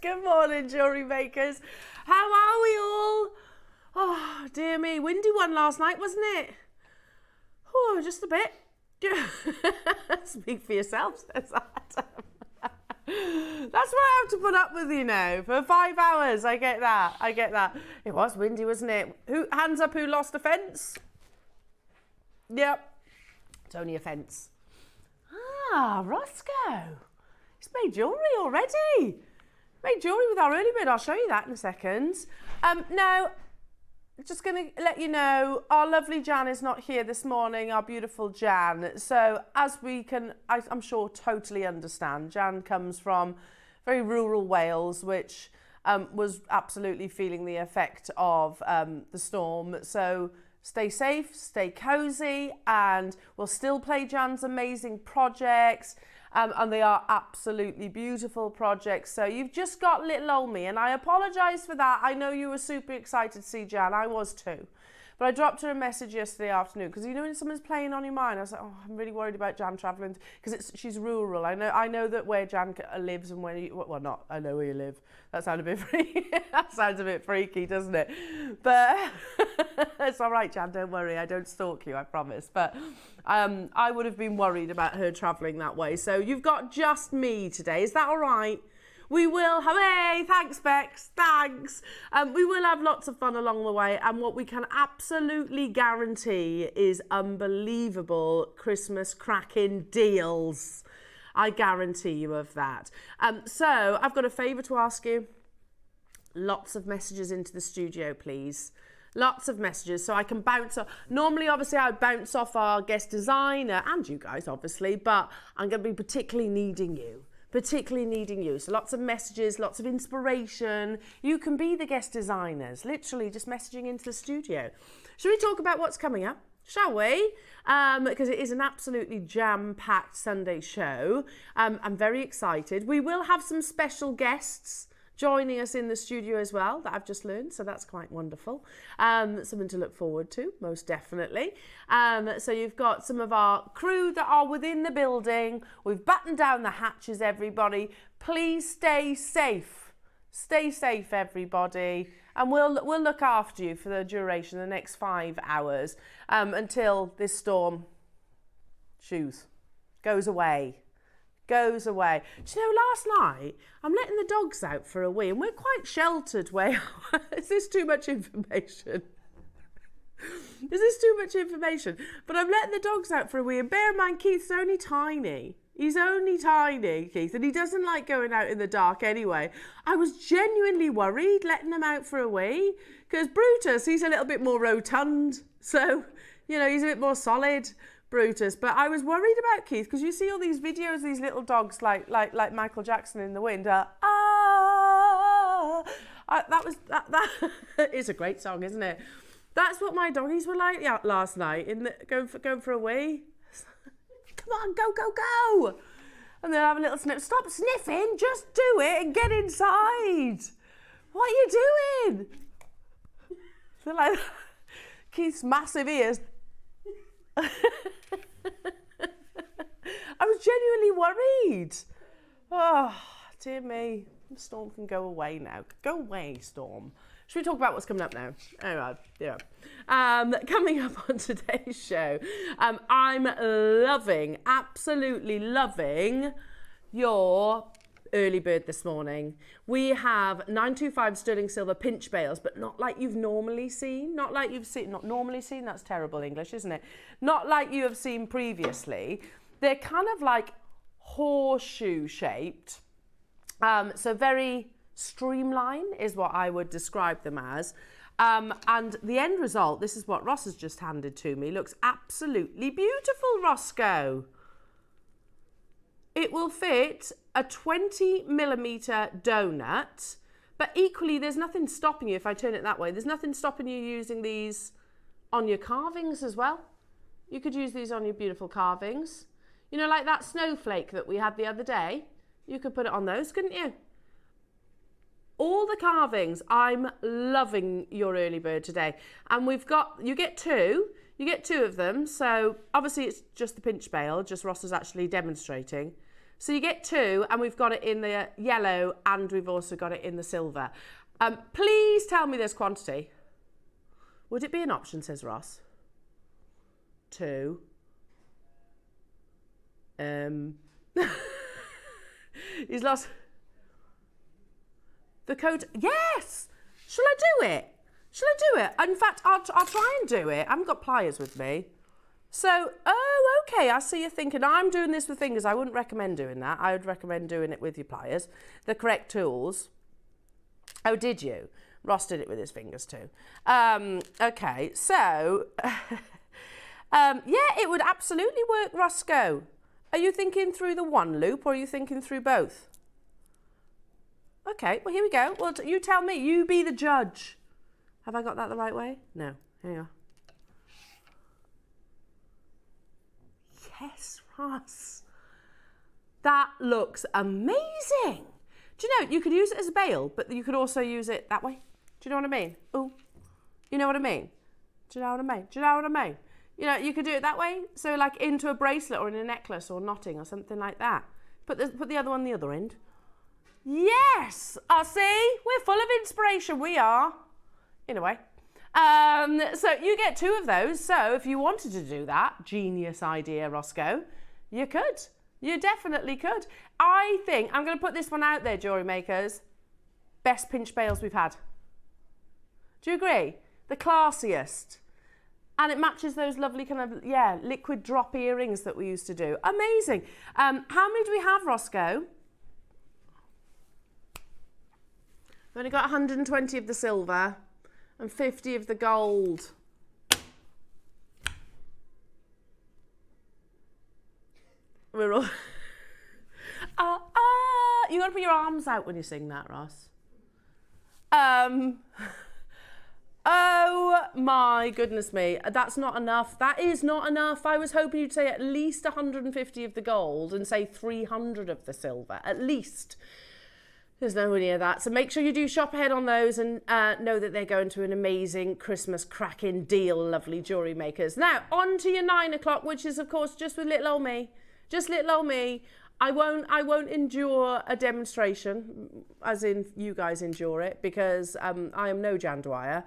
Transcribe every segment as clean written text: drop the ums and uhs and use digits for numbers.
Good morning, jewellery makers. How are we all? Oh, dear me. Windy one last night, wasn't it? Oh, just a bit. Speak for yourself, says that. That's what I have to put up with, you know, for 5 hours. I get that. I get that. It was windy, wasn't it? Hands up who lost a fence? Yep. It's only a fence. Ah, Roscoe. He's made jewellery already. Made jewellery with our early bird. I'll show you that in a second. Now, just going to let you know, our lovely Jan is not here this morning, our beautiful Jan. So as we can, I'm sure, totally understand, Jan comes from very rural Wales, which was absolutely feeling the effect of the storm. So stay safe, stay cosy, and we'll still play Jan's amazing projects. And they are absolutely beautiful projects. So you've just got little old me, and I apologise for that. I know you were super excited to see Jan. I was too. But I dropped her a message yesterday afternoon because, you know, when someone's playing on your mind, I was like, oh, I'm really worried about Jan travelling because she's rural. I know that where Jan lives and where you, well, not, I know where you live. That sounds a bit freaky. That sounds a bit freaky, doesn't it? But it's all right, Jan, don't worry. I don't stalk you, I promise. But I would have been worried about her travelling that way. So you've got just me today. Is that all right? We will have, hey, thanks Bex, thanks. We will have lots of fun along the way, and what we can absolutely guarantee is unbelievable Christmas cracking deals. I guarantee you of that. So I've got a favour to ask you. Lots of messages into the studio, please. Lots of messages so I can bounce off. Normally, obviously, I would bounce off our guest designer and you guys, obviously, but I'm going to be particularly needing you. So lots of messages, lots of inspiration. You can be the guest designers, literally just messaging into the studio. Shall we talk about what's coming up? Shall we? Because it is an absolutely jam-packed Sunday show. I'm very excited. We will have some special guests joining us in the studio as well, that I've just learned, so that's quite wonderful. Something to look forward to, most definitely. So you've got some of our crew that are within the building. We've battened down the hatches, everybody. Please stay safe. Stay safe, everybody. And we'll look after you for the duration, the next 5 hours, until this storm goes away. Do you know, last night, I'm letting the dogs out for a wee, and we're quite sheltered where... Is this too much information? But I'm letting the dogs out for a wee, and bear in mind, Keith's only tiny. He's only tiny, Keith, and he doesn't like going out in the dark anyway. I was genuinely worried letting him out for a wee, because Brutus, he's a little bit more rotund, so, you know, he's a bit more solid. Brutus, but I was worried about Keith because you see all these videos, these little dogs like Michael Jackson in the wind. That is a great song, isn't it? That's what my doggies were like last night going for a wee. Come on, go! And they'll have a little sniff. Stop sniffing, just do it and get inside. What are you doing? They're like Keith's massive ears. I was genuinely worried. Oh, dear me. The storm can go away now. Go away, storm. Should we talk about what's coming up now? Anyway, yeah. Coming up on today's show, I'm absolutely loving your early bird this morning. We have 925 sterling silver pinch bales, but not like you've normally seen. Not normally seen, that's terrible English, isn't it? Not like you have seen previously. They're kind of like horseshoe shaped. So very streamlined is what I would describe them as. And the end result, this is what Ross has just handed to me, looks absolutely beautiful, Roscoe. It will fit a 20mm donut, but equally there's nothing stopping you, if I turn it that way, there's nothing stopping you using these on your carvings as well. You could use these on your beautiful carvings. You know, like that snowflake that we had the other day, you could put it on those, couldn't you? All the carvings, I'm loving your early bird today. And you get two of them. So obviously it's just the pinch bale, just Ross is actually demonstrating. So you get 2, and we've got it in the yellow, and we've also got it in the silver. Please tell me this quantity. Would it be an option, says Ross? 2. He's lost the code. Yes. Shall I do it? Shall I do it? In fact, I'll try and do it. I haven't got pliers with me. So, oh, okay. I see you're thinking I'm doing this with fingers. I wouldn't recommend doing that. I would recommend doing it with your pliers, the correct tools. Oh, did you? Ross did it with his fingers too. Okay, so yeah, it would absolutely work, Roscoe. Are you thinking through the one loop, or are you thinking through both? Okay, well, here we go. Well, you tell me. You be the judge. Have I got that the right way? No. Here you are. Yes, Ross. That looks amazing. Do you know, you could use it as a bail, but you could also use it that way. Do you know what I mean? Oh, you know what I mean? Do you know what I mean? Do you know what I mean? You know, you could do it that way. So like into a bracelet or in a necklace or knotting or something like that. Put the other one on the other end. Yes! I see. We're full of inspiration. We are. In a way. So you get 2 of those. So if you wanted to do that, genius idea, Roscoe, you could. You definitely could. I think, I'm going to put this one out there, jewellery makers. Best pinch bails we've had. Do you agree? The classiest. And it matches those lovely kind of, yeah, liquid drop earrings that we used to do. Amazing. How many do we have, Roscoe? We've only got 120 of the silver and 50 of the gold. We're all... You got to put your arms out when you sing that, Ross. Oh my goodness me, that's not enough. That is not enough. I was hoping you'd say at least 150 of the gold and say 300 of the silver, at least. There's nowhere near that. So make sure you do shop ahead on those and know that they're going to an amazing Christmas cracking deal, lovely jewellery makers. Now, on to your 9 o'clock, which is, of course, just with little old me. Just little old me. I won't endure a demonstration, as in you guys endure it, because I am no Jan Dwyer.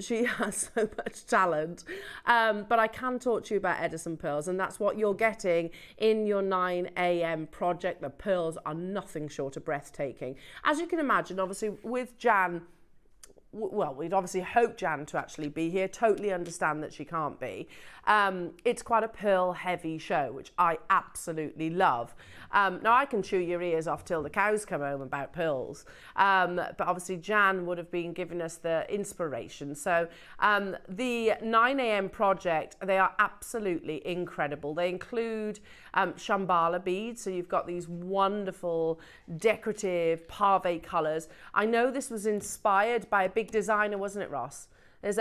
She has so much talent. But I can talk to you about Edison pearls, and that's what you're getting in your 9 a.m. project. The pearls are nothing short of breathtaking. As you can imagine, obviously, with Jan, well, we'd obviously hope Jan to actually be here, totally understand that she can't be. It's quite a pearl heavy show, which I absolutely love. Now I can chew your ears off till the cows come home about pearls, but obviously Jan would have been giving us the inspiration. So the 9 a.m. project, they are absolutely incredible. They include Shambhala beads, so you've got these wonderful decorative pave colours. I know this was inspired by a big designer, wasn't it, Ross? There's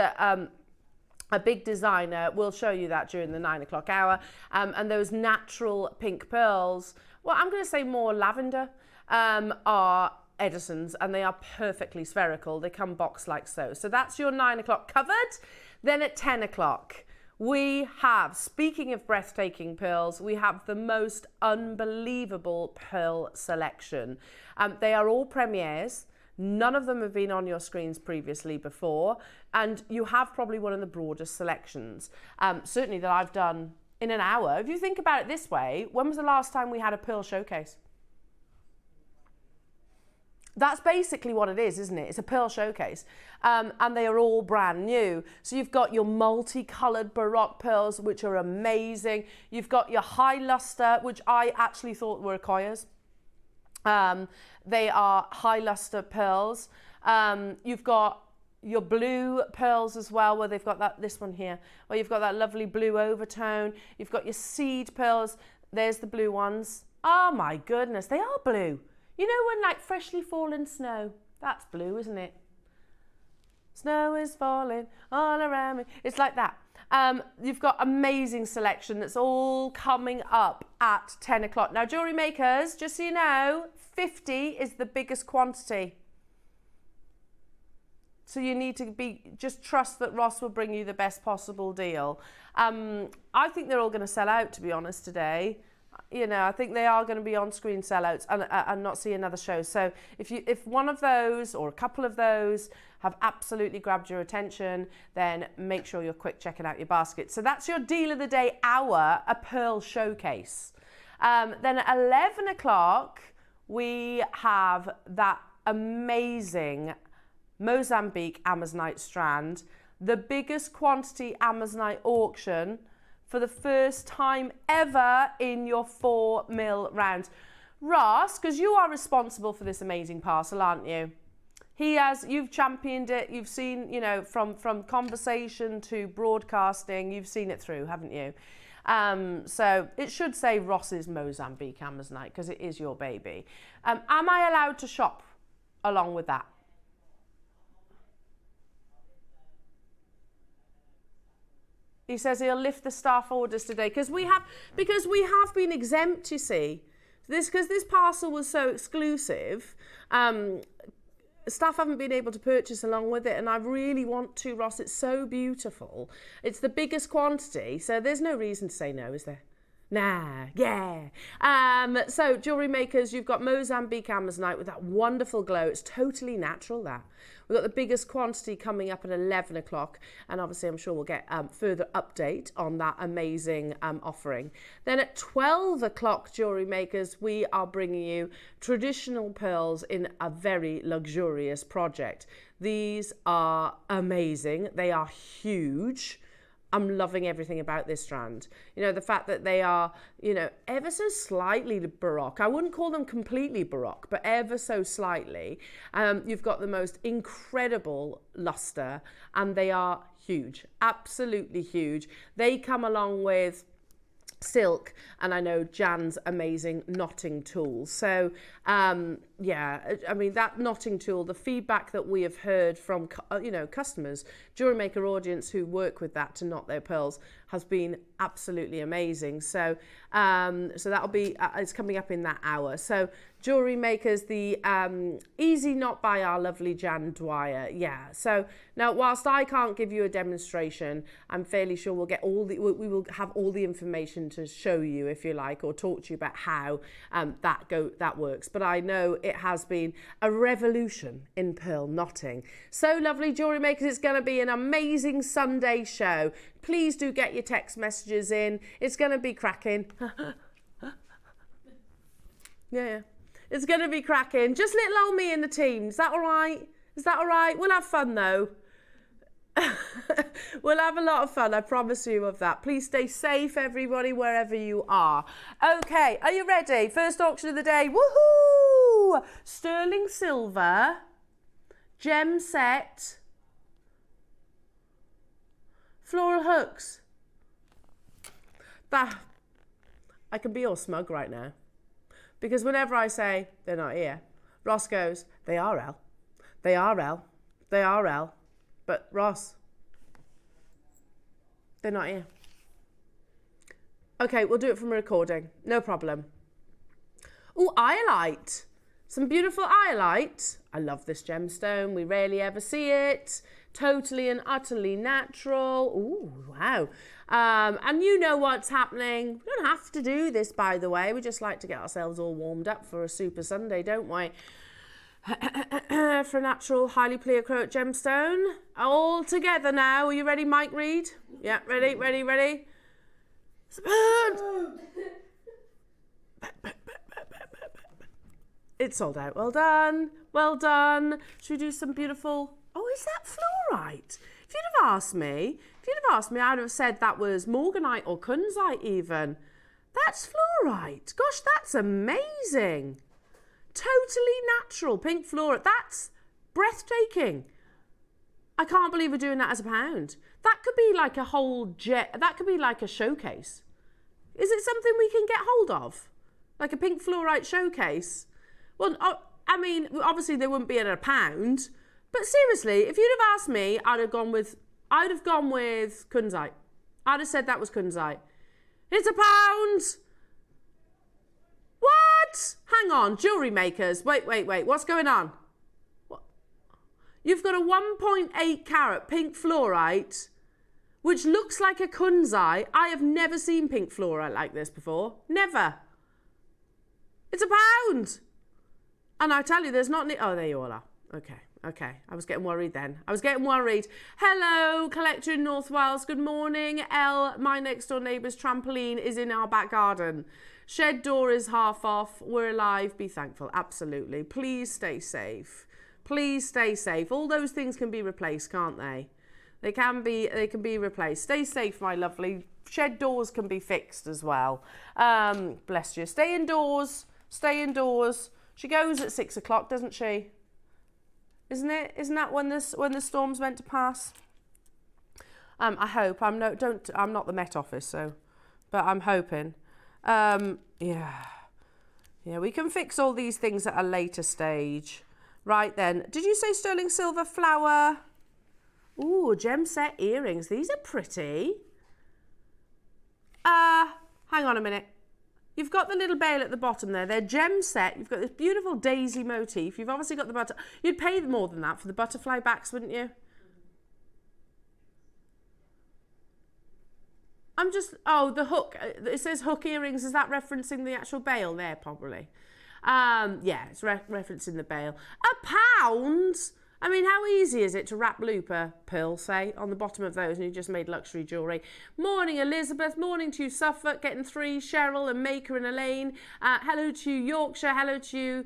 a big designer, we'll show you that during the 9 o'clock hour, and those natural pink pearls, well, I'm going to say more lavender, are Edison's, and they are perfectly spherical. They come boxed like so. So that's your 9 o'clock covered. Then at 10 o'clock, we have, speaking of breathtaking pearls, we have the most unbelievable pearl selection. They are all premieres. None of them have been on your screens previously before, and you have probably one of the broadest selections, certainly that I've done in an hour. If you think about it this way, when was the last time we had a pearl showcase? That's basically what it is, isn't it? It's a pearl showcase, and they are all brand new. So you've got your multicoloured Baroque pearls, which are amazing. You've got your high luster, which I actually thought were Akoyas. They are high luster pearls. You've got your blue pearls as well, where they've got this one here, where you've got that lovely blue overtone. You've got your seed pearls. There's the blue ones. Oh my goodness, they are blue. You know when like freshly fallen snow, that's blue, isn't it? Snow is falling all around me. It's like that. You've got amazing selection that's all coming up at 10 o'clock. Now, jewellery makers, just so you know, 50 is the biggest quantity. So you need to just trust that Ross will bring you the best possible deal. I think they're all going to sell out, to be honest, today. you know, I think they are going to be on-screen sellouts and not see another show. So if one of those or a couple of those have absolutely grabbed your attention, then make sure you're quick checking out your basket. So that's your deal of the day hour, a pearl showcase. Then at 11 o'clock, we have that amazing Mozambique Amazonite strand, the biggest quantity Amazonite auction for the first time ever in your 4 mil rounds. Ross, because you are responsible for this amazing parcel, aren't you? You've championed it, you've seen, you know, from conversation to broadcasting, you've seen it through, haven't you? So it should say Ross's Mozambique Amazonite because it is your baby. Am I allowed to shop along with that? He says he'll lift the staff orders today because we have been exempt, you see. Because this parcel was so exclusive, staff haven't been able to purchase along with it, and I really want to, Ross. It's so beautiful. It's the biggest quantity, so there's no reason to say no, is there? Nah, yeah. So jewellery makers, you've got Mozambique Amazonite with that wonderful glow. It's totally natural, that. We've got the biggest quantity coming up at 11 o'clock, and obviously I'm sure we'll get further update on that amazing offering. Then at 12 o'clock, jewellery makers, we are bringing you traditional pearls in a very luxurious project. These are amazing. They are huge. I'm loving everything about this strand. You know, the fact that they are, you know, ever so slightly Baroque. I wouldn't call them completely Baroque, but ever so slightly. You've got the most incredible luster, and they are huge, absolutely huge. They come along with silk, and I know Jan's amazing knotting tool. So yeah, I mean, that knotting tool, the feedback that we have heard from you know, customers, jewelry maker audience who work with that to knot their pearls, has been absolutely amazing. So so that'll be it's coming up in that hour. So jewelry makers, the easy knot by our lovely Jan Dwyer. Yeah, so now whilst I can't give you a demonstration, I'm fairly sure we'll get we will have all the information to show you, if you like, or talk to you about how that works. But I know it has been a revolution in pearl knotting. So lovely, jewelry makers, it's going to be an amazing Sunday show. Please do get your text messages in. It's going to be cracking. Yeah. It's going to be cracking. Just little old me in the team. Is that all right? Is that all right? We'll have fun, though. We'll have a lot of fun, I promise you of that. Please stay safe, everybody, wherever you are. Okay, are you ready? First auction of the day. Woohoo! Sterling silver, gem set, floral hooks. That, I can be all smug right now. Because whenever I say, they're not here, Ross goes, they are L. They are L. They are L. But Ross, they're not here. Okay, we'll do it from a recording. No problem. Oh, iolite. Some beautiful iolite. I love this gemstone. We rarely ever see it. Totally and utterly natural. Ooh, wow. And you know what's happening. We don't have to do this, by the way. We just like to get ourselves all warmed up for a Super Sunday, don't we? For a natural, highly pleochroic gemstone. All together now. Are you ready, Mike Reed? Yeah, ready, ready, ready? It's sold out. Well done. Well done. Should we do some beautiful... Oh, is that fluorite? If you'd have asked me, I'd have said that was morganite or kunzite even. That's fluorite. Gosh, that's amazing. Totally natural pink fluorite. That's breathtaking. I can't believe we're doing that as a pound. That could be like a whole that could be like a showcase. Is it something we can get hold of? Like a pink fluorite showcase? Well, I mean, obviously they wouldn't be at a pound, but seriously, if you'd have asked me, I'd have gone with kunzite. I'd have said that was kunzite. It's a pound. What? Hang on, jewellery makers. Wait. What's going on? What? You've got a 1.8 carat pink fluorite, which looks like a kunzite. I have never seen pink fluorite like this before. Never. It's £1. And I tell you, there's not... Oh, there you all are. Okay. I was getting worried then. Hello, collector in North Wales. Good morning. My next door neighbour's trampoline is in our back garden. Shed door is half off. We're alive. Be thankful. Absolutely. Please stay safe. Please stay safe. All those things can be replaced, can't they? They can be replaced. Stay safe, my lovely. Shed doors can be fixed as well. Bless you. Stay indoors. Stay indoors. She goes at 6 o'clock, doesn't she? Isn't it? Isn't that when the storm's meant to pass? I hope. I'm not the Met Office, so, but I'm hoping. Yeah, we can fix all these things at a later stage. Right then, did you say sterling silver flower? Ooh, gem set earrings. These are pretty. Hang on a minute. You've got the little bail at the bottom there. They're gem set. You've got this beautiful daisy motif. You've obviously got the You'd pay more than that for the butterfly backs, wouldn't you? The hook. It says hook earrings. Is that referencing the actual bail there, probably? Yeah, it's referencing the bail. £1? I mean, how easy is it to wrap loop a pearl, say, on the bottom of those, and you just made luxury jewellery? Morning, Elizabeth. Morning to you, Suffolk. Getting 3. Cheryl and Maker and Elaine. Hello to you, Yorkshire. Hello to you,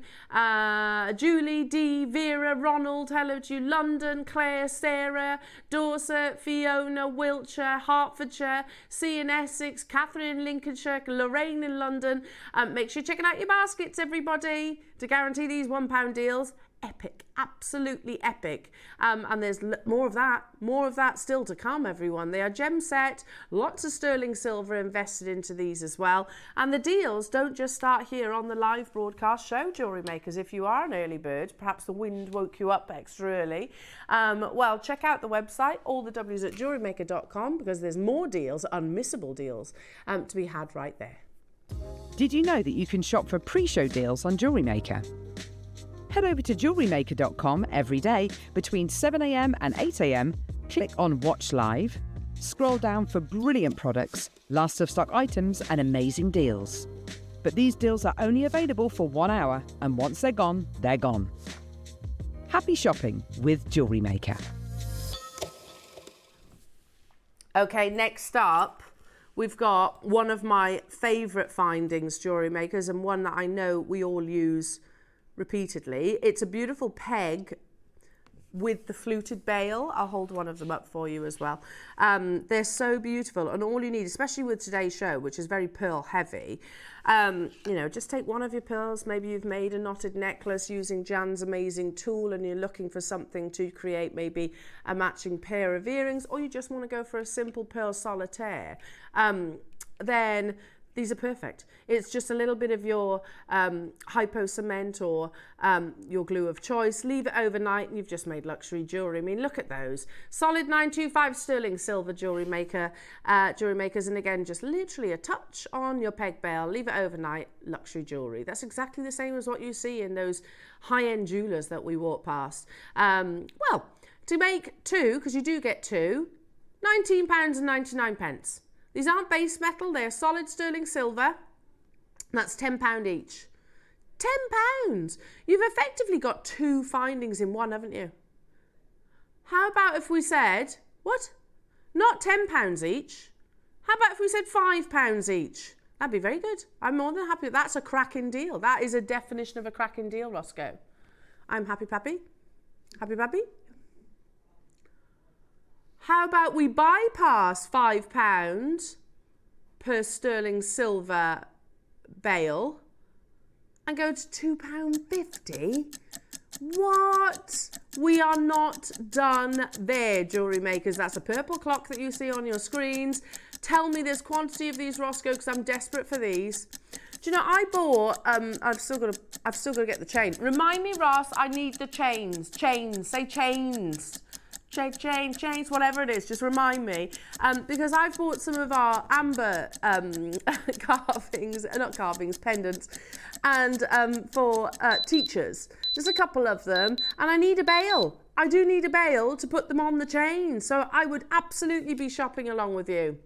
Julie, Dee, Vera, Ronald. Hello to you, London, Claire, Sarah, Dorset, Fiona, Wiltshire, Hertfordshire, C in Essex, Catherine in Lincolnshire, Lorraine in London. Make sure you're checking out your baskets, everybody, to guarantee these £1 deals. Epic, absolutely epic. And there's more of that still to come, everyone. They are gem set, lots of sterling silver invested into these as well. And the deals don't just start here on the live broadcast show, Jewellery Makers. If you are an early bird, perhaps the wind woke you up extra early, well, check out the website, all the W's at JewelleryMaker.com, because there's more deals, unmissable deals, to be had right there. Did you know that you can shop for pre-show deals on Jewellery Maker? Head over to JewelleryMaker.com every day between 7 a.m. and 8 a.m. Click on Watch Live. Scroll down for brilliant products, last of stock items and amazing deals. But these deals are only available for 1 hour, and once they're gone, they're gone. Happy shopping with Jewellery Maker. Okay, next up, we've got one of my favourite findings, Jewellery Makers, and one that I know we all use repeatedly. It's a beautiful peg with the fluted bail. I'll hold one of them up for you as well. They're so beautiful, and all you need, especially with today's show, which is very pearl heavy, just take one of your pearls. Maybe you've made a knotted necklace using Jan's amazing tool and you're looking for something to create maybe a matching pair of earrings, or you just want to go for a simple pearl solitaire. Then these are perfect. It's just a little bit of your hypo cement or your glue of choice. Leave it overnight and you've just made luxury jewellery. I mean, look at those. Solid 925 sterling silver Jewellery Makers. And again, just literally a touch on your peg bail. Leave it overnight, luxury jewellery. That's exactly the same as what you see in those high-end jewellers that we walk past. Well, to make 2, because you do get 2, £19.99. These aren't base metal, they're solid sterling silver. That's £10 each. £10! You've effectively got 2 findings in one, haven't you? How about if we said, what? Not £10 each. How about if we said £5 each? That'd be very good. I'm more than happy. That's a cracking deal. That is a definition of a cracking deal, Roscoe. I'm happy, Pappy. Happy, Pappy? How about we bypass £5 per sterling silver bail and go to £2.50? What? We are not done there, Jewellery Makers. That's a purple clock that you see on your screens. Tell me this quantity of these, Roscoe, because I'm desperate for these. Do you know, I bought, I've still got to get the chain. Remind me, Ross, I need the chains. Chains, say chains. Chains, whatever it is, just remind me. Because I've bought some of our amber pendants, and for teachers, just a couple of them, and I need a bail. I do need a bail to put them on the chain, so I would absolutely be shopping along with you.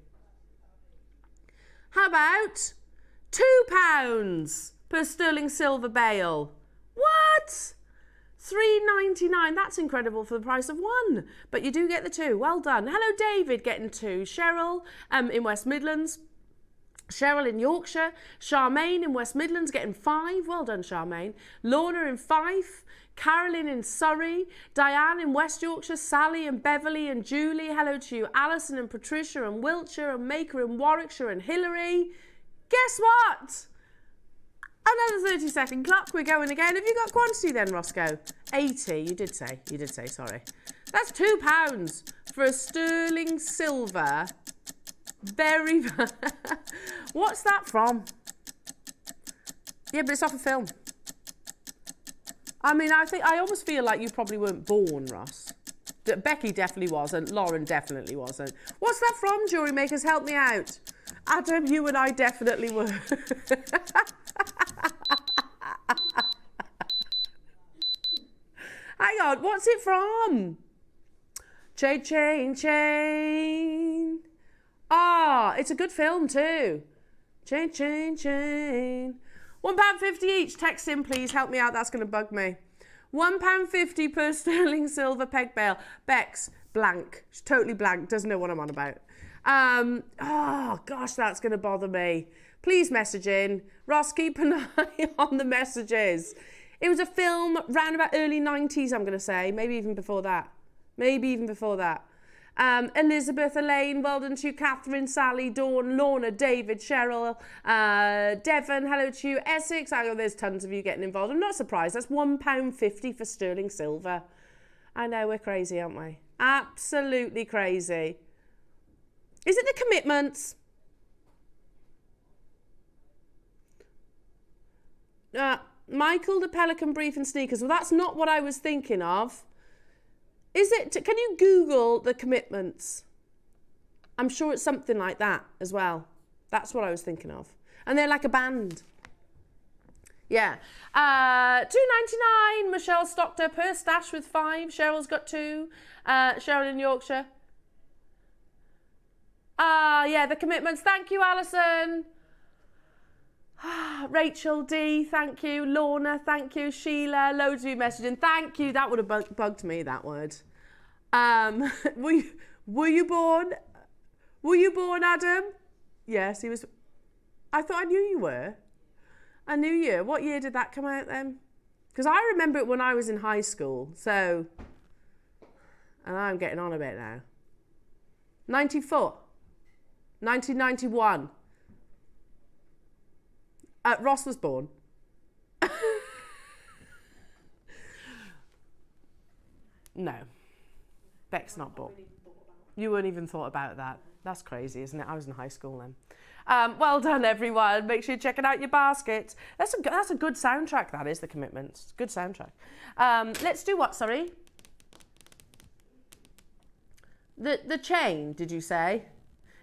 How about £2 per sterling silver bail. What? $3.99. That's incredible for the price of one. But you do get the two. Well done. Hello, David, getting two. Cheryl in West Midlands. Cheryl in Yorkshire. Charmaine in West Midlands getting 5. Well done, Charmaine. Lorna in Fife. Carolyn in Surrey. Diane in West Yorkshire. Sally and Beverly and Julie. Hello to you. Alison and Patricia and Wiltshire and Maker in Warwickshire and Hillary. Guess what? Another 30-second clock. We're going again. Have you got quantity then, Roscoe? 80. You did say, sorry. That's £2 for a sterling silver. Very... What's that from? Yeah, but it's off a film. I mean, I almost feel like you probably weren't born, Ross. Becky definitely wasn't. Lauren definitely wasn't. What's that from, Jewellery Makers? Help me out. Adam, you and I definitely were. Hang on, what's it from? Chain, chain, chain. Ah, it's a good film too. Chain, chain, chain. £1.50 each. Text in, please. Help me out. That's going to bug me. £1.50 per sterling silver peg bail. Bex, blank. She's totally blank. Doesn't know what I'm on about. Oh, gosh, that's going to bother me. Please message in. Ross, keep an eye on the messages. It was a film round about early 90s, I'm going to say. Maybe even before that. Elizabeth, Elaine, well done to you. Catherine, Sally, Dawn, Lorna, David, Cheryl, Devon, hello to you. Essex, I know there's tons of you getting involved. I'm not surprised. That's £1.50 for sterling silver. I know, we're crazy, aren't we? Absolutely crazy. Is it the commitments? Michael, the Pelican Brief and Sneakers. Well, that's not what I was thinking of. Is it? Can you Google the commitments? I'm sure it's something like that as well. That's what I was thinking of. And they're like a band. Yeah. $2.99. Michelle stocked her per stash with 5. Cheryl's got 2. Cheryl in Yorkshire. Yeah, the commitments. Thank you, Alison. Rachel D, thank you. Lorna, thank you. Sheila, loads of you messaging. Thank you. That would have bugged me, that would. Were you born? Were you born, Adam? Yes, he was. I thought I knew you were. I knew you. What year did that come out then? Because I remember it when I was in high school. So, and I'm getting on a bit now. 94. 1991. Ross was born. No. Beck's not born. You weren't even thought about that. That's crazy, isn't it? I was in high school then. Well done, everyone. Make sure you're checking out your baskets. That's a good soundtrack, that is, The Commitments. Good soundtrack. Let's do what, sorry? The chain, did you say?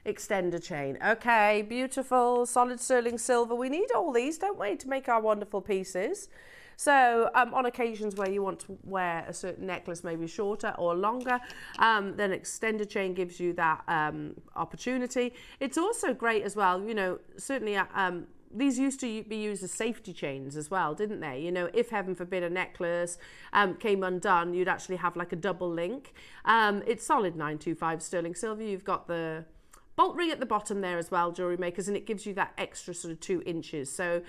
Extender chain. Okay, beautiful, solid sterling silver. We need all these, don't we, to make our wonderful pieces. So on occasions where you want to wear a certain necklace, maybe shorter or longer, then extender chain gives you that opportunity. It's also great as well, you know, certainly these used to be used as safety chains as well, didn't they? You know, if heaven forbid a necklace came undone, you'd actually have like a double link. It's solid 925 sterling silver. You've got the bolt ring at the bottom there as well, Jewellery Makers, and it gives you that extra sort of 2 inches. So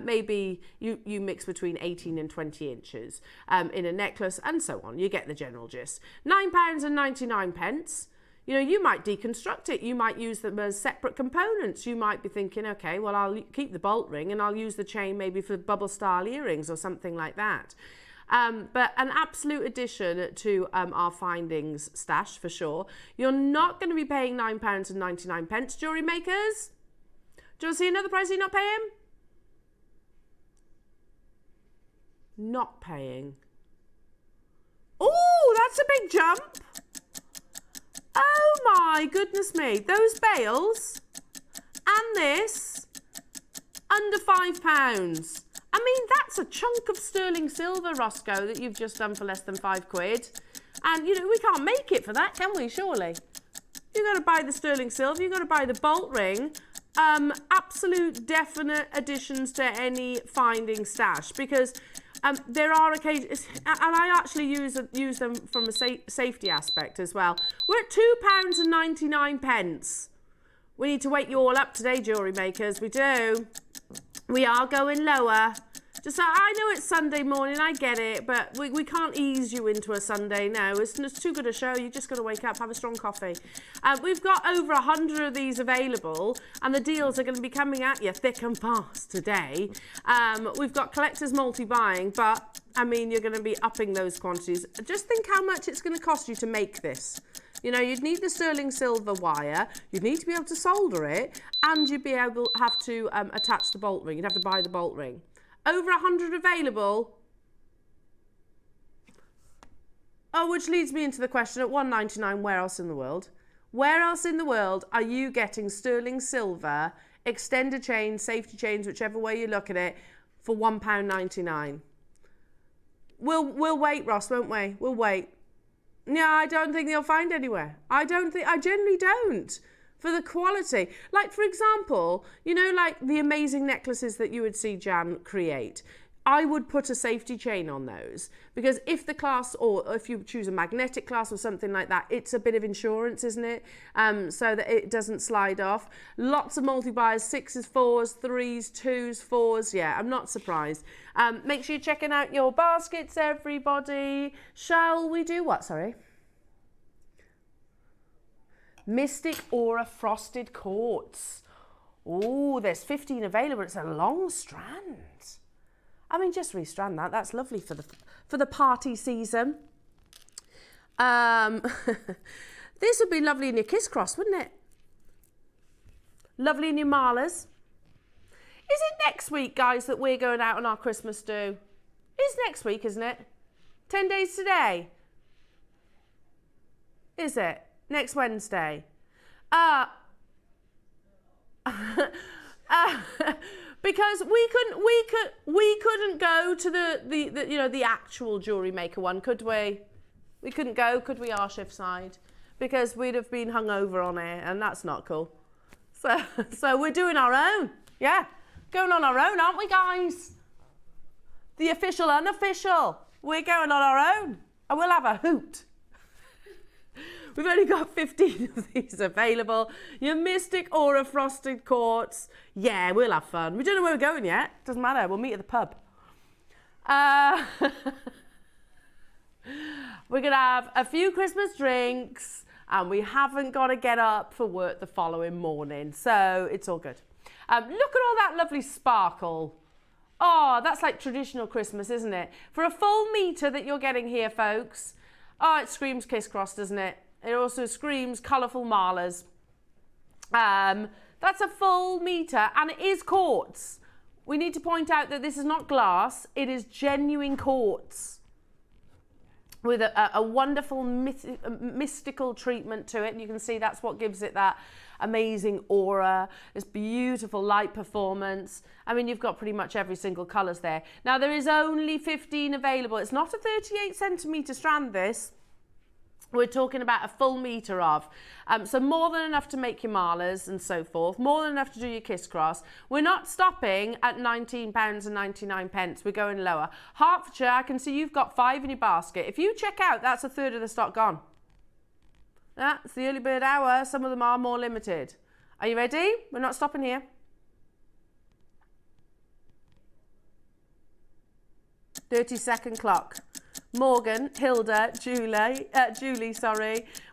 maybe you mix between 18 and 20 inches in a necklace and so on. You get the general gist. £9.99. You know, you might deconstruct it. You might use them as separate components. You might be thinking, okay, well, I'll keep the bolt ring and I'll use the chain maybe for bubble style earrings or something like that. But an absolute addition to our findings stash for sure. You're not going to be paying £9.99, Jewellery Makers. Do you want to see another price you're not paying? Not paying. Oh, that's a big jump. Oh my goodness me. Those bales and this under £5. I mean, that's a chunk of sterling silver, Roscoe, that you've just done for less than £5. And, you know, we can't make it for that, can we, surely? You've got to buy the sterling silver, you've got to buy the bolt ring, absolute definite additions to any finding stash, because there are occasions, and I actually use them from a safety aspect as well. We're at £2.99. We need to wake you all up today, jewellery makers. We do. We are going lower. Just I know it's Sunday morning, I get it, but we can't ease you into a Sunday now. It's too good a show. You just got to wake up, have a strong coffee. We've got over 100 of these available, and the deals are going to be coming at you thick and fast today. We've got collectors multi-buying, but I mean, you're going to be upping those quantities. Just think how much it's going to cost you to make this. You know, you'd need the sterling silver wire, you'd need to be able to solder it, and you'd be able have to attach the bolt ring. You'd have to buy the bolt ring. Over 100 available. Oh, which leads me into the question at £1.99, where else in the world? Where else in the world are you getting sterling silver, extended chains, safety chains, whichever way you look at it, for £1.99? We'll wait, Ross, won't we? We'll wait. Yeah, I don't think you'll find anywhere. I generally don't. For the quality. Like, for example, you know, like the amazing necklaces that you would see Jan create. I would put a safety chain on those, because if the clasp, or if you choose a magnetic clasp or something like that, it's a bit of insurance, isn't it? So that it doesn't slide off. Lots of multi-buys, 6s, 4s, 3s, 2s, 4s. Yeah, I'm not surprised. Make sure you're checking out your baskets, everybody. Shall we do what? Sorry. Mystic Aura Frosted Quartz. Oh, there's 15 available. It's a long strand. I mean, just restrand that. That's lovely for the party season. This would be lovely in your kiss cross, wouldn't it? Lovely in your malas. Is it next week, guys, that we're going out on our Christmas do? It's next week, isn't it? 10 days today. Is it? Next Wednesday. Because we couldn't go to the you know, the actual Jewellery Maker one, could we? We couldn't go, could we, our shift side? Because we'd have been hungover on it, and that's not cool. So we're doing our own. Yeah. Going on our own, aren't we, guys? The official, unofficial. We're going on our own. And we'll have a hoot. We've only got 15 of these available. Your Mystic Aura Frosted Quartz. Yeah, we'll have fun. We don't know where we're going yet. Doesn't matter. We'll meet at the pub. We're going to have a few Christmas drinks, and we haven't got to get up for work the following morning. So it's all good. Look at all that lovely sparkle. Oh, that's like traditional Christmas, isn't it? For a full metre that you're getting here, folks. Oh, it screams Kiss Cross, doesn't it? It also screams colourful malas. That's a full metre, and it is quartz. We need to point out that this is not glass, it is genuine quartz with a wonderful mystical treatment to it. And you can see that's what gives it that amazing aura, this beautiful light performance. I mean, you've got pretty much every single colours there. Now, there is only 15 available. It's not a 38 centimetre strand, this. We're talking about a full metre of. So more than enough to make your malas and so forth. More than enough to do your kiss cross. We're not stopping at £19.99. We're going lower. Hertfordshire, I can see you've got 5 in your basket. If you check out, that's a third of the stock gone. That's the early bird hour. Some of them are more limited. Are you ready? We're not stopping here. .30-second clock. Morgan, Hilda, Julie,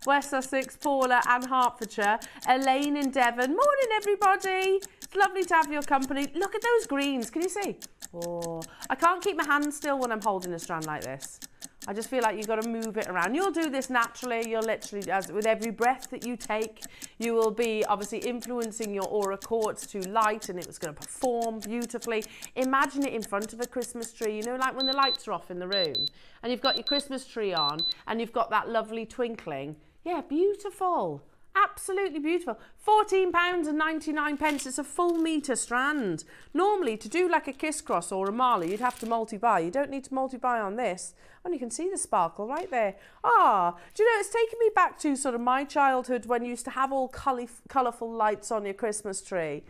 West Sussex, Paula and Hertfordshire, Elaine in Devon. Morning, everybody. It's lovely to have your company. Look at those greens. Can you see? Oh, I can't keep my hand still when I'm holding a strand like this. I just feel like you've got to move it around. You'll do this naturally. You'll literally, as with every breath that you take, you will be obviously influencing your aura quartz to light, and it's going to perform beautifully. Imagine it in front of a Christmas tree, you know, like when the lights are off in the room and you've got your Christmas tree on and you've got that lovely twinkling. Yeah, beautiful. Absolutely beautiful. £14.99. It's a full metre strand. Normally, to do like a kiss cross or a mala, you'd have to multi-buy. You don't need to multi-buy on this. And you can see the sparkle right there. Ah, do you know, it's taken me back to sort of my childhood when you used to have all colourful lights on your Christmas tree.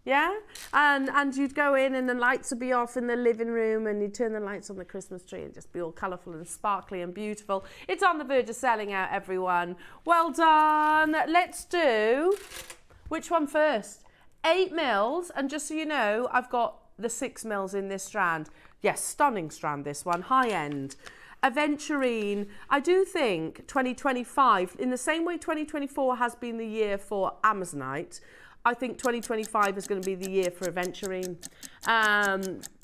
Yeah, and you'd go in and the lights would be off in the living room and you'd turn the lights on the Christmas tree and just be all colourful and sparkly and beautiful. It's on the verge of selling out, everyone. Well done. Let's do, which one first? 8 mils, and just so you know, I've got the 6 mils in this strand. Yes, stunning strand, this one, high end. Aventurine, I do think 2025, in the same way 2024 has been the year for Amazonite, I think 2025 is going to be the year for Aventurine,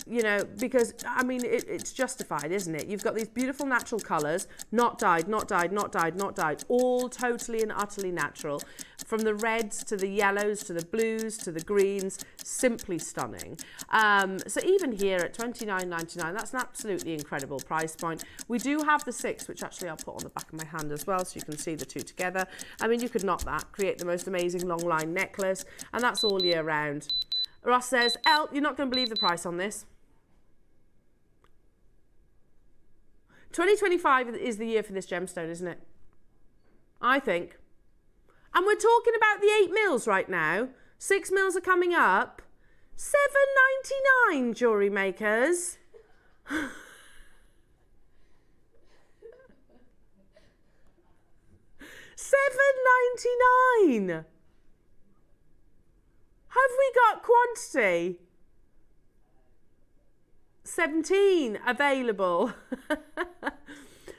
you know, because, I mean, it's justified, isn't it? You've got these beautiful natural colours, not dyed, not dyed, not dyed, not dyed, all totally and utterly natural. From the reds to the yellows to the blues to the greens, simply stunning. So even here at $29.99, that's an absolutely incredible price point. We do have the 6, which actually I'll put on the back of my hand as well so you can see the two together. I mean, you could knot that, create the most amazing long line necklace, and that's all year round. Ross says, Elle, you're not going to believe the price on this. 2025 is the year for this gemstone, isn't it? I think. And we're talking about the 8 mils right now. 6 mils are coming up. $7.99, jewellery makers. $7.99. Have we got quantity? 17 available.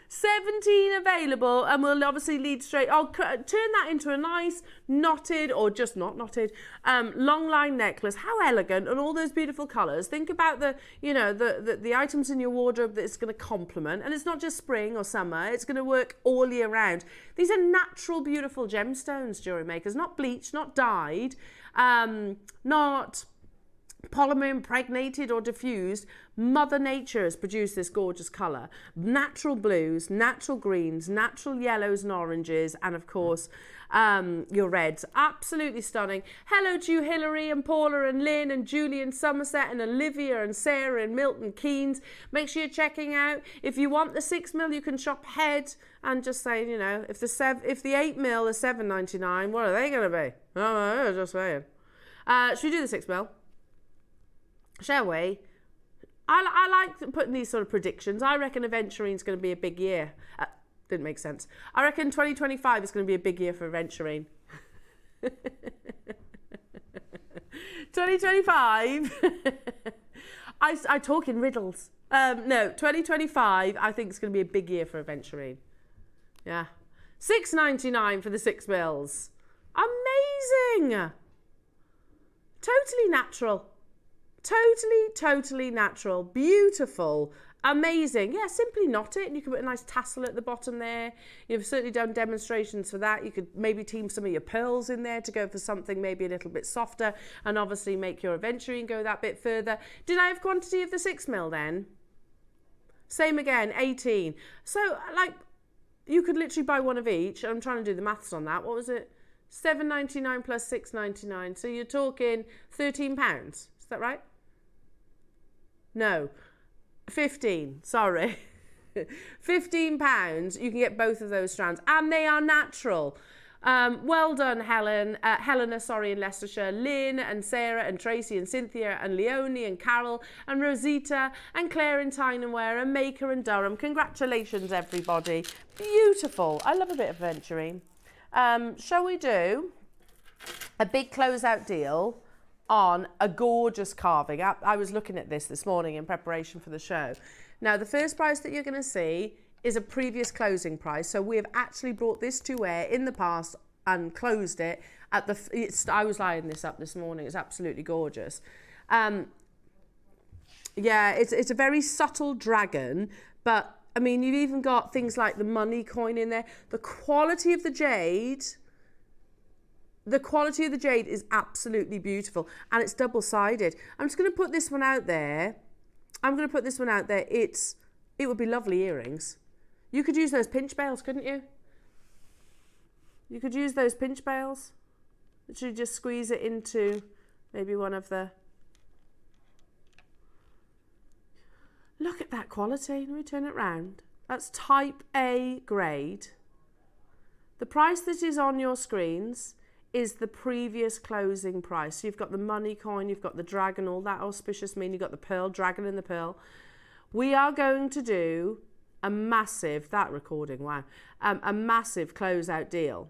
17 available, and we'll obviously lead straight. I'll turn that into a nice knotted, or just not knotted, long line necklace. How elegant, and all those beautiful colours. Think about the, you know, the items in your wardrobe that it's going to complement, and it's not just spring or summer. It's going to work all year round. These are natural, beautiful gemstones, jewellery makers, not bleached, not dyed, not polymer impregnated or diffused. Mother Nature has produced this gorgeous colour. Natural blues, natural greens, natural yellows and oranges, and of course your reds. Absolutely stunning. Hello to you, Hilary and Paula and Lynn and Julie and Somerset and Olivia and Sarah and Milton Keynes. Make sure you're checking out. If you want the 6 mil, you can shop ahead and just say, you know, if the 8 mil is $7.99, what are they going to be? Oh, just saying. Should we do the 6 mil? Shall we? I like putting these sort of predictions. I reckon Aventurine's going to be a big year. Didn't make sense. I reckon 2025 is going to be a big year for Aventurine. 2025. I talk in riddles. No, 2025 I think is going to be a big year for Aventurine. Yeah. $6.99 for the 6 mils. Amazing. Totally natural. Totally natural, beautiful, amazing. Yeah, simply knot it and you can put a nice tassel at the bottom there. You've certainly done demonstrations for that. You could maybe team some of your pearls in there to go for something maybe a little bit softer, and obviously make your Aventurine go that bit further. Did I have quantity of the 6 mil then? Same again, 18. So like you could literally buy one of each. I'm trying to do the maths on that. What was it? $7.99 plus $6.99. So you're talking £13. Is that right? No, 15, sorry. £15, you can get both of those strands, and they are natural. Well done, Helena, in Leicestershire, Lynn and Sarah and Tracy and Cynthia and Leonie and Carol and Rosita and Claire in Tyneware and Maker and Durham. Congratulations, everybody. Beautiful. I love a bit of Aventurine. Shall we do a big closeout deal on a gorgeous carving? I was looking at this morning in preparation for the show. Now, the first price that you're going to see is a previous closing price. So we have actually brought this to air in the past and closed it at the... I was lining this up this morning. It's absolutely gorgeous. Yeah, it's a very subtle dragon, but I mean, you've even got things like the money coin in there. The quality of the jade... The quality of the jade is absolutely beautiful, and it's double-sided. I'm just going to put this one out there. It would be lovely earrings. You could use those pinch bails, couldn't you? You could use those pinch bails. Literally just squeeze it into maybe one of the... Look at that quality. Let me turn it round. That's type A grade. The price that is on your screens is the previous closing price. So you've got the money coin, you've got the dragon, all that auspicious mean, you've got the pearl, dragon and the pearl. We are going to do a massive, that recording, wow, a massive closeout deal.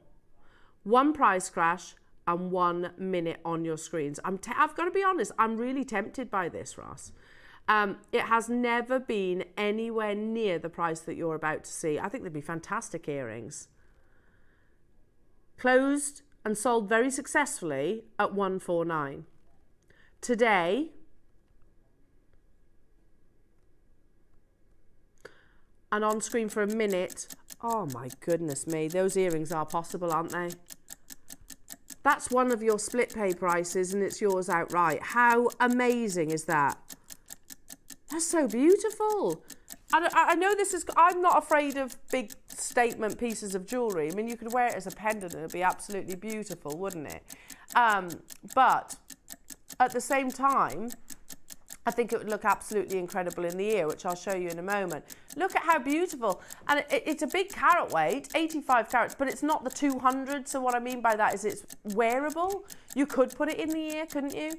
One price crash and 1 minute on your screens. I've got to be honest, I'm really tempted by this, Ross. It has never been anywhere near the price that you're about to see. I think they'd be fantastic earrings. Closed and sold very successfully at 149. Today, and on screen for a minute, oh my goodness me, those earrings are possible, aren't they? That's one of your split pay prices and it's yours outright. How amazing is that? That's so beautiful. I know this is, I'm not afraid of big statement pieces of jewellery. I mean, you could wear it as a pendant and it'd be absolutely beautiful, wouldn't it? But at the same time, I think it would look absolutely incredible in the ear, which I'll show you in a moment. Look at how beautiful. And it's a big carat weight, 85 carats, but it's not the 200. So what I mean by that is it's wearable. You could put it in the ear, couldn't you?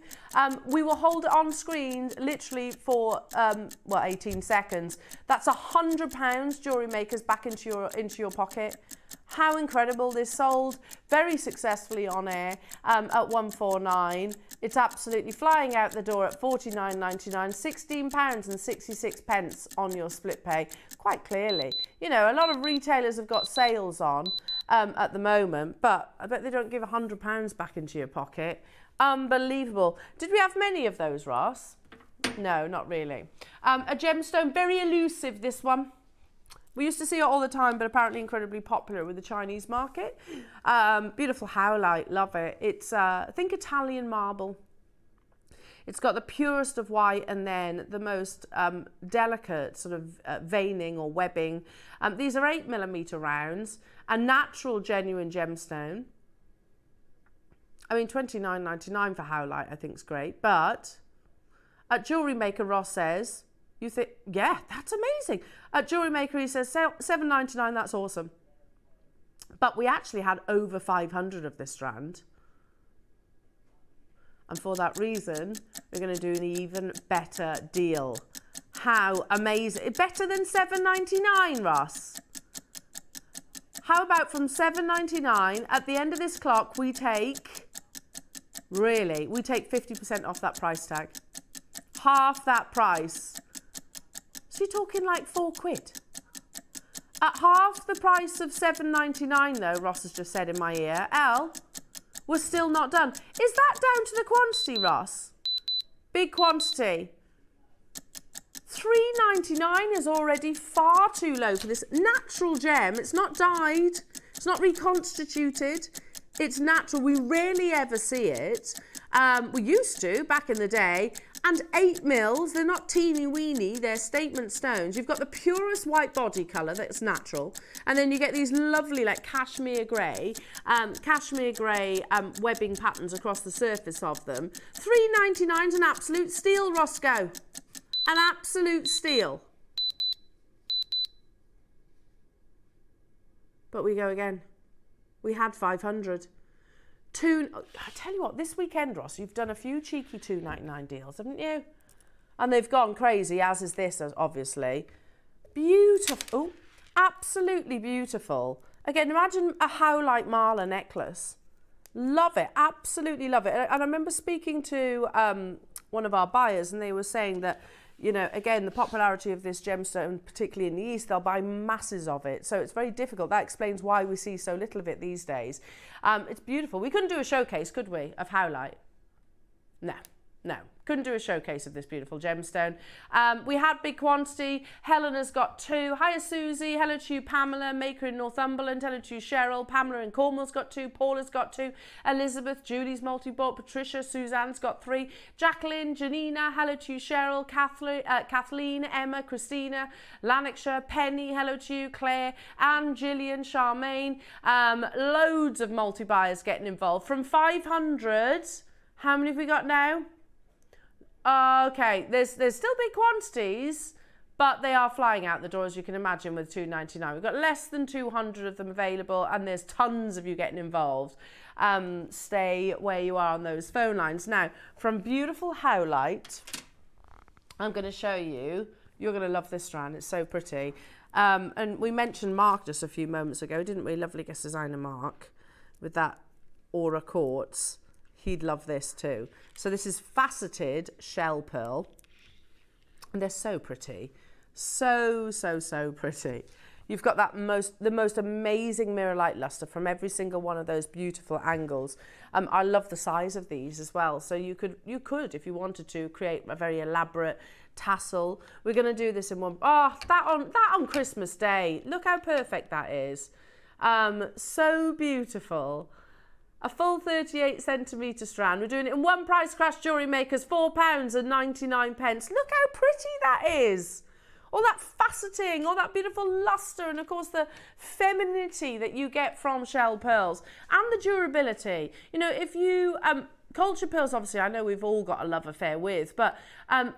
We will hold it on screen literally for, 18 seconds. That's £100 Jewellery Makers back into your pocket. How incredible. This sold very successfully on air at 149. It's absolutely flying out the door at £49.99, £16.66 on your split pay, quite clearly. You know, a lot of retailers have got sales on at the moment, but I bet they don't give £100 back into your pocket. Unbelievable. Did we have many of those, Ross? No, not really. A gemstone, very elusive, this one. We used to see it all the time, but apparently incredibly popular with the Chinese market. Beautiful howlite, love it. It's, I think, Italian marble. It's got the purest of white and then the most delicate sort of veining or webbing. These are 8mm rounds, a natural genuine gemstone. I mean, $29.99 for howlite I think is great, but at Jewellery Maker, Ross says, you think, yeah, that's amazing. At Jewellery Maker, he says $7.99, that's awesome. But we actually had over 500 of this strand. And for that reason, we're going to do an even better deal. How amazing. Better than $7.99, Ross. How about from $7.99, at the end of this clock, we take, really, we take 50% off that price tag. Half that price. So you're talking like £4. At half the price of $7.99 though, Ross has just said in my ear, we're still not done. Is that down to the quantity, Ross? Big quantity. $3.99 is already far too low for this natural gem. It's not dyed, it's not reconstituted, it's natural. We rarely ever see it. We used to back in the day. And 8mm, they're not teeny weeny, they're statement stones. You've got the purest white body colour that's natural. And then you get these lovely like cashmere grey webbing patterns across the surface of them. $3.99 is an absolute steal, Roscoe. An absolute steal. But we go again. We had 500. I tell you what, this weekend, Ross, you've done a few cheeky $2.99 deals, haven't you? And they've gone crazy, as is this, obviously. Beautiful. Absolutely beautiful. Again, imagine a howlite mala necklace. Love it. Absolutely love it. And I remember speaking to one of our buyers, and they were saying that, you know, again, the popularity of this gemstone, particularly in the East, they'll buy masses of it. So it's very difficult. That explains why we see so little of it these days. It's beautiful. We couldn't do a showcase, could we, of howlite? No, Couldn't do a showcase of this beautiful gemstone. We had big quantity. Helena's got 2. Hiya Susie. Hello to you, Pamela. Maker in Northumberland. Hello to you, Cheryl. Pamela in Cornwall's got 2. Paula's got 2. Elizabeth. Julie's multi-bought. Patricia. Suzanne's got 3. Jacqueline. Janina. Hello to you, Cheryl. Kathleen. Emma. Christina. Lanarkshire. Penny. Hello to you. Claire. Anne. Gillian. Charmaine. Loads of multi-buyers getting involved. From 500, how many have we got now? Okay, there's still big quantities, but they are flying out the door, as you can imagine, with £2.99. We've got less than 200 of them available, and there's tons of you getting involved. Stay where you are on those phone lines. Now, from beautiful Howlite, I'm going to show you. You're going to love this strand. It's so pretty. And we mentioned Mark just a few moments ago, didn't we? Lovely guest designer Mark with that Aura Quartz. He'd love this too. So this is faceted shell pearl. And they're so pretty. So pretty. You've got that the most amazing mirror light luster from every single one of those beautiful angles. I love the size of these as well. So you could, if you wanted to, create a very elaborate tassel. We're going to do this in one. Oh, that on Christmas Day. Look how perfect that is. So beautiful. A full 38 centimetre strand. We're doing it in one price crash Jewellery Makers, £4.99. Look how pretty that is. All that faceting, all that beautiful luster, and of course the femininity that you get from shell pearls and the durability. You know, if you, culture pearls, obviously, I know we've all got a love affair with, but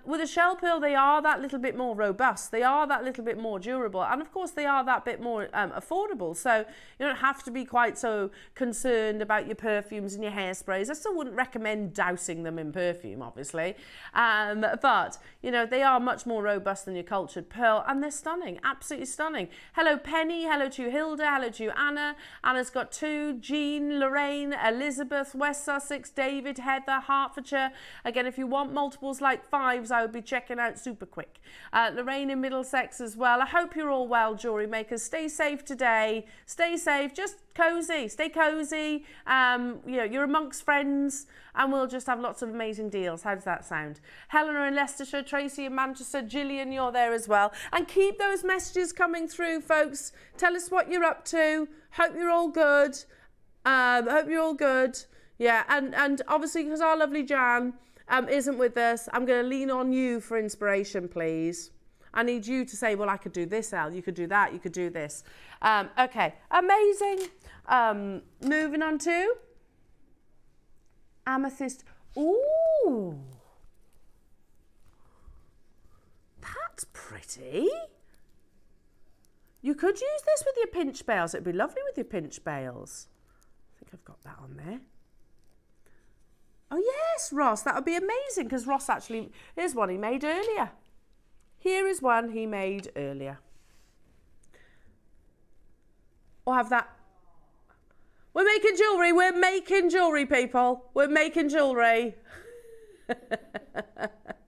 with a shell pearl, they are that little bit more robust. They are that little bit more durable. And of course, they are that bit more affordable. So you don't have to be quite so concerned about your perfumes and your hairsprays. I still wouldn't recommend dousing them in perfume, obviously. But, you know, they are much more robust than your cultured pearl. And they're stunning, absolutely stunning. Hello, Penny. Hello to you, Hilda. Hello to you, Anna. Anna's got 2. Jean, Lorraine, Elizabeth, West Sussex, David, Heather, Hertfordshire. Again, if you want multiples like 5s, I would be checking out super quick. Lorraine in Middlesex as well. I hope you're all well, Jewellery Makers. Stay safe today. Stay safe. Just cozy. Stay cozy. You know, you're amongst friends, and we'll just have lots of amazing deals. How does that sound? Helena in Leicestershire, Tracy in Manchester, Gillian, you're there as well. And keep those messages coming through, folks. Tell us what you're up to. Hope you're all good. Hope you're all good. Yeah, and obviously, because our lovely Jan isn't with us, I'm going to lean on you for inspiration, please. I need you to say, well, I could do this, Elle. You could do that. You could do this. Okay, amazing. Moving on to amethyst. Ooh, that's pretty. You could use this with your pinch bales. It'd be lovely with your pinch bales. I think I've got that on there. Oh yes, Ross, that would be amazing, because Ross actually, here's one he made earlier. Here is one he made earlier. We'll have that. We're making jewellery, people. We're making jewellery.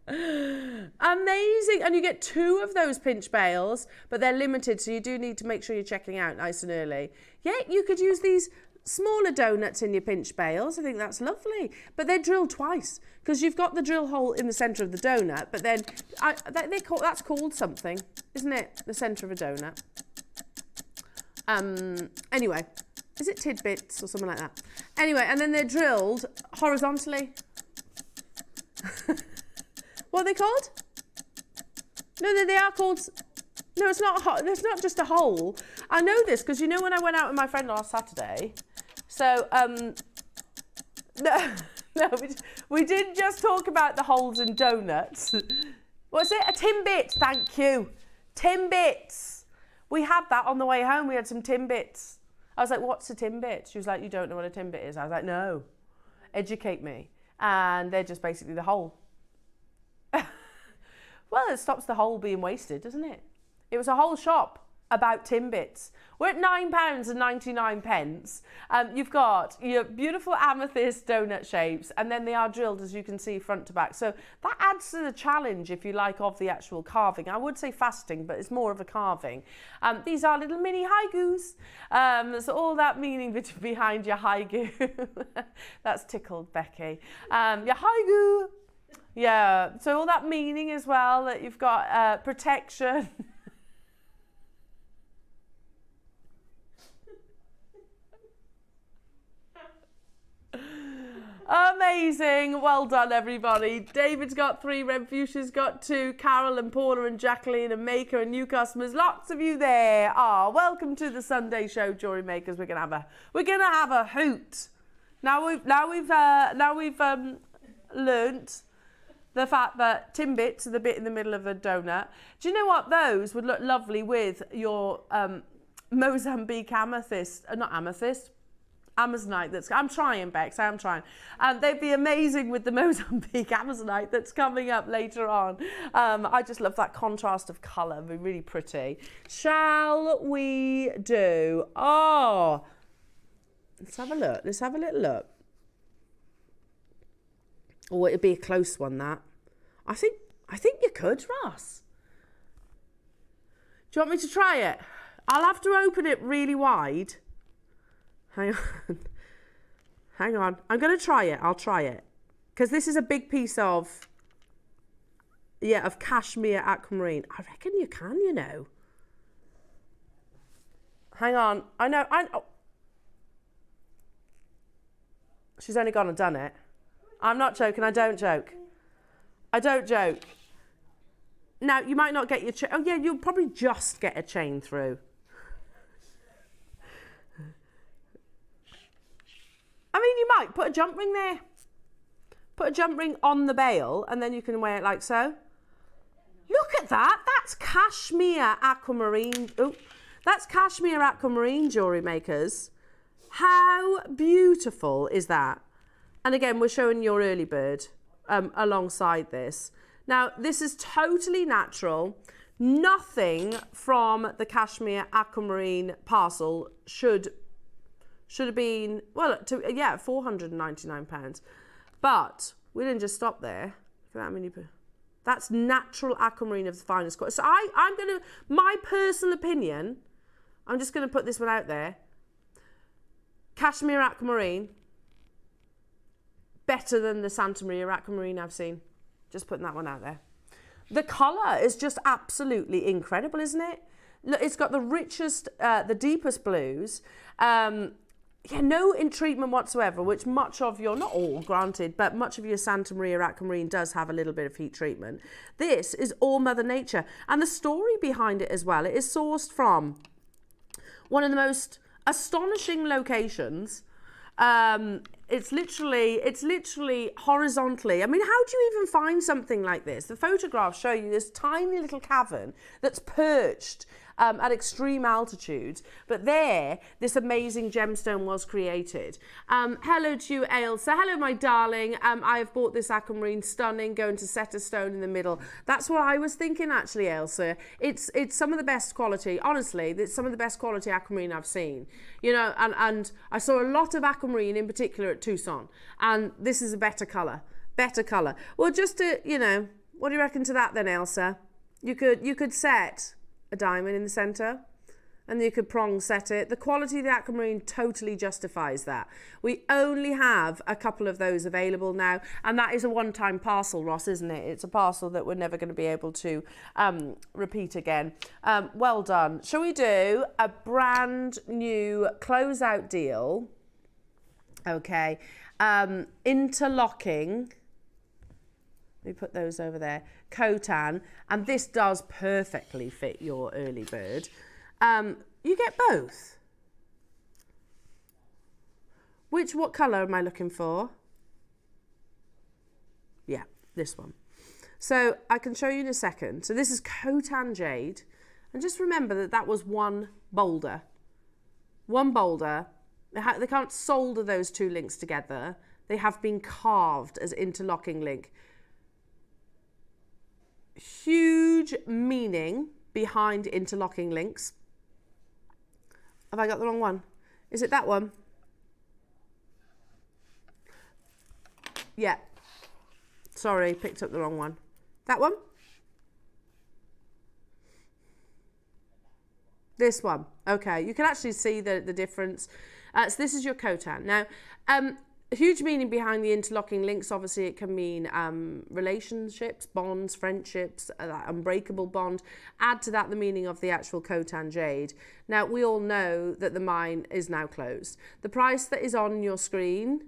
Amazing. And you get 2 of those pinch bales, but they're limited, so you do need to make sure you're checking out nice and early. Yeah, you could use these smaller donuts in your pinch bales. I think that's lovely, but they're drilled twice, because you've got the drill hole in the centre of the donut, but then that's called something, isn't it? The centre of a donut. Anyway, is it tidbits or something like that? Anyway, and then they're drilled horizontally. What are they called? No, they are called. No, it's not. It's not just a hole. I know this because, you know, when I went out with my friend last Saturday. So no, we didn't just talk about the holes in donuts. What's it? A Timbit. Thank you. Timbits. We had that on the way home. We had some Timbits. I was like, what's a Timbit? She was like, you don't know what a Timbit is? I was like, no. Educate me. And they're just basically the hole. Well, it stops the hole being wasted, doesn't it? It was a whole shop about Timbits. We're at £9.99. You've got your beautiful amethyst donut shapes, and then they are drilled, as you can see, front to back. So that adds to the challenge, if you like, of the actual carving. I would say faceting, but it's more of a carving. These are little mini haigus. So all that meaning behind your haigu. That's tickled Becky. Your haigu. Yeah, so all that meaning as well, that you've got protection. Amazing. Well done, everybody. David's got 3, Red Fuchsia's got 2, Carol and Paula and Jacqueline and Maker and new customers. Lots of you there. Welcome to the Sunday show, Jewelry Makers. We're gonna have a hoot. Now we've learnt the fact that Timbits are the bit in the middle of a donut. Do you know what? Those would look lovely with your Mozambique amethyst, not amethyst, Amazonite. I'm trying, Bex, I'm trying. They'd be amazing with the Mozambique Amazonite that's coming up later on. I just love that contrast of colour, be really pretty. Shall we do, let's have a look, let's have a little look. Oh, it'd be a close one, that. I think you could, Ross. Do you want me to try it? I'll have to open it really wide. Hang on. Hang on. I'm going to try it. I'll try it. Because this is a big piece of, of cashmere aquamarine. I reckon you can, you know. Hang on. I know. She's only gone and done it. I'm not joking. I don't joke. I don't joke. Now, you might not get your chain. Oh, yeah, you'll probably just get a chain through. I mean, you might put a jump ring there. Put a jump ring on the bail, and then you can wear it like so. Look at that. That's cashmere aquamarine. Oh, that's cashmere aquamarine, Jewelry Makers. How beautiful is that? And again, we're showing your early bird alongside this. Now, this is totally natural. Nothing from the cashmere aquamarine parcel should have been, well, £499. But we didn't just stop there. Look at that mini. That's natural aquamarine of the finest quality. So I'm going to, my personal opinion, I'm just going to put this one out there. Cashmere aquamarine, better than the Santa Maria aquamarine I've seen. Just putting that one out there. The colour is just absolutely incredible, isn't it? Look, it's got the richest, the deepest blues. No in treatment whatsoever, which much of your, not all granted, but much of your Santa Maria aquamarine does have a little bit of heat treatment. This is all Mother Nature. And the story behind it as well, it is sourced from one of the most astonishing locations. It's literally horizontally. I mean, how do you even find something like this? The photographs show you this tiny little cavern that's perched at extreme altitudes, but there, this amazing gemstone was created. Hello to you, Ailsa. Hello, my darling. I have bought this aquamarine, stunning, going to set a stone in the middle. That's what I was thinking, actually, Ailsa. It's some of the best quality, honestly, it's some of the best quality aquamarine I've seen. You know, and I saw a lot of aquamarine, in particular at Tucson, and this is a better colour. Well, just to, you know, what do you reckon to that then, Ailsa? You could set a diamond in the centre, and you could prong set it. The quality of the aquamarine totally justifies that. We only have a couple of those available now, and that is a one-time parcel, Ross, isn't it? It's a parcel that we're never going to be able to repeat again. Well done. Shall we do a brand new closeout deal? Okay. Interlocking. Let me put those over there. Cotan, and this does perfectly fit your early bird. You get both. What colour am I looking for? Yeah, this one. So I can show you in a second. So this is Cotan Jade, and just remember that was one boulder. One boulder. They can't solder those two links together. They have been carved as interlocking link. Huge meaning behind interlocking links. Have I got the wrong one? Is it that one? Yeah. Sorry, picked up the wrong one. That one? This one. Okay, you can actually see the difference. So this is your Cotan. Now, a huge meaning behind the interlocking links. Obviously, it can mean relationships, bonds, friendships, that unbreakable bond. Add to that the meaning of the actual Khotan jade. Now, we all know that the mine is now closed. The price that is on your screen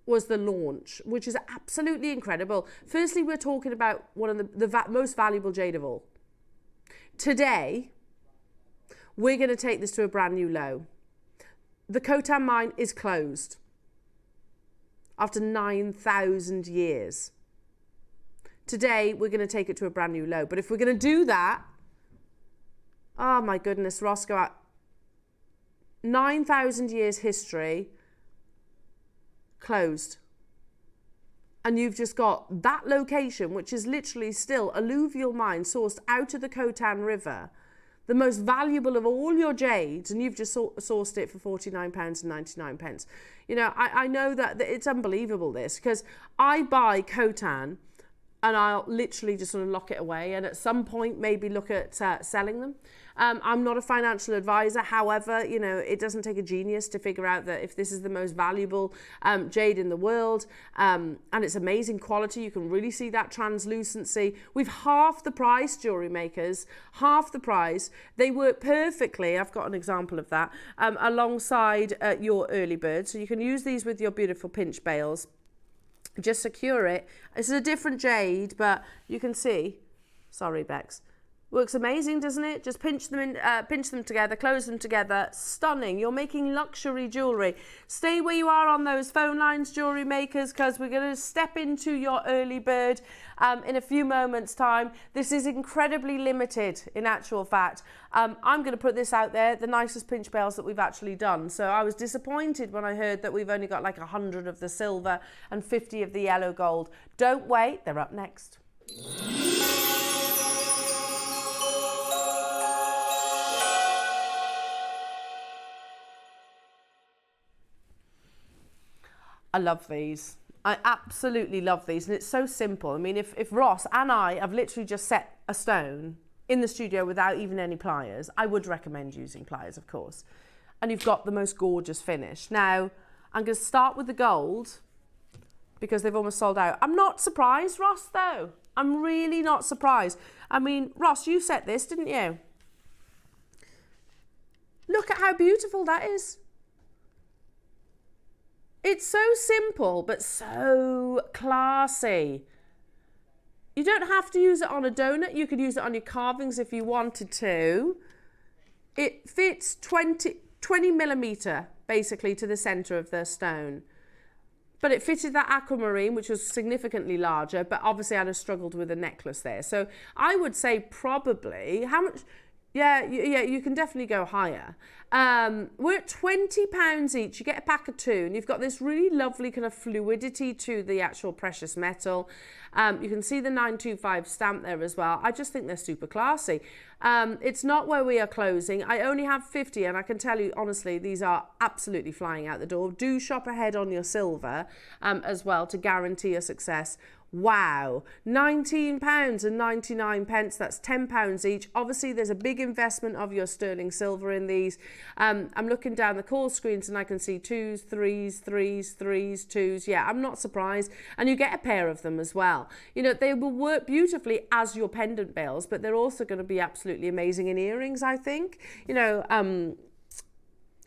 was the launch, which is absolutely incredible. Firstly, we're talking about one of the most valuable jade of all. Today, we're going to take this to a brand new low. The Khotan mine is closed after 9,000 years. Today, we're going to take it to a brand new low. But if we're going to do that, oh my goodness, Roscoe, 9,000 years history, closed. And you've just got that location, which is literally still alluvial mine sourced out of the Khotan River, the most valuable of all your jades, and you've just sourced it for £49.99. You know, I know that it's unbelievable, this, because I buy Khotan and I'll literally just sort of lock it away, and at some point maybe look at selling them. I'm not a financial advisor. However, you know, it doesn't take a genius to figure out that if this is the most valuable jade in the world, and it's amazing quality, you can really see that translucency. We've half the price, jewellery makers, half the price. They work perfectly. I've got an example of that alongside your early bird. So you can use these with your beautiful pinch bales. Just secure it. This is a different jade, but you can see, sorry Bex, works amazing, doesn't it? Just pinch them together, close them together. Stunning. You're making luxury jewellery. Stay where you are on those phone lines, jewellery makers, because we're going to step into your early bird in a few moments' time. This is incredibly limited, in actual fact. I'm going to put this out there, the nicest pinch bales that we've actually done. So I was disappointed when I heard that we've only got like 100 of the silver and 50 of the yellow gold. Don't wait, they're up next. I love these. I absolutely love these, and it's so simple. I mean, if Ross and I have literally just set a stone in the studio without even any pliers, I would recommend using pliers, of course. And you've got the most gorgeous finish. Now, I'm going to start with the gold because they've almost sold out. I'm not surprised, Ross, though. I'm really not surprised. I mean, Ross, you set this, didn't you? Look at how beautiful that is. It's so simple, but so classy. You don't have to use it on a donut. You could use it on your carvings if you wanted to. It fits 20 millimetre, basically, to the centre of the stone. But it fitted that aquamarine, which was significantly larger, but obviously I'd have struggled with a necklace there. So I would say probably, how much? Yeah, you can definitely go higher. We're at £20 each. You get a pack of 2, and you've got this really lovely kind of fluidity to the actual precious metal. You can see the 925 stamp there as well. I just think they're super classy. It's not where we are closing. I only have 50, and I can tell you honestly, these are absolutely flying out the door. Do shop ahead on your silver as well to guarantee your success. Wow, £19.99, that's £10 each. Obviously, there's a big investment of your sterling silver in these. I'm looking down the call screens and I can see 2s, 3s, 3s, 3s, 2s. Yeah, I'm not surprised. And you get a pair of them as well. You know, they will work beautifully as your pendant bales, but they're also going to be absolutely amazing in earrings, I think. You know,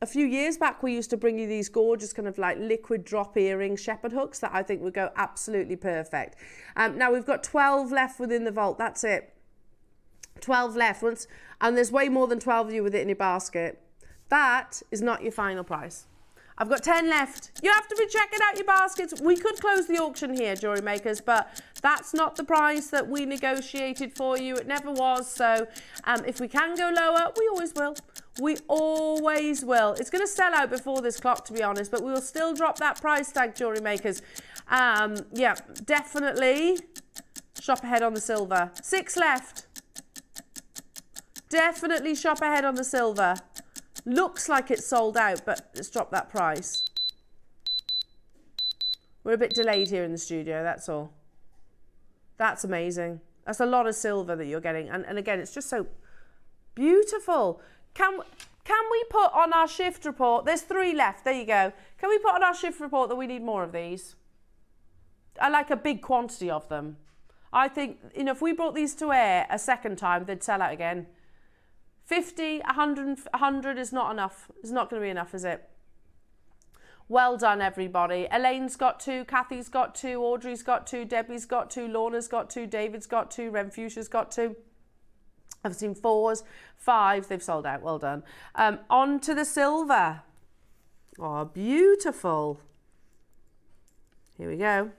a few years back, we used to bring you these gorgeous kind of like liquid drop earring shepherd hooks that I think would go absolutely perfect. Now we've got 12 left within the vault. That's it. 12 left. And there's way more than 12 of you with it in your basket. That is not your final price. I've got 10 left. You have to be checking out your baskets. We could close the auction here, jewellery makers, but that's not the price that we negotiated for you. It never was. So if we can go lower, we always will. We always will. It's going to sell out before this clock, to be honest, but we will still drop that price tag, jewellery makers. Yeah, definitely shop ahead on the silver. 6 left. Definitely shop ahead on the silver. Looks like it's sold out, but let's drop that price. We're a bit delayed here in the studio, that's all. That's amazing. That's a lot of silver that you're getting. And again, it's just so beautiful. Can we put on our shift report, there's 3 left, there you go. Can we put on our shift report that we need more of these? I like a big quantity of them. I think, you know, if we brought these to air a second time, they'd sell out again. 50, 100 is not enough. It's not going to be enough, is it? Well done, everybody. Elaine's got 2, Kathy's got 2, Audrey's got 2, Debbie's got 2, Lorna's got 2, David's got 2, Renfucia's got 2. I've seen 4s, 5s, they've sold out, well done. On to the silver. Oh, beautiful. Here we go.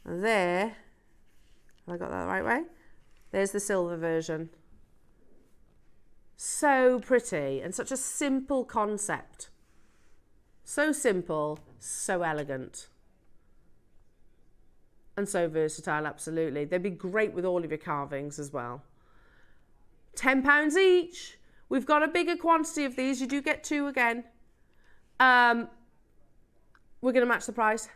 And there, have I got that the right way? There's the silver version. So pretty and such a simple concept. So simple, so elegant. And so versatile, absolutely. They'd be great with all of your carvings as well. £10 each. We've got a bigger quantity of these. You do get 2 again. We're going to match the price.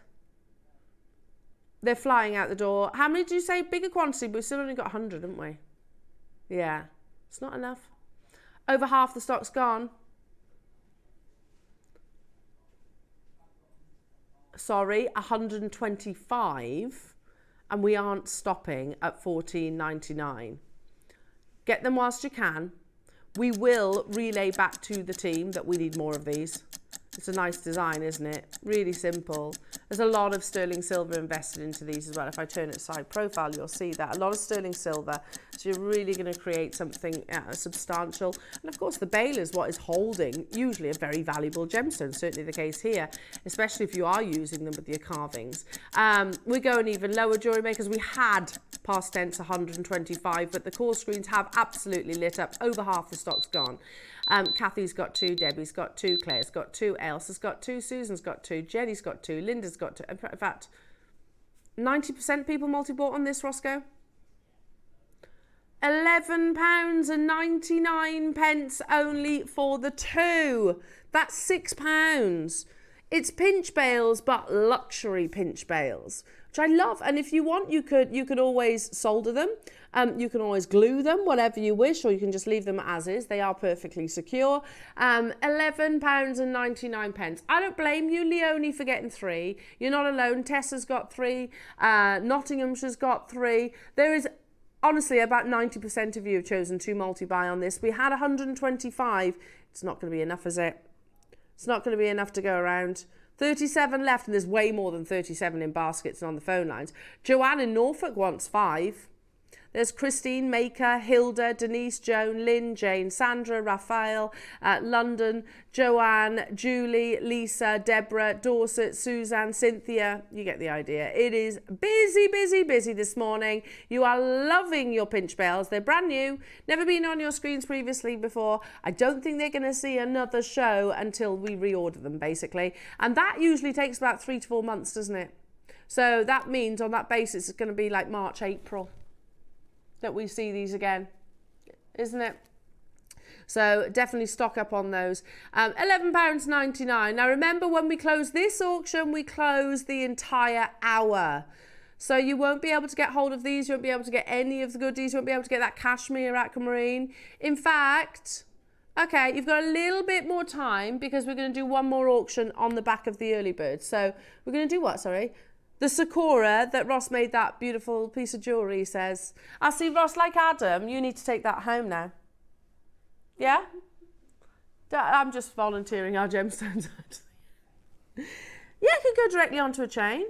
They're flying out the door. How many do you say? Bigger quantity, but we've still only got 100, haven't we? Yeah, it's not enough. Over half the stock's gone. Sorry, 125, and we aren't stopping at $14.99. Get them whilst you can. We will relay back to the team that we need more of these. It's a nice design, isn't it? Really simple. There's a lot of sterling silver invested into these as well. If I turn it side profile, you'll see that. A lot of sterling silver. So you're really going to create something substantial. And of course, the bail is what is holding usually a very valuable gemstone. Certainly the case here, especially if you are using them with your carvings. We're going even lower, jewellery makers. We had past tense 125, but the call screens have absolutely lit up. Over half the stock's gone. Kathy's got 2, Debbie's got 2, Claire's got 2, Elsa's got 2, Susan's got 2, Jenny's got 2, Linda's got 2. In fact, 90% people multi-bought on this, Roscoe. £11.99 only for the 2. That's £6. It's pinch bails, but luxury pinch bails, which I love. And if you want, you could always solder them. You can always glue them, whatever you wish, or you can just leave them as is. They are perfectly secure. £11.99. I don't blame you, Leonie, for getting 3. You're not alone. Tessa's got 3. Nottinghamshire's got 3. There is honestly about 90% of you have chosen to multi-buy on this. We had 125. It's not going to be enough, is it? It's not going to be enough to go around. 37 left, and there's way more than 37 in baskets and on the phone lines. Joanne in Norfolk wants 5. There's Christine, Maker, Hilda, Denise, Joan, Lynn, Jane, Sandra, Raphael, London, Joanne, Julie, Lisa, Deborah, Dorset, Suzanne, Cynthia. You get the idea. It is busy, busy, busy this morning. You are loving your pinch bails. They're brand new, never been on your screens previously before. I don't think they're going to see another show until we reorder them, basically. And that usually takes about 3 to 4 months, doesn't it? So that means on that basis, it's going to be like March, April that we see these again, isn't it? So definitely stock up on those. £11.99. Now remember, when we close this auction, we close the entire hour. So you won't be able to get hold of these. You won't be able to get any of the goodies. You won't be able to get that cashmere aquamarine. In fact, okay, you've got a little bit more time because we're going to do one more auction on the back of the early bird. So we're going to do what, sorry? The Sakura that Ross made that beautiful piece of jewellery, says. I see, Ross, like Adam, you need to take that home now. Yeah? I'm just volunteering our gemstones. Yeah, it could go directly onto a chain.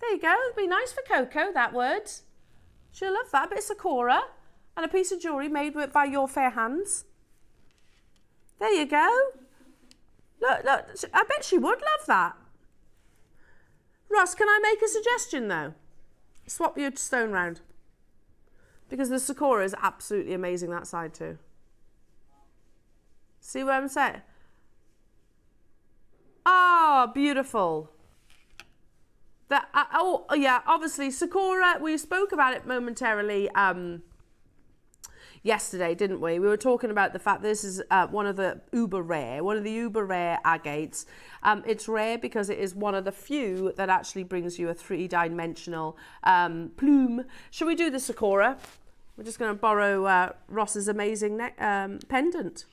There you go. It'd be nice for Coco, that word. She'll love that. A bit of Sakura and a piece of jewellery made by your fair hands. There you go. Look, I bet she would love that. Ross, can I make a suggestion though? Swap your stone round. Because the Sakura is absolutely amazing that side too. See what I'm saying? Ah, oh, beautiful. Oh, yeah, obviously Sakura, we spoke about it momentarily yesterday, didn't we? We were talking about the fact this is one of the uber rare agates. It's rare because it is one of the few that actually brings you a 3-dimensional plume. Shall we do the Sakura? We're just going to borrow Ross's amazing pendant.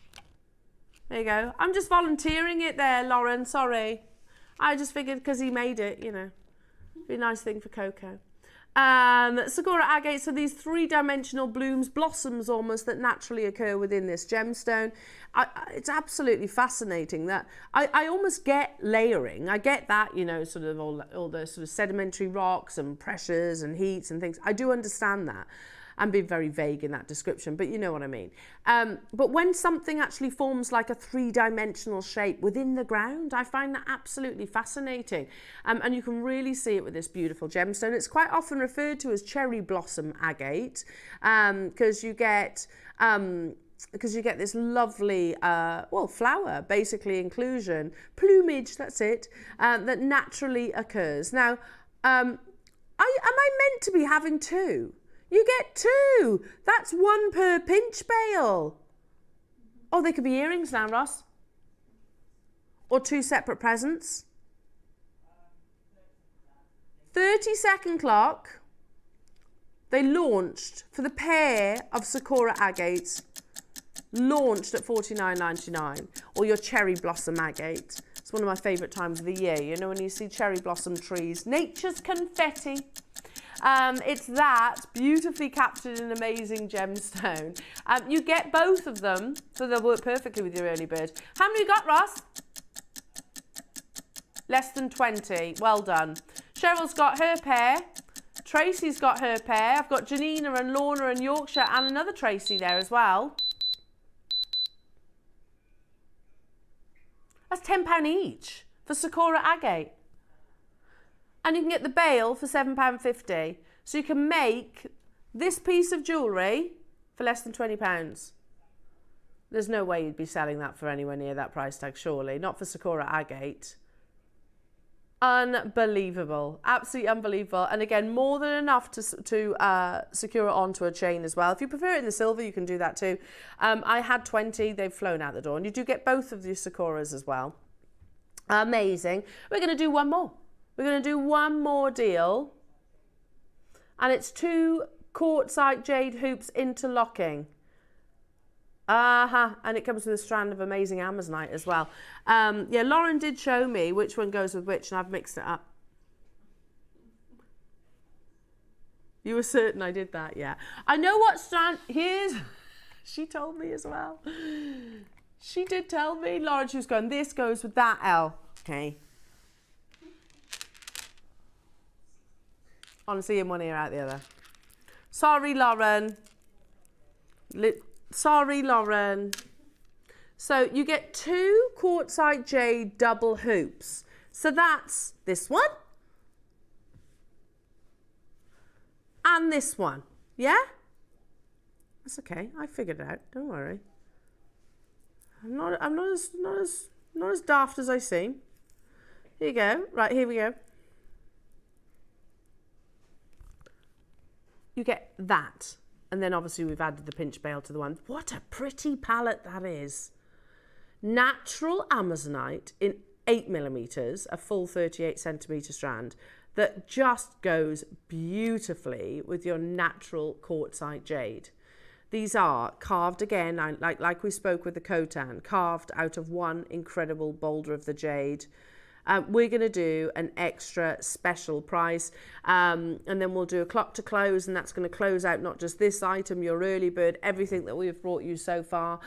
There you go. I'm just volunteering it there, Lauren. Sorry. I just figured because he made it, you know, be a nice thing for Coco. Sakura agates, so these three-dimensional blooms, blossoms almost, that naturally occur within this gemstone. It's absolutely fascinating that I almost get layering. I get that, you know, sort of all the sort of sedimentary rocks and pressures and heats and things. I do understand that. I'm being very vague in that description, but you know what I mean. But when something actually forms like a three-dimensional shape within the ground, I find that absolutely fascinating. And you can really see it with this beautiful gemstone. It's quite often referred to as cherry blossom agate, because you get this lovely, flower, basically inclusion, plumage, that's it, that naturally occurs. Now, am I meant to be having two? You get two. That's one per pinch bale. Oh, they could be earrings now, Ross. Or two separate presents. 30-second clock. They launched for the pair of Sakura agates. Launched at $49.99. Or your cherry blossom agate. It's one of my favourite times of the year. You know, when you see cherry blossom trees. Nature's confetti. It's that beautifully captured in an amazing gemstone. You get both of them, so they'll work perfectly with your early bird. How many you got, Ross? Less than 20. Well done. Cheryl's got her pair. Tracy's got her pair. I've got Janina and Lorna and Yorkshire and another Tracy there as well. That's £10 each for Sakura agate. And you can get the bale for £7.50. So you can make this piece of jewellery for less than £20. There's no way you'd be selling that for anywhere near that price tag, surely. Not for Sakura agate. Unbelievable. Absolutely unbelievable. And again, more than enough to secure it onto a chain as well. If you prefer it in the silver, you can do that too. I had 20. They've flown out the door. And you do get both of the Sakuras as well. Amazing. We're going to do one more. We're going to do one more deal, and it's 2 quartzite jade hoops interlocking. And it comes with a strand of amazing amazonite as well. Yeah, Lauren did show me which one goes with which, and I've mixed it up. You were certain I did that, yeah. I know what strand, here's, she told me as well. She did tell me, Lauren, she was going, this goes with that, Elle. Okay. Honestly, in one ear, out the other. Sorry, Lauren. Sorry, Lauren. So you get 2 quartzite jade double hoops. So that's this one. And this one. Yeah? That's okay. I figured it out. Don't worry. I'm not as daft as I seem. Here you go. Right, here we go. You get that. And then obviously we've added the pinch bale to the one. What a pretty palette that is. Natural amazonite in 8mm, a full 38 centimetre strand, that just goes beautifully with your natural quartzite jade. These are carved again, like we spoke with the Khotan, carved out of one incredible boulder of the jade. We're going to do an extra special price, and then we'll do a clock to close, and that's going to close out not just this item, your early bird, everything that we've brought you so far.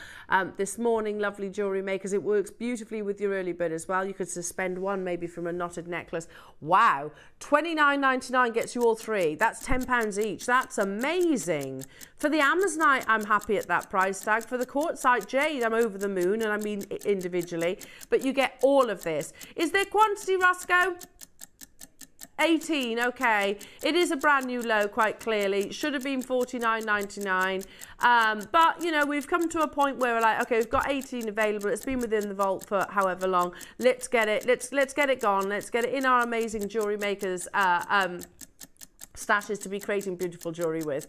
This morning, lovely jewellery makers, it works beautifully with your early bird as well. You could suspend one maybe from a knotted necklace. Wow, $29.99 gets you all 3. That's £10 each. That's amazing. For the amazonite, I'm happy at that price tag. For the quartzite jade, I'm over the moon, and I mean individually, but you get all of this. Is there quantity, Roscoe? 18, okay. It is a brand new low, quite clearly. Should have been $49.99. But, you know, we've come to a point where we're like, okay, we've got 18 available. It's been within the vault for however long. Let's get it. Let's get it gone. Let's get it in our amazing Jewellery Makers stashes to be creating beautiful jewellery with.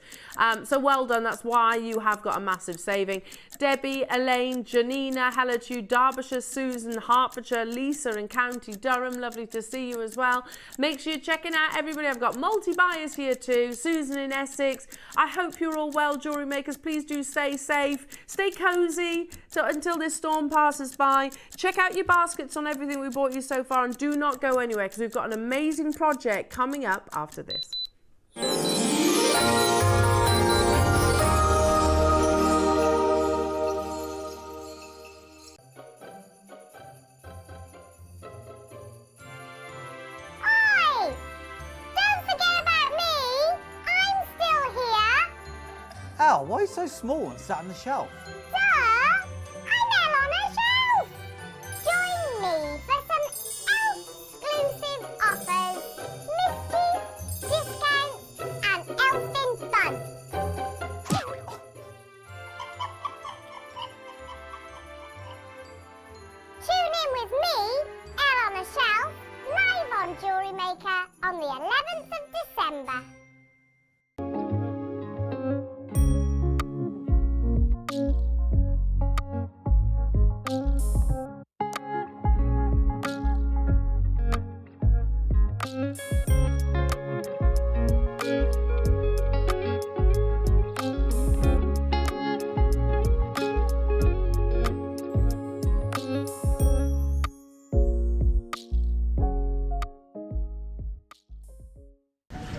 So well done. That's why you have got a massive saving. Debbie, Elaine, Janina, hello to you, Derbyshire, Susan, Hertfordshire, Lisa in County Durham. Lovely to see you as well. Make sure you're checking out everybody. I've got multi-buyers here too. Susan in Essex. I hope you're all well, jewellery makers. Please do stay safe. Stay cosy until this storm passes by. Check out your baskets on everything we bought you so far and do not go anywhere because we've got an amazing project coming up after this. Al, why are you so small and sat on the shelf? Duh! I'm Elena Shelf! Join me for some exclusive offers, mysteries, discounts and elfin fun. Tune in with me, Elena Shelf, live on Jewellery Maker on the 11th of December.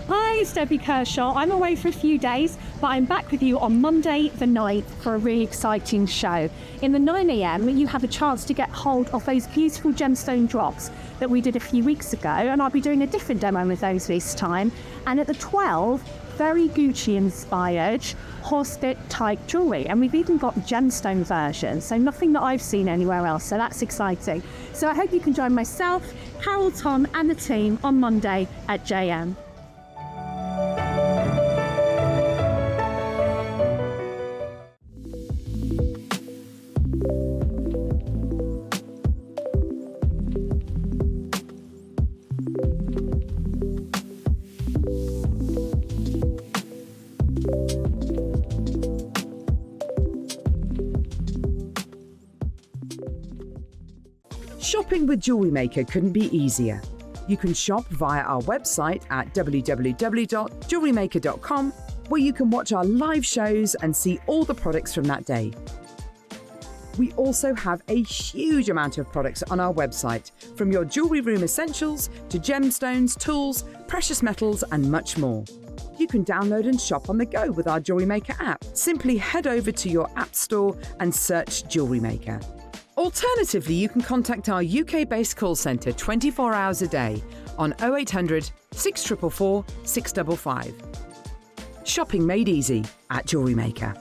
Hi, it's Debbie Kershaw. I'm away for a few days, but I'm back with you on Monday the 9th for a really exciting show. In the 9 a.m, you have a chance to get hold of those beautiful gemstone drops that we did a few weeks ago, and I'll be doing a different demo with those this time. And at the 12, very Gucci-inspired horse-bit type jewellery, and we've even got gemstone versions, so nothing that I've seen anywhere else, so that's exciting. So I hope you can join myself, Carol, Tom and the team on Monday at JM. Shopping with Jewellery Maker couldn't be easier. You can shop via our website at www.jewellerymaker.com, where you can watch our live shows and see all the products from that day. We also have a huge amount of products on our website, from your jewellery room essentials to gemstones, tools, precious metals and much more. You can download and shop on the go with our Jewellery Maker app. Simply head over to your app store and search Jewellery Maker. Alternatively, you can contact our UK-based call centre 24 hours a day on 0800 644 655. Shopping made easy at Jewellery Maker.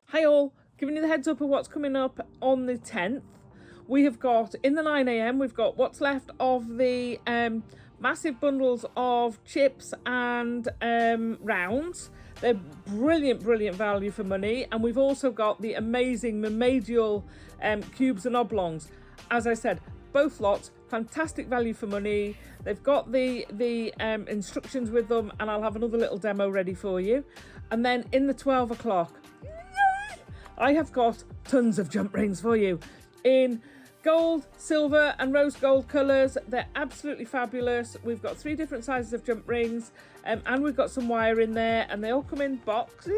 Hi all, giving you the heads up of what's coming up on the 10th. We have got, in the 9 a.m, we've got what's left of the massive bundles of chips and rounds. They're brilliant value for money. And we've also got the amazing Mermaidial cubes and oblongs. As I said, both lots, fantastic value for money. They've got the instructions with them, and I'll have another little demo ready for you. And then in the 12 o'clock, I have got tons of jump rings for you in gold, silver and rose gold colours. They're absolutely fabulous. We've got 3 different sizes of jump rings, and we've got some wire in there, and they all come in boxes.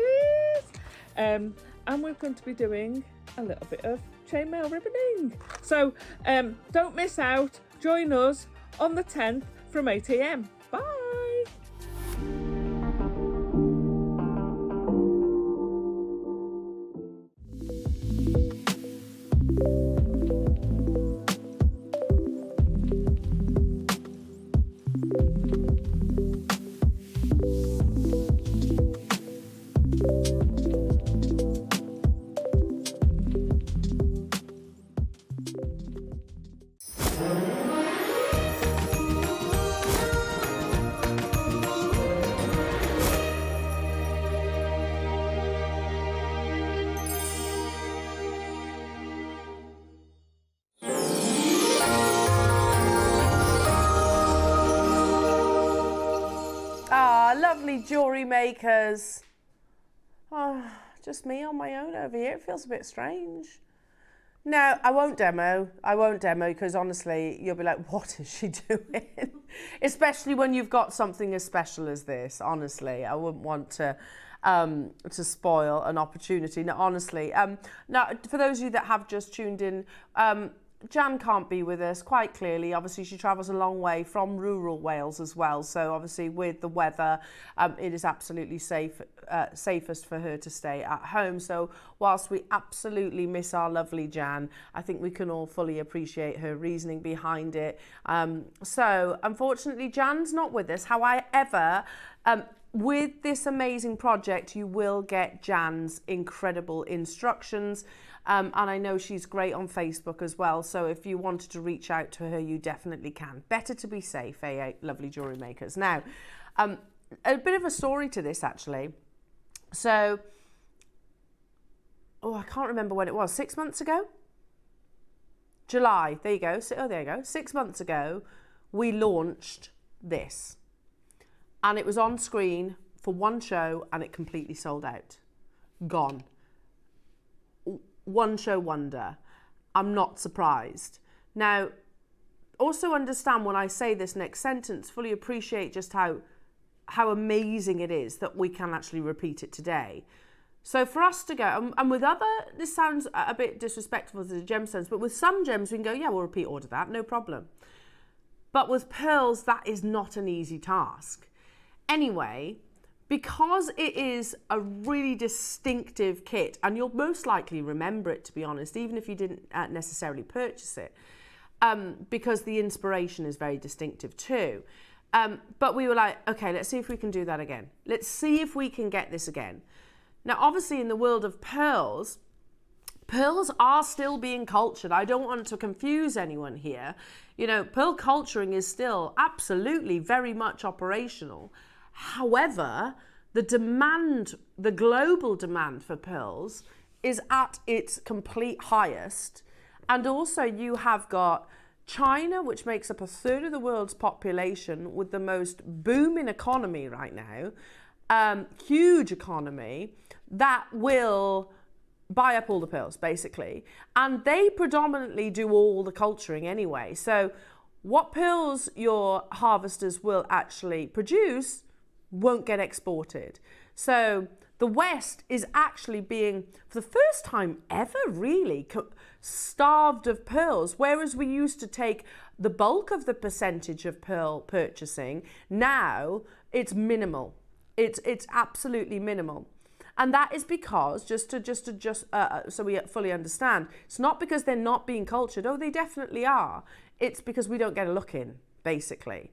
And we're going to be doing a little bit of chainmail ribboning. So don't miss out. Join us on the 10th from 8 a.m. Bye. Ah, lovely jewellery makers. Oh, just me on my own over here. It feels a bit strange. No, I won't demo. I won't demo because honestly, you'll be like, what is she doing? Especially when you've got something as special as this. Honestly, I wouldn't want to spoil an opportunity. No, honestly. Now, for those of you that have just tuned in, Jan can't be with us quite clearly. Obviously, she travels a long way from rural Wales as well. So obviously with the weather, it is absolutely safest for her to stay at home. So whilst we absolutely miss our lovely Jan, I think we can all fully appreciate her reasoning behind it. So unfortunately, Jan's not with us. However, with this amazing project, you will get Jan's incredible instructions. And I know she's great on Facebook as well. So if you wanted to reach out to her, you definitely can. Better to be safe, eh, lovely jewellery makers. Now, a bit of a story to this, actually. So, I can't remember when it was. 6 months ago? July. There you go. There you go. 6 months ago, we launched this. And it was on screen for one show and it completely sold out. Gone. One show wonder. I'm not surprised. Now, also understand when I say this next sentence, fully appreciate just how amazing it is that we can actually repeat it today. So for us to go, and with other, this sounds a bit disrespectful to the gemstones, but with some gems we can go, yeah, we'll repeat order that, no problem. But with pearls, that is not an easy task. Anyway, because it is a really distinctive kit, and you'll most likely remember it, to be honest, even if you didn't necessarily purchase it, because the inspiration is very distinctive too. But we were like, okay, let's see if we can do that again. Let's see if we can get this again. Now, obviously, in the world of pearls are still being cultured. I don't want to confuse anyone here. You know, pearl culturing is still absolutely very much operational. However, the global demand for pearls is at its complete highest. And also you have got China, which makes up 1/3 of the world's population with the most booming economy right now, huge economy, that will buy up all the pearls, basically. And they predominantly do all the culturing anyway. So what pearls your harvesters will actually produce won't get exported. So the West is actually being, for the first time ever really, starved of pearls, whereas we used to take the bulk of the percentage of pearl purchasing. Now it's minimal. It's absolutely minimal. And that is because, so we fully understand, it's not because they're not being cultured. Oh, they definitely are. It's because we don't get a look in, basically.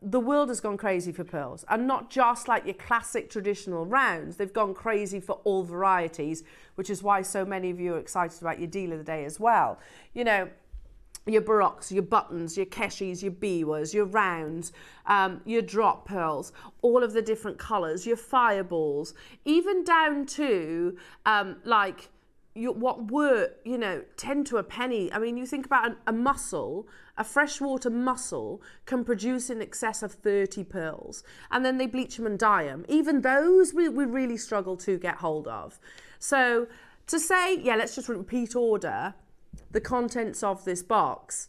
The world has gone crazy for pearls, and not just like your classic traditional rounds. They've gone crazy for all varieties, which is why so many of you are excited about your deal of the day as well. You know, your baroques, your buttons, your keshis, your biwas, your rounds, your drop pearls, all of the different colours, your fireballs, even down to like what were, 10 to a penny. I mean, you think about a mussel, a freshwater mussel can produce in excess of 30 pearls, and then they bleach them and dye them. Even those we really struggle to get hold of. So to say, yeah, let's just repeat order the contents of this box,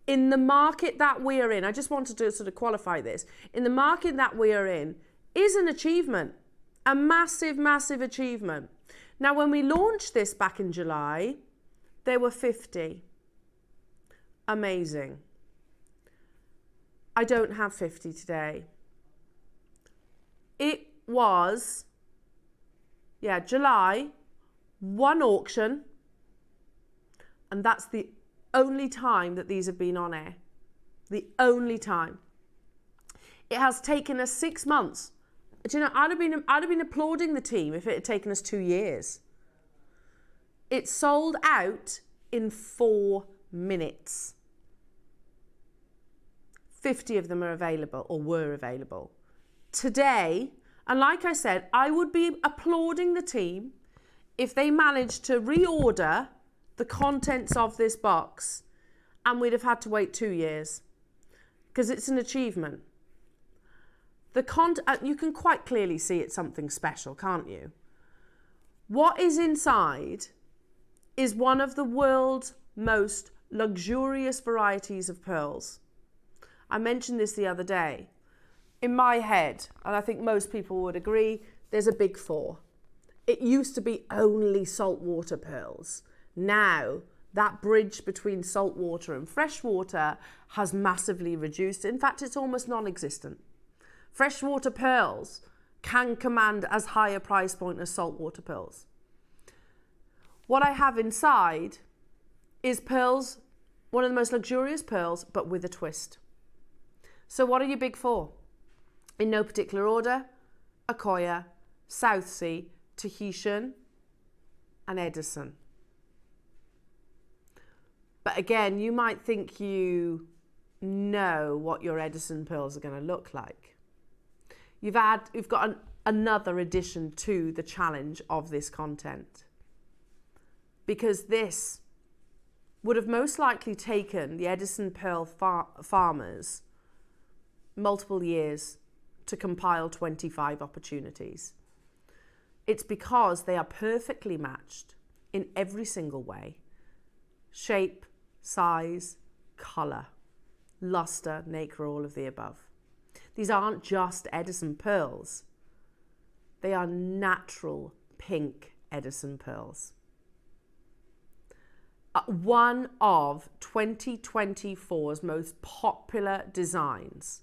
in the market that we are in, I just wanted to sort of qualify this, in the market that we are in is an achievement, a massive, massive achievement. Now, when we launched this back in July, there were 50. Amazing. I don't have 50 today. It was, July, one auction, and that's the only time that these have been on air. The only time. It has taken us 6 months Do you know, I'd have been applauding the team if it had taken us 2 years. It sold out in 4 minutes. 50 of them are available, or were available. Today, and like I said, I would be applauding the team if they managed to reorder the contents of this box, and we'd have had to wait 2 years, because it's an achievement. You can quite clearly see it's something special, can't you? What is inside is one of the world's most luxurious varieties of pearls. I mentioned this the other day. In my head, and I think most people would agree, there's a big four. It used to be only saltwater pearls. Now, that bridge between saltwater and freshwater has massively reduced. In fact, it's almost non-existent. Freshwater pearls can command as high a price point as saltwater pearls. What I have inside is pearls, one of the most luxurious pearls, but with a twist. So what are your big four? In no particular order: Akoya, South Sea, Tahitian, and Edison. But again, you might think you know what your Edison pearls are going to look like. You've got another addition to the challenge of this content, because this would have most likely taken the Edison pearl farmers multiple years to compile 25 opportunities. It's because they are perfectly matched in every single way: shape, size, colour, luster, nacre, all of the above. These aren't just Edison pearls. They are natural pink Edison pearls. One of 2024's most popular designs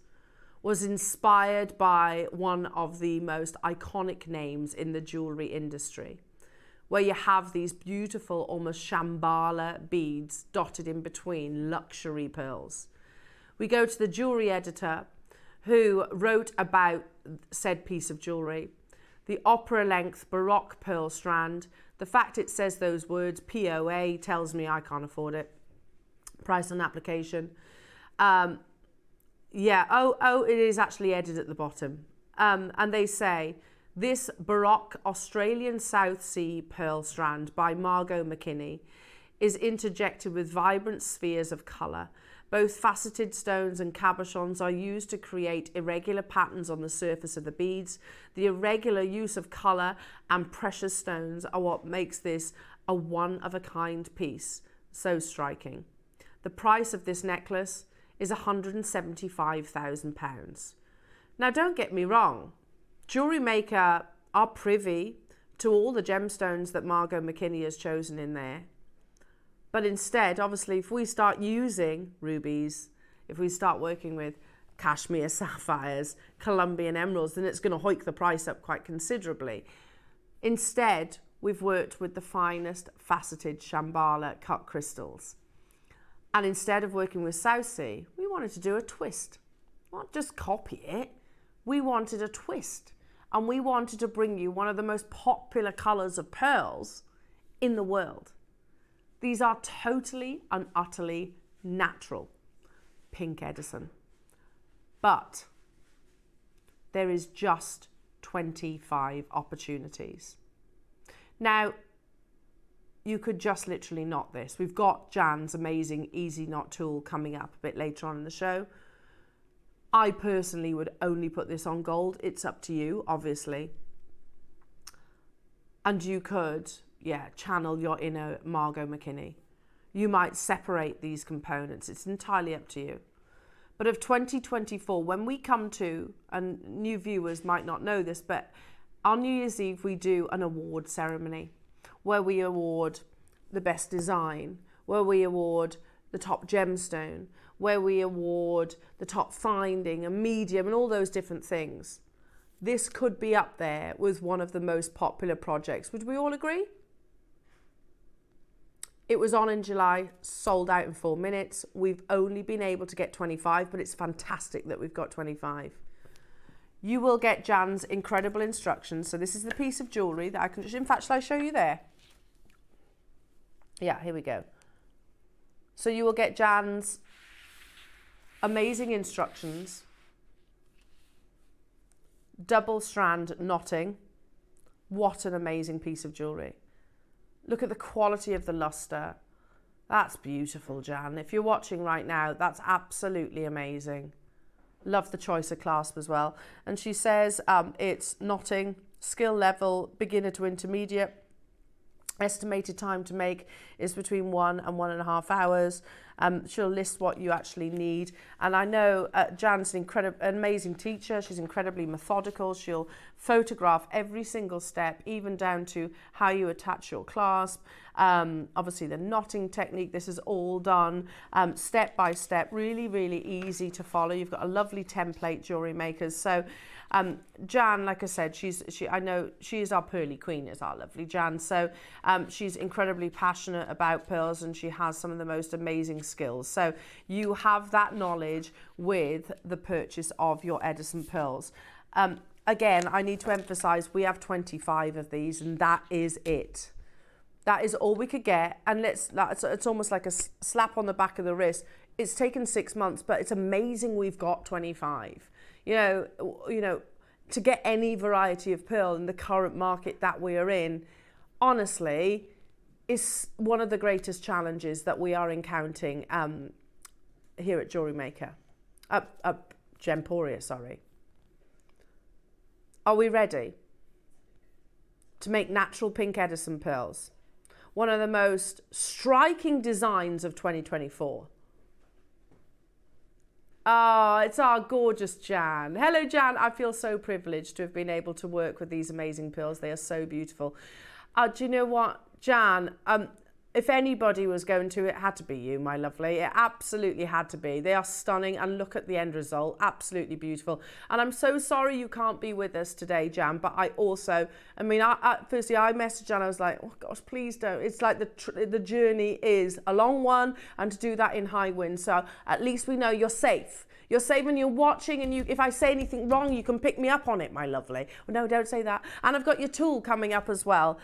was inspired by one of the most iconic names in the jewellery industry, where you have these beautiful, almost shambhala beads dotted in between luxury pearls. We go to the jewellery editor who wrote about said piece of jewellery, the opera-length Baroque pearl strand. The fact it says those words, POA, tells me I can't afford it. Price on application. It is actually edited at the bottom. And they say, this Baroque Australian South Sea pearl strand by Margot McKinney is interjected with vibrant spheres of colour. Both faceted stones and cabochons are used to create irregular patterns on the surface of the beads. The irregular use of colour and precious stones are what makes this a one-of-a-kind piece so striking. The price of this necklace is £175,000. Now, don't get me wrong. JewelleryMaker are privy to all the gemstones that Margot McKinney has chosen in there. But instead, obviously, if we start using rubies, if we start working with cashmere sapphires, Colombian emeralds, then it's going to hike the price up quite considerably. Instead, we've worked with the finest faceted Shambhala cut crystals. And instead of working with South Sea, we wanted to do a twist. Not just copy it, we wanted a twist. And we wanted to bring you one of the most popular colours of pearls in the world. These are totally and utterly natural pink Edison. But there is just 25 opportunities. Now, you could just literally knot this. We've got Jan's amazing easy knot tool coming up a bit later on in the show. I personally would only put this on gold. It's up to you, obviously. And you could, channel your inner Margot McKinney. You might separate these components. It's entirely up to you. But of 2024, when we come to, and new viewers might not know this, but on New Year's Eve, we do an award ceremony where we award the best design, where we award the top gemstone, where we award the top finding, a medium, and all those different things. This could be up there with one of the most popular projects. Would we all agree? It was on in July, sold out in 4 minutes. We've only been able to get 25, but it's fantastic that we've got 25. you will get Jan's incredible instructions. So this is the piece of jewellery that I can just, in fact, shall I show you there? Yeah, here we go. So you will get Jan's amazing instructions, double strand knotting. What an amazing piece of jewellery. Look at the quality of the luster. That's beautiful, Jan. If you're watching right now, that's absolutely amazing. Love the choice of clasp as well. And she says it's knotting, skill level, beginner to intermediate. Estimated time to make is between 1 and 1.5 hours. She'll list what you actually need. And I know Jan's an amazing teacher. She's incredibly methodical. She'll photograph every single step, even down to how you attach your clasp. Obviously the knotting technique, this is all done step by step, really, really easy to follow. You've got a lovely template, Jewellery Makers. So Jan, like I said, I know she is our pearly queen, is our lovely Jan. So she's incredibly passionate about pearls, and she has some of the most amazing skills. So you have that knowledge with the purchase of your Edison pearls. Again, I need to emphasize, we have 25 of these, and that is it. That is all we could get. And it's almost like a slap on the back of the wrist. It's taken 6 months, but it's amazing we've got 25. You know, to get any variety of pearl in the current market that we are in, honestly, is one of the greatest challenges that we are encountering here at JewelleryMaker. Gemporia, sorry. Are we ready to make natural pink Edison pearls? One of the most striking designs of 2024. Oh, it's our gorgeous Jan. Hello, Jan. I feel so privileged to have been able to work with these amazing pearls. They are so beautiful. Do you know what, Jan? If anybody was going to, it had to be you, my lovely. It absolutely had to be. They are stunning, and look at the end result. Absolutely beautiful. And I'm so sorry you can't be with us today, Jan, but firstly, I messaged Jan. I was like, oh gosh, please don't. It's like the journey is a long one, and to do that in high winds. So at least we know you're safe. You're safe when you're watching, and if I say anything wrong, you can pick me up on it, my lovely. Well, no, don't say that. And I've got your tool coming up as well.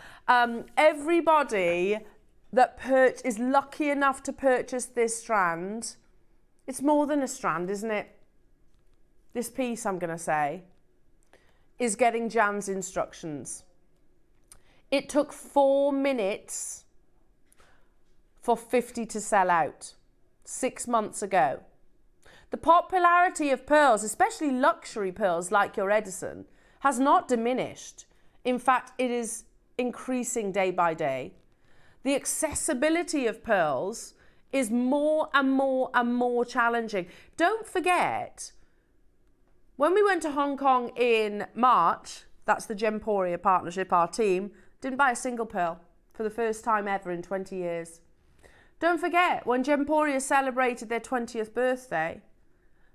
Everybody that is lucky enough to purchase this strand, it's more than a strand, isn't it? This piece, I'm going to say, is getting Jan's instructions. It took 4 minutes for 50 to sell out 6 months ago. The popularity of pearls, especially luxury pearls like your Edison, has not diminished. In fact, it is increasing day by day. The accessibility of pearls is more and more and more challenging. Don't forget, when we went to Hong Kong in March, that's the Gemporia partnership, our team, didn't buy a single pearl for the first time ever in 20 years. Don't forget, when Gemporia celebrated their 20th birthday,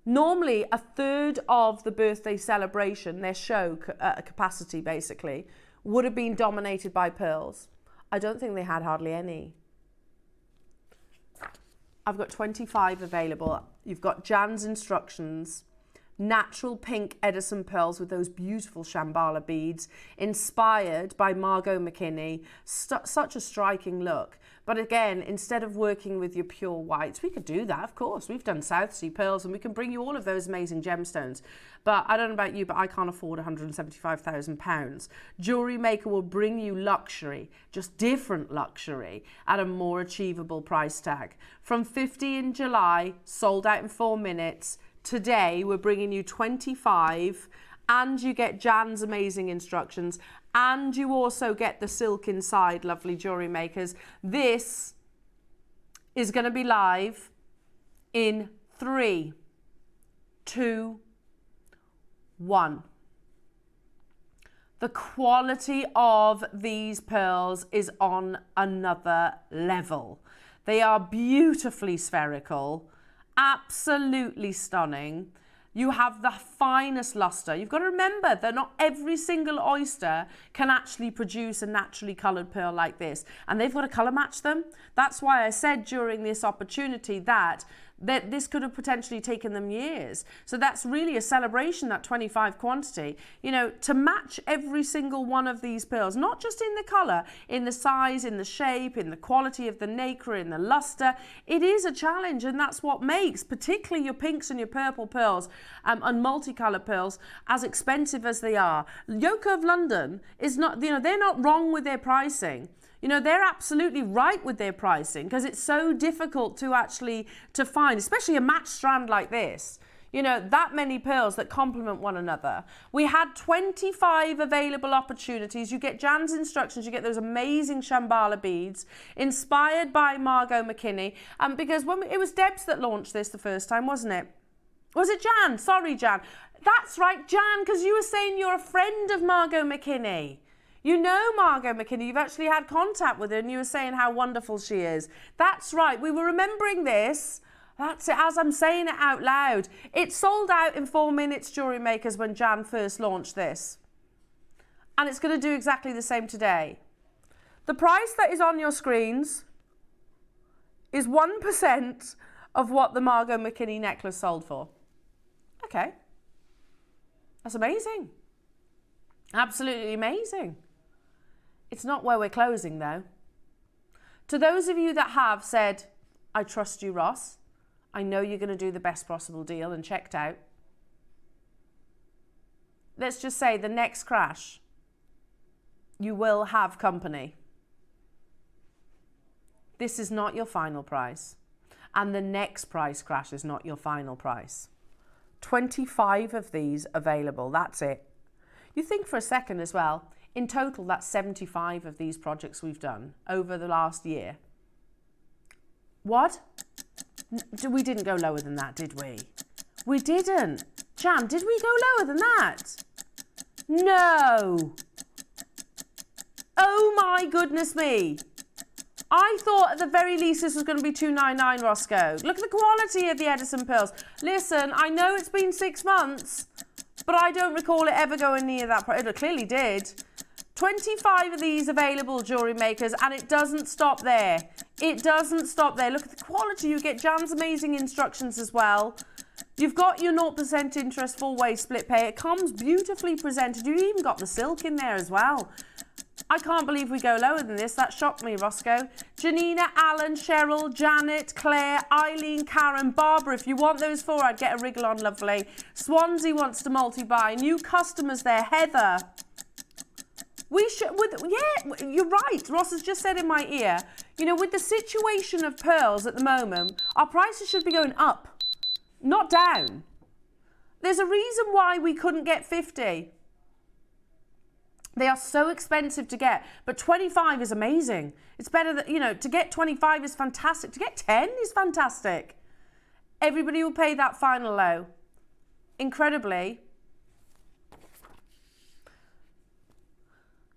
normally a third of the birthday celebration, their show capacity basically, would have been dominated by pearls. I don't think they had hardly any. I've got 25 available. You've got Jan's instructions, natural pink Edison pearls with those beautiful Shambhala beads, inspired by Margot McKinney. Such a striking look. But again, instead of working with your pure whites, we could do that, of course. We've done South Sea pearls, and we can bring you all of those amazing gemstones. But I don't know about you, but I can't afford £175,000. JewelleryMaker will bring you luxury, just different luxury, at a more achievable price tag. From 50 in July, sold out in 4 minutes. Today, we're bringing you 25, and you get Jan's amazing instructions, and you also get the silk inside, lovely Jewellery Makers. This is going to be live in 3, 2, 1. The quality of these pearls is on another level. They are beautifully spherical, absolutely stunning. You have the finest luster. You've got to remember that not every single oyster can actually produce a naturally coloured pearl like this. And they've got to colour match them. That's why I said during this opportunity that that this could have potentially taken them years. So that's really a celebration, that 25 quantity, you know, to match every single one of these pearls, not just in the colour, in the size, in the shape, in the quality of the nacre, in the luster. It is a challenge, and that's what makes particularly your pinks and your purple pearls and multicolour pearls as expensive as they are. Yoko of London is not, you know, they're not wrong with their pricing. You know, they're absolutely right with their pricing because it's so difficult to find, especially a matched strand like this. You know, that many pearls that complement one another. We had 25 available opportunities. You get Jan's instructions, you get those amazing Shambhala beads inspired by Margot McKinney. Because it was Debs that launched this the first time, wasn't it? Was it Jan? Sorry, Jan. That's right, Jan, because you were saying you're a friend of Margot McKinney. You know Margot McKinney, you've actually had contact with her and you were saying how wonderful she is. That's right, we were remembering this. That's it, as I'm saying it out loud. It sold out in 4 minutes, Jewellery Makers, when Jan first launched this. And it's going to do exactly the same today. The price that is on your screens is 1% of what the Margot McKinney necklace sold for. Okay. That's amazing. Absolutely amazing. It's not where we're closing, though. To those of you that have said, I trust you, Ross, I know you're going to do the best possible deal and checked out. Let's just say the next crash, you will have company. This is not your final price. And the next price crash is not your final price. 25 of these available, that's it. You think for a second as well, in total that's 75 of these projects we've done over the last year. What? We didn't go lower than that, did we? We didn't. Jan, did we go lower than that? No. Oh my goodness me. I thought at the very least this was going to be $299, Roscoe. Look at the quality of the Edison pearls. Listen, I know it's been 6 months, but I don't recall it ever going near that price. It clearly did. 25 of these available, Jewellery Makers, and it doesn't stop there. It doesn't stop there. Look at the quality. You get Jan's amazing instructions as well. You've got your 0% interest full waist split pay. It comes beautifully presented. You've even got the silk in there as well. I can't believe we go lower than this. That shocked me, Roscoe. Janina, Alan, Cheryl, Janet, Claire, Eileen, Karen, Barbara. If you want those 4, I'd get a wriggle on, lovely. Swansea wants to multi-buy. New customers there. Heather. We should, yeah, you're right. Ross has just said in my ear, you know, with the situation of pearls at the moment, our prices should be going up, not down. There's a reason why we couldn't get 50. They are so expensive to get, but 25 is amazing. It's better that, you know, to get 25 is fantastic. To get 10 is fantastic. Everybody will pay that final low. Incredibly,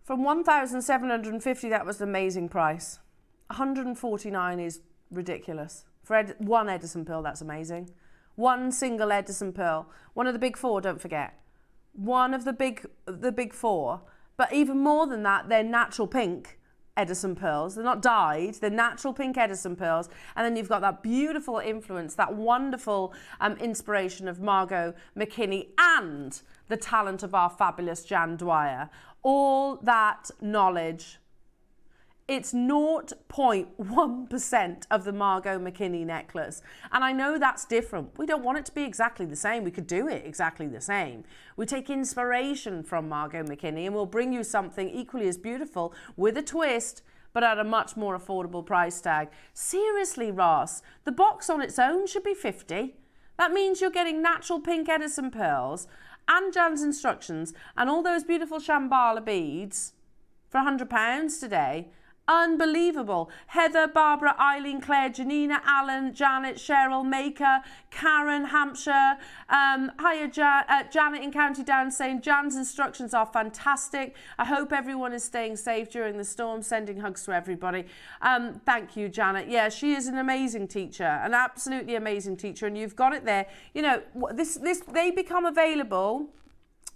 from 1,750, that was an amazing price. 149 is ridiculous. For one Edison pearl, that's amazing. One single Edison pearl. One of the big 4, don't forget. One of the big 4. But even more than that, they're natural pink Edison pearls. They're not dyed, they're natural pink Edison pearls. And then you've got that beautiful influence, that wonderful inspiration of Margot McKinney and the talent of our fabulous Jan Dwyer. All that knowledge. It's 0.1% of the Margot McKinney necklace. And I know that's different. We don't want it to be exactly the same. We could do it exactly the same. We take inspiration from Margot McKinney and we'll bring you something equally as beautiful with a twist, but at a much more affordable price tag. Seriously, Ross, the box on its own should be 50. That means you're getting natural pink Edison pearls and Jan's instructions and all those beautiful Shambhala beads for £100 today. Unbelievable. Heather, Barbara, Eileen, Claire, Janina, Alan, Janet, Cheryl, Maker, Karen, Hampshire, hiya Janet in County Down saying Jan's instructions are fantastic. I hope everyone is staying safe during the storm. Sending hugs to everybody. Thank you, Janet. Yeah, she is an amazing teacher, an absolutely amazing teacher, and you've got it there. You know, they become available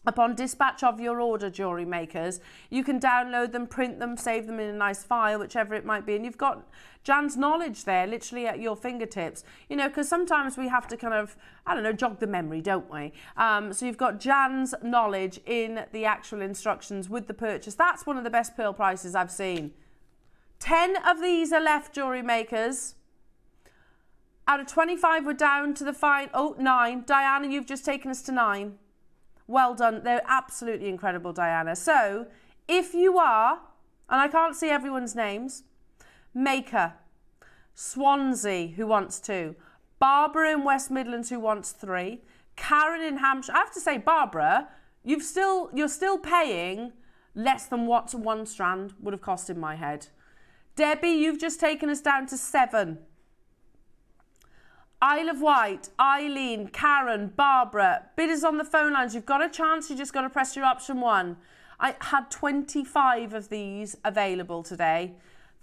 Upon dispatch of your order, jewellery makers, you can download them, print them, save them in a nice file, whichever it might be. And you've got Jan's knowledge there, literally at your fingertips. You know, because sometimes we have to kind of, I don't know, jog the memory, don't we? So you've got Jan's knowledge in the actual instructions with the purchase. That's one of the best pearl prices I've seen. 10 of these are left, jewellery makers. Out of 25, we're down to the fine. Oh, 9. Diana, you've just taken us to 9. Well done. They're absolutely incredible, Diana. So if you are, and I can't see everyone's names, Maker, Swansea, who wants 2, Barbara in West Midlands, who wants 3, Karen in Hampshire. I have to say, Barbara, you're still paying less than what 1 strand would have cost in my head. Debbie, you've just taken us down to 7. Isle of Wight, Eileen, Karen, Barbara, bidders on the phone lines. You've got a chance, you just got to press your option 1. I had 25 of these available today.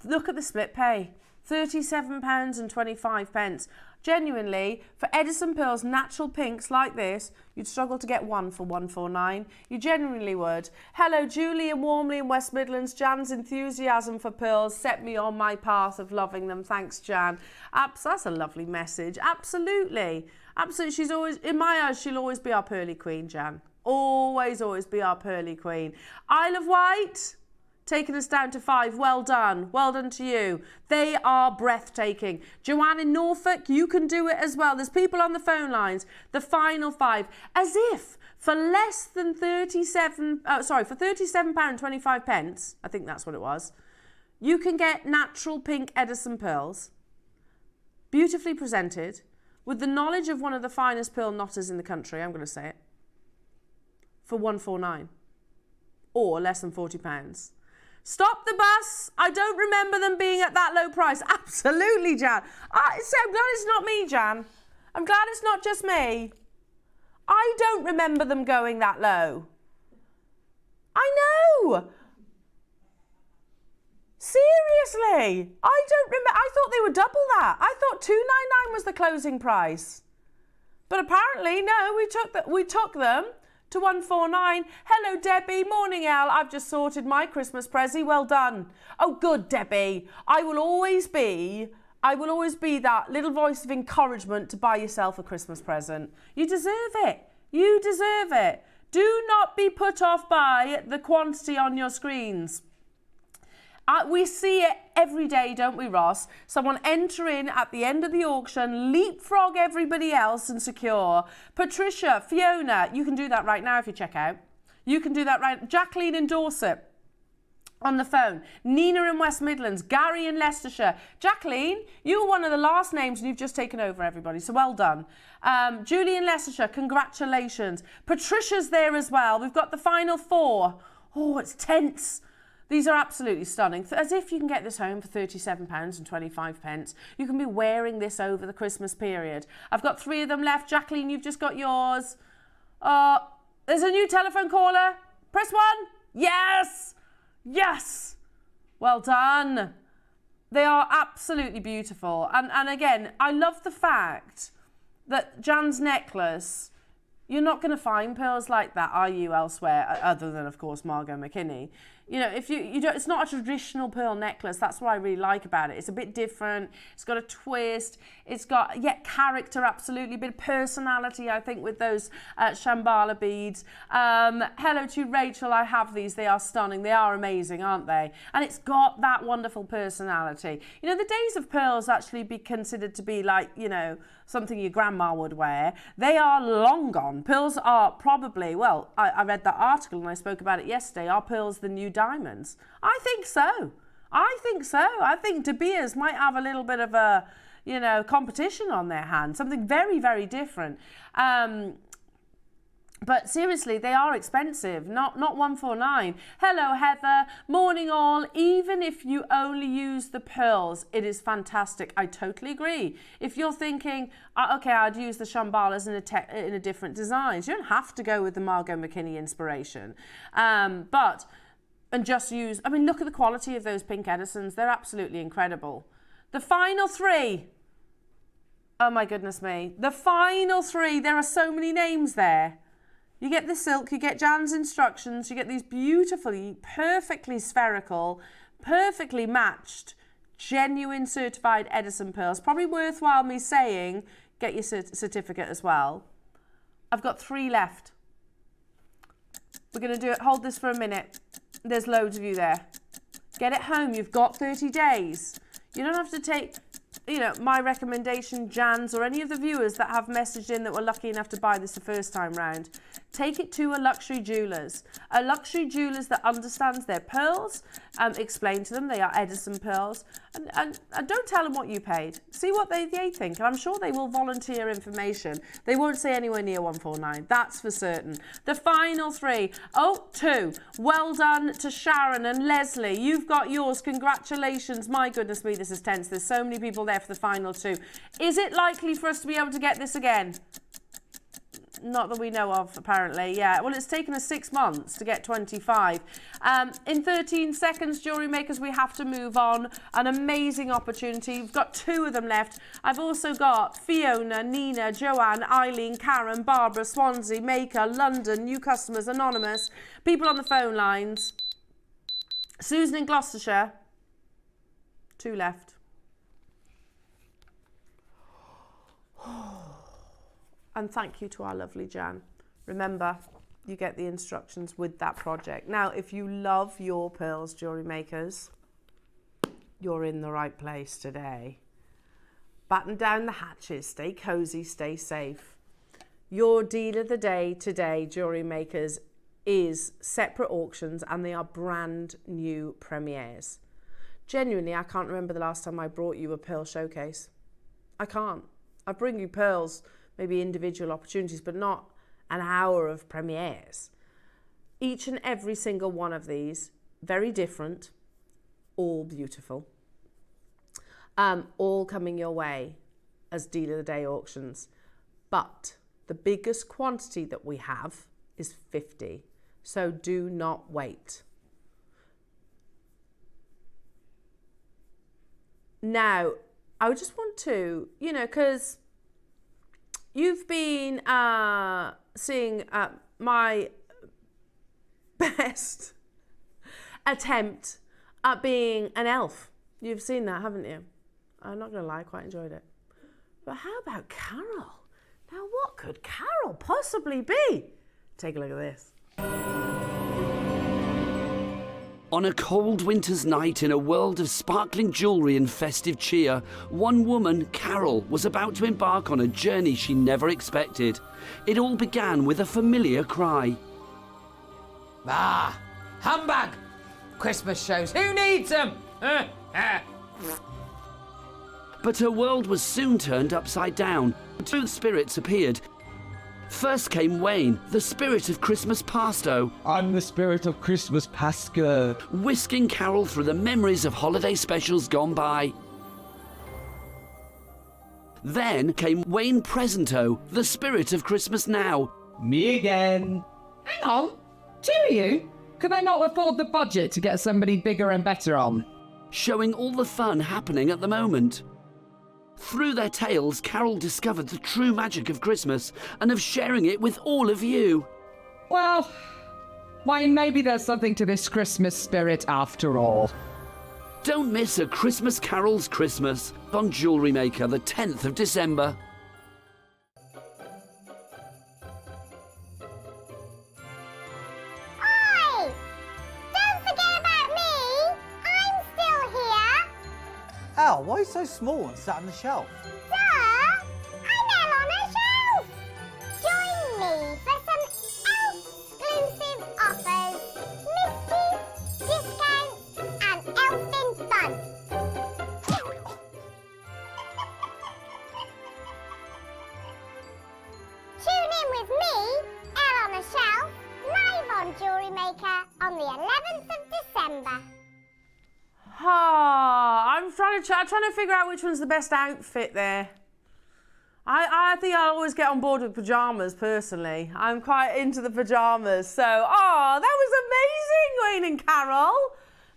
Look at the split pay, £37.25. Genuinely, for Edison pearls, natural pinks like this, you'd struggle to get 1 for £149. You genuinely would. Hello, Julie and Warmly in West Midlands. Jan's enthusiasm for pearls set me on my path of loving them. Thanks, Jan. That's a lovely message. Absolutely. Absolutely. She's always, in my eyes, she'll always be our pearly queen, Jan. Always, always be our pearly queen. Isle of Wight, taking us down to 5. Well done. Well done to you. They are breathtaking. Joanne in Norfolk, you can do it as well. There's people on the phone lines. The final 5. As if for less than for £37.25, I think that's what it was, you can get natural pink Edison pearls, beautifully presented, with the knowledge of one of the finest pearl knotters in the country, I'm going to say it, for £149 or less than £40. Stop the bus. I don't remember them being at that low price. Absolutely, Jan. I'm glad it's not me, Jan. I'm glad it's not just me. I don't remember them going that low. I know. Seriously. I don't remember. I thought they were double that. I thought $299 was the closing price. But apparently, no, we took them to $149. Hello, Debbie. Morning, Elle. I've just sorted my Christmas pressie. Well done. Oh, good, Debbie. I will always be that little voice of encouragement to buy yourself a Christmas present. You deserve it. You deserve it. Do not be put off by the quantity on your screens. We see it every day, don't we, Ross? Someone enter in at the end of the auction, leapfrog everybody else and secure. Patricia, Fiona, you can do that right now if you check out. You can do that right. Jacqueline in Dorset on the phone. Nina in West Midlands. Gary in Leicestershire. Jacqueline, you were one of the last names and you've just taken over everybody, so well done. Julie in Leicestershire, congratulations. Patricia's there as well. We've got the final 4. Oh, it's tense. These are absolutely stunning. As if you can get this home for £37.25. You can be wearing this over the Christmas period. I've got 3 of them left. Jacqueline, you've just got yours. There's a new telephone caller. Press 1. Yes. Yes. Well done. They are absolutely beautiful. And again, I love the fact that Jan's necklace, you're not going to find pearls like that, are you, elsewhere, other than, of course, Margot McKinney. You know, if you don't, it's not a traditional pearl necklace. That's what I really like about it. It's a bit different. It's got a twist. It's got, character, absolutely. A bit of personality, I think, with those Shambhala beads. Hello to Rachel. I have these. They are stunning. They are amazing, aren't they? And it's got that wonderful personality. You know, the days of pearls actually be considered to be like, you know, something your grandma would wear. They are long gone. Pearls are probably, well, I read that article and I spoke about it yesterday. Are pearls the new diamonds? I think so. I think De Beers might have a little bit of a, you know, competition on their hands. Something very, very different. But seriously, they are expensive, not $149. Hello, Heather. Morning, all. Even if you only use the pearls, it is fantastic. I totally agree. If you're thinking, okay, I'd use the Shambhalas in a different design, you don't have to go with the Margot McKinney inspiration. And just use, I mean, look at the quality of those pink Edisons. They're absolutely incredible. The final 3. Oh, my goodness me. The final 3. There are so many names there. You get the silk, you get Jan's instructions, you get these beautifully, perfectly spherical, perfectly matched, genuine certified Edison pearls. Probably worthwhile me saying, get your certificate as well. I've got 3 left. We're going to do it. Hold this for a minute. There's loads of you there. Get it home. You've got 30 days. You don't have to take, you know, my recommendation, Jan's, or any of the viewers that have messaged in that were lucky enough to buy this the first time round. Take it to a luxury jewellers that understands their pearls. Explain to them they are Edison pearls, and don't tell them what you paid. See what they think, and I'm sure they will volunteer information. They won't say anywhere near 149. That's for certain. The final 3. Oh, 2. Well done to Sharon and Leslie. You've got yours. Congratulations. My goodness me, this is tense. There's so many people there for the final 2. Is it likely for us to be able to get this again? Not that we know of, apparently. Yeah, well, it's taken us 6 months to get 25. In 13 seconds, jewellery makers, we have to move on. An amazing opportunity. We've got 2 of them left. I've also got Fiona, Nina, Joanne, Eileen, Karen, Barbara, Swansea, Maker, London, new customers, anonymous, people on the phone lines. Susan in Gloucestershire. 2 left. And thank you to our lovely Jan. Remember, you get the instructions with that project. Now, if you love your pearls, jewellery makers, you're in the right place today. Batten down the hatches, stay cozy, stay safe. Your deal of the day today, jewellery makers, is separate auctions, and they are brand new premieres. Genuinely, I can't remember the last time I brought you a pearl showcase. I can't. I bring you pearls, maybe individual opportunities, but not an hour of premieres. Each and every single one of these, very different, all beautiful, all coming your way as Deal of the Day auctions. But the biggest quantity that we have is 50, so do not wait. Now, I would just want to, you know, because you've been seeing my best attempt at being an elf. You've seen that, haven't you? I'm not going to lie, I quite enjoyed it. But how about Carol? Now, what could Carol possibly be? Take a look at this. On a cold winter's night in a world of sparkling jewellery and festive cheer, one woman, Carol, was about to embark on a journey she never expected. It all began with a familiar cry. Ah, humbug! Christmas shows, who needs them? But her world was soon turned upside down. 2 spirits appeared. First came Wayne, the spirit of Christmas pasto. I'm the spirit of Christmas Pasca. Whisking Carol through the memories of holiday specials gone by. Then came Wayne Presento, the spirit of Christmas Now. Me again. Hang on, 2 of you? Could they not afford the budget to get somebody bigger and better on? Showing all the fun happening at the moment. Through their tales, Carol discovered the true magic of Christmas and of sharing it with all of you. Well, Wayne, maybe there's something to this Christmas spirit after all. Don't miss A Christmas Carol's Christmas on Jewellery Maker, the 10th of December. Oi! Don't forget about me! I'm still here! Al, why are you so small and sat on the shelf? Duh! I'm Elena Shelf! Join me for some exclusive offers, mysteries, discounts, and elfin fun. Tune in with me, Elle on a Shelf, live on Jewellery Maker on the 11th of December. I'm trying to figure out which one's the best outfit there. I think I always get on board with pyjamas personally. I'm quite into the pyjamas. So, that was amazing, Wayne and Carol.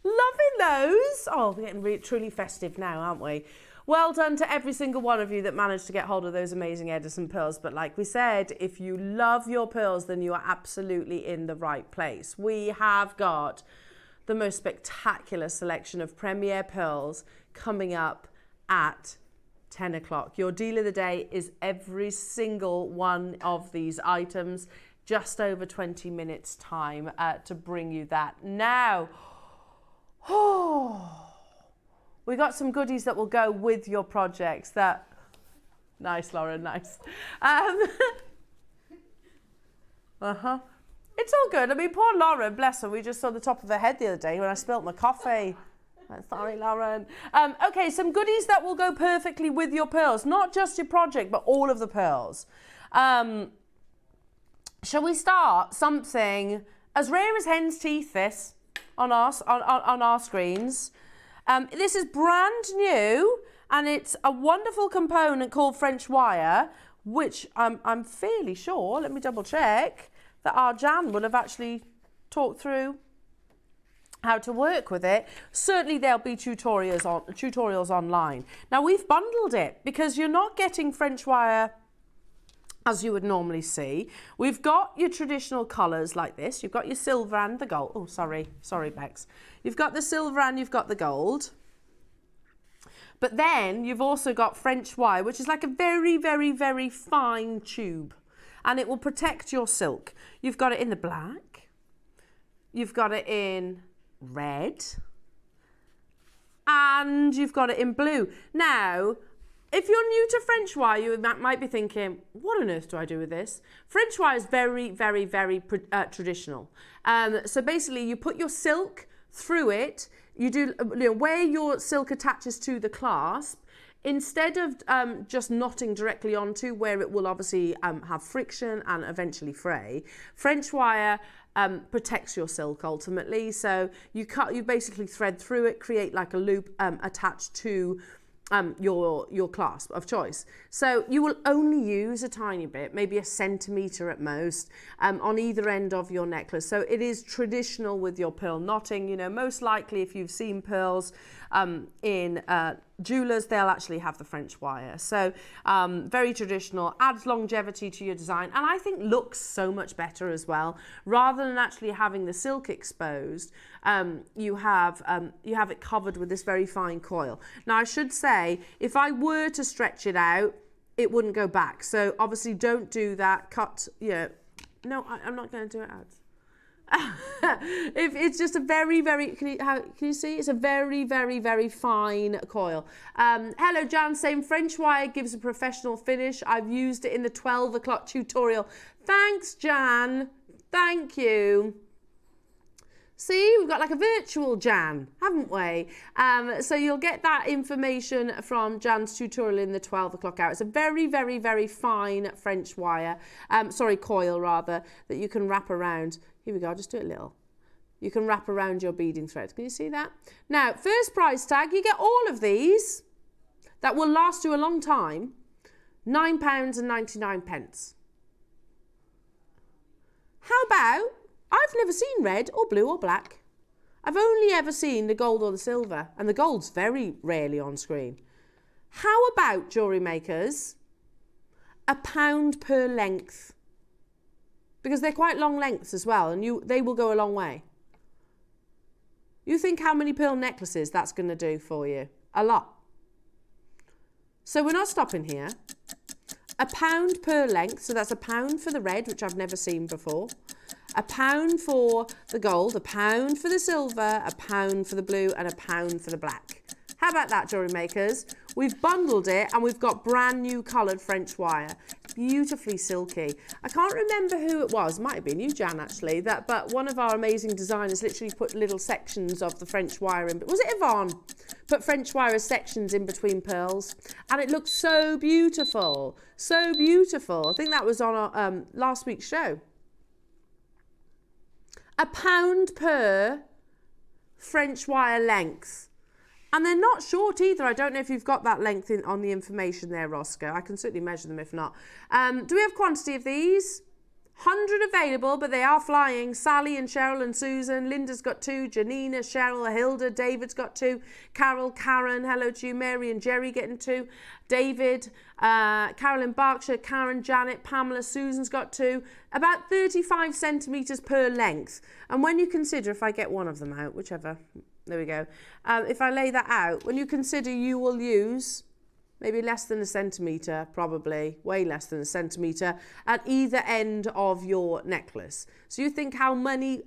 Loving those. Oh, we're getting truly festive now, aren't we? Well done to every single one of you that managed to get hold of those amazing Edison pearls. But like we said, if you love your pearls, then you are absolutely in the right place. We have got the most spectacular selection of Premier pearls coming up at 10 o'clock. Your deal of the day is every single one of these items, just over 20 minutes time to bring you that. Now, we got some goodies that will go with your projects. Nice, Lauren, nice. It's all good. I mean, poor Lauren, bless her. We just saw the top of her head the other day when I spilt my coffee. Sorry, Lauren. Okay, some goodies that will go perfectly with your pearls. Not just your project, but all of the pearls. Shall we start something as rare as hen's teeth, this, on our screens. This is brand new, and it's a wonderful component called French wire, which I'm fairly sure, let me double check, that our Jan will have actually talked through how to work with it. Certainly there'll be tutorials online. Now we've bundled it because you're not getting French wire as you would normally see. We've got your traditional colours like this. You've got your silver and the gold. Oh, sorry, Bex. You've got the silver and you've got the gold. But then you've also got French wire, which is like a very, very, very fine tube. And it will protect your silk. You've got it in the black. You've got it in red. And you've got it in blue. Now, if you're new to French wire, you might be thinking, what on earth do I do with this? French wire is very, very, very traditional. So basically, you put your silk through it. You do, where your silk attaches to the clasp, instead of just knotting directly onto where it will obviously have friction and eventually fray, French wire protects your silk ultimately. So you basically thread through it, create like a loop attached to your clasp of choice. So you will only use a tiny bit, maybe a centimetre at most, on either end of your necklace. So it is traditional with your pearl knotting. You know, most likely if you've seen pearls in jewelers, they'll actually have the French wire. So very traditional, adds longevity to your design, and I think looks so much better as well. Rather than actually having the silk exposed, you have it covered with this very fine coil. Now I should say, if I were to stretch it out, it wouldn't go back. So obviously don't do that. Cut, no, I'm not going to do it out. If it's just a very, very, can you see? It's a very, very, very fine coil. Hello, Jan, saying French wire gives a professional finish. I've used it in the 12 o'clock tutorial. Thanks, Jan. Thank you. See, we've got like a virtual Jan, haven't we? So you'll get that information from Jan's tutorial in the 12 o'clock hour. It's a very, very, very fine French wire, coil rather, that you can wrap around. Here we go, I'll just do it a little. You can wrap around your beading thread. Can you see that? Now, first price tag, you get all of these that will last you a long time, £9.99. How about, I've never seen red or blue or black. I've only ever seen the gold or the silver, and the gold's very rarely on screen. How about, jewellery makers, £1 per length? Because they're quite long lengths as well, and they will go a long way. You think how many pearl necklaces that's going to do for you? A lot. So we're not stopping here. £1 per length, so that's £1 for the red, which I've never seen before. £1 for the gold, £1 for the silver, £1 for the blue, and £1 for the black. How about that, jewellery makers? We've bundled it and we've got brand new coloured French wire. Beautifully silky. I can't remember who it was. Might have been you, Jan, actually. But one of our amazing designers literally put little sections of the French wire in. Was it Yvonne? Put French wire as sections in between pearls. And it looked so beautiful. So beautiful. I think that was on our, last week's show. £1 per French wire length. And they're not short either. I don't know if you've got that length on the information there, Roscoe. I can certainly measure them if not. Do we have quantity of these? 100 available, but they are flying. Sally and Cheryl and Susan. Linda's got 2. Janina, Cheryl, Hilda. David's got 2. Carol, Karen. Hello to you. Mary and Jerry getting 2. David, Carolyn, Berkshire, Karen, Janet, Pamela. Susan's got 2. About 35 centimetres per length. And when you consider, if I get one of them out, whichever, there we go. If I lay that out, when you consider you will use maybe less than a centimetre, probably, way less than a centimetre, at either end of your necklace. So you think how many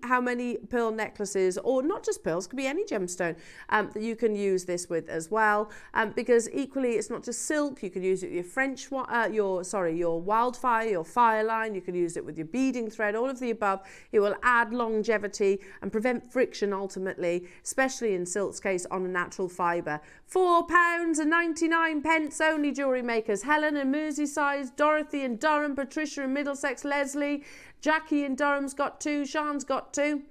pearl necklaces, or not just pearls, could be any gemstone, that you can use this with as well. Because equally, it's not just silk, you can use it with your wildfire, your fire line, you can use it with your beading thread, all of the above. It will add longevity and prevent friction ultimately, especially in silk's case on a natural fibre. £4.99 only, jewellery makers. Helen and Merseyside, Dorothy and Durham, Patricia and Middlesex, Leslie, Jackie and Durham's got 2, Sean's got 2.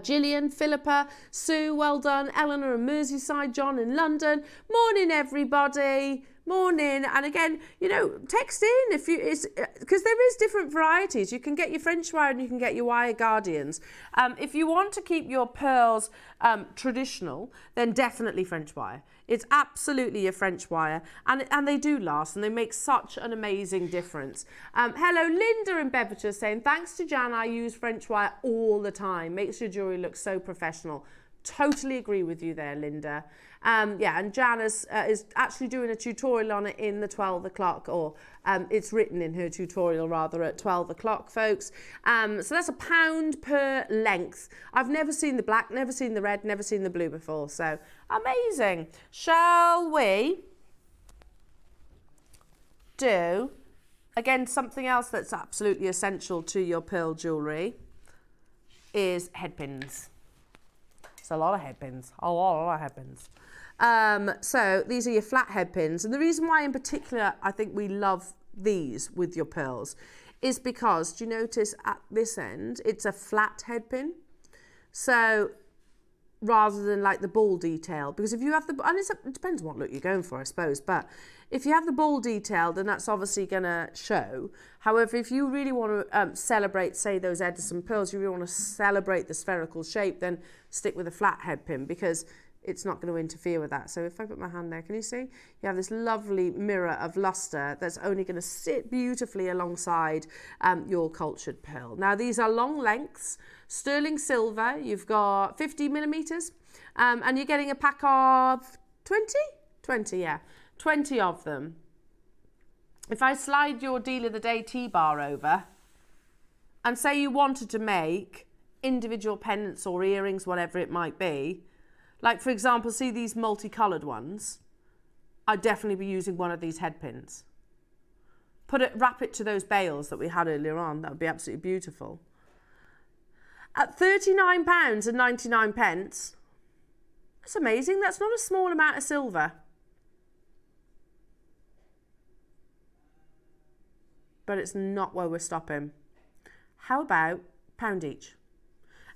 Gillian, Philippa, Sue, well done. Eleanor and Merseyside, John in London. Morning, everybody. Morning. And again, you know, text in if you because there is different varieties. You can get your French wire and you can get your wire guardians. If you want to keep your pearls traditional, then definitely French wire. It's absolutely a French wire, and they do last, and they make such an amazing difference. Hello, Linda in Beverton saying, thanks to Jan, I use French wire all the time. Makes your jewellery look so professional. Totally agree with you there, Linda. Yeah, and Jan is actually doing a tutorial on it in the 12 o'clock, or it's written in her tutorial rather at 12 o'clock, folks. So that's £1 per length. I've never seen the black, never seen the red, never seen the blue before. So amazing. Shall we do, again, something else that's absolutely essential to your pearl jewellery is head pins. It's a lot of head pins, a lot of head pins. So these are your flat head pins. And the reason why in particular I think we love these with your pearls is because, do you notice at this end, it's a flat head pin? So rather than like the ball detail, because if you have the, and it depends what look you're going for, I suppose, but if you have the ball detail, then that's obviously going to show. However, if you really want to celebrate, say, those Edison pearls, you really want to celebrate the spherical shape, then stick with a flat head pin, because it's not going to interfere with that. So if I put my hand there, can you see? You have this lovely mirror of luster that's only going to sit beautifully alongside your cultured pearl. Now, these are long lengths, sterling silver. You've got 50 millimeters, and you're getting a pack of 20? 20, yeah. 20 of them. If I slide your deal of the day T-bar over and say you wanted to make individual pendants or earrings, whatever it might be, like for example, see these multicoloured ones, I'd definitely be using one of these head pins. Wrap it to those bales that we had earlier on. That would be absolutely beautiful. At £39.99, that's amazing. That's not a small amount of silver. But it's not where we're stopping. How about £1 each?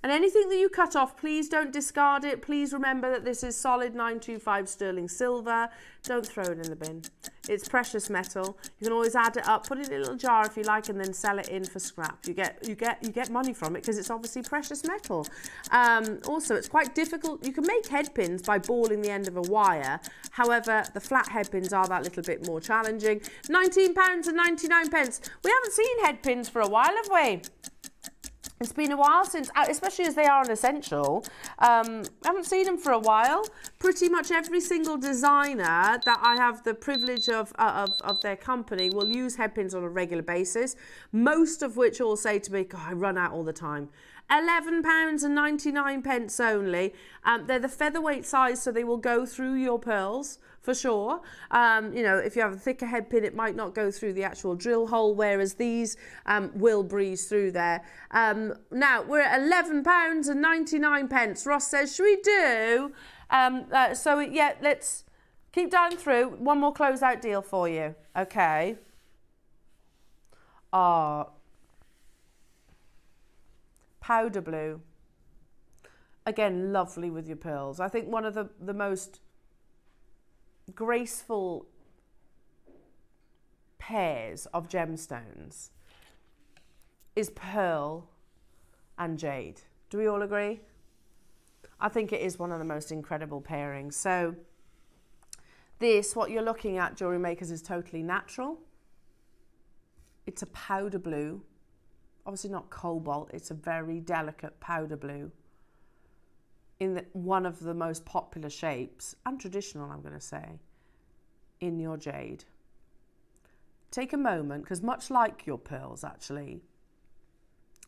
And anything that you cut off, please don't discard it. Please remember that this is solid 925 sterling silver. Don't throw it in the bin. It's precious metal. You can always add it up, put it in a little jar if you like, and then sell it in for scrap. You get money from it because it's obviously precious metal. Also, it's quite difficult. You can make head pins by balling the end of a wire. However, the flat head pins are that little bit more challenging. £19.99. We haven't seen head pins for a while, have we? It's been a while since, especially as they are an essential. I haven't seen them for a while. Pretty much every single designer that I have the privilege of their company will use head pins on a regular basis. Most of which all say to me, God, I run out all the time. £11.99 only. They're the featherweight size, so they will go through your pearls for sure. You know, if you have a thicker head pin, it might not go through the actual drill hole, whereas these will breeze through there. Now we're at £11.99. Ross says, should we do? Yeah, let's keep down through. One more closeout deal for you. Okay. Powder blue. Again, lovely with your pearls. I think one of the most graceful pairs of gemstones is pearl and jade. Do we all agree? I think it is one of the most incredible pairings. So this, what you're looking at, Jewellery Makers, is totally natural. It's a powder blue. Obviously not cobalt, it's a very delicate powder blue in one of the most popular shapes, and traditional, I'm going to say, in your jade. Take a moment, because much like your pearls, actually,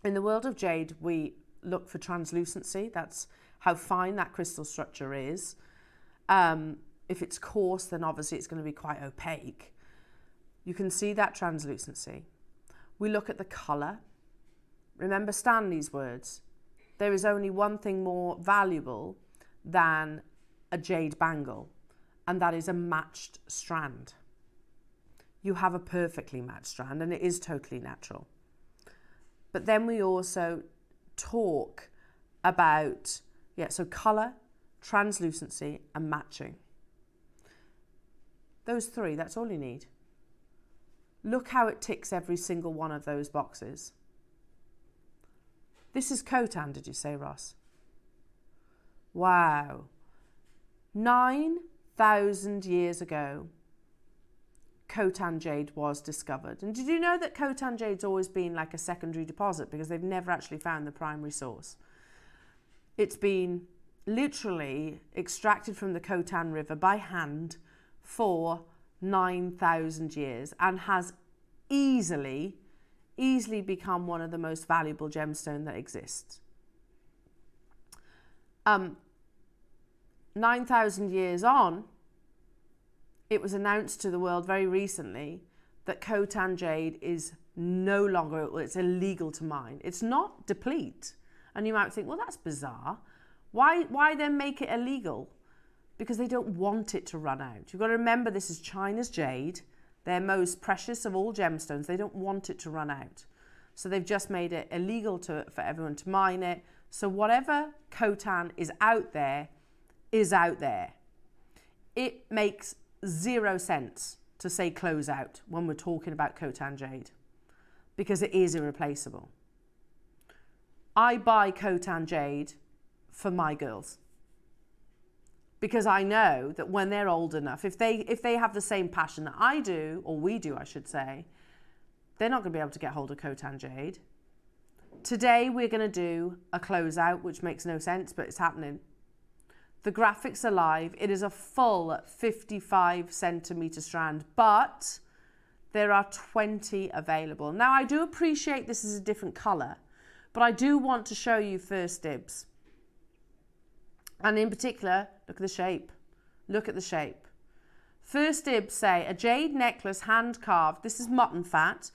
in the world of jade, we look for translucency. That's how fine that crystal structure is. If it's coarse, then obviously it's going to be quite opaque. You can see that translucency. We look at the colour. Remember Stanley's words. There is only one thing more valuable than a jade bangle, and that is a matched strand. You have a perfectly matched strand, and it is totally natural. But then we also talk about, so colour, translucency, and matching. Those three, that's all you need. Look how it ticks every single one of those boxes. This is Khotan, did you say, Ross? Wow. 9,000 years ago, Khotan jade was discovered. And did you know that Khotan jade's always been like a secondary deposit because they've never actually found the primary source? It's been literally extracted from the Khotan River by hand for 9,000 years and has easily become one of the most valuable gemstones that exists. 9,000 years on, it was announced to the world very recently that Khotan jade is no longer, it's illegal to mine. It's not deplete. And you might think, well, that's bizarre. Why then make it illegal? Because they don't want it to run out. You've got to remember, this is China's jade, their most precious of all gemstones. They don't want it to run out. So they've just made it illegal for everyone to mine it. So whatever Khotan is out there is out there. It makes 0 sense to say close out when we're talking about Khotan jade, because it is irreplaceable. I buy Khotan jade for my girls, because I know that when they're old enough, if they have the same passion that I do, or we do, I should say, they're not going to be able to get hold of Khotan jade. Today we're going to do a closeout, which makes no sense, but it's happening. The graphics are live. It is a full 55 centimetre strand, but there are 20 available. Now, I do appreciate this is a different colour, but I do want to show you first dibs. And in particular, look at the shape. Look at the shape. First dibs say a jade necklace hand carved. This is mutton fat,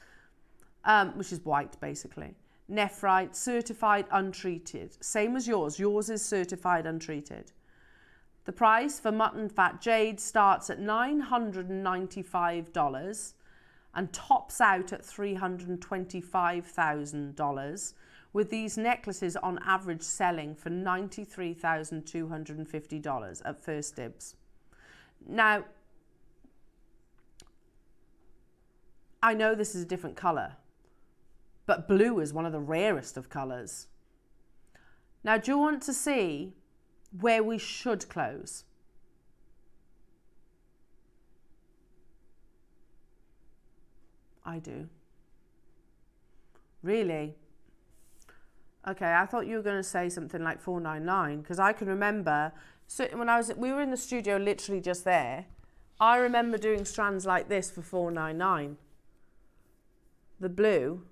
which is white basically. Nephrite, certified untreated. Same as yours. Yours is certified untreated. The price for mutton fat jade starts at $995 and tops out at $325,000, with these necklaces on average selling for $93,250 at first dibs. Now, I know this is a different colour, but blue is one of the rarest of colours. Now, do you want to see where we should close? I do. Really? Okay, I thought you were going to say something like $499, because I can remember, so when we were in the studio literally just there, I remember doing strands like this for $499. The blue.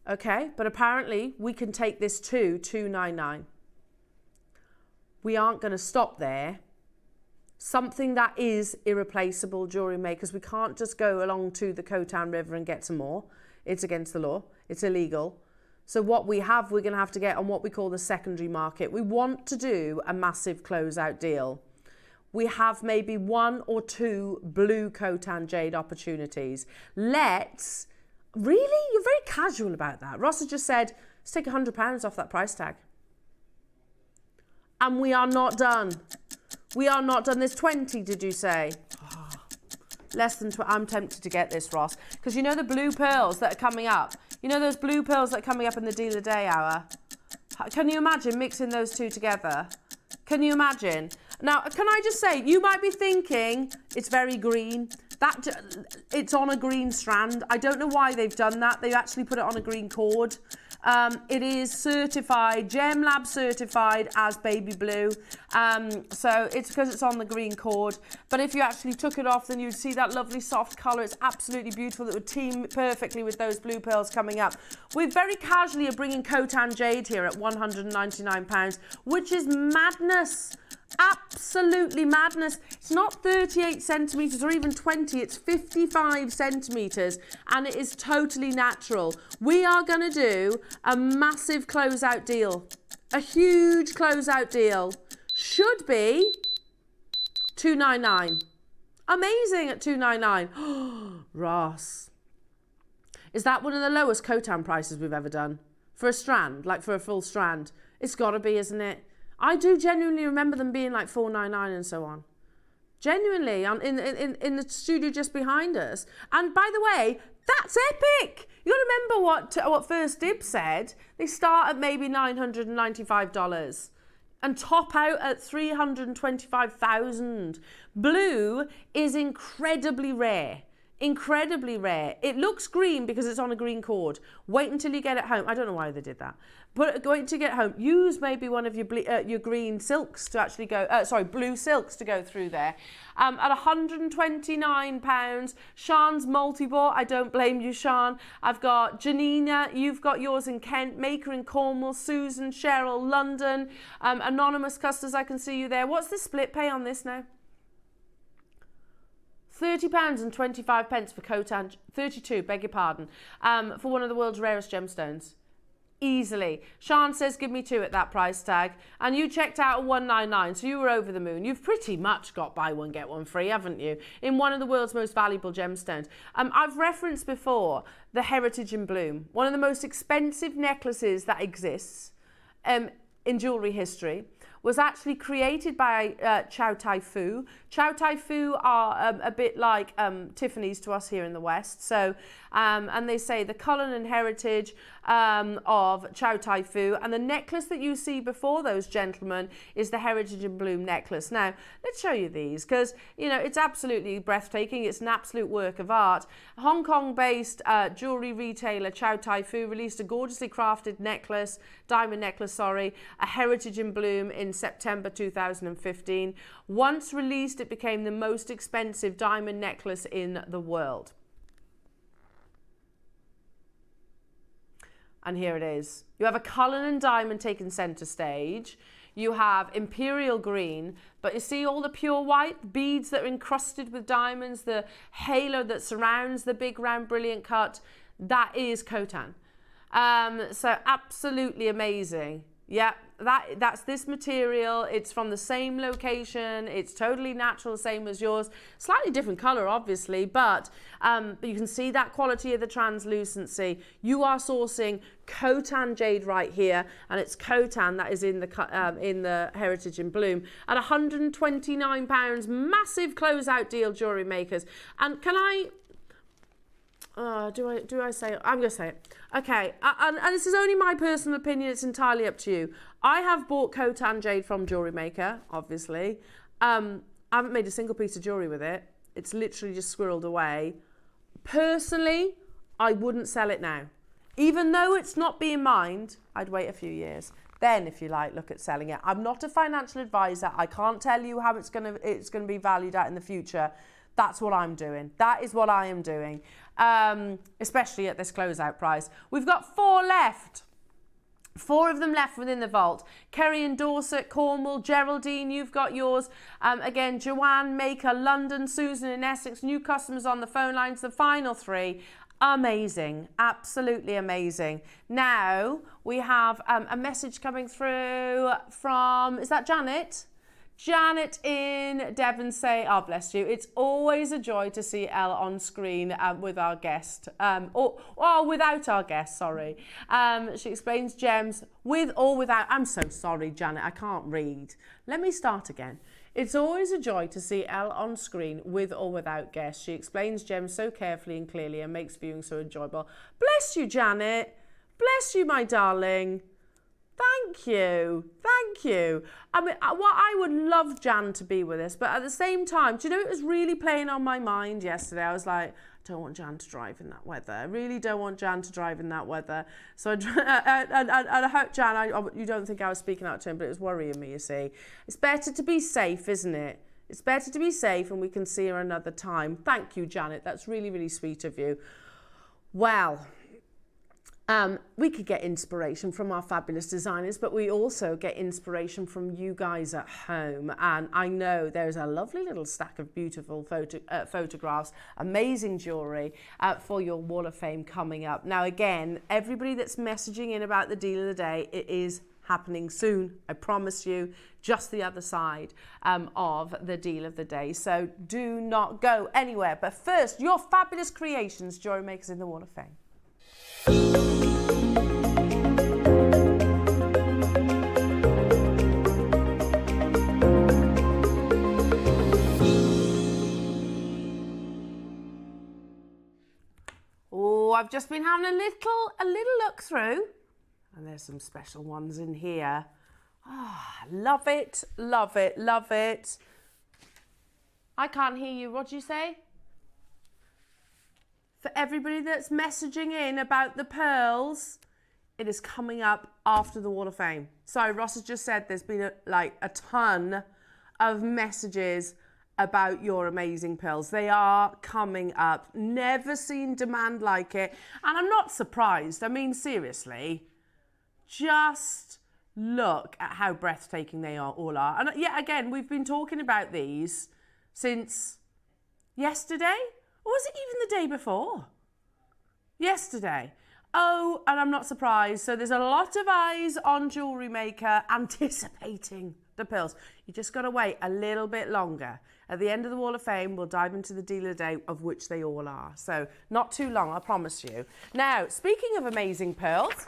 Okay, but apparently we can take this to $299. We aren't going to stop there. Something that is irreplaceable, Jewellery Makers. We can't just go along to the Khotan River and get some more. It's against the law. It's illegal. So what we have, we're going to have to get on what we call the secondary market. We want to do a massive closeout deal. We have maybe 1 or 2 blue Khotan jade opportunities. Really? You're very casual about that. Ross has just said, let's take £100 off that price tag. And we are not done. We are not done. There's 20, did you say? Oh, less than 20. I'm tempted to get this, Ross. Because you know the blue pearls that are coming up? You know those blue pearls that are coming up in the deal of the day hour? Can you imagine mixing those two together? Can you imagine? Now, can I just say, you might be thinking it's very green. It's on a green strand. I don't know why they've done that. They've actually put it on a green cord. It is certified, Gem Lab certified as baby blue. So it's because it's on the green cord. But if you actually took it off, then you'd see that lovely soft colour. It's absolutely beautiful. It would team perfectly with those blue pearls coming up. We very casually are bringing Khotan Jade here at £199, which is madness. Absolutely madness. It's not 38 centimetres or even 20, it's 55 centimetres, and it is totally natural. We are going to do a massive closeout deal, a huge closeout deal. Should be £299. Amazing at £299. Ross, is that one of the lowest Khotan prices we've ever done for a strand, like for a full strand? It's got to be, isn't it? I do genuinely remember them being like $499 and so on. Genuinely, in the studio just behind us. And by the way, that's epic. You got to remember what First Dibs said. They start at maybe $995 and top out at $325,000. Blue is incredibly rare. Incredibly rare. It looks green because it's on a green cord. Wait until you get it home. I don't know why they did that, but wait to get home. Use maybe one of your green silks to actually go. Blue silks to go through there. At £129. Sean's multi-bought. I don't blame you, Sean. I've got Janina. You've got yours in Kent. Maker in Cornwall. Susan, Cheryl, London. Anonymous customers. I can see you there. What's the split pay on this now? £30.25 for Khotan, 32, beg your pardon, for one of the world's rarest gemstones. Easily. Sean says, give me two at that price tag. And you checked out at $199, so you were over the moon. You've pretty much got buy one, get one free, haven't you? In one of the world's most valuable gemstones. I've referenced before the Heritage in Bloom, one of the most expensive necklaces that exists in jewellery history. Was actually created by Chow Tai Fook. Chow Tai Fook are a bit like Tiffany's to us here in the West. So, and they say the Cullinan heritage of Chow Tai Fook, and the necklace that you see before those gentlemen is the Heritage in Bloom necklace. Now, let's show you these because, you know, it's absolutely breathtaking. It's an absolute work of art. Hong Kong-based jewellery retailer Chow Tai Fook released a gorgeously crafted necklace, diamond necklace, sorry, a Heritage in Bloom in September 2015. Once released, it became the most expensive diamond necklace in the world. And here it is. You have a Cullinan diamond taking centre stage. You have imperial green, but you see all the pure white beads that are encrusted with diamonds, the halo that surrounds the big round brilliant cut. That is Khotan. So absolutely amazing. Yeah, that's this material. It's from the same location. It's totally natural, same as yours. Slightly different color, obviously, but you can see that quality of the translucency. You are sourcing Khotan jade right here, and it's Khotan that is in the Heritage in Bloom at £129. Massive closeout deal, jewellery makers. And can I? Do I say it? I'm going to say it. Okay, and this is only my personal opinion. It's entirely up to you. I have bought Khotan jade from JewelleryMaker, obviously. I haven't made a single piece of jewellery with it. It's literally just squirreled away. Personally, I wouldn't sell it now. Even though it's not being mined, I'd wait a few years. Then, if you like, look at selling it. I'm not a financial advisor. I can't tell you how it's going to be valued at in the future. That's what I'm doing. That is what I am doing, especially at this closeout price. We've got 4 left. 4 of them left within the vault. Kerry in Dorset, Cornwall, Geraldine, you've got yours. Again, Joanne, Maker, London, Susan in Essex, new customers on the phone lines. The final 3. Amazing, absolutely amazing. Now we have a message coming through from, is that Janet? Janet in Devon say, oh, bless you. It's always a joy to see Elle on screen with our guest, or without our guest, sorry. She explains gems with or without. I'm so sorry, Janet, I can't read. Let me start again. It's always a joy to see Elle on screen with or without guests. She explains gems so carefully and clearly and makes viewing so enjoyable. Bless you, Janet. Bless you, my darling. Thank you. Thank you. I mean, I would love Jan to be with us, but at the same time, do you know, it was really playing on my mind yesterday. I was like, I don't want Jan to drive in that weather. I really don't want Jan to drive in that weather. So I hope, Jan, you don't think I was speaking out to him, but it was worrying me, you see. It's better to be safe, isn't it? It's better to be safe and we can see her another time. Thank you, Janet. That's really, really sweet of you. Well, we could get inspiration from our fabulous designers, but we also get inspiration from you guys at home. And I know there's a lovely little stack of beautiful photographs, amazing jewellery for your Wall of Fame coming up. Now, again, everybody that's messaging in about the deal of the day, it is happening soon, I promise you, just the other side of the deal of the day. So do not go anywhere. But first, your fabulous creations, Jewellery Makers in the Wall of Fame. Oh, I've just been having a little look through, and there's some special ones in here. Ah, oh, love it, love it, love it. I can't hear you. What do you say? For everybody that's messaging in about the pearls, it is coming up after the Wall of Fame. Sorry, Ross has just said there's been a ton of messages about your amazing pearls. They are coming up. Never seen demand like it. And I'm not surprised. I mean, seriously, just look at how breathtaking they all are. And yet again, we've been talking about these since yesterday. Or was it even the day before? Yesterday. Oh, and I'm not surprised. So there's a lot of eyes on Jewellery Maker anticipating the pearls. You just got to wait a little bit longer. At the end of the Wall of Fame, we'll dive into the deal of the day, of which they all are. So not too long, I promise you. Now, speaking of amazing pearls,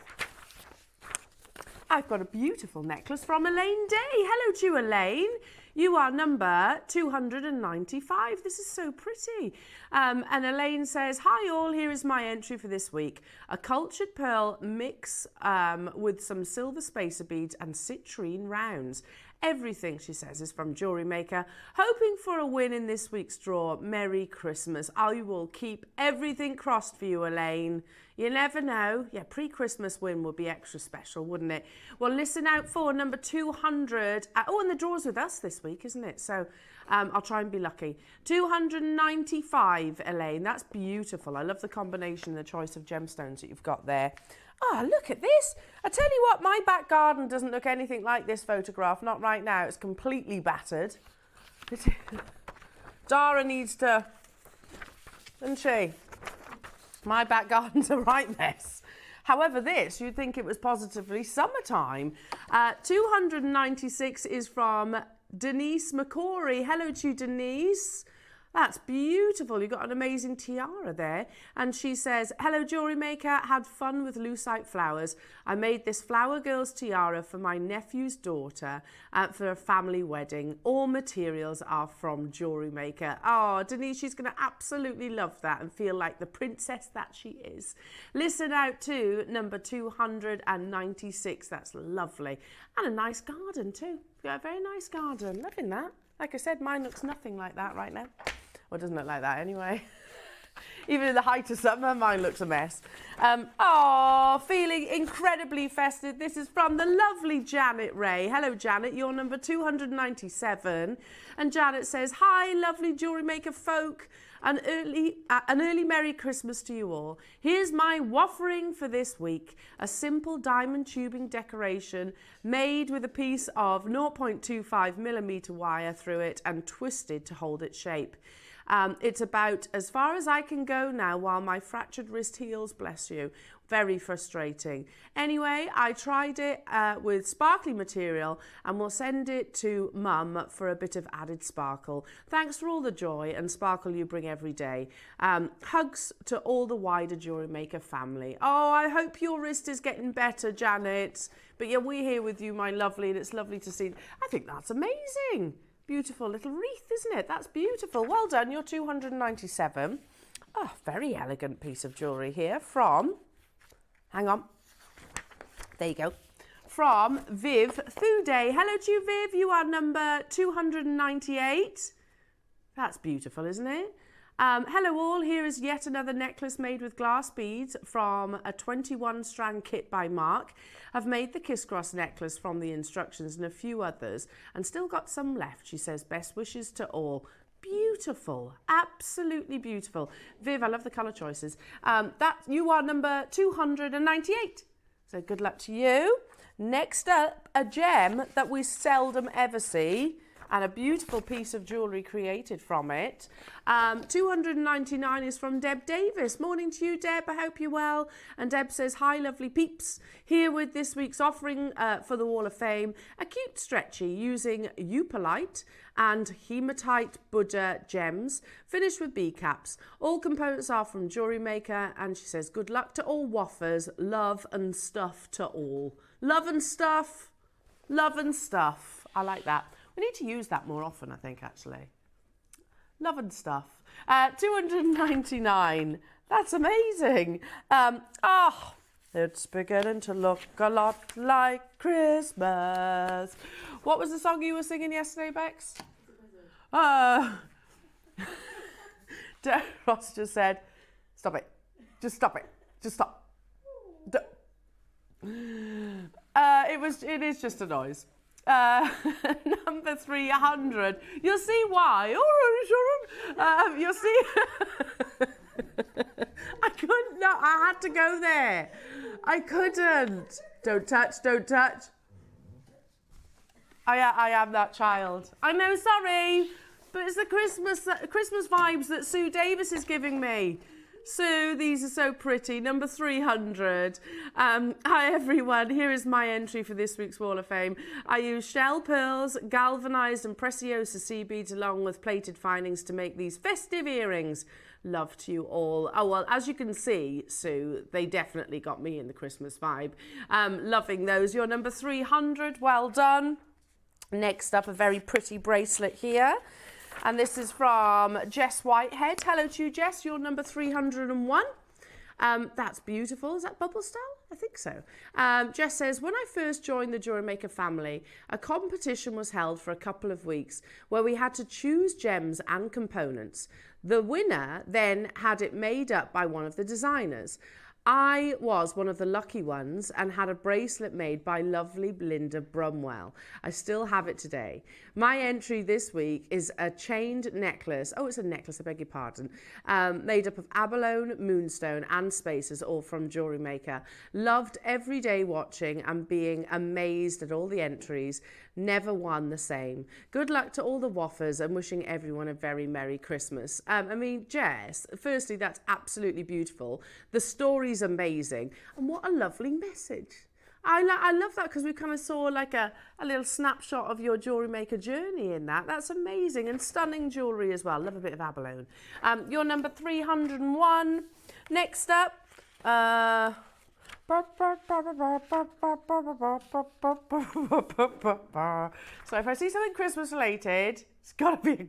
I've got a beautiful necklace from Elaine Day. Hello to you, Elaine. You are number 295. This is so pretty. And Elaine says, hi all, here is my entry for this week. A cultured pearl mix with some silver spacer beads and citrine rounds. Everything, she says, is from Jewellery Maker. Hoping for a win in this week's draw. Merry Christmas. I will keep everything crossed for you, Elaine. You never know. Yeah, pre-Christmas win would be extra special, wouldn't it? Well, listen out for number 200. Oh, and the draw's with us this week, isn't it? So I'll try and be lucky. 295, Elaine. That's beautiful. I love the combination and the choice of gemstones that you've got there. Oh, look at this. I tell you what, my back garden doesn't look anything like this photograph. Not right now. It's completely battered. Dara needs to, doesn't she? My back garden's a right mess. However, this, you'd think it was positively summertime. 296 is from Denise McCory. Hello to you, Denise. That's beautiful. You've got an amazing tiara there. And she says, hello, Jewellery Maker. Had fun with lucite flowers. I made this flower girl's tiara for my nephew's daughter for a family wedding. All materials are from Jewellery Maker. Oh, Denise, she's going to absolutely love that and feel like the princess that she is. Listen out to number 296. That's lovely. And a nice garden too. You've got a very nice garden. Loving that. Like I said, mine looks nothing like that right now. Well, it doesn't look like that anyway. Even in the height of summer, mine looks a mess. Oh, feeling incredibly festive. This is from the lovely Janet Ray. Hello, Janet. You're number 297. And Janet says, hi, lovely Jewellery Maker folk. An early Merry Christmas to you all. Here's my waffering for this week. A simple diamond tubing decoration made with a piece of 0.25mm wire through it and twisted to hold its shape. It's about as far as I can go now while my fractured wrist heals, bless you. Very frustrating. Anyway, I tried it with sparkly material and will send it to Mum for a bit of added sparkle. Thanks for all the joy and sparkle you bring every day. Hugs to all the wider JewelleryMaker family. Oh, I hope your wrist is getting better, Janet. But yeah, we're here with you, my lovely, and it's lovely to see. I think that's amazing. Beautiful little wreath, isn't it? That's beautiful. Well done, you're 297. Oh, very elegant piece of jewellery here from... Hang on. There you go. From Viv Thuday. Hello to you, Viv. You are number 298. That's beautiful, isn't it? Hello all. Here is yet another necklace made with glass beads from a 21-strand kit by Mark. I've made the Kiss Cross necklace from the instructions and a few others and still got some left. She says, best wishes to all. Beautiful, absolutely beautiful. Viv, I love the colour choices. You are number 298. So good luck to you. Next up, a gem that we seldom ever see and a beautiful piece of jewellery created from it. 299 is from Deb Davis. Morning to you, Deb. I hope you're well. And Deb says, hi, lovely peeps. Here with this week's offering for the Wall of Fame, a cute stretchy using Eupolite and Hematite Buddha gems, finished with bee caps. All components are from JewelleryMaker, and she says, good luck to all waffers. Love and stuff to all. Love and stuff. Love and stuff. I like that. We need to use that more often, I think, actually. Love and stuff. 299. That's amazing. It's beginning to look a lot like Christmas. What was the song you were singing yesterday, Bex? Ross just said, stop it. Just stop it. Just stop. It is just a noise. Number 300. You'll see why. You'll see. I couldn't. No, I had to go there. I couldn't. Don't touch. Don't touch. I am that child. I know. Sorry, but it's the Christmas vibes that Sue Davis is giving me. Sue, these are so pretty. Number 300. Hi everyone, here is my entry for this week's Wall of Fame. I used shell pearls, galvanised and preciosa sea beads along with plated findings to make these festive earrings. Love to you all. Oh, well, as you can see, Sue, they definitely got me in the Christmas vibe. Loving those. You're number 300, well done. Next up, a very pretty bracelet here. And this is from Jess Whitehead. Hello to you, Jess. You're number 301. That's beautiful. Is that bubble style? I think so. Jess says, when I first joined the JewelleryMaker family, a competition was held for a couple of weeks where we had to choose gems and components. The winner then had it made up by one of the designers. I was one of the lucky ones and had a bracelet made by lovely Belinda Brumwell. I still have it today. My entry this week is a chained necklace. Oh, it's a necklace, I beg your pardon. Made up of abalone, moonstone and spaces, all from JewelleryMaker. Loved every day watching and being amazed at all the entries. Never one the same. Good luck to all the waffers and wishing everyone a very Merry Christmas. I mean, Jess, firstly, that's absolutely beautiful. The story's amazing. And what a lovely message. I love that because we kind of saw like a little snapshot of your JewelleryMaker journey in that. That's amazing and stunning jewellery as well. Love a bit of abalone. You're number 301. Next up, so if I see something Christmas related, it's gotta be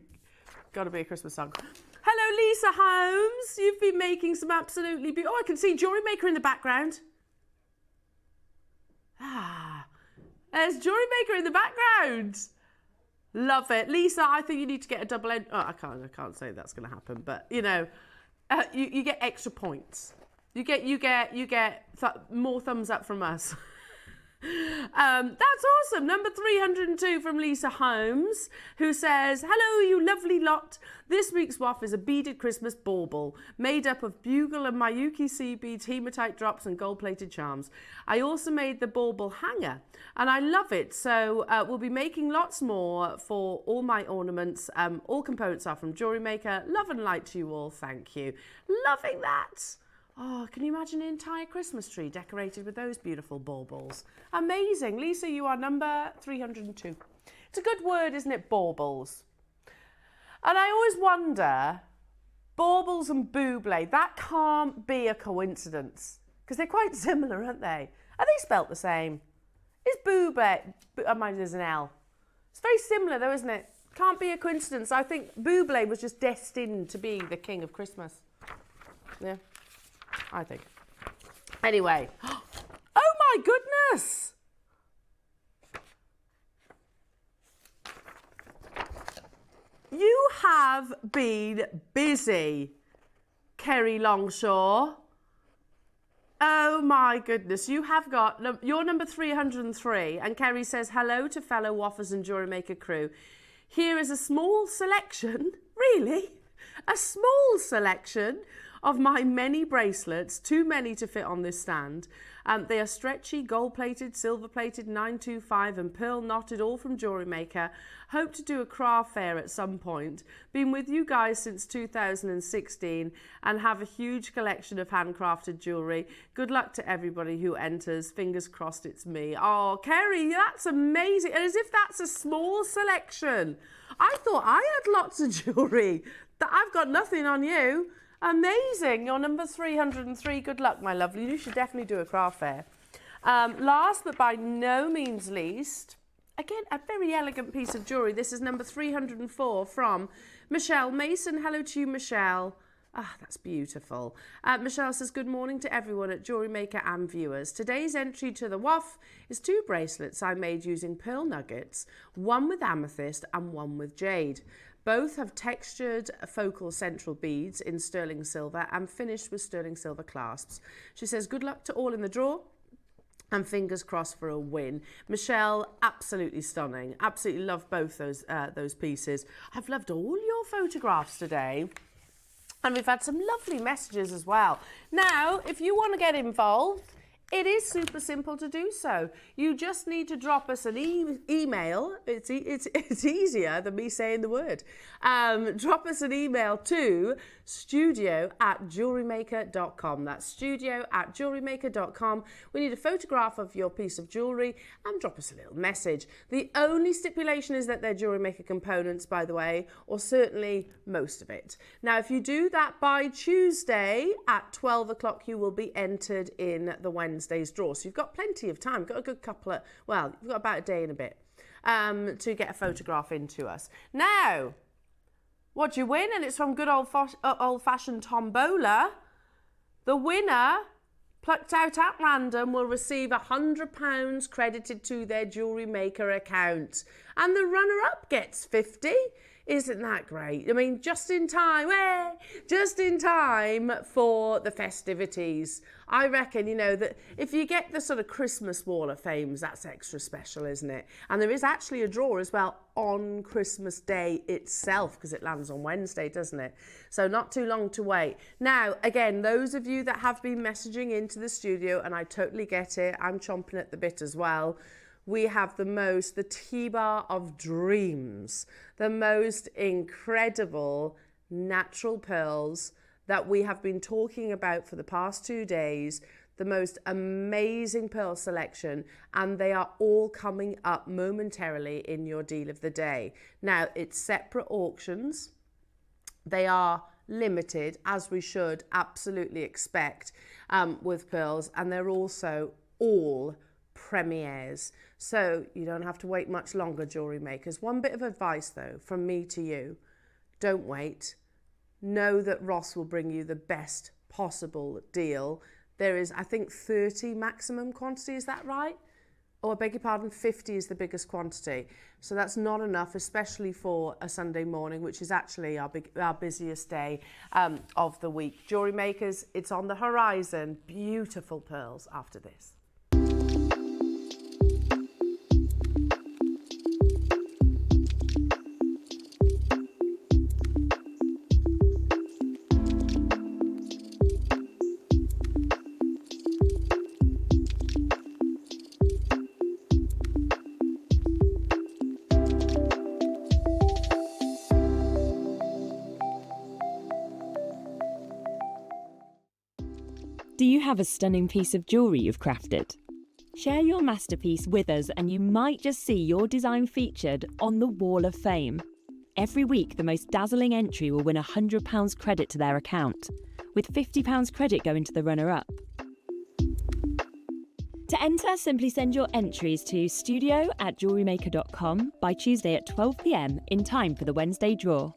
a Christmas song. Hello, Lisa Holmes. You've been making some absolutely beautiful. Oh, I can see JewelleryMaker in the background. There's JewelleryMaker in the background. Love it, Lisa. I think you need to get a double end. Oh, I can't say that's going to happen, but you know, you get extra points. You get more thumbs up from us. That's awesome. Number 302 from Lisa Holmes, who says, hello, you lovely lot. This week's waff is a beaded Christmas bauble made up of bugle and Miyuki seed beads, hematite drops and gold-plated charms. I also made the bauble hanger and I love it. So we'll be making lots more for all my ornaments. All components are from Jewellery Maker. Love and light to you all. Thank you. Loving that. Oh, can you imagine an entire Christmas tree decorated with those beautiful baubles? Amazing. Lisa, you are number 302. It's a good word, isn't it? Baubles. And I always wonder, baubles and buble, that can't be a coincidence because they're quite similar, aren't they? Are they spelt the same? Is buble, I mind there's an L. It's very similar though, isn't it? Can't be a coincidence. I think buble was just destined to be the king of Christmas. Yeah. I think. Anyway. Oh my goodness! You have been busy, Kerry Longshaw. Oh my goodness. You have got, you're number 303, and Kerry says, hello to fellow waffers and Jewellery Maker crew. Here is a small selection, really? A small selection of my many bracelets, too many to fit on this stand. They are stretchy, gold-plated, silver-plated, 925 and pearl knotted, all from Jewellery Maker. Hope to do a craft fair at some point. Been with you guys since 2016 and have a huge collection of handcrafted jewellery. Good luck to everybody who enters. Fingers crossed it's me. Oh, Kerry, that's amazing. And as if that's a small selection. I thought I had lots of jewellery. I've got nothing on you. Amazing. You're number 303. Good luck, my lovely. You should definitely do a craft fair. Last but by no means least, again, a very elegant piece of jewellery. This is number 304 from Michelle Mason. Hello to you, Michelle. Ah, that's beautiful. Michelle says, good morning to everyone at Jewellery Maker and viewers. Today's entry to the waff is 2 bracelets I made using pearl nuggets, one with amethyst and one with jade. Both have textured focal central beads in sterling silver and finished with sterling silver clasps. She says, good luck to all in the draw and fingers crossed for a win. Michelle, absolutely stunning. Absolutely love both those pieces. I've loved all your photographs today. And we've had some lovely messages as well. Now, if you want to get involved, it is super simple to do so. You just need to drop us an email. It's easier than me saying the word. Drop us an email to studio@jewellerymaker.com. That's studio@jewellerymaker.com. We need a photograph of your piece of jewellery and drop us a little message. The only stipulation is that they're Jewellery Maker components, by the way, or certainly most of it. Now, if you do that by Tuesday at 12 o'clock, you will be entered in the Wednesday's draw. So you've got plenty of time. You've got a good couple of, well, you've got about a day and a bit to get a photograph into us. Now, what do you win? And it's from good old-fashioned tombola. The winner, plucked out at random, will receive £100 credited to their Jewellery Maker account. And the runner-up gets 50. Isn't that great? I mean, just in time for the festivities. I reckon, you know, that if you get the sort of Christmas Wall of Fames, that's extra special, isn't it? And there is actually a draw as well on Christmas Day itself, because it lands on Wednesday, doesn't it? So not too long to wait. Now, again, those of you that have been messaging into the studio, and I totally get it, I'm chomping at the bit as well. We have the T-bar of dreams, the most incredible natural pearls that we have been talking about for the past 2 days, the most amazing pearl selection, and they are all coming up momentarily in your deal of the day. Now, it's separate auctions. They are limited, as we should absolutely expect with pearls, and they're also all premieres. So you don't have to wait much longer, Jewellery Makers. One bit of advice though, from me to you, don't wait. Know that Ross will bring you the best possible deal. There is, I think, 30 maximum quantity, is that right? Oh, I beg your pardon, 50 is the biggest quantity. So that's not enough, especially for a Sunday morning, which is actually our busiest day of the week. Jewellery Makers, it's on the horizon. Beautiful pearls after this. Do you have a stunning piece of jewellery you've crafted? Share your masterpiece with us and you might just see your design featured on the Wall of Fame. Every week, the most dazzling entry will win £100 credit to their account, with £50 credit going to the runner-up. To enter, simply send your entries to studio@jewellerymaker.com by Tuesday at 12 p.m. in time for the Wednesday draw.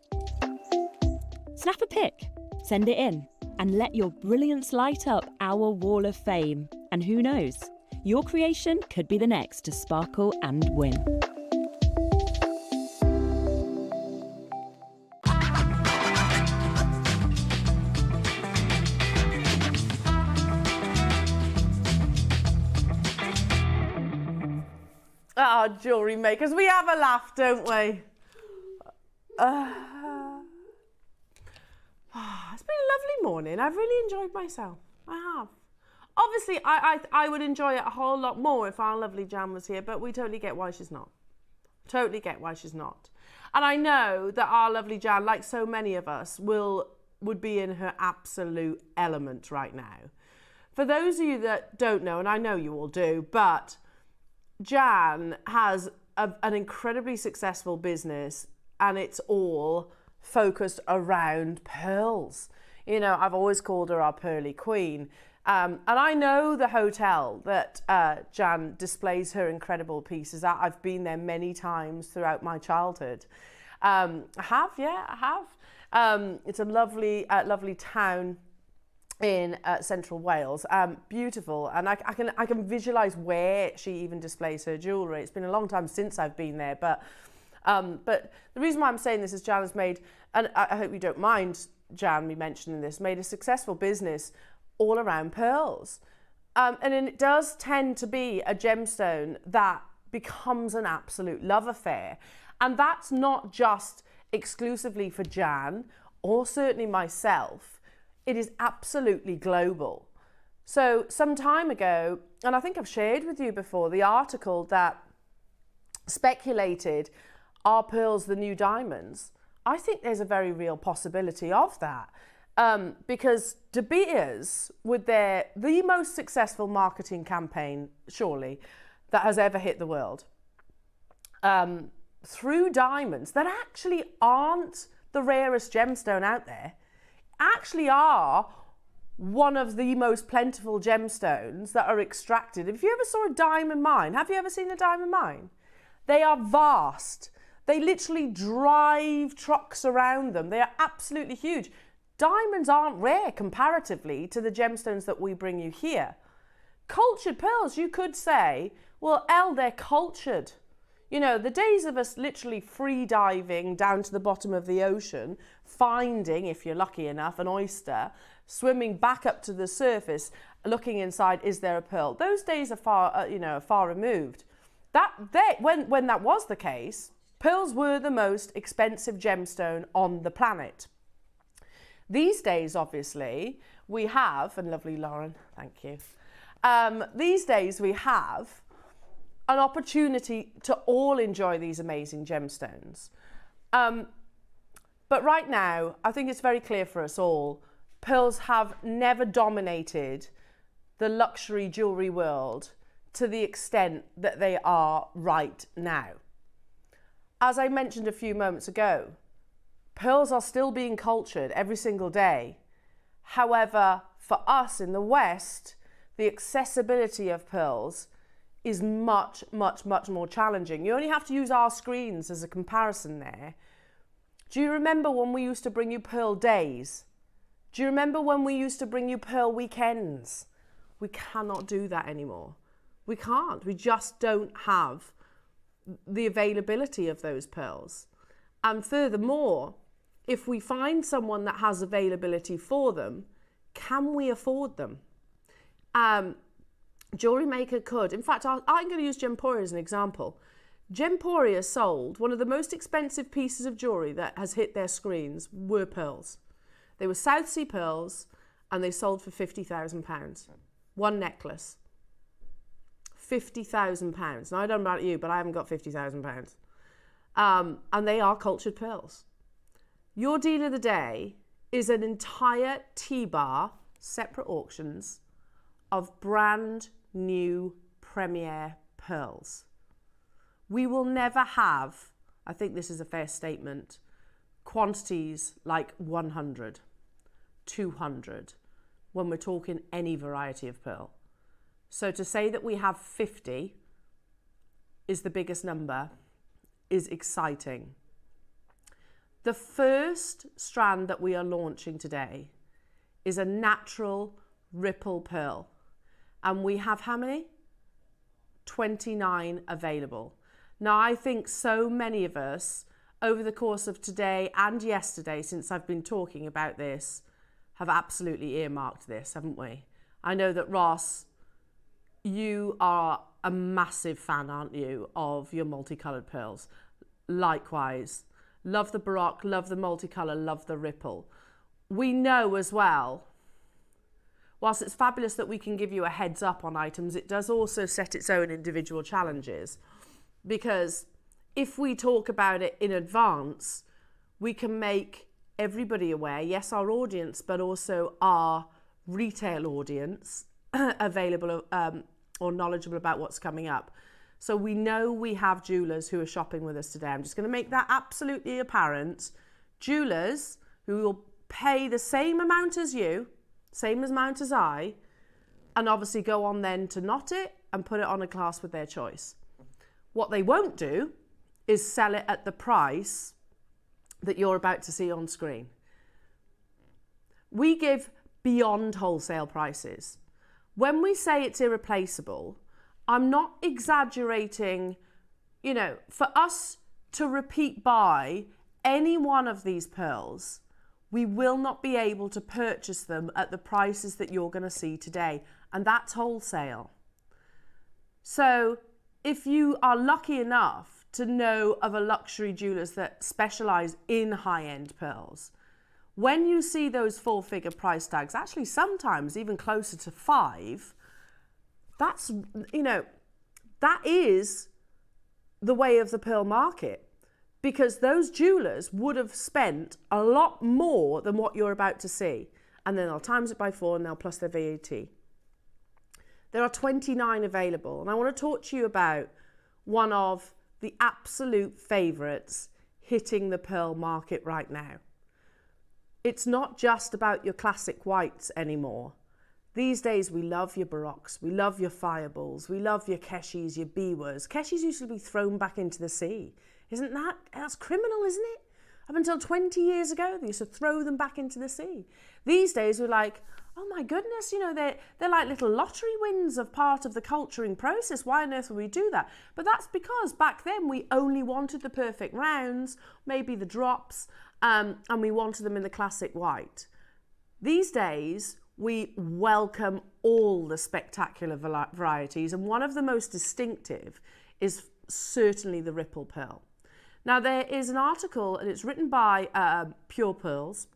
Snap a pic, send it in, and let your brilliance light up our Wall of Fame. And who knows, your creation could be the next to sparkle and win. Ah, jewellery makers, we have a laugh, don't we? It's been a lovely morning. I've really enjoyed myself. I have. Obviously, I would enjoy it a whole lot more if our lovely Jan was here, but we totally get why she's not. Totally get why she's not. And I know that our lovely Jan, like so many of us, would be in her absolute element right now. For those of you that don't know, and I know you all do, but Jan has an incredibly successful business, and it's all focused around pearls. You know, I've always called her our pearly queen. And I know the hotel that Jan displays her incredible pieces at. I've been there many times throughout my childhood. I have. It's a lovely, lovely town in central Wales. Beautiful. And I can visualise where she even displays her jewellery. It's been a long time since I've been there, but the reason why I'm saying this is Jan has made, and I hope you don't mind Jan me mentioning this, made a successful business all around pearls. And it does tend to be a gemstone that becomes an absolute love affair. And that's not just exclusively for Jan, or certainly myself. It is absolutely global. So some time ago, and I think I've shared with you before, the article that speculated, are pearls the new diamonds? I think there's a very real possibility of that. Because De Beers, with the most successful marketing campaign, surely, that has ever hit the world, through diamonds that actually aren't the rarest gemstone out there, actually are one of the most plentiful gemstones that are extracted. If you ever saw a diamond mine, have you ever seen a diamond mine? They are vast. They literally drive trucks around them. They are absolutely huge. Diamonds aren't rare comparatively to the gemstones that we bring you here. Cultured pearls, you could say, well, they're cultured. You know, the days of us literally free diving down to the bottom of the ocean, finding, if you're lucky enough, an oyster, swimming back up to the surface, looking inside, is there a pearl? Those days are far removed. When that was the case, pearls were the most expensive gemstone on the planet. These days, obviously, we have, and lovely Lauren, thank you. These days we have an opportunity to all enjoy these amazing gemstones. But right now, I think it's very clear for us all, pearls have never dominated the luxury jewellery world to the extent that they are right now. As I mentioned a few moments ago, pearls are still being cultured every single day. However, for us in the West, the accessibility of pearls is much, much, much more challenging. You only have to use our screens as a comparison there. Do you remember when we used to bring you pearl days? Do you remember when we used to bring you pearl weekends? We cannot do that anymore. We can't. We just don't have the availability of those pearls. And furthermore, if we find someone that has availability for them, can we afford them? JewelleryMaker could. In fact, I'm going to use Gemporia as an example. Gemporia sold one of the most expensive pieces of jewellery that has hit their screens were pearls. They were South Sea pearls, and they sold for £50,000. One necklace. £50,000. Now, I don't know about you, but I haven't got £50,000. And they are cultured pearls. Your deal of the day is an entire T-bar, separate auctions, of brand new premier pearls. We will never have, I think this is a fair statement, quantities like 100, 200, when we're talking any variety of pearl. So to say that we have 50 is the biggest number is exciting. The first strand that we are launching today is a natural ripple pearl. And we have how many? 29 available. Now, I think so many of us over the course of today and yesterday, since I've been talking about this, have absolutely earmarked this, haven't we? I know that Ross, you are a massive fan, aren't you, of your multicoloured pearls? Likewise. Love the Baroque, love the multicolour, love the ripple. We know as well, whilst it's fabulous that we can give you a heads up on items, it does also set its own individual challenges. Because if we talk about it in advance, we can make everybody aware, yes, our audience, but also our retail audience available or knowledgeable about what's coming up. So we know we have jewellers who are shopping with us today. I'm just going to make that absolutely apparent. Jewellers who will pay the same amount as you, same amount as I, and obviously go on then to knot it and put it on a class with their choice. What they won't do is sell it at the price that you're about to see on screen. We give beyond wholesale prices. When we say it's irreplaceable, I'm not exaggerating, you know, for us to repeat buy any one of these pearls, we will not be able to purchase them at the prices that you're going to see today, and that's wholesale. So if you are lucky enough to know of a luxury jewellers that specialise in high-end pearls, when you see those four-figure price tags, actually sometimes even closer to 5, that's, you know, that is the way of the pearl market, because those jewellers would have spent a lot more than what you're about to see, and then they'll times it by 4 and they'll plus their VAT. There are 29 available, and I want to talk to you about one of the absolute favourites hitting the pearl market right now. It's not just about your classic whites anymore. These days we love your Baroques, we love your Fireballs, we love your Keshis, your Biwas. Keshis used to be thrown back into the sea. Isn't that, that's criminal, isn't it? Up until 20 years ago, they used to throw them back into the sea. These days we're like, oh my goodness, you know, they're like little lottery wins of part of the culturing process. Why on earth would we do that? But that's because back then we only wanted the perfect rounds, maybe the drops, and we wanted them in the classic white. These days, we welcome all the spectacular varieties, and one of the most distinctive is certainly the ripple pearl. Now, there is an article, and it's written by Pure Pearls,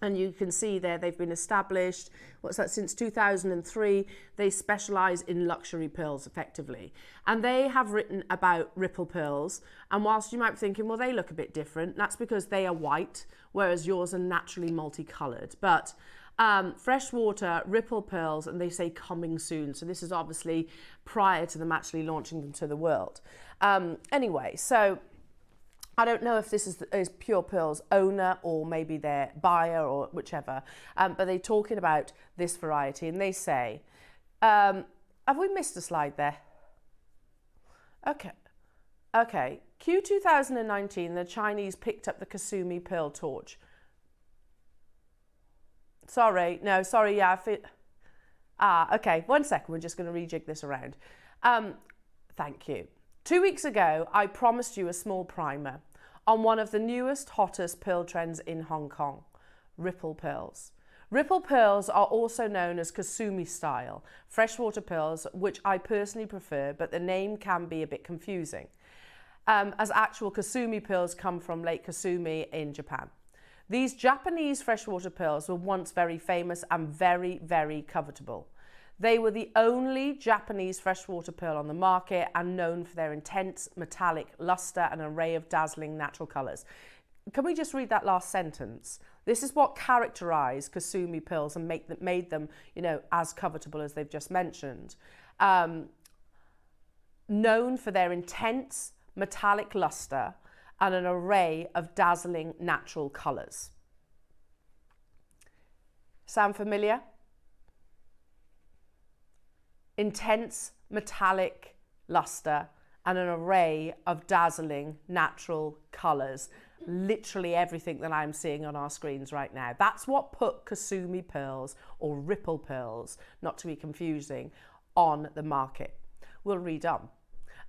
and you can see there they've been established, what's that, since 2003. They specialise in luxury pearls effectively. And they have written about ripple pearls. And whilst you might be thinking, well, they look a bit different, that's because they are white, whereas yours are naturally multicoloured. But freshwater ripple pearls, and they say coming soon. So this is obviously prior to them actually launching them to the world. Anyway, so I don't know if this is Pure Pearl's owner or maybe their buyer or whichever, but they're talking about this variety, and they say, have we missed a slide there? Okay. Q 2019, the Chinese picked up the Kasumi Pearl torch. Sorry, yeah, okay, 1 second, we're just going to rejig this around. Thank you. 2 weeks ago, I promised you a small primer on one of the newest, hottest pearl trends in Hong Kong, ripple pearls. Ripple pearls are also known as Kasumi style, freshwater pearls, which I personally prefer, but the name can be a bit confusing, as actual Kasumi pearls come from Lake Kasumi in Japan. These Japanese freshwater pearls were once very famous and very, very covetable. They were the only Japanese freshwater pearl on the market and known for their intense metallic luster and array of dazzling natural colours. can we just read that last sentence? This is what characterised Kasumi pearls and made them, you know, as covetable as they've just mentioned. Known for their intense metallic luster and an array of dazzling natural colours. Sound familiar? Intense metallic luster and an array of dazzling natural colours. Literally everything that I'm seeing on our screens right now. That's what put Kasumi pearls, or ripple pearls, not to be confusing, on the market. We'll read on.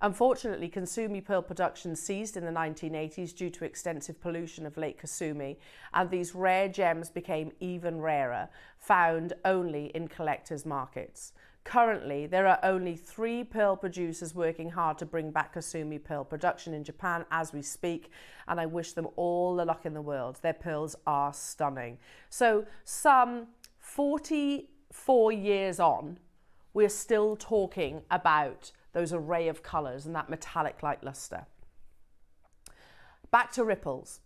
Unfortunately, Kasumi pearl production ceased in the 1980s due to extensive pollution of Lake Kasumi, and these rare gems became even rarer, found only in collectors' markets. Currently, there are only 3 pearl producers working hard to bring back Kasumi pearl production in Japan as we speak, and I wish them all the luck in the world. Their pearls are stunning. So, some 44 years on, we're still talking about those array of colours and that metallic-like luster. Back to ripples.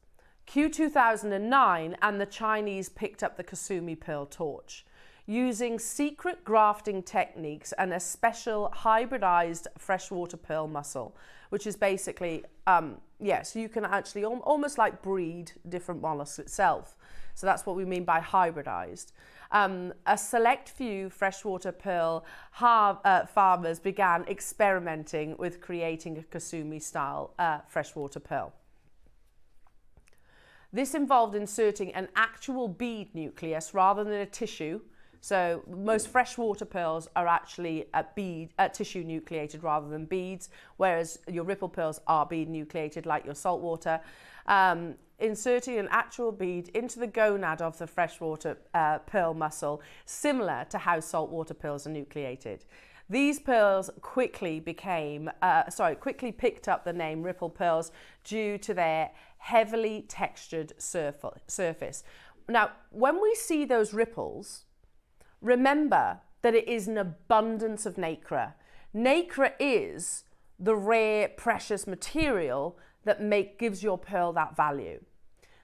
Q2009 and the Chinese picked up the Kasumi pearl torch. Using secret grafting techniques and a special hybridized freshwater pearl mussel, which is basically, so you can actually almost like breed different mollusks itself. So that's what we mean by hybridized. A select few freshwater pearl farmers began experimenting with creating a Kasumi style freshwater pearl. This involved inserting an actual bead nucleus rather than a tissue. So most freshwater pearls are actually tissue nucleated rather than beads, whereas your ripple pearls are bead nucleated like your saltwater. Inserting an actual bead into the gonad of the freshwater pearl mussel, similar to how saltwater pearls are nucleated. These pearls quickly picked up the name ripple pearls due to their heavily textured surface. Now, when we see those ripples, remember that it is an abundance of nacre. Nacre is the rare, precious material that gives your pearl that value.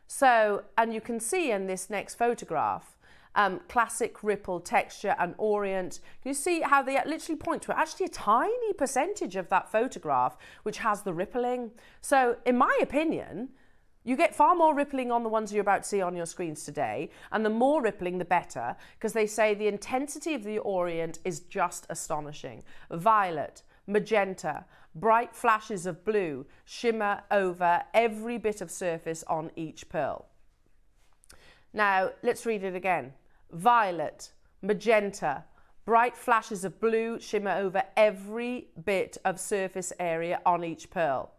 So, and you can see in this next photograph, classic ripple texture and orient. You see how they literally point to actually a tiny percentage of that photograph which has the rippling. So, in my opinion, you get far more rippling on the ones you're about to see on your screens today, and the more rippling, the better, because they say the intensity of the orient is just astonishing. Violet, magenta, bright flashes of blue shimmer over every bit of surface on each pearl. Now, let's read it again. Violet, magenta, bright flashes of blue shimmer over every bit of surface area on each pearl.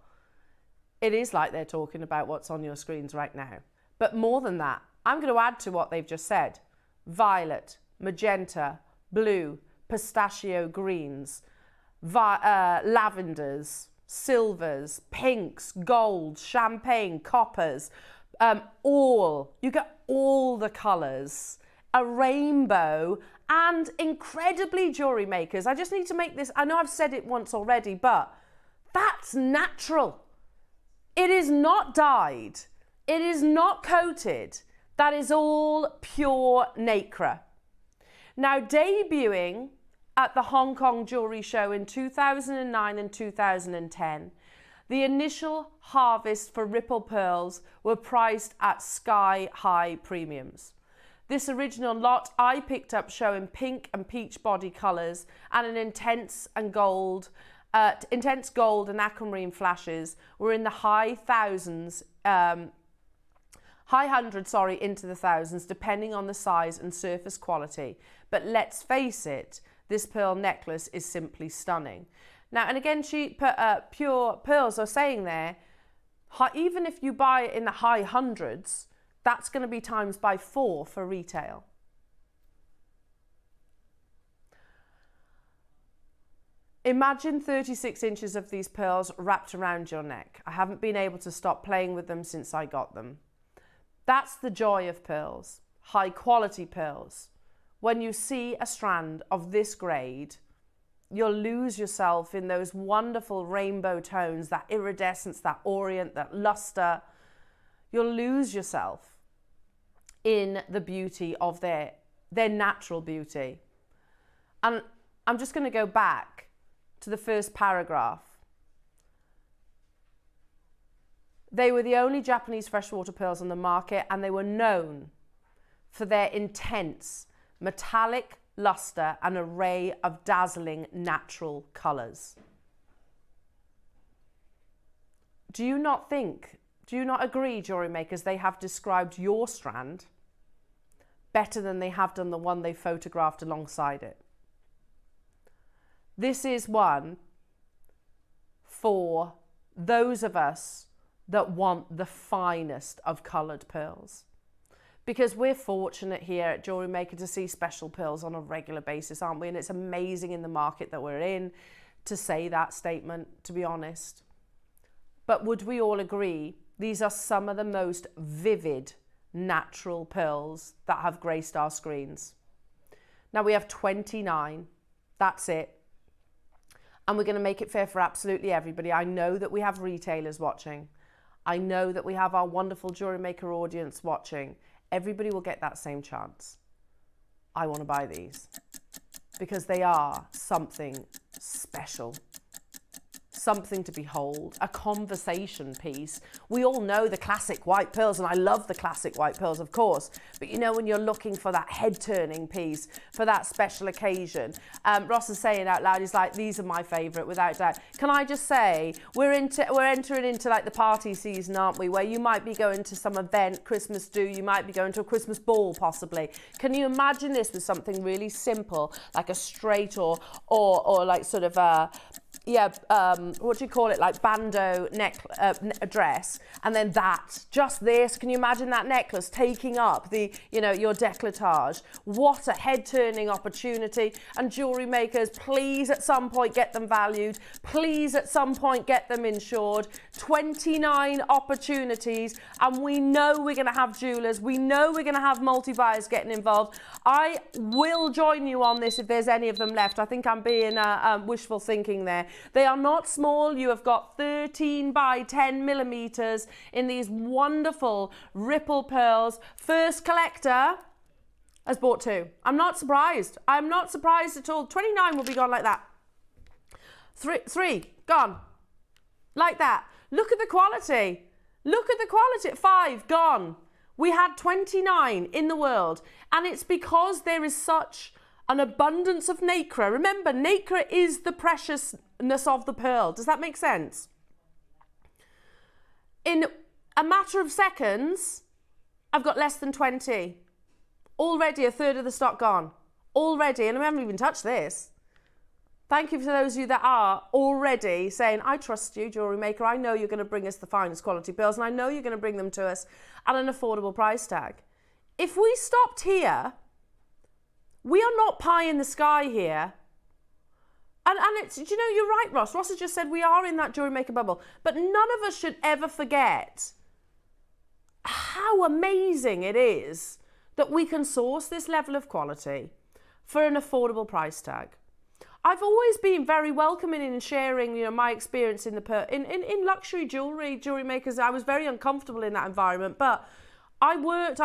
It is like they're talking about what's on your screens right now. But more than that, I'm going to add to what they've just said. Violet, magenta, blue, pistachio greens, lavenders, silvers, pinks, golds, champagne, coppers, you get all the colours, a rainbow, and incredibly jewellery makers. I just need to make this, I know I've said it once already, but that's natural. It is not dyed. It is not coated. That is all pure nacre. Now, debuting at the Hong Kong Jewellery Show in 2009 and 2010, the initial harvest for ripple pearls were priced at sky-high premiums. This original lot I picked up showing pink and peach body colours and an intense gold and aquamarine flashes were in the high hundreds, into the thousands, depending on the size and surface quality. But let's face it, this pearl necklace is simply stunning. Now, and again, Pure Pearls are saying there, even if you buy it in the high hundreds, that's going to be times by 4 for retail. Imagine 36 inches of these pearls wrapped around your neck. I haven't been able to stop playing with them since I got them. That's the joy of pearls, high quality pearls. When you see a strand of this grade, you'll lose yourself in those wonderful rainbow tones, that iridescence, that orient, that luster. You'll lose yourself in the beauty of their natural beauty. And I'm just going to go back to the first paragraph. They were the only Japanese freshwater pearls on the market, and they were known for their intense metallic luster and array of dazzling natural colours. Do you not agree, jewellery makers, they have described your strand better than they have done the one they photographed alongside it? This is one for those of us that want the finest of coloured pearls. Because we're fortunate here at Jewellery Maker to see special pearls on a regular basis, aren't we? And it's amazing in the market that we're in to say that statement, to be honest. But would we all agree these are some of the most vivid natural pearls that have graced our screens? Now we have 29, that's it. And we're going to make it fair for absolutely everybody. I know that we have retailers watching. I know that we have our wonderful Jewellery Maker audience watching. Everybody will get that same chance. I want to buy these because they are something special. Something to behold, a conversation piece. We all know the classic white pearls, and I love the classic white pearls, of course, but you know, when you're looking for that head-turning piece for that special occasion, Ross is saying out loud, he's like, these are my favourite, without doubt. Can I just say, we're entering into like the party season, aren't we, where you might be going to some event, Christmas do, you might be going to a Christmas ball, possibly. Can you imagine this with something really simple, like a straight or like sort of a, what do you call it, like bandeau dress, and then just this, can you imagine that necklace taking up the, your décolletage? What a head-turning opportunity. And Jewellery Makers, please at some point get them valued, please at some point get them insured. 29 opportunities, and we know we're going to have jewelers, we know we're going to have multi-buyers getting involved. I will join you on this if there's any of them left. I think I'm being wishful thinking there. They are not small. You have got 13 by 10 millimeters in these wonderful ripple pearls. First collector has bought 2. I'm not surprised. I'm not surprised at all. 29 will be gone like that. 3 gone like that. Look at the quality. Look at the quality. 5 gone. We had 29 in the world, and it's because there is such an abundance of nacre. Remember, nacre is the preciousness of the pearl. Does that make sense? In a matter of seconds, I've got less than 20. Already a third of the stock gone. Already, and I haven't even touched this. Thank you for those of you that are already saying, I trust you, Jewellery Maker. I know you're going to bring us the finest quality pearls, and I know you're going to bring them to us at an affordable price tag. If we stopped here, we are not pie in the sky here. And it's, you're right, Ross. Ross has just said we are in that Jewellery Maker bubble. But none of us should ever forget how amazing it is that we can source this level of quality for an affordable price tag. I've always been very welcoming in sharing, my experience in luxury Jewellery Makers. I was very uncomfortable in that environment, but I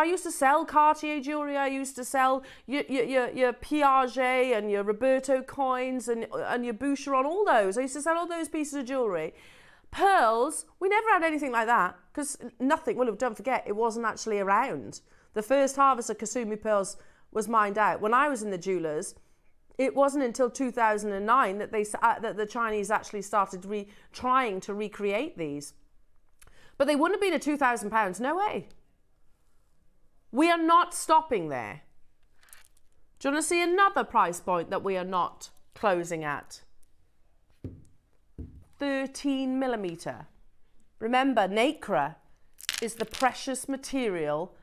used to sell Cartier jewellery, I used to sell your Piaget and your Roberto coins and your Boucheron, all those. I used to sell all those pieces of jewellery. Pearls, we never had anything like that because nothing, well, don't forget, it wasn't actually around. The first harvest of Kasumi pearls was mined out. When I was in the jewellers, it wasn't until 2009 that the Chinese actually started trying to recreate these. But they wouldn't have been £2,000, no way. We are not stopping there. Do you want to see another price point that we are not closing at? 13 millimeter. Remember, nacre is the precious material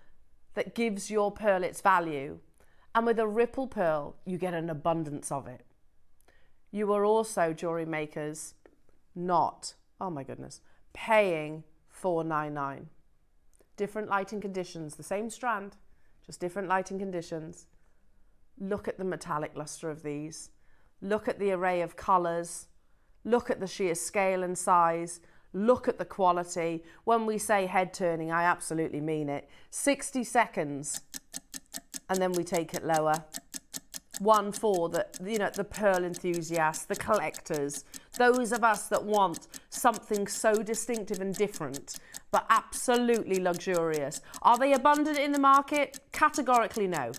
that gives your pearl its value. And with a ripple pearl, you get an abundance of it. You are also, Jewellery Makers, not, oh my goodness, paying $499. Different lighting conditions, the same strand, just different lighting conditions. Look at the metallic luster of these. Look at the array of colours. Look at the sheer scale and size. Look at the quality. When we say head turning, I absolutely mean it. 60 seconds, and then we take it lower. One for the, you know, the pearl enthusiasts, the collectors, those of us that want something so distinctive and different, but absolutely luxurious. Are they abundant in the market? Categorically no.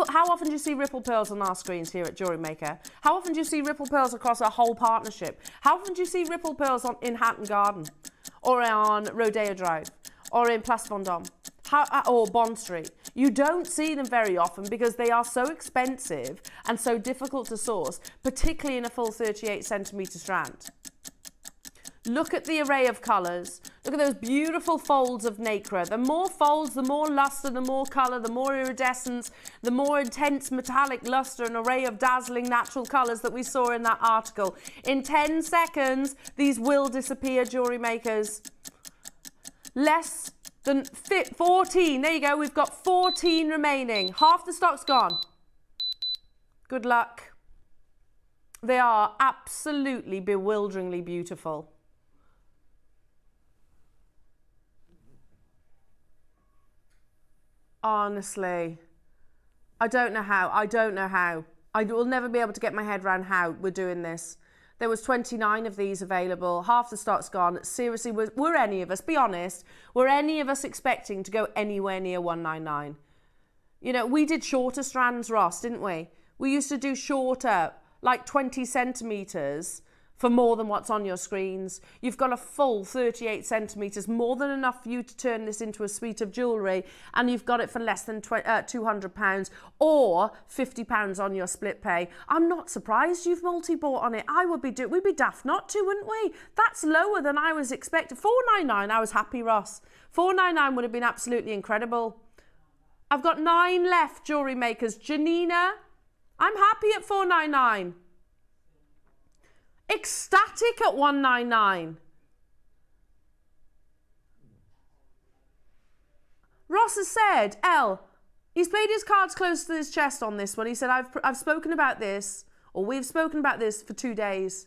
How often do you see ripple pearls on our screens here at JewelleryMaker? How often do you see ripple pearls across a whole partnership? How often do you see ripple pearls in Hatton Garden, or on Rodeo Drive, or in Place Vendôme, or Bond Street? You don't see them very often because they are so expensive and so difficult to source, particularly in a full 38 centimetre strand. Look at the array of colours. Look at those beautiful folds of nacre. The more folds, the more lustre, the more colour, the more iridescence, the more intense metallic lustre, an array of dazzling natural colours that we saw in that article. In 10 seconds, these will disappear, jewellery makers. Less than 14. There you go. We've got 14 remaining. Half the stock's gone. Good luck. They are absolutely bewilderingly beautiful. Honestly, I don't know how. I will never be able to get my head around how we're doing this. There was 29 of these available. Half the stock's gone. Seriously, were any of us, be honest, were any of us expecting to go anywhere near 199? You know, we did shorter strands, Ross, didn't we? We used to do shorter, like 20 centimetres for more than what's on your screens. You've got a full 38 centimetres, more than enough for you to turn this into a suite of jewellery, and you've got it for less than £200 or £50 on your split pay. I'm not surprised you've multi-bought on it. We'd be daft not to, wouldn't we? That's lower than I was expecting. £499, I was happy, Ross. £499 would have been absolutely incredible. I've got 9 left, jewellery makers. Janina, I'm happy at £499. Ecstatic at £199. Ross has said, he's played his cards close to his chest on this one. He said, I've spoken about this, or we've spoken about this for 2 days.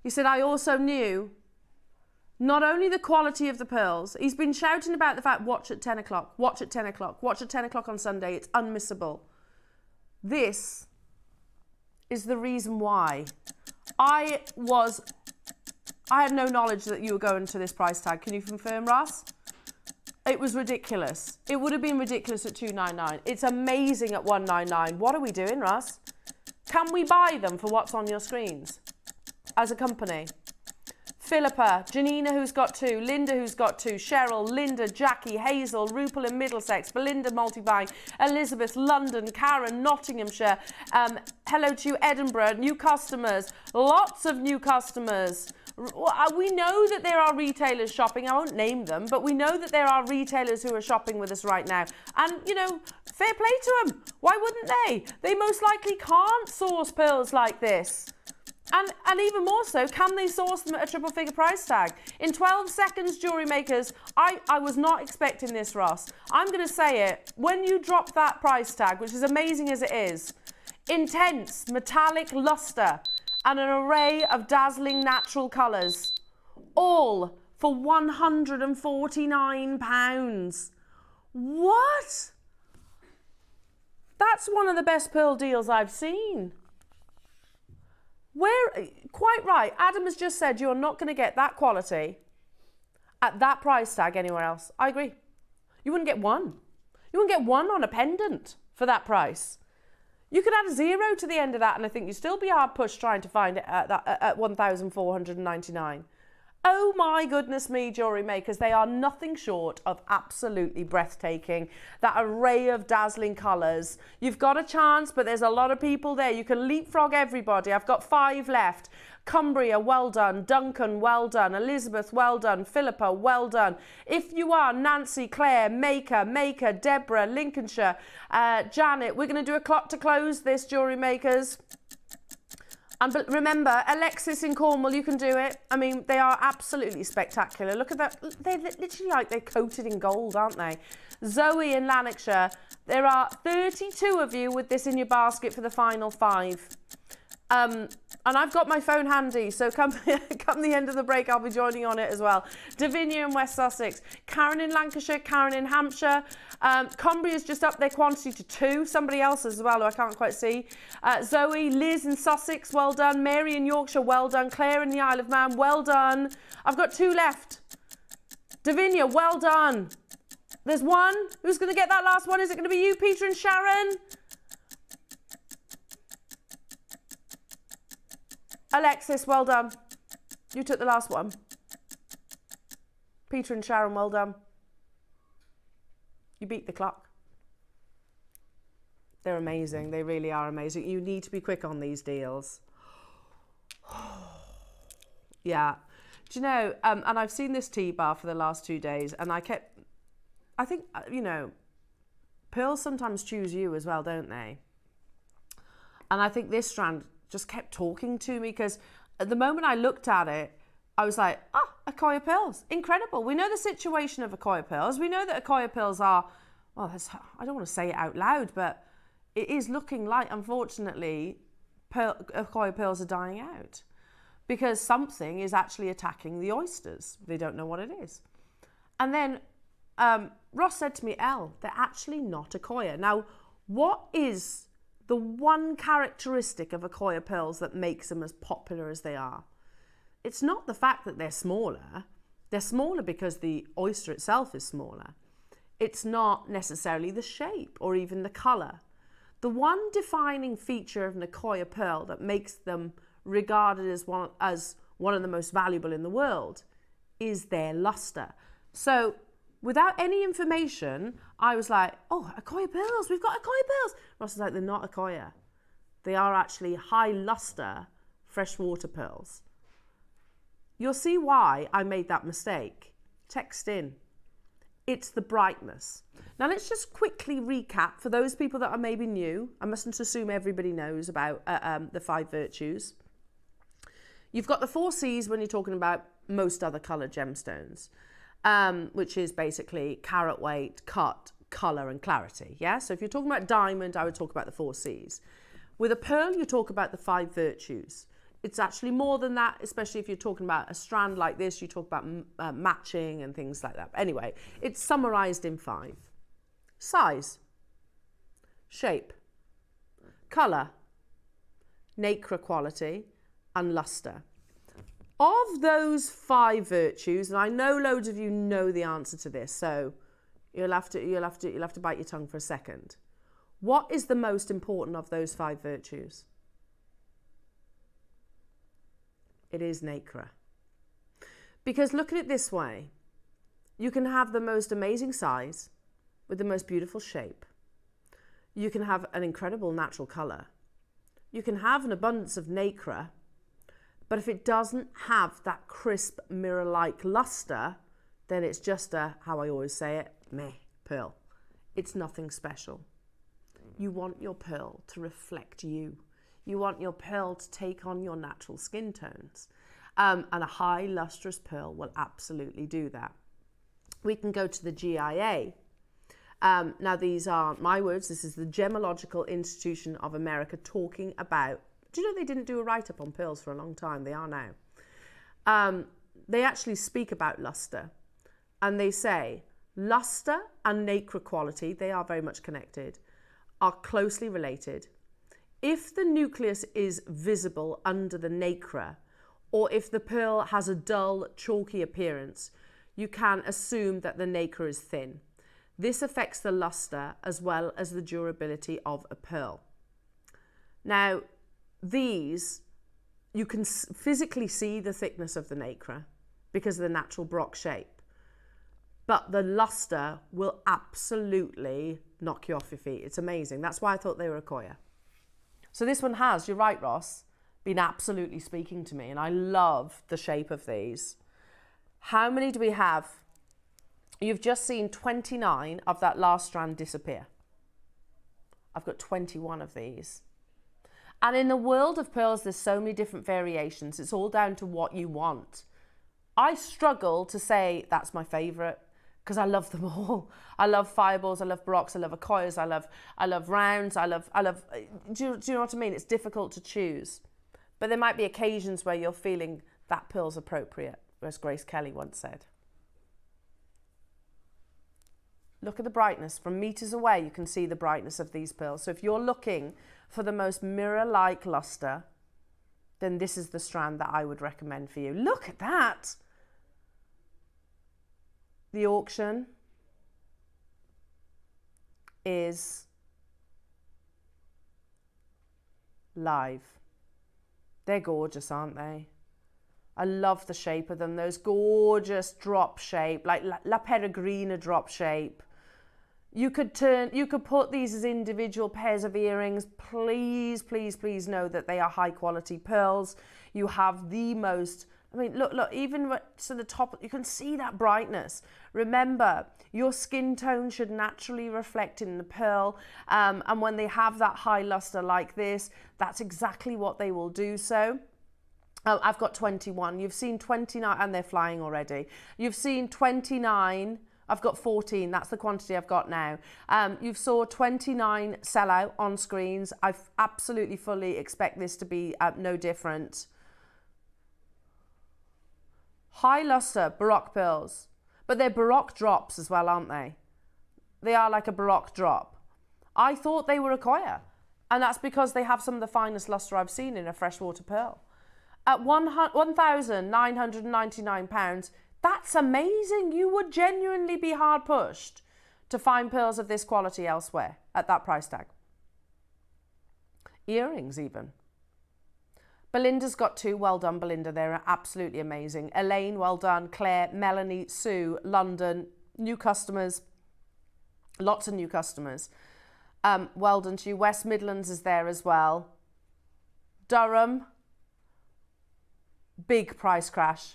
He said, I also knew not only the quality of the pearls, he's been shouting about the fact, watch at 10 o'clock, watch at 10 o'clock, watch at 10 o'clock on Sunday. It's unmissable. This is the reason why. I had no knowledge that you were going to this price tag. Can you confirm, Ross? It was ridiculous. It would have been ridiculous at $299. It's amazing at $199. What are we doing, Ross? Can we buy them for what's on your screens as a company? Philippa, Janina, who's got 2, Linda, who's got 2, Cheryl, Linda, Jackie, Hazel, Rupal in Middlesex, Belinda multi-buying, Elizabeth, London, Karen, Nottinghamshire, hello to you, Edinburgh, new customers, lots of new customers. We know that there are retailers shopping. I won't name them, but we know that there are retailers who are shopping with us right now. And, you know, fair play to them. Why wouldn't they? They most likely can't source pearls like this. And even more so, can they source them at a triple figure price tag? In 12 seconds, jewellery makers, I was not expecting this, Ross. I'm going to say it. When you drop that price tag, which is amazing as it is, intense metallic lustre and an array of dazzling natural colours, all for £149. What? That's one of the best pearl deals I've seen. Quite right. Adam has just said you're not going to get that quality at that price tag anywhere else. I agree. You wouldn't get one. You wouldn't get one on a pendant for that price. You could add a 0 to the end of that, and I think you'd still be hard pushed trying to find it at $1,499. Oh my goodness me, jewellery makers, they are nothing short of absolutely breathtaking. That array of dazzling colours. You've got a chance, but there's a lot of people there. You can leapfrog everybody. I've got 5 left. Cumbria, well done. Duncan, well done. Elizabeth, well done. Philippa, well done. If you are Nancy, Claire, Maker, Deborah, Lincolnshire, Janet, we're going to do a clock to close this, jewellery makers. And remember, Alexis in Cornwall, you can do it. I mean, they are absolutely spectacular. Look at that. They're literally like they're coated in gold, aren't they? Zoe in Lanarkshire. There are 32 of you with this in your basket for the final 5. And I've got my phone handy, so come the end of the break, I'll be joining on it as well. Davinia in West Sussex, Karen in Lancashire, Karen in Hampshire. Cumbria's just up their quantity to 2. Somebody else as well, who I can't quite see. Zoe, Liz in Sussex, well done. Mary in Yorkshire, well done. Claire in the Isle of Man, well done. I've got 2 left. Davinia, well done. There's 1. Who's going to get that last one? Is it going to be you, Peter and Sharon? Alexis, well done. You took the last one. Peter and Sharon, well done. You beat the clock. They're amazing. They really are amazing. You need to be quick on these deals. Yeah. Do you know, and I've seen this tea bar for the last 2 days, and I think, you know, pearls sometimes choose you as well, don't they? And I think this strand just kept talking to me, because at the moment I looked at it, I was like, Accoya pearls, incredible. We know the situation of Accoya pearls. We know that Accoya pearls are, well, I don't want to say it out loud, but it is looking like, unfortunately, Accoya pearls are dying out, because something is actually attacking the oysters. They don't know what it is. And then Ross said to me, they're actually not Accoya. Now, what is the one characteristic of Accoya pearls that makes them as popular as they are? It's not the fact that they're smaller. They're smaller because the oyster itself is smaller. It's not necessarily the shape or even the colour. The one defining feature of an Accoya pearl that makes them regarded as one of the most valuable in the world is their lustre. So without any information, I was like, Accoya pearls, we've got Accoya pearls. Ross was like, they're not Accoya. They are actually high lustre freshwater pearls. You'll see why I made that mistake. Text in. It's the brightness. Now let's just quickly recap for those people that are maybe new. I mustn't assume everybody knows about the 5 virtues. You've got the 4 C's when you're talking about most other coloured gemstones. Which is basically carat weight, cut, colour and clarity. Yeah, so if you're talking about diamond, I would talk about the 4 C's. With a pearl, you talk about the 5 virtues. It's actually more than that, especially if you're talking about a strand like this, you talk about matching and things like that. Anyway, it's summarised in 5. Size, shape, colour, nacre quality and lustre. Of those 5 virtues, and I know loads of you know the answer to this, so you'll have to bite your tongue for a second. What is the most important of those 5 virtues? It is nacre. Because look at it this way. You can have the most amazing size with the most beautiful shape. You can have an incredible natural colour. You can have an abundance of nacre. But if it doesn't have that crisp mirror-like lustre, then it's just how I always say it, meh, pearl. It's nothing special. You want your pearl to reflect you. You want your pearl to take on your natural skin tones. And a high lustrous pearl will absolutely do that. We can go to the GIA. Now, these aren't my words. This is the Gemological Institution of America talking about. Do you know they didn't do a write-up on pearls for a long time? They are now. They actually speak about lustre. And they say lustre and nacre quality, they are very much connected, are closely related. If the nucleus is visible under the nacre, or if the pearl has a dull, chalky appearance, you can assume that the nacre is thin. This affects the lustre as well as the durability of a pearl. Now, these, you can physically see the thickness of the nacre because of the natural Brock shape. But the lustre will absolutely knock you off your feet. It's amazing. That's why I thought they were Accoya. So this one has, you're right, Ross, been absolutely speaking to me. And I love the shape of these. How many do we have? You've just seen 29 of that last strand disappear. I've got 21 of these. And in the world of pearls, there's so many different variations. It's all down to what you want. I struggle to say that's my favourite because I love them all. I love fireballs, I love barocks, I love Accoyas, I love rounds, I love. Do you know what I mean? It's difficult to choose. But there might be occasions where you're feeling that pearl's appropriate, as Grace Kelly once said. Look at the brightness. From meters away, you can see the brightness of these pearls. So if you're looking for the most mirror-like luster, then this is the strand that I would recommend for you. Look at that. The auction is live. They're gorgeous, aren't they? I love the shape of them. Those gorgeous drop shape, like La Peregrina drop shape. You could put these as individual pairs of earrings. Please, please, please know that they are high quality pearls. You have the most, I mean, look, even to the top, you can see that brightness. Remember, your skin tone should naturally reflect in the pearl. And when they have that high luster like this, that's exactly what they will do so. Oh, I've got 21. You've seen 29, and they're flying already. You've seen 29. I've got 14. That's the quantity I've got now. You've saw 29 sell out on screens. I absolutely fully expect this to be no different. High luster Baroque pearls, but they're Baroque drops as well, aren't they? They are like a Baroque drop. I thought they were a Koya, and that's because they have some of the finest luster I've seen in a freshwater pearl. At £1,999, that's amazing. You would genuinely be hard pushed to find pearls of this quality elsewhere at that price tag. Earrings even. Belinda's got 2. Well done, Belinda. They're absolutely amazing. Elaine, well done. Claire, Melanie, Sue, London, new customers. Lots of new customers. Well done to you. West Midlands is there as well. Durham. Big price crash.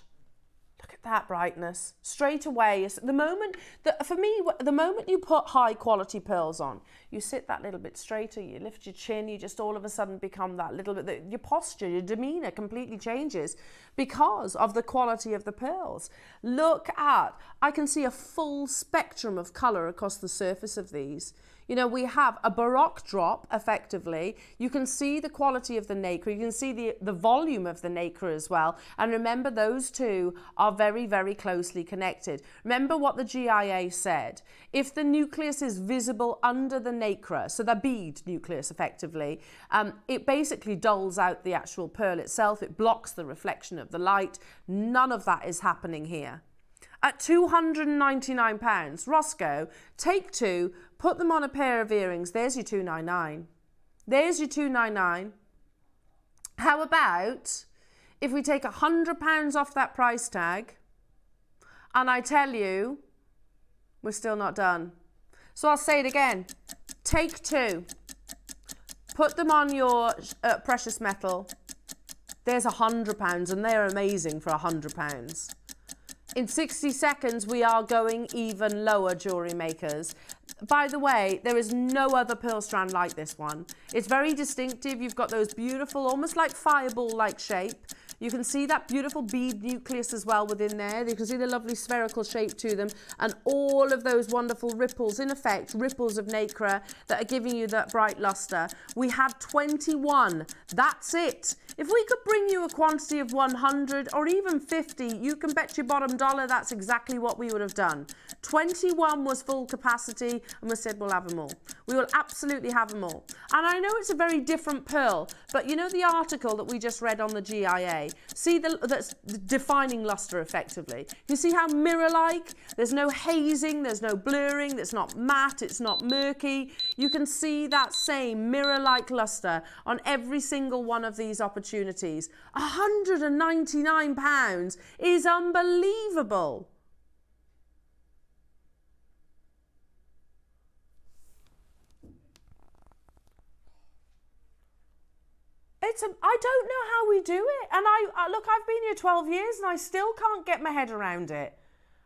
Look at that brightness. Straight away, the moment that, for me, the moment you put high quality pearls on, you sit that little bit straighter, you lift your chin, you just all of a sudden become that little bit, your posture, your demeanor completely changes because of the quality of the pearls. Look at, I can see a full spectrum of color across the surface of these. You know, we have a Baroque drop, effectively. You can see the quality of the nacre. You can see the volume of the nacre as well. And remember, those two are very, very closely connected. Remember what the GIA said. If the nucleus is visible under the nacre, so the bead nucleus, effectively, it basically dulls out the actual pearl itself. It blocks the reflection of the light. None of that is happening here. At £299, Roscoe, take 2, put them on a pair of earrings. There's your £299. There's your £299. How about if we take £100 off that price tag, and I tell you, we're still not done. So I'll say it again. Take 2, put them on your precious metal. There's £100, and they're amazing for £100. In 60 seconds, we are going even lower, jewellery makers. By the way, there is no other pearl strand like this one. It's very distinctive. You've got those beautiful, almost like fireball-like shape. You can see that beautiful bead nucleus as well within there. You can see the lovely spherical shape to them and all of those wonderful ripples, in effect, ripples of nacre that are giving you that bright luster. We had 21. That's it. If we could bring you a quantity of 100 or even 50, you can bet your bottom dollar that's exactly what we would have done. 21 was full capacity and we said we'll have them all. We will absolutely have them all. And I know it's a very different pearl, but you know the article that we just read on the GIA? See that's defining luster effectively. You see how mirror-like? There's no hazing, there's no blurring, it's not matte, it's not murky. You can see that same mirror-like luster on every single one of these opportunities. £199 is unbelievable. I don't know how we do it. And look, I've been here 12 years and I still can't get my head around it.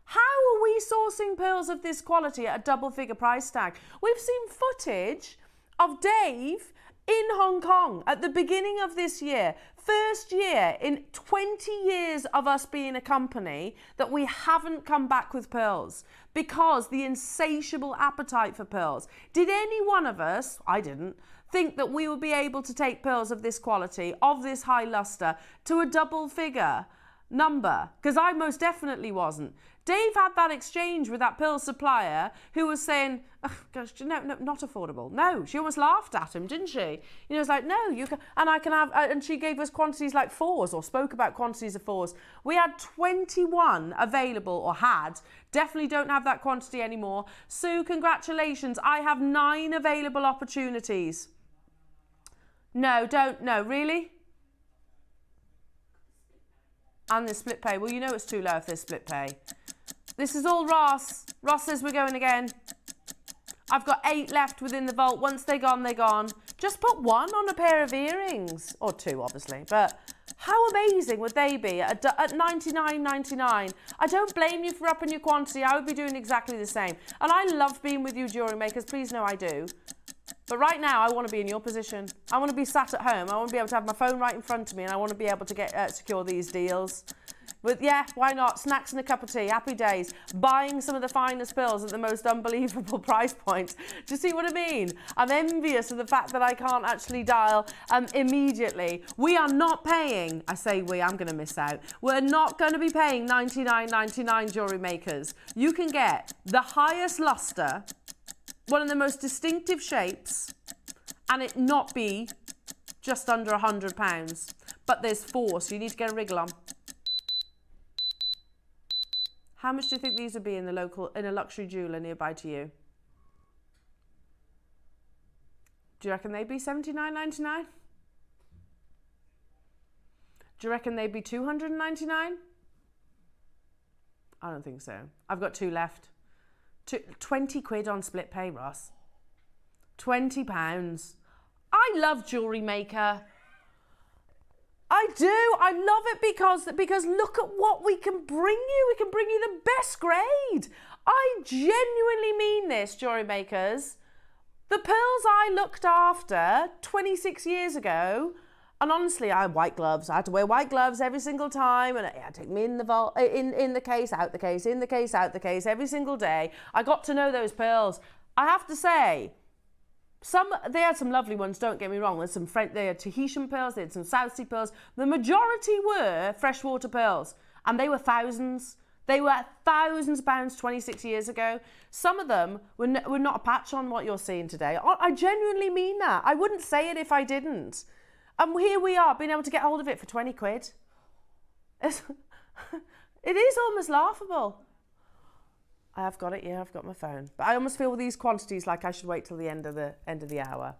How are we sourcing pearls of this quality at a double figure price tag? We've seen footage of Dave in Hong Kong at the beginning of this year. First year in 20 years of us being a company that we haven't come back with pearls because the insatiable appetite for pearls. Did any one of us, I didn't, think that we would be able to take pearls of this quality, of this high luster, to a double figure number? Because I most definitely wasn't. Dave had that exchange with that pearl supplier who was saying, oh, gosh, no, not affordable. No, she almost laughed at him, didn't she? You know, it's like, no, you can, and I can have, and she gave us quantities like 4s, or spoke about quantities of 4s. We had 21 available, or had. Definitely don't have that quantity anymore. Sue, congratulations. I have 9 available opportunities. No, really? And the split pay. Well, you know it's too low if there's split pay. This is all Ross. Ross says we're going again. I've got 8 left within the vault. Once they're gone, they're gone. Just put 1 on a pair of earrings. Or 2, obviously. But how amazing would they be at $99.99? I don't blame you for upping your quantity. I would be doing exactly the same. And I love being with you, jewellery makers. Please know I do. But right now, I want to be in your position. I want to be sat at home. I want to be able to have my phone right in front of me, and I want to be able to get secure these deals. But yeah, why not? Snacks and a cup of tea. Happy days. Buying some of the finest pearls at the most unbelievable price points. Do you see what I mean? I'm envious of the fact that I can't actually dial immediately. We are not paying, I say we, I'm going to miss out. We're not going to be paying $99.99, jewellery makers. You can get the highest luster, one of the most distinctive shapes, and it not be just under £100. But there's 4, so you need to get a wriggle on. How much do you think these would be in a luxury jeweller nearby to you? Do you reckon they'd be $79.99? Do you reckon they'd be $299? I don't think so. I've got 2 left. 20 quid on split pay, Ross. £20. I love Jewellery Maker. I do. I love it because look at what we can bring you. We can bring you the best grade. I genuinely mean this, Jewellery Makers. The pearls I looked after 26 years ago, and honestly, I had white gloves. I had to wear white gloves every single time, and it had to take me in the vault, in the case, out the case, in the case, out the case, every single day. I got to know those pearls. I have to say, they had some lovely ones, don't get me wrong. They had Tahitian pearls, they had some South Sea pearls. The majority were freshwater pearls, and they were thousands. They were thousands of pounds 26 years ago. Some of them were not a patch on what you're seeing today. I genuinely mean that. I wouldn't say it if I didn't. And here we are, being able to get hold of it for 20 quid. It is almost laughable. I have got it, yeah, I've got my phone. But I almost feel with these quantities like I should wait till the end of the hour.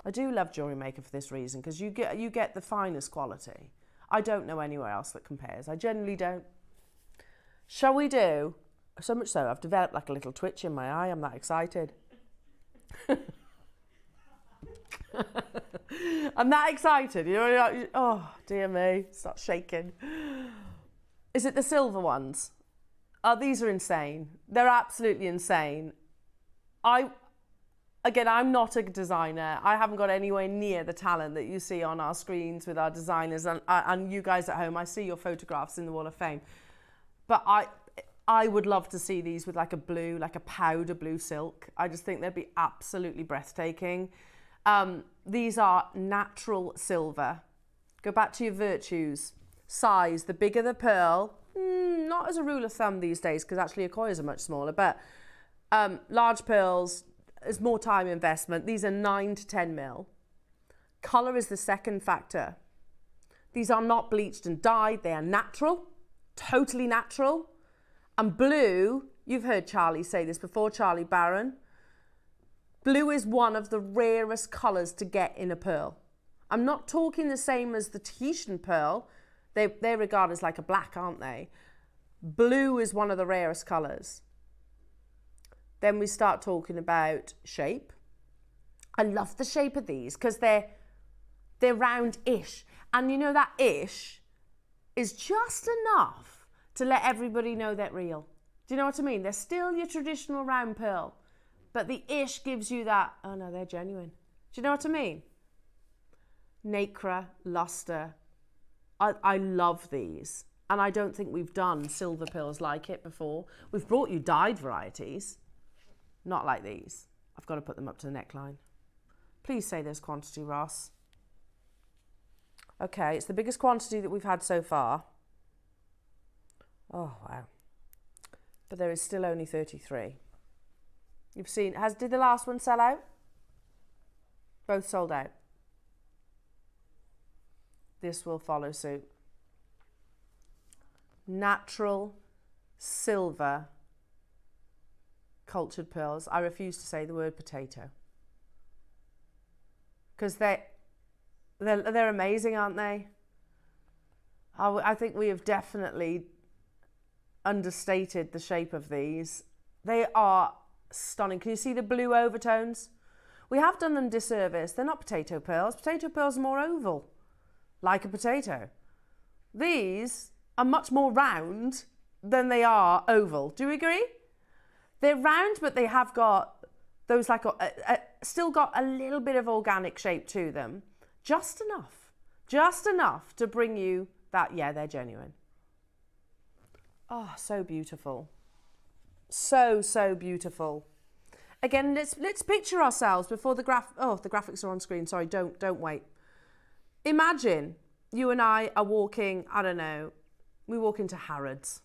I do love Jewellery Maker for this reason, because you get the finest quality. I don't know anywhere else that compares. I generally don't. Shall we do? So much so, I've developed like a little twitch in my eye. I'm that excited. I'm that excited. You know, like, oh, dear me. Start shaking. Is it the silver ones? Oh, these are insane. They're absolutely insane. Again, I'm not a designer. I haven't got anywhere near the talent that you see on our screens with our designers and you guys at home. I see your photographs in the Wall of Fame. But I would love to see these with like a powder blue silk. I just think they'd be absolutely breathtaking. These are natural silver. Go back to your virtues. Size, the bigger the pearl, not as a rule of thumb these days, because actually Akoyas are much smaller, but large pearls is more time investment. These are 9 to 10 mil. Colour is the second factor. These are not bleached and dyed. They are natural, totally natural. And blue, you've heard Charlie say this before, Charlie Barron. Blue is one of the rarest colours to get in a pearl. I'm not talking the same as the Tahitian pearl. They're regarded as like a black, aren't they? Blue is one of the rarest colours. Then we start talking about shape. I love the shape of these because they're round-ish. And you know that ish is just enough to let everybody know they're real. Do you know what I mean? They're still your traditional round pearl, But the ish gives you that, oh no, they're genuine. Do you know what I mean? Nacre, luster. I love these. And I don't think we've done silver pearls like it before. We've brought you dyed varieties. Not like these. I've got to put them up to the neckline. Please say there's quantity, Ross. Okay, it's the biggest quantity that we've had so far. Oh, wow. But there is still only 33. You've seen, did the last one sell out? Both sold out. This will follow suit. Natural silver cultured pearls. I refuse to say the word potato. Because they're amazing, aren't they? I think we have definitely understated the shape of these. They are stunning. Can you see the blue overtones? We have done them disservice. They're not potato pearls. Potato pearls are more oval, like a potato. These are much more round than they are oval. Do you agree? They're round, but they have got those like still got a little bit of organic shape to them. Just enough to bring you that, yeah, they're genuine. Oh, so beautiful. So beautiful. Again, let's picture ourselves before the graphics are on screen. Sorry, don't wait. Imagine you and I are walking, I don't know, we walk into Harrods.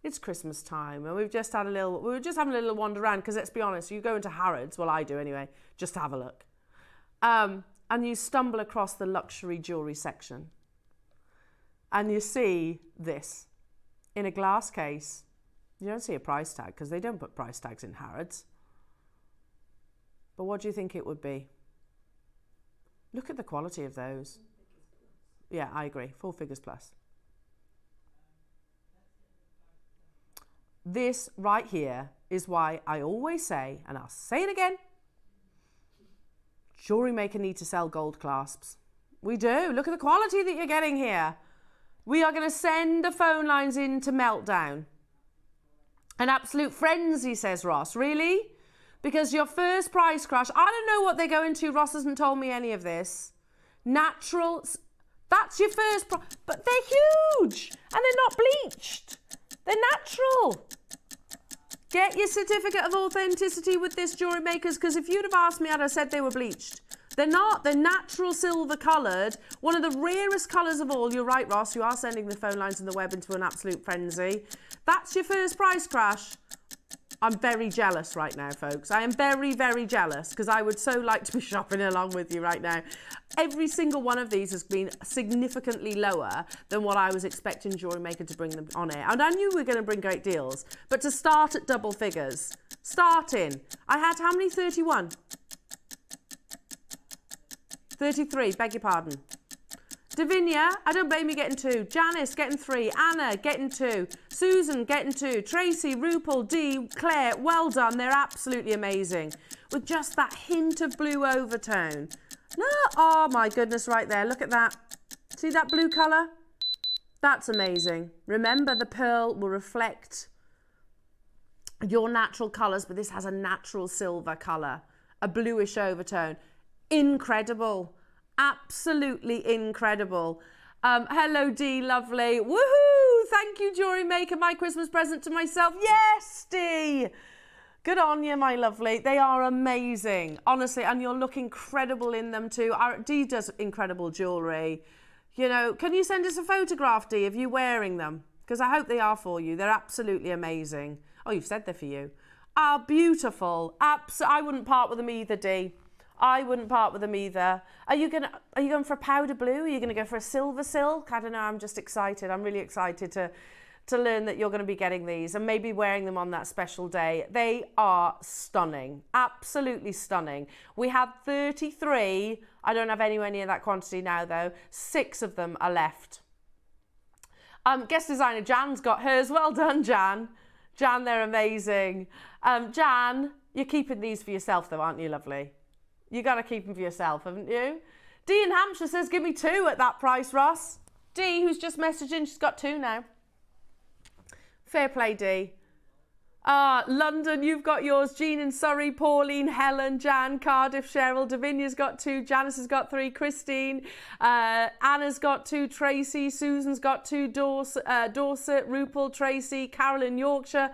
It's Christmas time and we were just having a little wander around, because let's be honest, you go into Harrods, well I do anyway, just to have a look. And you stumble across the luxury jewellery section and you see this in a glass case. You don't see a price tag because they don't put price tags in Harrods. But what do you think it would be? Look at the quality of those. Yeah, I agree. 4 figures plus. This right here is why I always say, and I'll say it again, Jewellery Maker need to sell gold clasps. We do. Look at the quality that you're getting here. We are going to send the phone lines into meltdown. An absolute frenzy, says Ross. Really? Because your first price crash, I don't know what they're going to. Ross hasn't told me any of this. Natural, that's your first price. But they're huge and they're not bleached. They're natural. Get your certificate of authenticity with this, Jewellery Makers, because if you'd have asked me, I'd have said they were bleached. They're not. They're natural silver coloured. One of the rarest colours of all. You're right, Ross. You are sending the phone lines and the web into an absolute frenzy. That's your first price crash. I'm very jealous right now, folks. I am very, very jealous because I would so like to be shopping along with you right now. Every single one of these has been significantly lower than what I was expecting Jewellery Maker to bring them on air. And I knew we were going to bring great deals, but to start at double figures, starting, I had how many? 31? 33, beg your pardon. Davinia, I don't blame you getting 2. Janice getting 3. Anna getting 2. Susan getting 2. Tracy, Rupal, Dee, Claire, well done. They're absolutely amazing. With just that hint of blue overtone. No, oh my goodness, right there. Look at that. See that blue colour? That's amazing. Remember, the pearl will reflect your natural colours, but this has a natural silver colour. A bluish overtone. Incredible. Absolutely incredible. Hello, Dee, lovely. Woohoo! Thank you, Jewellery Maker. My Christmas present to myself. Yes, Dee. Good on you, my lovely. They are amazing, honestly, and you'll look incredible in them too. Dee does incredible jewellery. You know, can you send us a photograph, Dee, of you wearing them? Because I hope they are for you. They're absolutely amazing. Oh, you've said they're for you. Ah, beautiful. I wouldn't part with them either, Dee. I wouldn't part with them either. Are you going for a powder blue? Are you going to go for a silver silk? I don't know. I'm just excited. I'm really excited to learn that you're going to be getting these and maybe wearing them on that special day. They are stunning. Absolutely stunning. We have 33. I don't have anywhere near that quantity now, though. 6 of them are left. Guest designer Jan's got hers. Well done, Jan. Jan, they're amazing. Jan, you're keeping these for yourself, though, aren't you, lovely? You got to keep them for yourself, haven't you? Dee in Hampshire says, give me 2 at that price, Ross. Dee, who's just messaging, she's got 2 now. Fair play, Dee. London, you've got yours. Jean in Surrey, Pauline, Helen, Jan, Cardiff, Cheryl, Davinia's got 2, Janice has got 3, Christine, Anna's got 2, Tracy, Susan's got 2, Dorset, Rupal, Tracy, Carol in Yorkshire.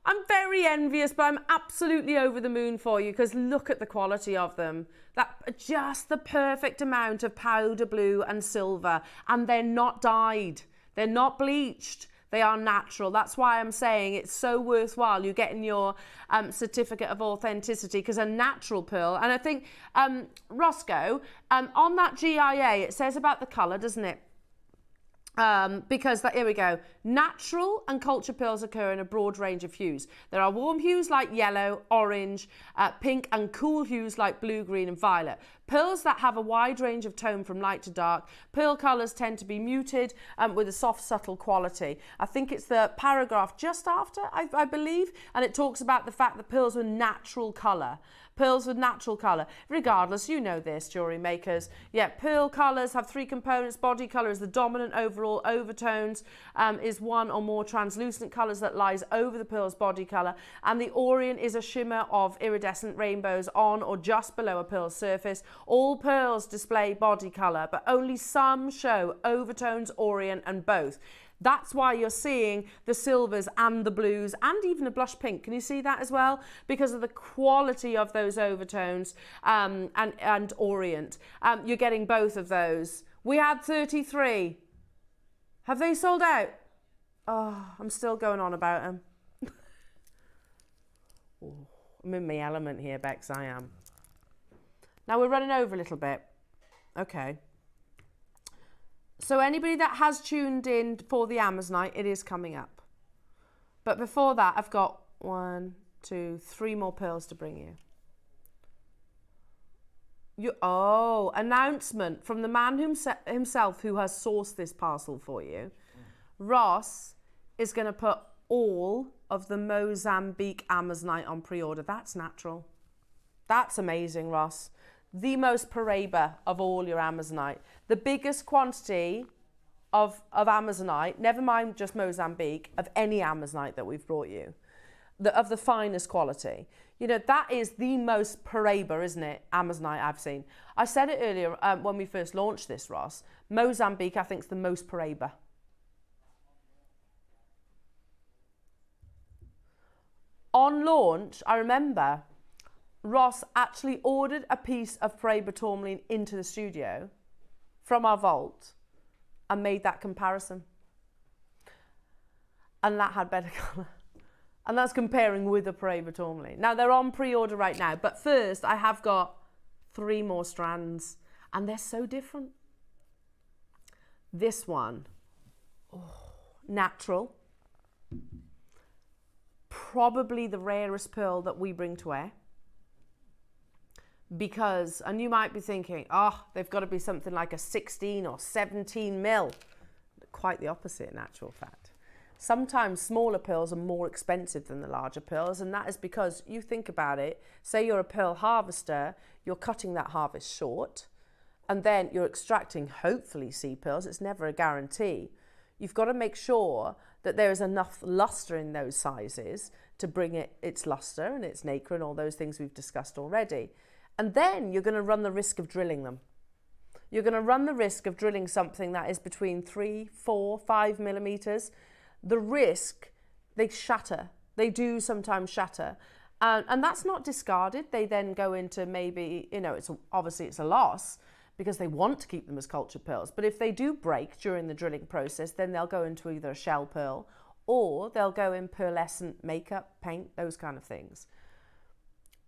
I'm very envious, but I'm absolutely over the moon for you because look at the quality of them. That just the perfect amount of powder blue and silver, and they're not dyed. They're not bleached. They are natural. That's why I'm saying it's so worthwhile you getting your certificate of authenticity, because a natural pearl. And I think, Roscoe, on that GIA, it says about the colour, doesn't it? Because here we go. Natural and culture pearls occur in a broad range of hues. There are warm hues like yellow, orange, pink, and cool hues like blue, green, and violet. Pearls that have a wide range of tone from light to dark. Pearl colours tend to be muted with a soft, subtle quality. I think it's the paragraph just after, I believe, and it talks about the fact that pearls were natural colour. Pearls with natural colour. Regardless, you know this, jewellery makers. Yeah, pearl colours have 3 components. Body colour is the dominant overall. Overtones is one or more translucent colours that lies over the pearl's body colour. And the orient is a shimmer of iridescent rainbows on or just below a pearl's surface. All pearls display body colour, but only some show overtones, orient, and both. That's why you're seeing the silvers and the blues and even a blush pink. Can you see that as well? Because of the quality of those overtones and orient. You're getting both of those. We had 33. Have they sold out? Oh, I'm still going on about them. Oh, I'm in my element here, Bex, I am. Now we're running over a little bit. Okay. So anybody that has tuned in for the Amazonite, it is coming up. But before that, I've got 1, 2, 3 more pearls to bring you. Announcement from the man himself who has sourced this parcel for you. Ross is going to put all of the Mozambique Amazonite on pre-order. That's natural. That's amazing, Ross. The most Paraiba of all your Amazonite. The biggest quantity of Amazonite, never mind just Mozambique, of any Amazonite that we've brought you. Of the finest quality. You know, that is the most Paraiba, isn't it, Amazonite I've seen. I said it earlier when we first launched this, Ross. Mozambique, I think, is the most Paraiba. On launch, I remember Ross actually ordered a piece of Paraiba tourmaline into the studio from our vault and made that comparison. And that had better colour. And that's comparing with a Paraiba tourmaline. Now, they're on pre-order right now, but first I have got 3 more strands, and they're so different. This one, natural. Probably the rarest pearl that we bring to air. Because, and you might be thinking, they've got to be something like a 16 or 17 mil. Quite the opposite in actual fact. Sometimes smaller pearls are more expensive than the larger pearls, and that is because you think about it, say you're a pearl harvester, you're cutting that harvest short, and then you're extracting hopefully sea pearls. It's never a guarantee. You've got to make sure that there is enough luster in those sizes to bring its luster and its nacre and all those things we've discussed already. And then you're going to run the risk of drilling them. You're going to run the risk of drilling something that is between 3, 4, 5 millimeters. The risk, they shatter. They do sometimes shatter. And that's not discarded. They then go into maybe, obviously it's a loss because they want to keep them as culture pearls. But if they do break during the drilling process, then they'll go into either a shell pearl or they'll go in pearlescent makeup, paint, those kind of things.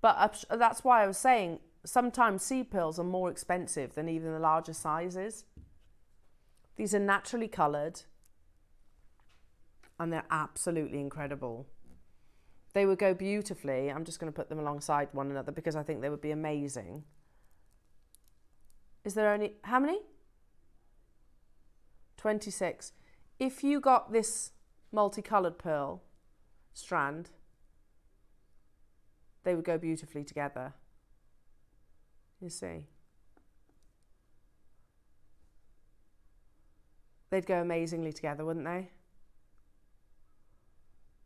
But that's why I was saying sometimes sea pearls are more expensive than even the larger sizes. These are naturally coloured and they're absolutely incredible. They would go beautifully. I'm just going to put them alongside one another because I think they would be amazing. Is there only, how many? 26. If you got this multicoloured pearl strand, they would go beautifully together. You see? They'd go amazingly together, wouldn't they?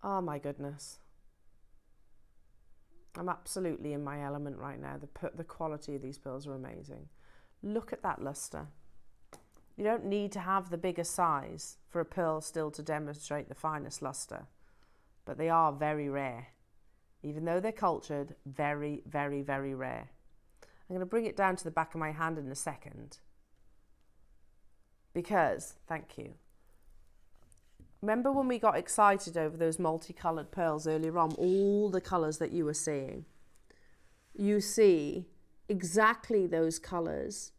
Oh my goodness. I'm absolutely in my element right now. The quality of these pearls are amazing. Look at that luster. You don't need to have the bigger size for a pearl still to demonstrate the finest luster, but they are very rare. Even though they're cultured, very, very, very rare. I'm going to bring it down to the back of my hand in a second because, thank you. Remember when we got excited over those multicoloured pearls earlier on, all the colours that you were seeing? You see exactly those colours,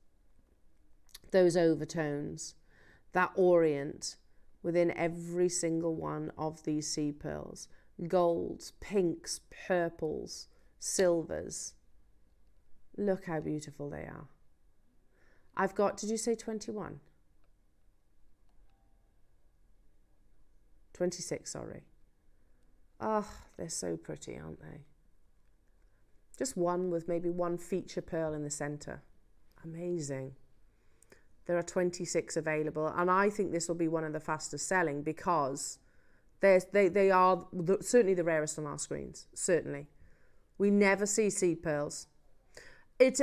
those overtones, that orient within every single one of these seed pearls. Golds, pinks, purples, silvers. Look how beautiful they are. I've got, did you say 21? 26, sorry. Oh, they're so pretty, aren't they? Just one with maybe one feature pearl in the centre. Amazing. There are 26 available, and I think this will be one of the fastest selling because they are certainly the rarest on our screens, certainly. We never see seed pearls. It's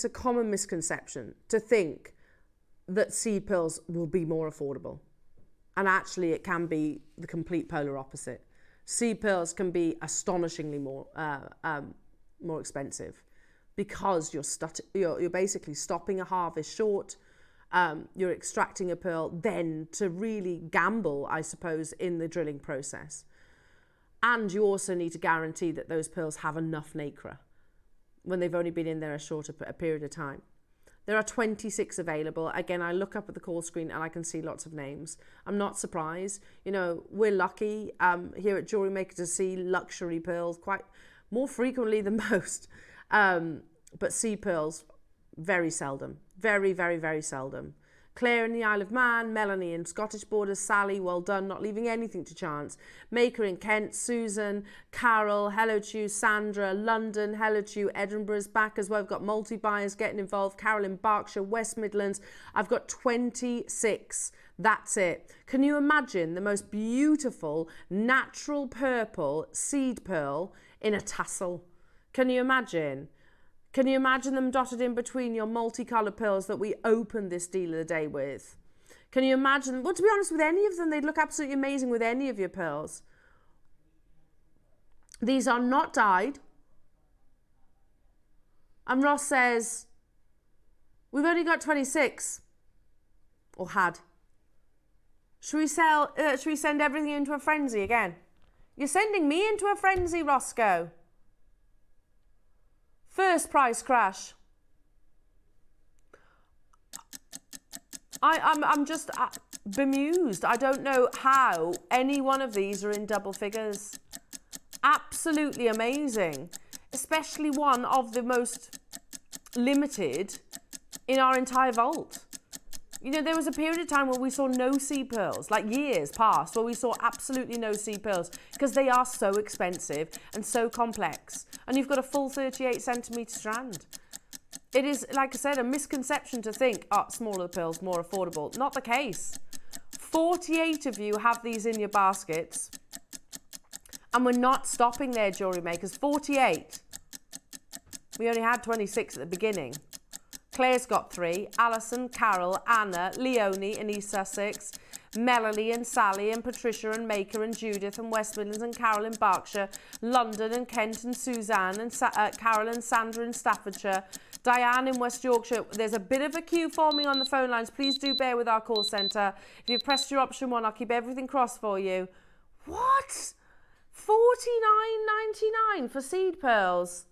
a common misconception to think that seed pearls will be more affordable. And actually, it can be the complete polar opposite. Seed pearls can be astonishingly more expensive because you're basically stopping a harvest short. You're extracting a pearl, then to really gamble, I suppose, in the drilling process. And you also need to guarantee that those pearls have enough nacre when they've only been in there a shorter period of time. There are 26 available. Again, I look up at the call screen and I can see lots of names. I'm not surprised. You know, we're lucky here at JewelleryMaker to see luxury pearls quite more frequently than most. But seed pearls, very seldom. Very, very, very seldom. Claire in the Isle of Man, Melanie in Scottish Borders, Sally, well done, not leaving anything to chance. Maker in Kent, Susan, Carol, hello to you, Sandra, London, hello to you, Edinburgh's back as well. I've got multi-buyers getting involved, Carol in Berkshire, West Midlands. I've got 26. That's it. Can you imagine the most beautiful natural purple seed pearl in a tassel? Can you imagine? Can you imagine them dotted in between your multicoloured pearls that we opened this deal of the day with? Can you imagine, well, to be honest, with any of them, they'd look absolutely amazing with any of your pearls. These are not dyed. And Ross says, we've only got 26. Or had. Should we send everything into a frenzy again? You're sending me into a frenzy, Roscoe. First price crash. I'm just bemused. I don't know how any one of these are in double figures. Absolutely amazing. Especially one of the most limited in our entire vault. You know, there was a period of time where we saw no seed pearls, like years past, where we saw absolutely no seed pearls because they are so expensive and so complex. And you've got a full 38 centimetre strand. It is, like I said, a misconception to think, oh, smaller pearls, more affordable. Not the case. 48 of you have these in your baskets. And we're not stopping there, jewellery makers. 48. We only had 26 at the beginning. Claire's got 3, Alison, Carol, Anna, Leonie in East Sussex, Melanie and Sally and Patricia and Maker and Judith and West Midlands and Carol in Berkshire, London and Kent and Suzanne and Carol and Sandra in Staffordshire, Diane in West Yorkshire. There's a bit of a queue forming on the phone lines. Please do bear with our call centre. If you've pressed your option 1, I'll keep everything crossed for you. What? $49.99 for seed pearls.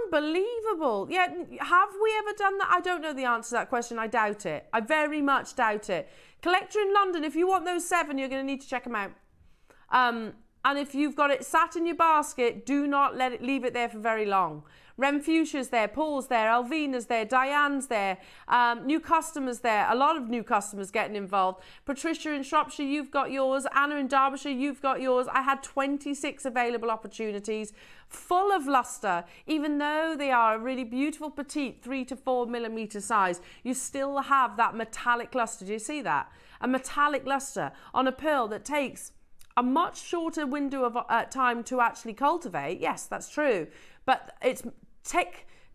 Unbelievable. Yeah, have we ever done that? I don't know the answer to that question. I doubt it. I very much doubt it. Collector in London, if you want those 7, you're going to need to check them out. And if you've got it sat in your basket, do not leave it there for very long. Rem Fuchsia's there, Paul's there, Alvina's there, Diane's there, new customers there, a lot of new customers getting involved. Patricia in Shropshire, you've got yours. Anna in Derbyshire, you've got yours. I had 26 available opportunities, full of luster. Even though they are a really beautiful petite 3 to 4 millimetre size, you still have that metallic luster. Do you see that? A metallic luster on a pearl that takes a much shorter window of time to actually cultivate. Yes, that's true. But it's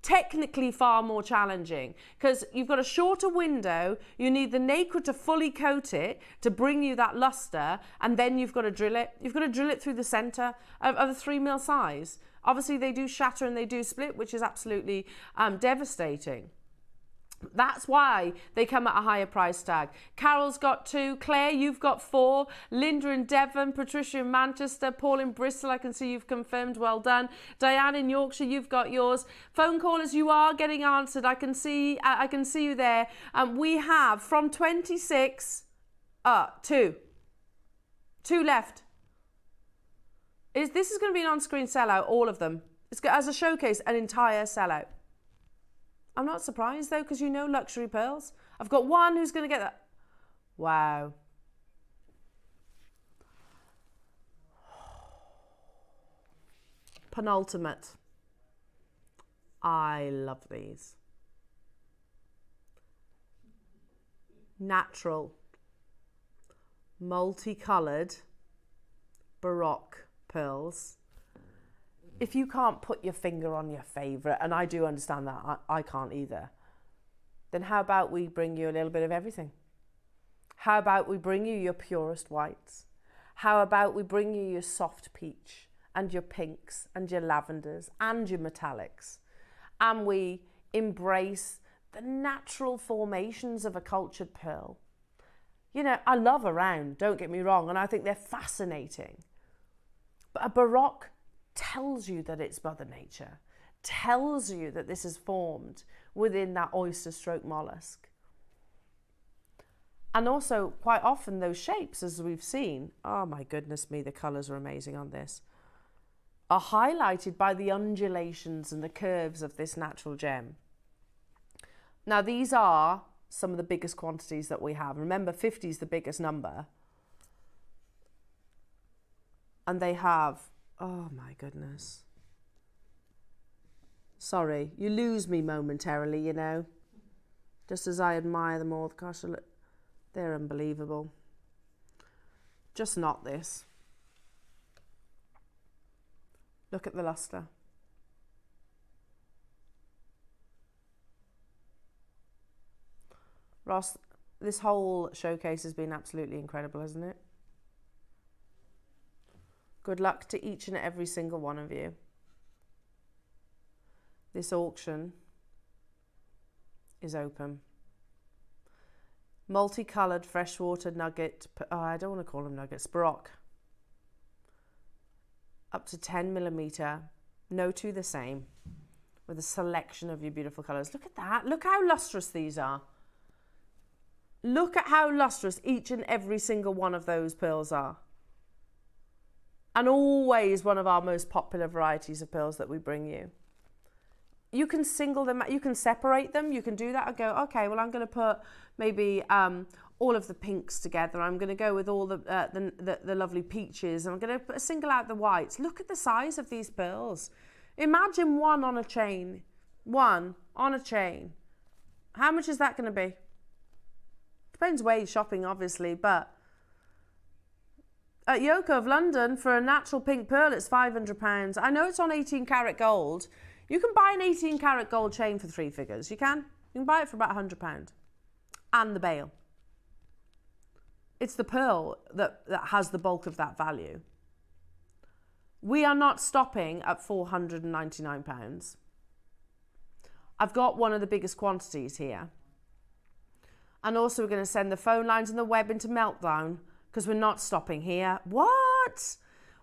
technically far more challenging because you've got a shorter window. You need the nacre to fully coat it to bring you that luster, and then you've got to drill it. You've got to drill it through the centre of a 3mm size. Obviously, they do shatter and they do split, which is absolutely devastating. That's why they come at a higher price tag. Carol's got 2, Claire, you've got 4, Linda in Devon, Patricia in Manchester, Paul in Bristol, I can see you've confirmed, well done. Diane in Yorkshire, you've got yours. Phone callers, you are getting answered. I can see you there. We have from 26, 2 left. This is going to be an on-screen sellout, all of them. It's as a showcase, an entire sellout. I'm not surprised though, because you know luxury pearls. I've got one who's going to get that. Wow. Penultimate. I love these. Natural. Multicoloured. Baroque pearls. If you can't put your finger on your favourite, and I do understand that, I can't either, then how about we bring you a little bit of everything? How about we bring you your purest whites? How about we bring you your soft peach and your pinks and your lavenders and your metallics? And we embrace the natural formations of a cultured pearl. You know, I love a round, don't get me wrong, and I think they're fascinating. But a Baroque tells you that it's Mother Nature, tells you that this is formed within that oyster stroke mollusk. And also, quite often, those shapes, as we've seen, oh my goodness me, the colours are amazing on this, are highlighted by the undulations and the curves of this natural gem. Now, these are some of the biggest quantities that we have. Remember, 50 is the biggest number. And they have, oh my goodness. Sorry, you lose me momentarily, you know. Just as I admire them all. Gosh, they're unbelievable. Just not this. Look at the luster. Ross, this whole showcase has been absolutely incredible, hasn't it? Good luck to each and every single one of you. This auction is open. Multicoloured freshwater nugget, I don't want to call them nuggets, Baroque. Up to 10mm, no two the same, with a selection of your beautiful colours. Look at that, look how lustrous these are. Look at how lustrous each and every single one of those pearls are. And always one of our most popular varieties of pearls that we bring you. You can single them, you can separate them, you can do that and go, okay, well, I'm going to put maybe all of the pinks together. I'm going to go with all the lovely peaches, and I'm going to single out the whites. Look at the size of these pearls. Imagine one on a chain. One on a chain. How much is that going to be? Depends where you're shopping, obviously, but at Yoko of London, for a natural pink pearl, it's £500. I know it's on 18 karat gold. You can buy an 18 karat gold chain for 3 figures. You can buy it for about £100. And the bail. It's the pearl that has the bulk of that value. We are not stopping at £499. I've got one of the biggest quantities here. And also we're going to send the phone lines and the web into meltdown because we're not stopping here. What?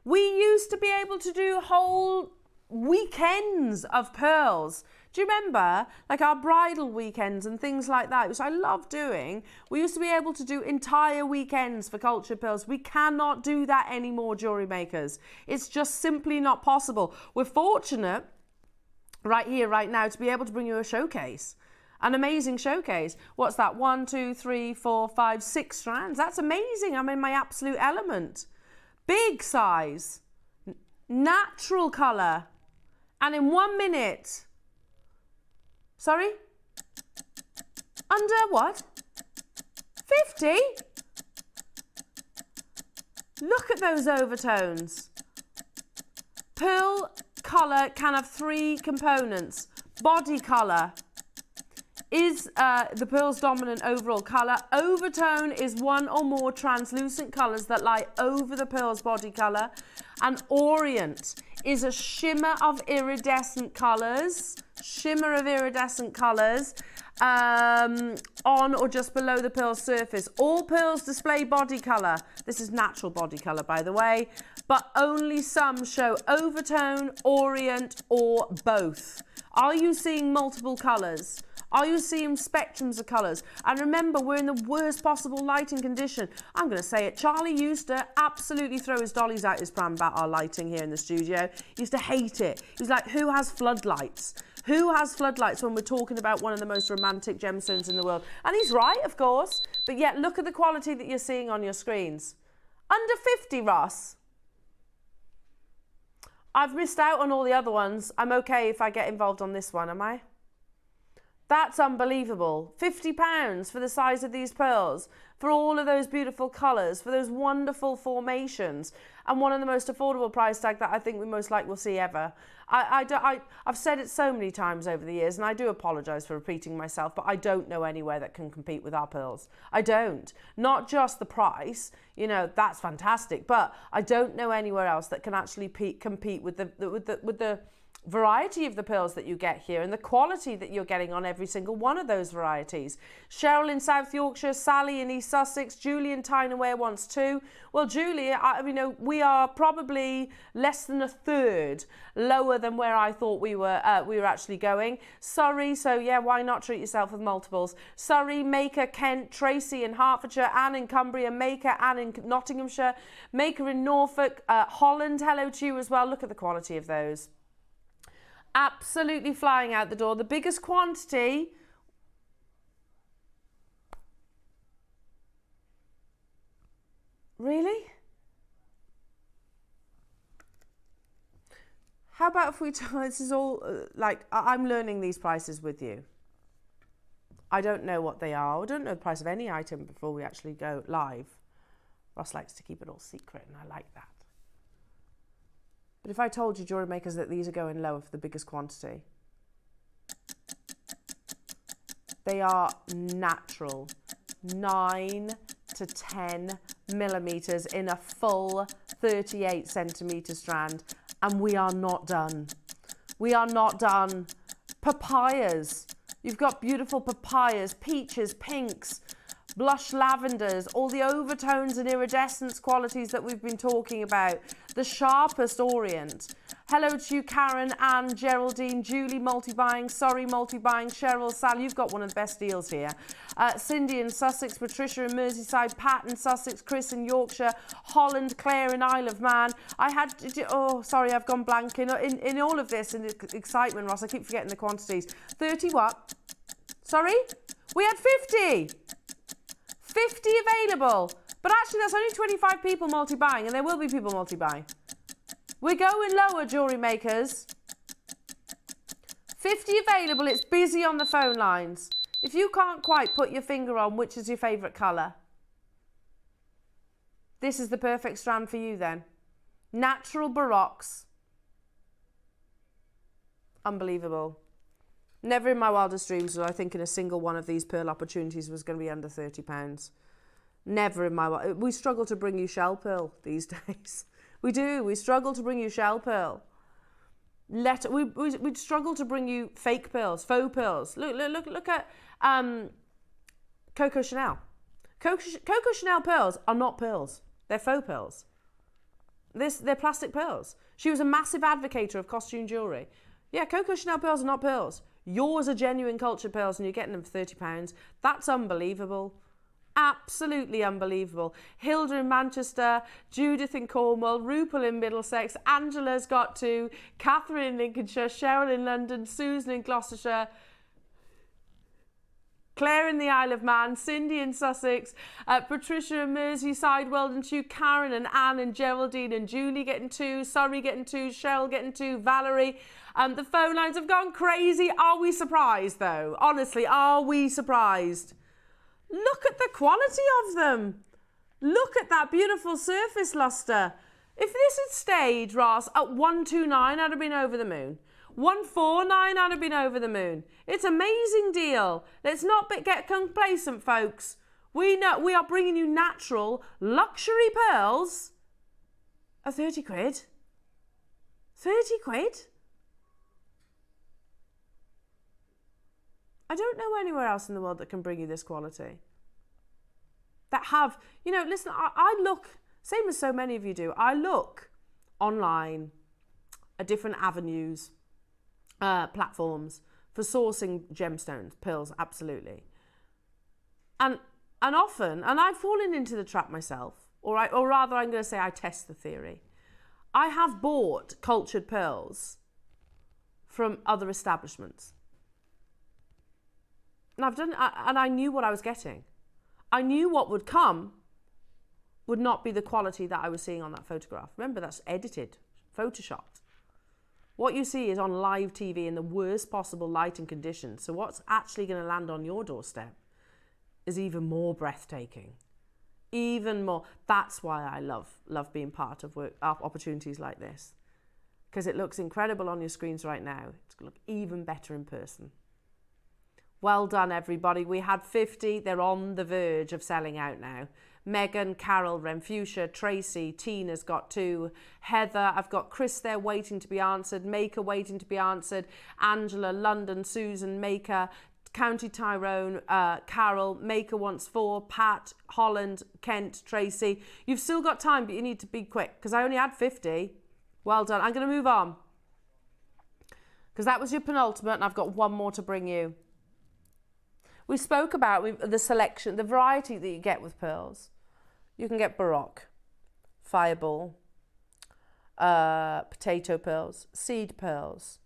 We used to be able to do whole weekends of pearls. Do you remember, like our bridal weekends and things like that, which I love doing? We used to be able to do entire weekends for cultured pearls. We cannot do that anymore, jewellery makers. It's just simply not possible. We're fortunate right here, right now, to be able to bring you a showcase. An amazing showcase. What's that? 1, 2, 3, 4, 5, 6 strands. That's amazing. I'm in my absolute element. Big size. Natural colour. And in 1 minute. Sorry? Under what? 50? Look at those overtones. Pearl colour can have 3 components. Body colour is the pearl's dominant overall colour. Overtone is one or more translucent colours that lie over the pearl's body colour. And orient is a shimmer of iridescent colours. On or just below the pearl's surface. All pearls display body colour. This is natural body colour, by the way, but only some show overtone, orient, or both. Are you seeing multiple colours? Are you seeing spectrums of colours? And remember, we're in the worst possible lighting condition. I'm going to say it. Charlie used to absolutely throw his dollies out his pram about our lighting here in the studio. He used to hate it. He was like, who has floodlights? Who has floodlights when we're talking about one of the most romantic gemstones in the world? And he's right, of course. But yet, look at the quality that you're seeing on your screens. Under 50, Ross. I've missed out on all the other ones. I'm okay if I get involved on this one, am I? That's unbelievable. £50 for the size of these pearls, for all of those beautiful colours, for those wonderful formations, and one of the most affordable price tag that I think we most likely will see ever. I've said it so many times over the years, and I do apologise for repeating myself, but I don't know anywhere that can compete with our pearls. I don't. Not just the price, you know, that's fantastic, but I don't know anywhere else that can actually compete with the variety of the pearls that you get here and the quality that you're getting on every single one of those varieties. Cheryl in South Yorkshire, Sally in East Sussex, Julie in Tyne-Aware wants 2. Well, Julie, we are probably less than a third lower than where I thought we were actually going. Surrey, so yeah, why not treat yourself with multiples? Surrey, Maker, Kent, Tracy in Hertfordshire, Anne in Cumbria, Maker, Anne in Nottinghamshire, Maker in Norfolk, Holland, hello to you as well. Look at the quality of those. Absolutely flying out the door. The biggest quantity. Really? How about if we this is all I'm learning these prices with you. I don't know what they are. I don't know the price of any item before we actually go live. Ross likes to keep it all secret, and I like that. But if I told you, jewellery makers, that these are going lower for the biggest quantity, they are natural 9 to 10 millimetres in a full 38 centimetre strand. And we are not done. We are not done. Papayas. You've got beautiful papayas, peaches, pinks, blush lavenders, all the overtones and iridescence qualities that we've been talking about. The sharpest orient. Hello to you, Karen, Anne, Geraldine, Julie, multi-buying, sorry, multi-buying, Cheryl, Sal, you've got one of the best deals here. Cindy in Sussex, Patricia in Merseyside, Pat in Sussex, Chris in Yorkshire, Holland, Claire in Isle of Man. I've gone blank. In all of this, in excitement, Ross, I keep forgetting the quantities. 30 what? Sorry? We had 50. 50 available. But actually, that's only 25 people multi-buying, and there will be people multi-buying. We're going lower, jewellery makers. 50 available. It's busy on the phone lines. If you can't quite put your finger on which is your favourite colour, this is the perfect strand for you then. Natural Baroques. Unbelievable. Never in my wildest dreams was I thinking a single one of these pearl opportunities was going to be under £30. Never in my... We struggle to bring you shell pearl these days. We do. We struggle to bring you shell pearl. We struggle to bring you fake pearls, faux pearls. Look at Coco Chanel. Coco Chanel pearls are not pearls. They're faux pearls. They're plastic pearls. She was a massive advocate of costume jewellery. Yeah, Coco Chanel pearls are not pearls. Yours are genuine cultured pearls and you're getting them for £30. That's unbelievable. Absolutely unbelievable. Hilda in Manchester, Judith in Cornwall, Rupal in Middlesex, Angela's got 2, Catherine in Lincolnshire, Cheryl in London, Susan in Gloucestershire, Claire in the Isle of Man, Cindy in Sussex, Patricia in Merseyside, well done to you, Karen and Anne and Geraldine and Julie getting 2, Surrey getting 2, Cheryl getting 2, Valerie. The phone lines have gone crazy. Are we surprised though? Honestly, are we surprised? Look at the quality of them. Look at that beautiful surface luster. If this had stayed, Ross, at 129, I'd have been over the moon. 149, I'd have been over the moon. It's an amazing deal. Let's not get complacent, folks. We are bringing you natural luxury pearls at 30 quid. 30 quid? I don't know anywhere else in the world that can bring you this quality. That have, you know, listen, I look, same as so many of you do, I look online at different avenues, platforms for sourcing gemstones, pearls, absolutely. And often, and I've fallen into the trap myself, or rather I'm going to say I test the theory. I have bought cultured pearls from other establishments. And I've done, and I knew what I was getting. I knew what would come would not be the quality that I was seeing on that photograph. Remember, that's edited, photoshopped. What you see is on live TV in the worst possible light and conditions. So what's actually going to land on your doorstep is even more breathtaking. Even more. That's why I love being part of opportunities like this. Because it looks incredible on your screens right now. It's going to look even better in person. Well done, everybody. We had 50. They're on the verge of selling out now. Megan, Carol, Renfusia, Tracy, Tina's got 2. Heather, I've got Chris there waiting to be answered. Maker waiting to be answered. Angela, London, Susan, Maker, County Tyrone, Carol, Maker wants 4. Pat, Holland, Kent, Tracy. You've still got time, but you need to be quick because I only had 50. Well done. I'm going to move on because that was your penultimate and I've got one more to bring you. We spoke about the selection, the variety that you get with pearls. You can get Baroque, Fireball, potato pearls, seed pearls,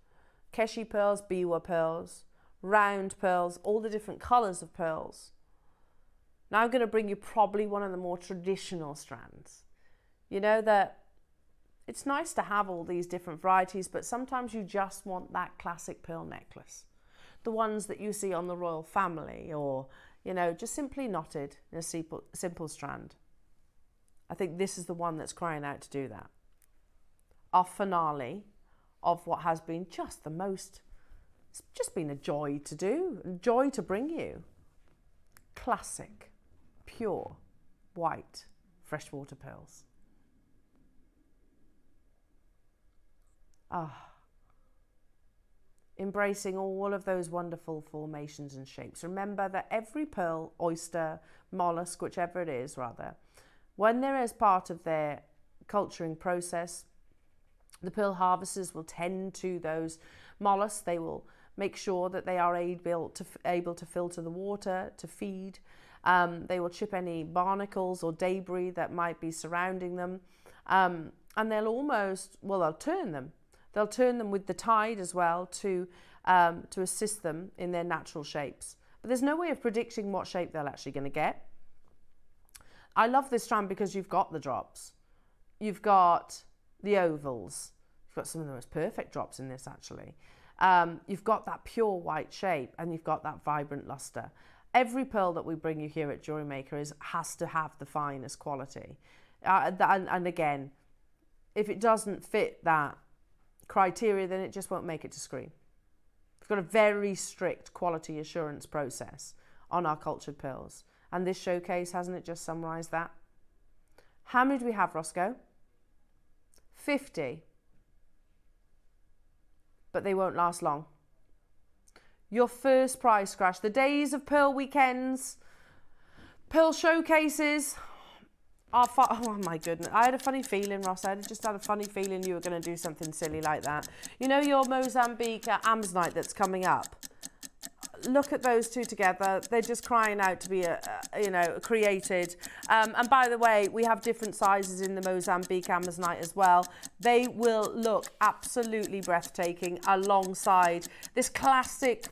Keshi pearls, Biwa pearls, round pearls, all the different colours of pearls. Now I'm going to bring you probably one of the more traditional strands. You know that it's nice to have all these different varieties, but sometimes you just want that classic pearl necklace. The ones that you see on the royal family or, you know, just simply knotted in a simple strand. I think this is the one that's crying out to do that. Our finale of what has been just the most, it's just been a joy to do, a joy to bring you. Classic, pure, white, freshwater pearls. Ah. Embracing all of those wonderful formations and shapes. Remember that every pearl, oyster, mollusk, whichever it is rather, when they're as part of their culturing process, the pearl harvesters will tend to those mollusks. They will make sure that they are able to filter the water, to feed. They will chip any barnacles or debris that might be surrounding them. And they'll turn them. They'll turn them with the tide as well to assist them in their natural shapes. But there's no way of predicting what shape they're actually going to get. I love this strand because you've got the drops. You've got the ovals. You've got some of the most perfect drops in this actually. You've got that pure white shape and you've got that vibrant luster. Every pearl that we bring you here at JewelleryMaker has to have the finest quality. And again, if it doesn't fit that criteria, then it just won't make it to screen. We've got a very strict quality assurance process on our cultured pearls. And this showcase, hasn't it just summarised that? How many do we have, Roscoe? 50. But they won't last long. Your first prize crash. The days of pearl weekends, pearl showcases, oh my goodness. I had a funny feeling, Ross. I just had a funny feeling you were going to do something silly like that. You know your Mozambique Ammonite that's coming up? Look at those two together. They're just crying out to be, created. And by the way, we have different sizes in the Mozambique Ammonite as well. They will look absolutely breathtaking alongside this classic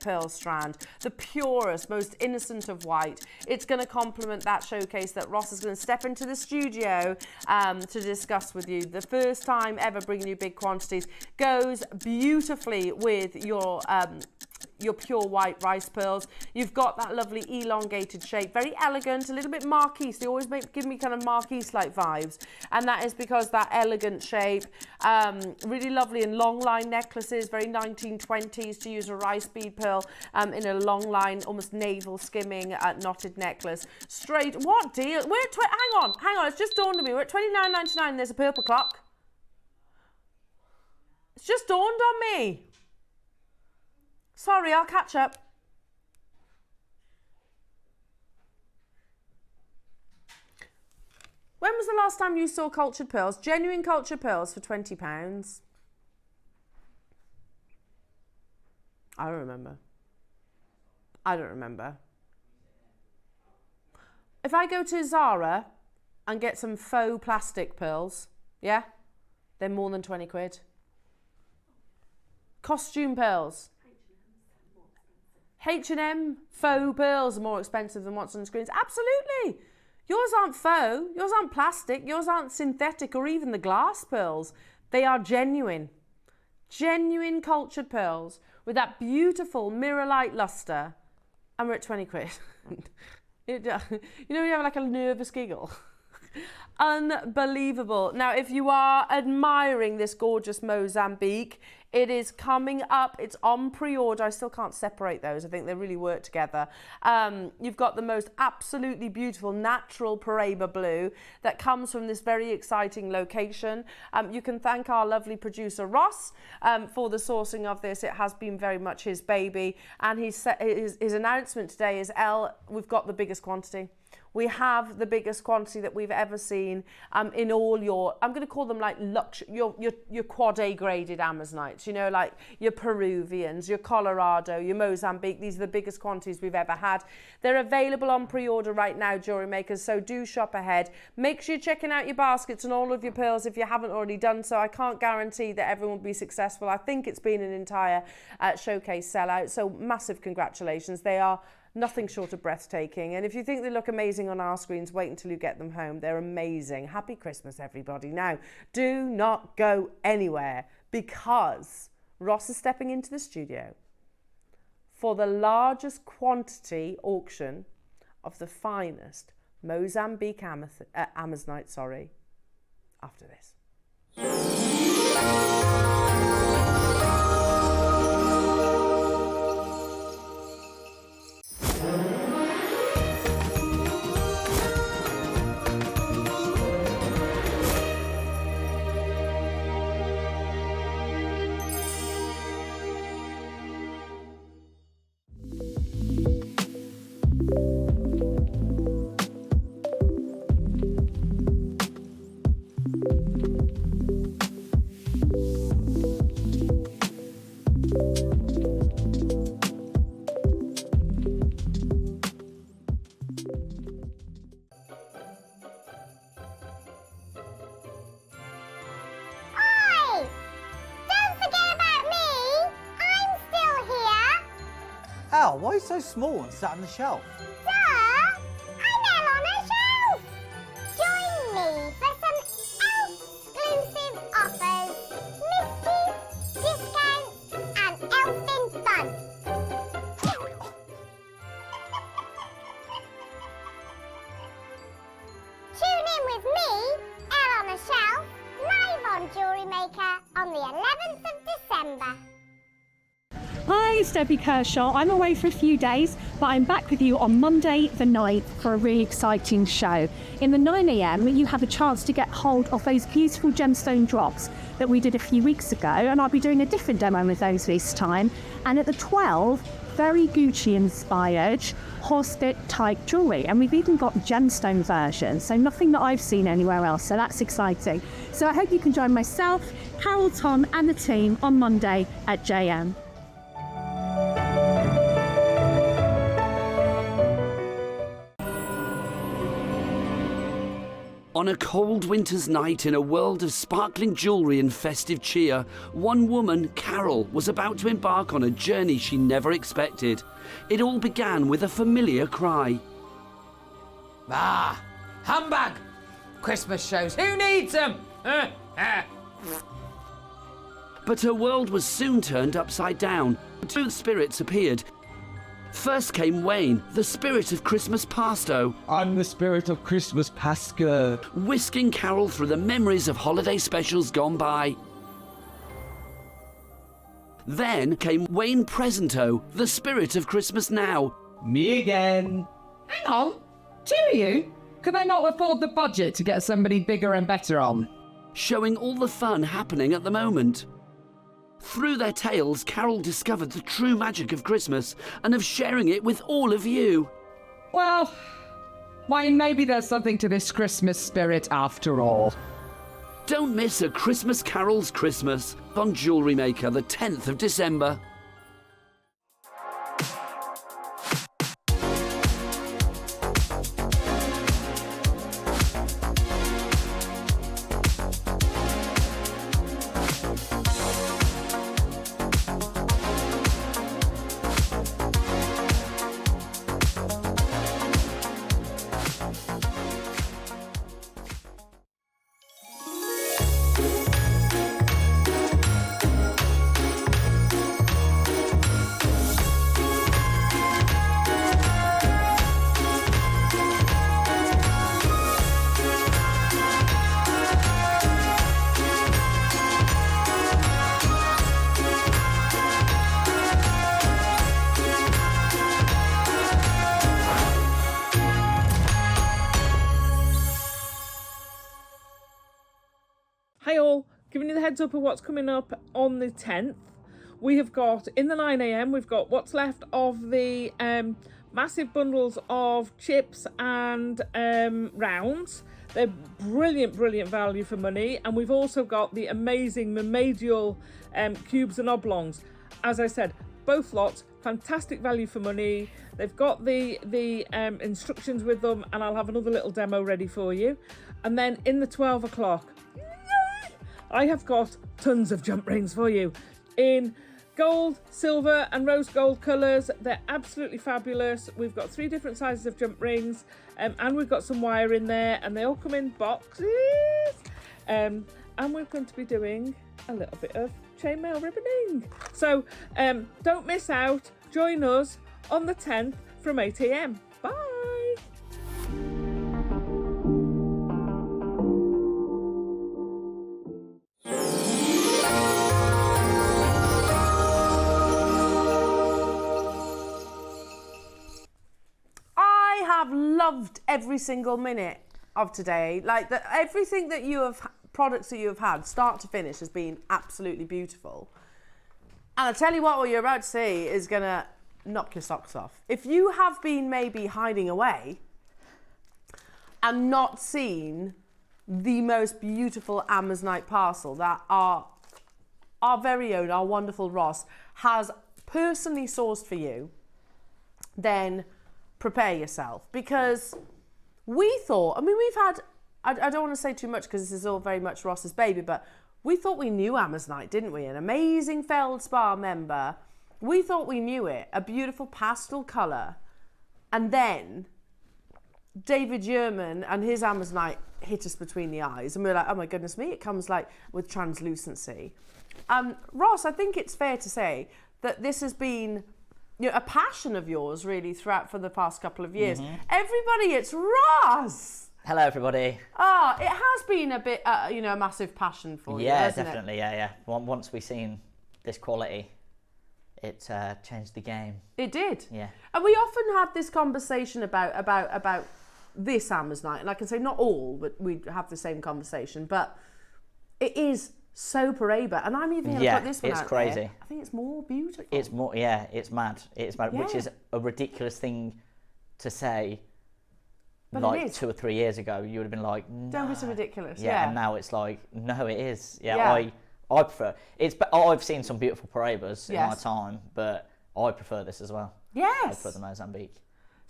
pearl strand, the purest, most innocent of white. It's going to complement that showcase that Ross is going to step into the studio to discuss with you. The first time ever bringing you big quantities. Goes beautifully with your your pure white rice pearls. You've got that lovely elongated shape, very elegant, a little bit Marquise. They always give me kind of Marquise-like vibes, and that is because that elegant shape, really lovely in long line necklaces, very 1920s to use a rice bead pearl in a long line, almost navel skimming knotted necklace. Straight, what deal? We're at hang on, it's just dawned on me. We're at $29.99. There's a purple clock. It's just dawned on me. Sorry, I'll catch up. When was the last time you saw cultured pearls? Genuine cultured pearls for £20? I don't remember. I don't remember. If I go to Zara and get some faux plastic pearls, yeah, they're more than 20 quid. Costume pearls. H&M faux pearls are more expensive than what's on the screens. Absolutely. Yours aren't faux, yours aren't plastic, yours aren't synthetic or even the glass pearls. They are genuine. Genuine cultured pearls with that beautiful mirror-like luster. And we're at 20 quid. You know when you have like a nervous giggle? Unbelievable. Now, if you are admiring this gorgeous Mozambique, it is coming up. It's on pre-order. I still can't separate those. I think they really work together. You've got the most absolutely beautiful natural Paraiba blue that comes from this very exciting location. You can thank our lovely producer Ross for the sourcing of this. It has been very much his baby. And his announcement today is, we've got the biggest quantity. We have the biggest quantity that we've ever seen in all your, I'm going to call them like your quad A graded Amazonites, you know, like your Peruvians, your Colorado, your Mozambique. These are the biggest quantities we've ever had. They're available on pre-order right now, jewellery makers, so do shop ahead. Make sure you're checking out your baskets and all of your pearls if you haven't already done so. I can't guarantee that everyone will be successful. I think it's been an entire showcase sellout, so massive congratulations. They are nothing short of breathtaking. And if you think they look amazing on our screens, wait until you get them home. They're amazing. Happy Christmas, everybody. Now, do not go anywhere because Ross is stepping into the studio for the largest quantity auction of the finest Mozambique Amazonite, after this. Al, why are you so small and sat on the shelf? Duh! I'm Elena Shelf! Join me for some exclusive offers, mysteries, discounts and elfin fun. Tune in with me, Elena Shelf, live on Jewellery Maker on the 11th of December. Hi, it's Debbie Kershaw. I'm away for a few days, but I'm back with you on Monday the 9th for a really exciting show. In the 9 a.m, you have a chance to get hold of those beautiful gemstone drops that we did a few weeks ago, and I'll be doing a different demo with those this time. And at the 12, very Gucci-inspired horse-bit type jewellery, and we've even got gemstone versions, so nothing that I've seen anywhere else, so that's exciting. So I hope you can join myself, Carol, Tom and the team on Monday at JM. On a cold winter's night in a world of sparkling jewellery and festive cheer, one woman, Carol, was about to embark on a journey she never expected. It all began with a familiar cry. Ah, humbug! Christmas shows, who needs them? But her world was soon turned upside down. Two spirits appeared. First came Wayne, the spirit of Christmas pasto. I'm the spirit of Christmas Pascha. Whisking Carol through the memories of holiday specials gone by. Then came Wayne Presento, the spirit of Christmas Now. Me again. Hang on. Two of you? Could they not afford the budget to get somebody bigger and better on? Showing all the fun happening at the moment. Through their tales, Carol discovered the true magic of Christmas and of sharing it with all of you. Well, Wayne, maybe there's something to this Christmas spirit after all. Don't miss A Christmas Carol's Christmas on Jewellery Maker the 10th of December. Hi all, giving you the heads up of what's coming up on the 10th. We have got, in the 9am, we've got what's left of the massive bundles of chips and rounds. They're brilliant value for money. And we've also got the amazing Mermaidial cubes and oblongs. As I said, both lots, fantastic value for money. They've got the instructions with them, and I'll have another little demo ready for you. And then in the 12 o'clock, I have got tons of jump rings for you in gold, silver and rose gold colours. They're absolutely fabulous. We've got 3 different sizes of jump rings and we've got some wire in there, and they all come in boxes. And we're going to be doing a little bit of chainmail ribboning. So don't miss out. Join us on the 10th from 8 AM. Bye. Have loved every single minute of today. Like everything that you have, products that you have had, start to finish, has been absolutely beautiful. And I'll tell you what you're about to see is gonna knock your socks off. If you have been maybe hiding away and not seen the most beautiful Amazonite parcel that our very own, our wonderful Ross has personally sourced for you, then prepare yourself, because we thought, I mean, we've had, I don't want to say too much because this is all very much Ross's baby, but we thought we knew Amazonite, didn't we? An amazing Feldspar member. We thought we knew it, a beautiful pastel colour. And then David Yerman and his Amazonite hit us between the eyes, and we were like, oh my goodness me, it comes like with translucency. Ross, I think it's fair to say that this has been a passion of yours really throughout for the past couple of years. Everybody, it's Ross! Hello everybody. It has been a bit, a massive passion for you, hasn't definitely, it? yeah. Once we seen this quality, it changed the game. It did. Yeah. And we often have this conversation about this Amazonite, and I can say not all, but we have the same conversation, but it is so Paraiba, and I'm even going to put this one out crazy. There. I think it's more beautiful. It's more, it's mad, which is a ridiculous thing to say. But like 2 or 3 years ago, you would have been like, no. Don't be so ridiculous. And now it's like, no, it is. I prefer it's. But I've seen some beautiful Paraibas in my time, but I prefer this as well. Yes, I prefer the Mozambique.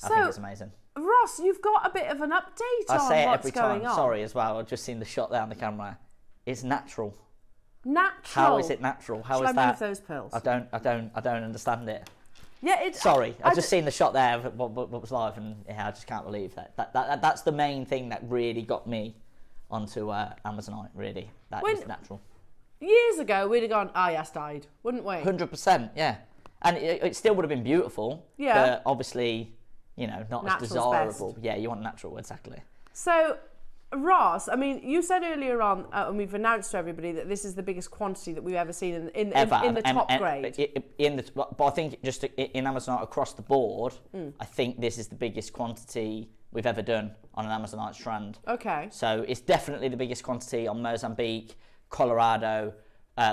I think it's amazing. Ross, you've got a bit of an update on what's going on. Sorry as well. I've just seen the shot there on the camera. It's natural. Natural. How is it natural? How is I that? move those pills? I don't understand it. Yeah, it's. Sorry, I've just seen the shot there of what was live, and I just can't believe that. That's the main thing that really got me onto Amazonite. Really, that is natural. years ago, we'd have gone, yes, died, wouldn't we? 100%, yeah. And it still would have been beautiful, but obviously, not Natural's as desirable. best. Yeah, you want natural, exactly. So, Ross, I mean, you said earlier on, and we've announced to everybody that this is the biggest quantity that we've ever seen in the top grade. But I think just in Amazonite across the board, I think this is the biggest quantity we've ever done on an Amazonite strand. Okay. So it's definitely the biggest quantity on Mozambique, Colorado,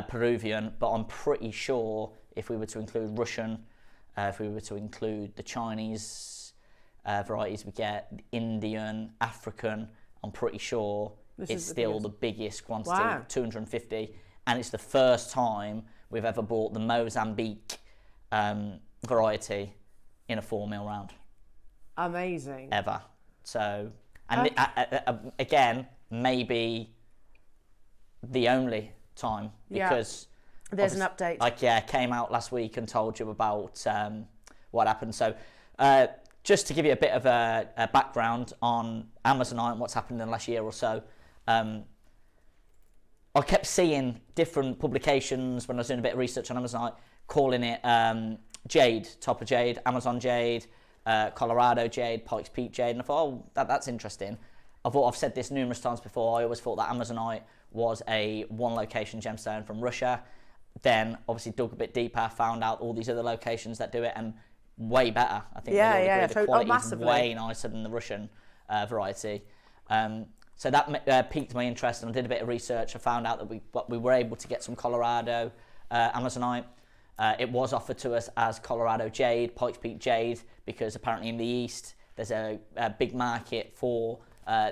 Peruvian, but I'm pretty sure if we were to include Russian, if we were to include the Chinese varieties we get, the Indian, African, I'm pretty sure it's still the biggest quantity, 250. And it's the first time we've ever bought the Mozambique variety in a 4mm round. Amazing. Ever. So, and again, maybe the only time, because there's an update. Came out last week and told you about what happened. So, just to give you a bit of a background on Amazonite and what's happened in the last year or so, I kept seeing different publications when I was doing a bit of research on Amazonite, calling it jade, top of jade, Amazon jade, Colorado jade, Pikes Peak jade, and I thought, that's interesting. I've said this numerous times before. I always thought that Amazonite was a one-location gemstone from Russia. Then, obviously, dug a bit deeper, found out all these other locations that do it, and way better. I think the quality is way nicer than the Russian variety. So that piqued my interest, and I did a bit of research. I found out that we were able to get some Colorado Amazonite. It was offered to us as Colorado jade, Pikes Peak jade, because apparently in the East there's a big market for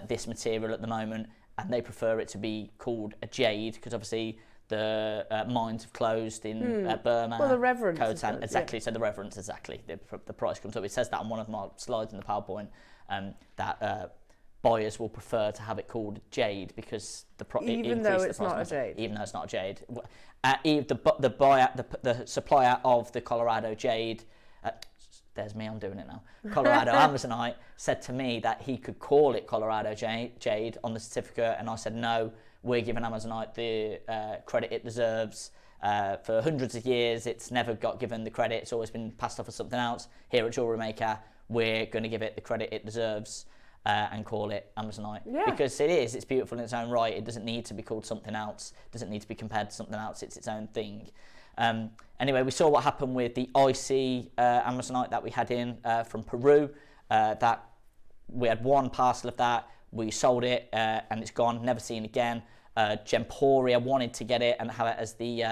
this material at the moment, and they prefer it to be called a jade because obviously the mines have closed in Burma. Well, the reverence. Khotan, exactly. So the reverence, exactly. The price comes up. It says that on one of my slides in the PowerPoint, that buyers will prefer to have it called jade because even though it's not a jade. Even though it's not a jade. The supplier of the Colorado jade, there's me, I'm doing it now. Colorado Amazonite said to me that he could call it Colorado jade on the certificate, and I said no. We're giving Amazonite the credit it deserves. For hundreds of years, it's never got given the credit. It's always been passed off as something else. Here at JewelleryMaker, we're going to give it the credit it deserves and call it Amazonite. Yeah. Because it's beautiful in its own right. It doesn't need to be called something else. It doesn't need to be compared to something else. It's its own thing. Anyway, we saw what happened with the icy Amazonite that we had in from Peru. That we had one parcel of that. We sold it and it's gone, never seen again. Gemporia wanted to get it and have it as the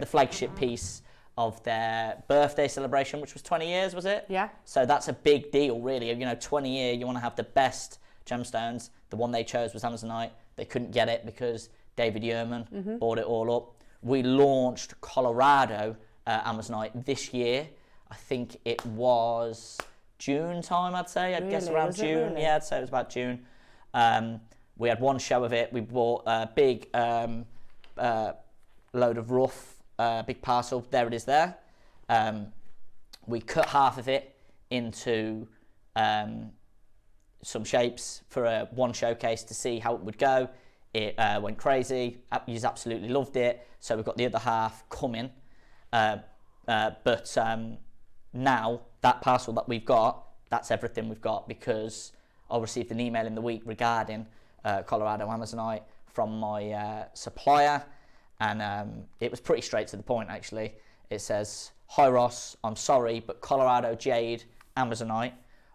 flagship piece of their birthday celebration, which was 20 years, was it? Yeah. So that's a big deal, really. 20 year, you want to have the best gemstones. The one they chose was Amazonite. They couldn't get it because David Yerman bought it all up. We launched Colorado Amazonite this year. I think it was June time, I'd say. I'd guess around June. Really? Yeah, I'd say it was about June. We had one show of it. We bought a big load of rough, big parcel. There it is there. We cut half of it into some shapes for one showcase to see how it would go. It went crazy. He's absolutely loved it. So we've got the other half coming. But now that parcel that we've got, that's everything we've got, because I received an email in the week regarding Colorado Amazonite from my supplier, and it was pretty straight to the point, actually. It says, "Hi Ross, I'm sorry, but Colorado Jade Amazonite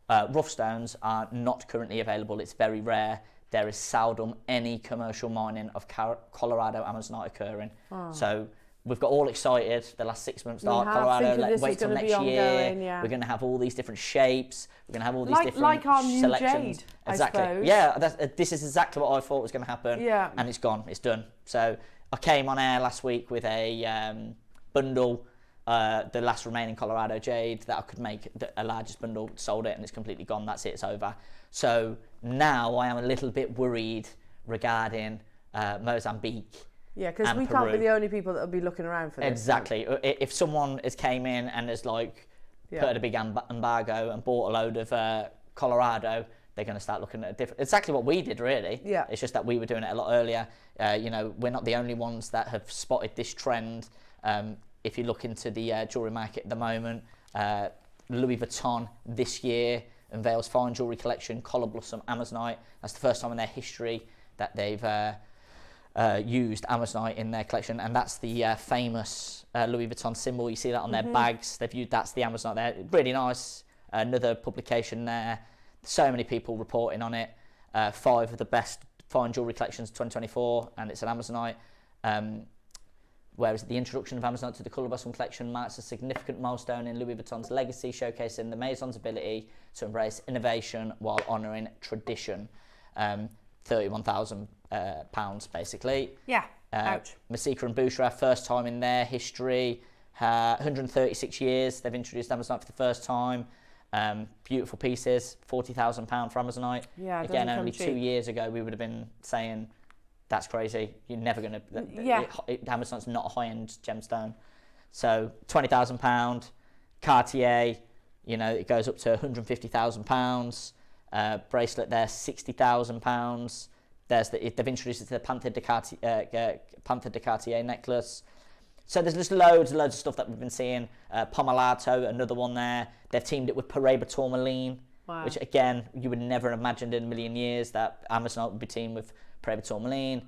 rough stones are not currently available. It's very rare. There is seldom any commercial mining of Colorado Amazonite occurring." So we've got all excited the last 6 months. Colorado, let's wait till next year. Yeah. We're going to have all these different shapes. We're going to have all these different like our new selections. Jade, exactly. I suppose. Yeah, this is exactly what I thought was going to happen. Yeah. And it's gone. It's done. So I came on air last week with a bundle, the last remaining Colorado Jade that I could make a largest bundle, sold it, and it's completely gone. That's it. It's over. So now I am a little bit worried regarding Mozambique. Yeah, because we can't be the only people that will be looking around for this. Exactly. If someone has came in and has put a big embargo and bought a load of Colorado, they're going to start looking at exactly what we did, really. Yeah. It's just that we were doing it a lot earlier. You know, we're not the only ones that have spotted this trend. If you look into the jewellery market at the moment, Louis Vuitton this year unveils fine jewellery collection, Collar Blossom Amazonite. That's the first time in their history that they've used Amazonite in their collection, and that's the famous Louis Vuitton symbol. You see that on their bags. They've used, that's the Amazonite there. Really nice. Another publication there. So many people reporting on it. 5 of the best fine jewellery collections 2024, and it's an Amazonite. Whereas the introduction of Amazonite to the Collar Blossom collection marks a significant milestone in Louis Vuitton's legacy, showcasing the Maison's ability to embrace innovation while honouring tradition. £31,000 basically. Yeah, ouch. Masika and Boucherat, first time in their history. 136 years they've introduced Amazonite for the first time. Beautiful pieces, £40,000 for Amazonite. Yeah, again, only 2 years ago we would have been saying, that's crazy. You're never going to... Amazonite's not a high-end gemstone. So £20,000. Cartier, you know, it goes up to £150,000. Bracelet there, £60,000. They've introduced it to the Panther de Cartier necklace. So there's just loads and loads of stuff that we've been seeing. Pomelato, another one there. They've teamed it with Paraiba Tourmaline, which again, you would never have imagined in a million years that Amazonite would be teamed with Paraiba Tourmaline.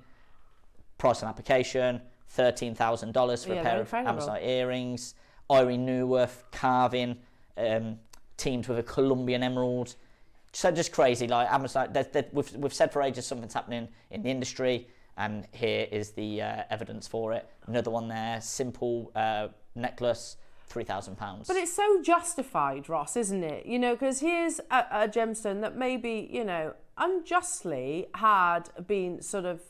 Price on application, $13,000 for a pair of Amazonite earrings. Irene Neuwirth carving, teamed with a Colombian emerald. So just crazy, like Amazonite. We've said for ages something's happening in the industry, and here is the evidence for it. Another one there, simple necklace, £3,000. But it's so justified, Ross, isn't it? You know, because here's a gemstone that maybe, you know, unjustly had been sort of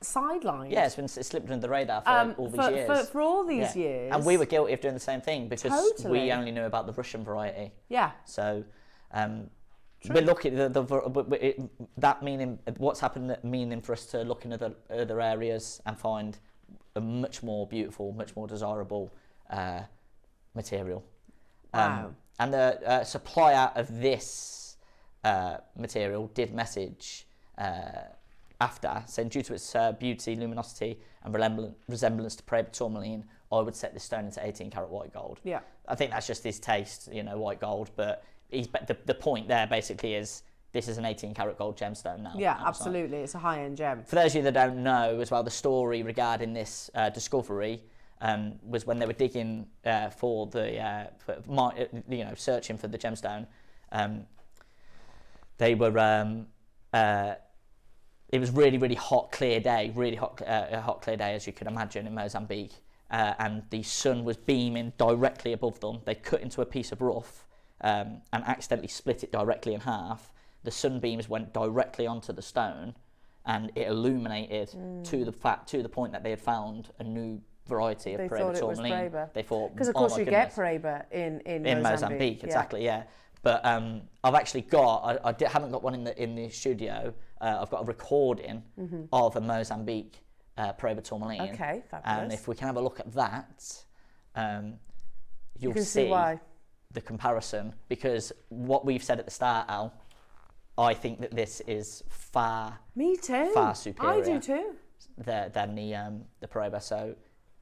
sidelined. Yeah, it's slipped under the radar for all these years. For all these years. And we were guilty of doing the same thing because we only knew about the Russian variety. Yeah. So we're looking at that meaning, what's happened, meaning for us to look in other areas and find a much more beautiful, much more desirable material. Wow. And the supplier of this material did message after, saying due to its beauty, luminosity and resemblance to Paraiba Tourmaline, I would set this stone into 18 karat white gold. Yeah. I think that's just his taste, you know, white gold, but the point there basically is this is an 18 karat gold gemstone now. Yeah, absolutely. It's a high-end gem. For those of you that don't know as well, the story regarding this discovery was when they were digging for the, searching for the gemstone. They were, it was really, really hot, clear day, hot, clear day, as you can imagine, in Mozambique. And the sun was beaming directly above them. They cut into a piece of rough and accidentally split it directly in half. The sunbeams went directly onto the stone, and it illuminated to the point that they had found a new variety of Paraiba Tourmaline. They thought, because of course you get Paraiba in Mozambique, exactly, yeah. But I've actually got, I haven't got one in the studio. I've got a recording of a Mozambique Paraiba Tourmaline. Okay, fabulous. And if we can have a look at that, you'll can see why. The comparison, because what we've said at the start, Al, I think that this is far superior. I do too. Than the Paraiba. So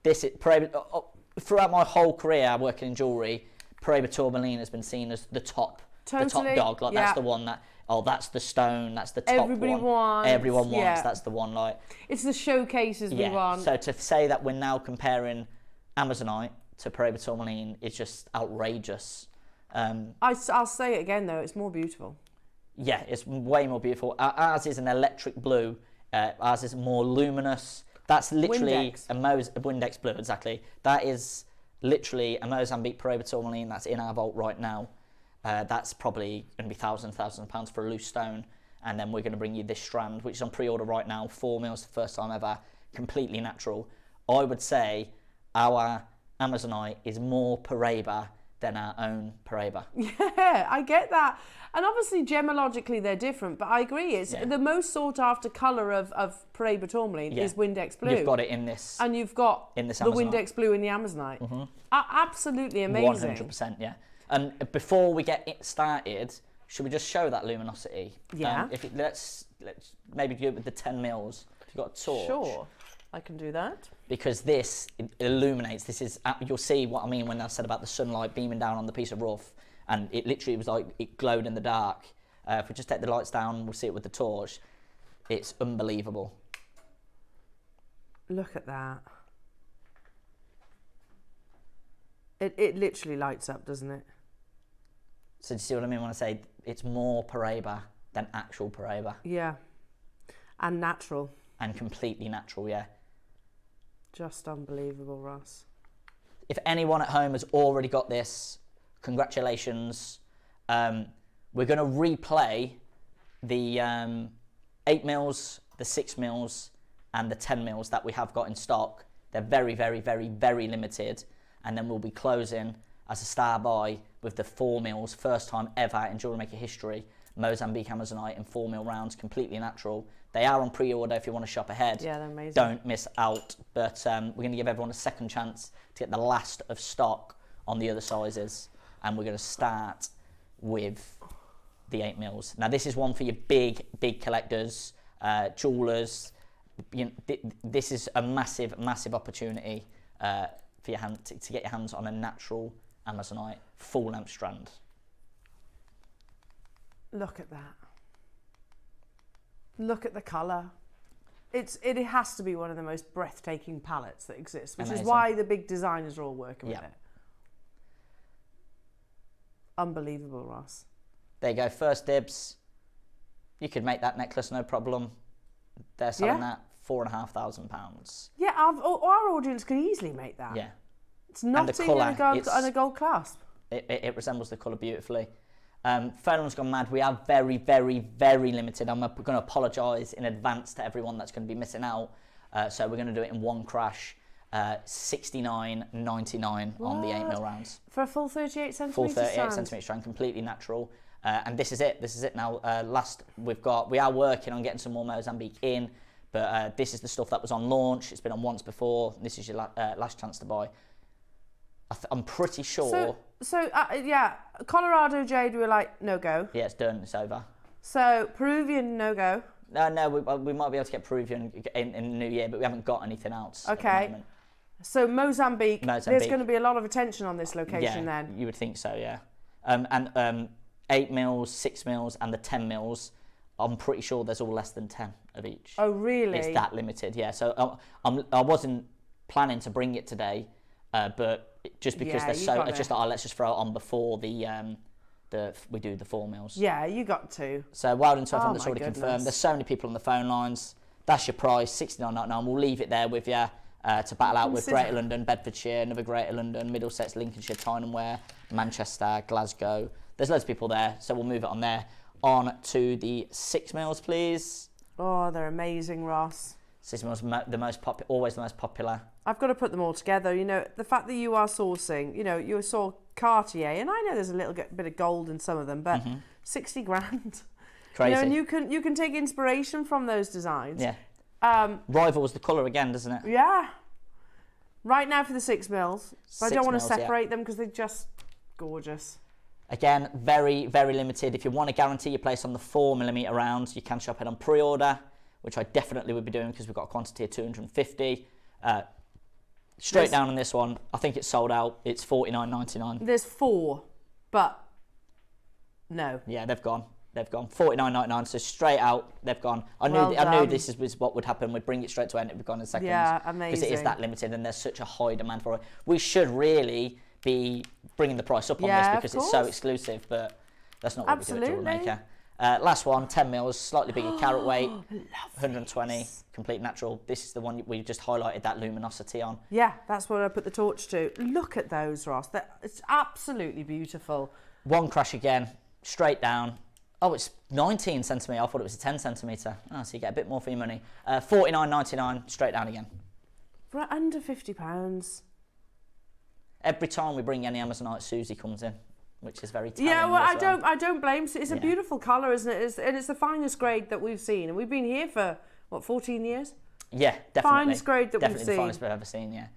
this is Paraiba. Throughout my whole career working in jewellery, Paraiba Tourmaline has been seen as the top dog. Like that's the one that, that's the stone, that's the top Everybody one. Everyone wants. That's the one. Like it's the showcases we want. So to say that we're now comparing Amazonite to Paraiba Tourmaline is just outrageous. I'll say it again though, it's more beautiful. Yeah, it's way more beautiful. Ours is an electric blue. Ours is more luminous. That's literally a Windex blue, exactly. That is literally a Mozambique Paraiba Tourmaline that's in our vault right now. That's probably going to be thousands of pounds for a loose stone. And then we're going to bring you this strand, which is on pre-order right now, 4 mils, the first time ever, completely natural. I would say our Amazonite is more Paraiba than our own Paraiba. Yeah, I get that. And obviously gemologically they're different, but I agree, it's the most sought after colour of Paraiba Tourmaline is Windex blue. You've got it in this. And you've got in this the Windex blue in the Amazonite. Absolutely amazing. 100%, yeah. And before we get it started, should we just show that luminosity? Yeah. Let's maybe do it with the 10 mils. If you've got a torch. Sure, I can do that. Because this illuminates. This is, you'll see what I mean when I said about the sunlight beaming down on the piece of rough, and it literally was like it glowed in the dark. If we just take the lights down, we'll see it with the torch. It's unbelievable. Look at that. It literally lights up, doesn't it? So do you see what I mean when I say it's more Paraiba than actual Paraiba? Yeah. And natural. And completely natural, yeah. Just unbelievable, Ross. If anyone at home has already got this, congratulations. We're going to replay the 8 mils, the 6 mils, and the 10 mils that we have got in stock. They're very, very, very, very limited. And then we'll be closing as a star buy with the 4 mils, first time ever in JewelleryMaker history. Mozambique Amazonite in 4 mil rounds, completely natural. They are on pre-order if you want to shop ahead. Yeah, they're amazing. Don't miss out. But we're going to give everyone a second chance to get the last of stock on the other sizes. And we're going to start with the 8 mils. Now, this is one for your big, big collectors, jewelers. You know, this is a massive, massive opportunity for your hand to get your hands on a natural Amazonite full length strand. Look at that. Look at the colour. It has to be one of the most breathtaking palettes that exists, which Amazing. is why the big designers are all working with Yeah. it. Unbelievable, Ross. There you go, first dibs. You could make that necklace, no problem. They're selling that £4,500. Yeah, our audience could easily make that. Yeah. It's nothing and a gold clasp. It resembles the colour beautifully. Phone's gone mad. We are very, very, very limited. I'm going to apologise in advance to everyone that's going to be missing out. So we're going to do it in one crash. $69.99 on the 8 mil rounds. For a full 38 centimetre Full 38 strand. centimetre strand, completely natural. And this is it. This is it now. We are working on getting some more Mozambique in, but this is the stuff that was on launch. It's been on once before. This is your last chance to buy. I'm pretty sure. So Colorado Jade, we were like, no go. Yeah, it's done. It's over. So Peruvian, no go. No, we might be able to get Peruvian in the new year, but we haven't got anything else. Okay. At the moment. So Mozambique, there's going to be a lot of attention on this location then. You would think so, yeah. And 8 mils, 6 mils, and the 10 mils, I'm pretty sure there's all less than 10 of each. Oh, really? It's that limited, yeah. So I wasn't planning to bring it today, but just because they're so, it's just let's just throw it on before we do the 4 mils. Yeah, you got to. So well done to everyone that's already confirmed. There's so many people on the phone lines. That's your price, $69.99. We'll leave it there with you to battle out with Greater London, Bedfordshire, another Greater London, Middlesex, Lincolnshire, Tyneham, Manchester, Glasgow. There's loads of people there, so we'll move it on there. On to the 6 mils, please. Oh, they're amazing, Ross. 6 mils, always the most popular. I've got to put them all together. You know, the fact that you are sourcing, you know, you saw Cartier, and I know there's a little bit of gold in some of them, but 60 grand. Crazy. You know, and you can take inspiration from those designs. Yeah. Rivals the colour again, doesn't it? Yeah. Right now for the 6 mils. But I don't want to separate them because they're just gorgeous. Again, very, very limited. If you want to guarantee your place on the 4mm rounds, you can shop it on pre-order, which I definitely would be doing because we've got a quantity of 250. Straight down on this one, I think it's sold out. It's $49.99. There's 4, but no. Yeah, they've gone. They've gone. $49.99, so straight out, they've gone. I knew this was what would happen. We'd bring it straight to end, it would be gone in seconds. Yeah, amazing. Because it is that limited and there's such a high demand for it. We should really be bringing the price up on this because it's so exclusive, but that's not what we do at JewelleryMaker. Last one, 10 mils, slightly bigger carat weight, 120, complete natural. This is the one we just highlighted that luminosity on. Yeah, that's what I put the torch to. Look at those, Ross. It's absolutely beautiful. One crash again, straight down. Oh, it's 19 centimetre. I thought it was a 10 centimetre. Oh, so you get a bit more for your money. $49.99, straight down again. For under £50. Every time we bring any Amazonite, Susie comes in, which is very telling. Yeah, well, I don't blame. It's a beautiful colour, isn't it? And it's the finest grade that we've seen. And we've been here for, what, 14 years? Yeah, definitely. Finest grade that we've seen. Definitely the finest we've ever seen, yeah.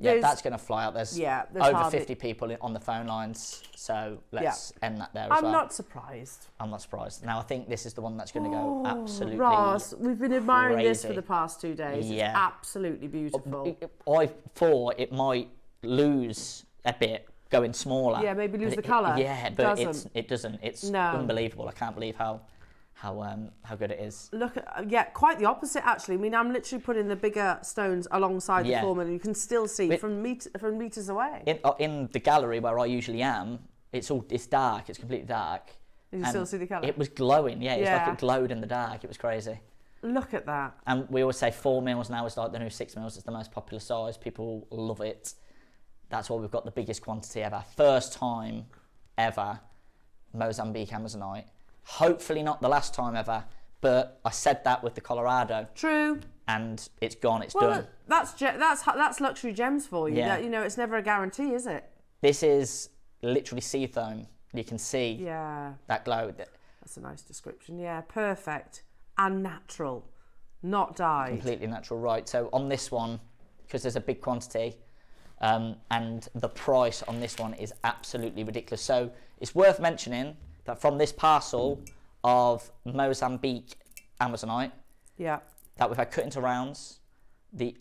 Yeah, that's going to fly out. There's over hardly 50 people on the phone lines, so let's end that there as well. I'm not surprised. I'm not surprised. Now, I think this is the one that's going to go absolutely Ross, we've been admiring crazy. this for the past 2 days. Yeah. It's absolutely beautiful. I thought it might lose a bit going smaller. Yeah, maybe lose the colour. Yeah, but it doesn't. It's unbelievable. I can't believe how good it is. Look, quite the opposite actually. I mean, I'm literally putting the bigger stones alongside the formula. You can still see from meters away. In the gallery where I usually am, it's dark. It's completely dark. You can still see the colour. It was glowing. Yeah, it's like it glowed in the dark. It was crazy. Look at that. And we always say 4 mils now is like the new 6 mils. It's the most popular size. People love it. That's why we've got the biggest quantity ever. First time ever, Mozambique Amazonite. Hopefully not the last time ever, but I said that with the Colorado. True. And it's gone. It's done. That's luxury gems for you. Yeah. You know, it's never a guarantee, is it? This is literally seafoam. You can see that glow. That's a nice description. Yeah, perfect and natural, not dyed. Completely natural, right? So on this one, because there's a big quantity, and the price on this one is absolutely ridiculous. So it's worth mentioning that from this parcel of Mozambique Amazonite that we've had cut into rounds, the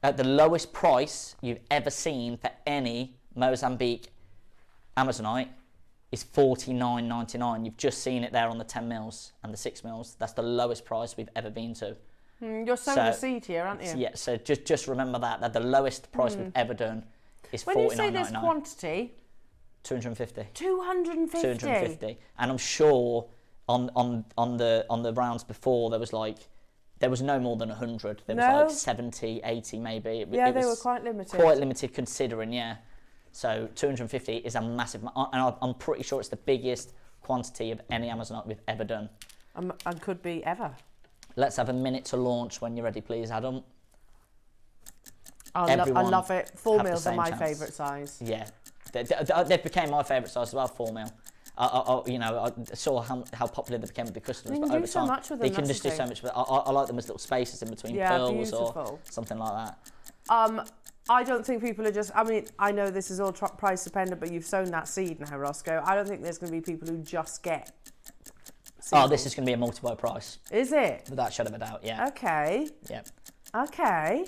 lowest price you've ever seen for any Mozambique Amazonite is $49.99. You've just seen it there on the 10 mils and the 6 mils. That's the lowest price we've ever been to. You're sowing the seed here, aren't you? Yeah, so just remember that the lowest price we've ever done is $49.99. When you say this quantity... 250. 250. 250. And I'm sure on the rounds before there was no more than 100. There was like 70, 80 maybe. They were quite limited. Quite limited considering, So 250 is a massive, and I'm pretty sure it's the biggest quantity of any Amazonite we've ever done. And could be ever. Let's have a minute to launch when you're ready, please, Adam. I love it. 4 mils are my favourite size. Yeah. They became my favourite size as well, 4 mil. I saw how popular they became with the customers, but over time they can just do so much. But I like them as little spaces in between pearls or something like that. I don't think people are just. I mean, I know this is all price dependent, but you've sown that seed now, Roscoe. I don't think there's going to be people who just get. Oh, this is going to be a multi-buy price. Is it? Without a shadow of a doubt, yeah. Okay. Yep. Okay.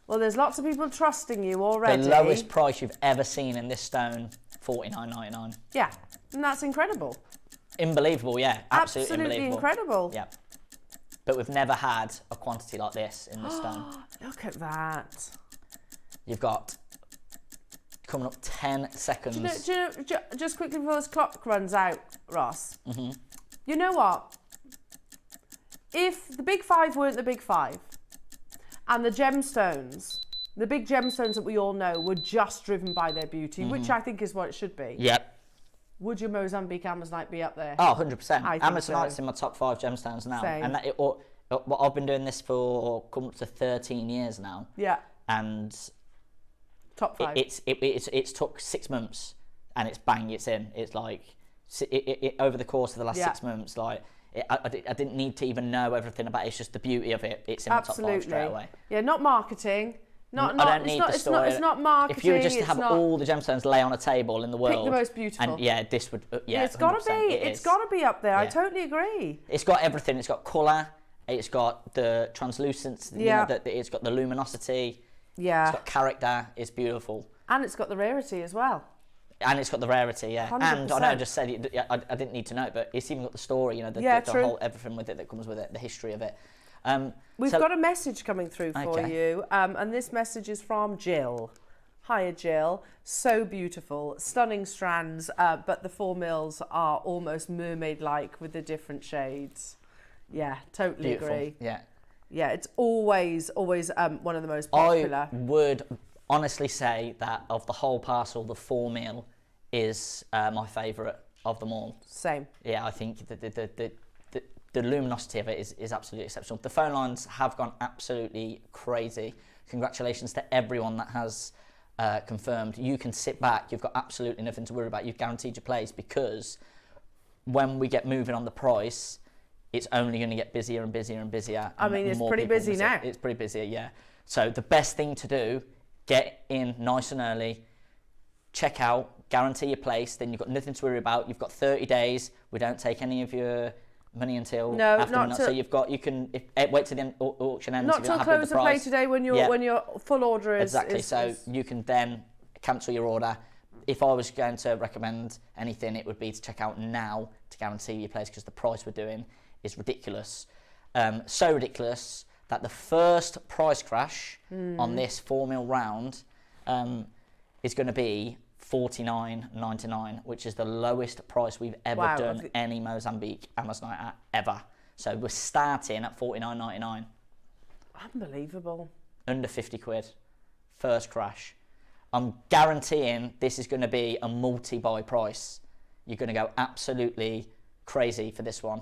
Well, there's lots of people trusting you already. The lowest price you've ever seen in this stone, $49.99. Yeah, and that's incredible. Unbelievable, yeah. Absolutely incredible. Yeah. But we've never had a quantity like this in this stone. Look at that. You've got coming up 10 seconds. Do you know, just quickly before this clock runs out, Ross, you know what? If the big five weren't the big five, and the gemstones, the big gemstones that we all know, were just driven by their beauty, which I think is what it should be. Yep. Would your Mozambique Amazonite be up there? Oh, 100%. Amazonite's in my top 5 gemstones now. Same. And I've been doing this for coming up to 13 years now. Yeah. And top 5. It's took 6 months, and it's bang, it's in. It's like over the course of the last 6 months, like. I didn't need to even know everything about it. It's just the beauty of it. It's in the top 5 straight away. Yeah, not marketing. I don't need the story. It's not marketing. If you were just to have all the gemstones lay on a table in the world, pick the most beautiful. And this would. It's got to be. It's got to be up there. Yeah. I totally agree. It's got everything. It's got colour. It's got the translucence. Yeah. It's got the luminosity. Yeah. It's got character. It's beautiful. And it's got the rarity as well. And it's got the rarity, yeah. 100%. And I know I just said it, I didn't need to know it, but it's even got the story, the whole everything with it that comes with it, the history of it. We've got a message coming through for you, and this message is from Jill. Hiya, Jill. So beautiful, stunning strands, but the 4 mils are almost mermaid-like with the different shades. Yeah, totally agree. Yeah. Yeah, it's always one of the most popular. I would honestly say that of the whole parcel, the 4 mil is my favourite of them all. Same. Yeah, I think the luminosity of it is absolutely exceptional. The phone lines have gone absolutely crazy. Congratulations to everyone that has confirmed. You can sit back. You've got absolutely nothing to worry about. You've guaranteed your place, because when we get moving on the price, it's only going to get busier and busier and busier. I mean, it's pretty busy now. It's pretty busy, yeah. So the best thing to do get in nice and early, check out, guarantee your place, then you've got nothing to worry about. You've got 30 days. We don't take any of your money until after midnight. So you can wait till the auction ends. Not till close of play today when your full order is... Exactly, so you can then cancel your order. If I was going to recommend anything, it would be to check out now to guarantee your place, because the price we're doing is ridiculous. So ridiculous that the first price crash on this 4 mil round is going to be $49.99, which is the lowest price we've ever done any Mozambique Amazonite at ever. So we're starting at $49.99. Unbelievable. Under 50 quid. First crash. I'm guaranteeing this is going to be a multi-buy price. You're going to go absolutely crazy for this one.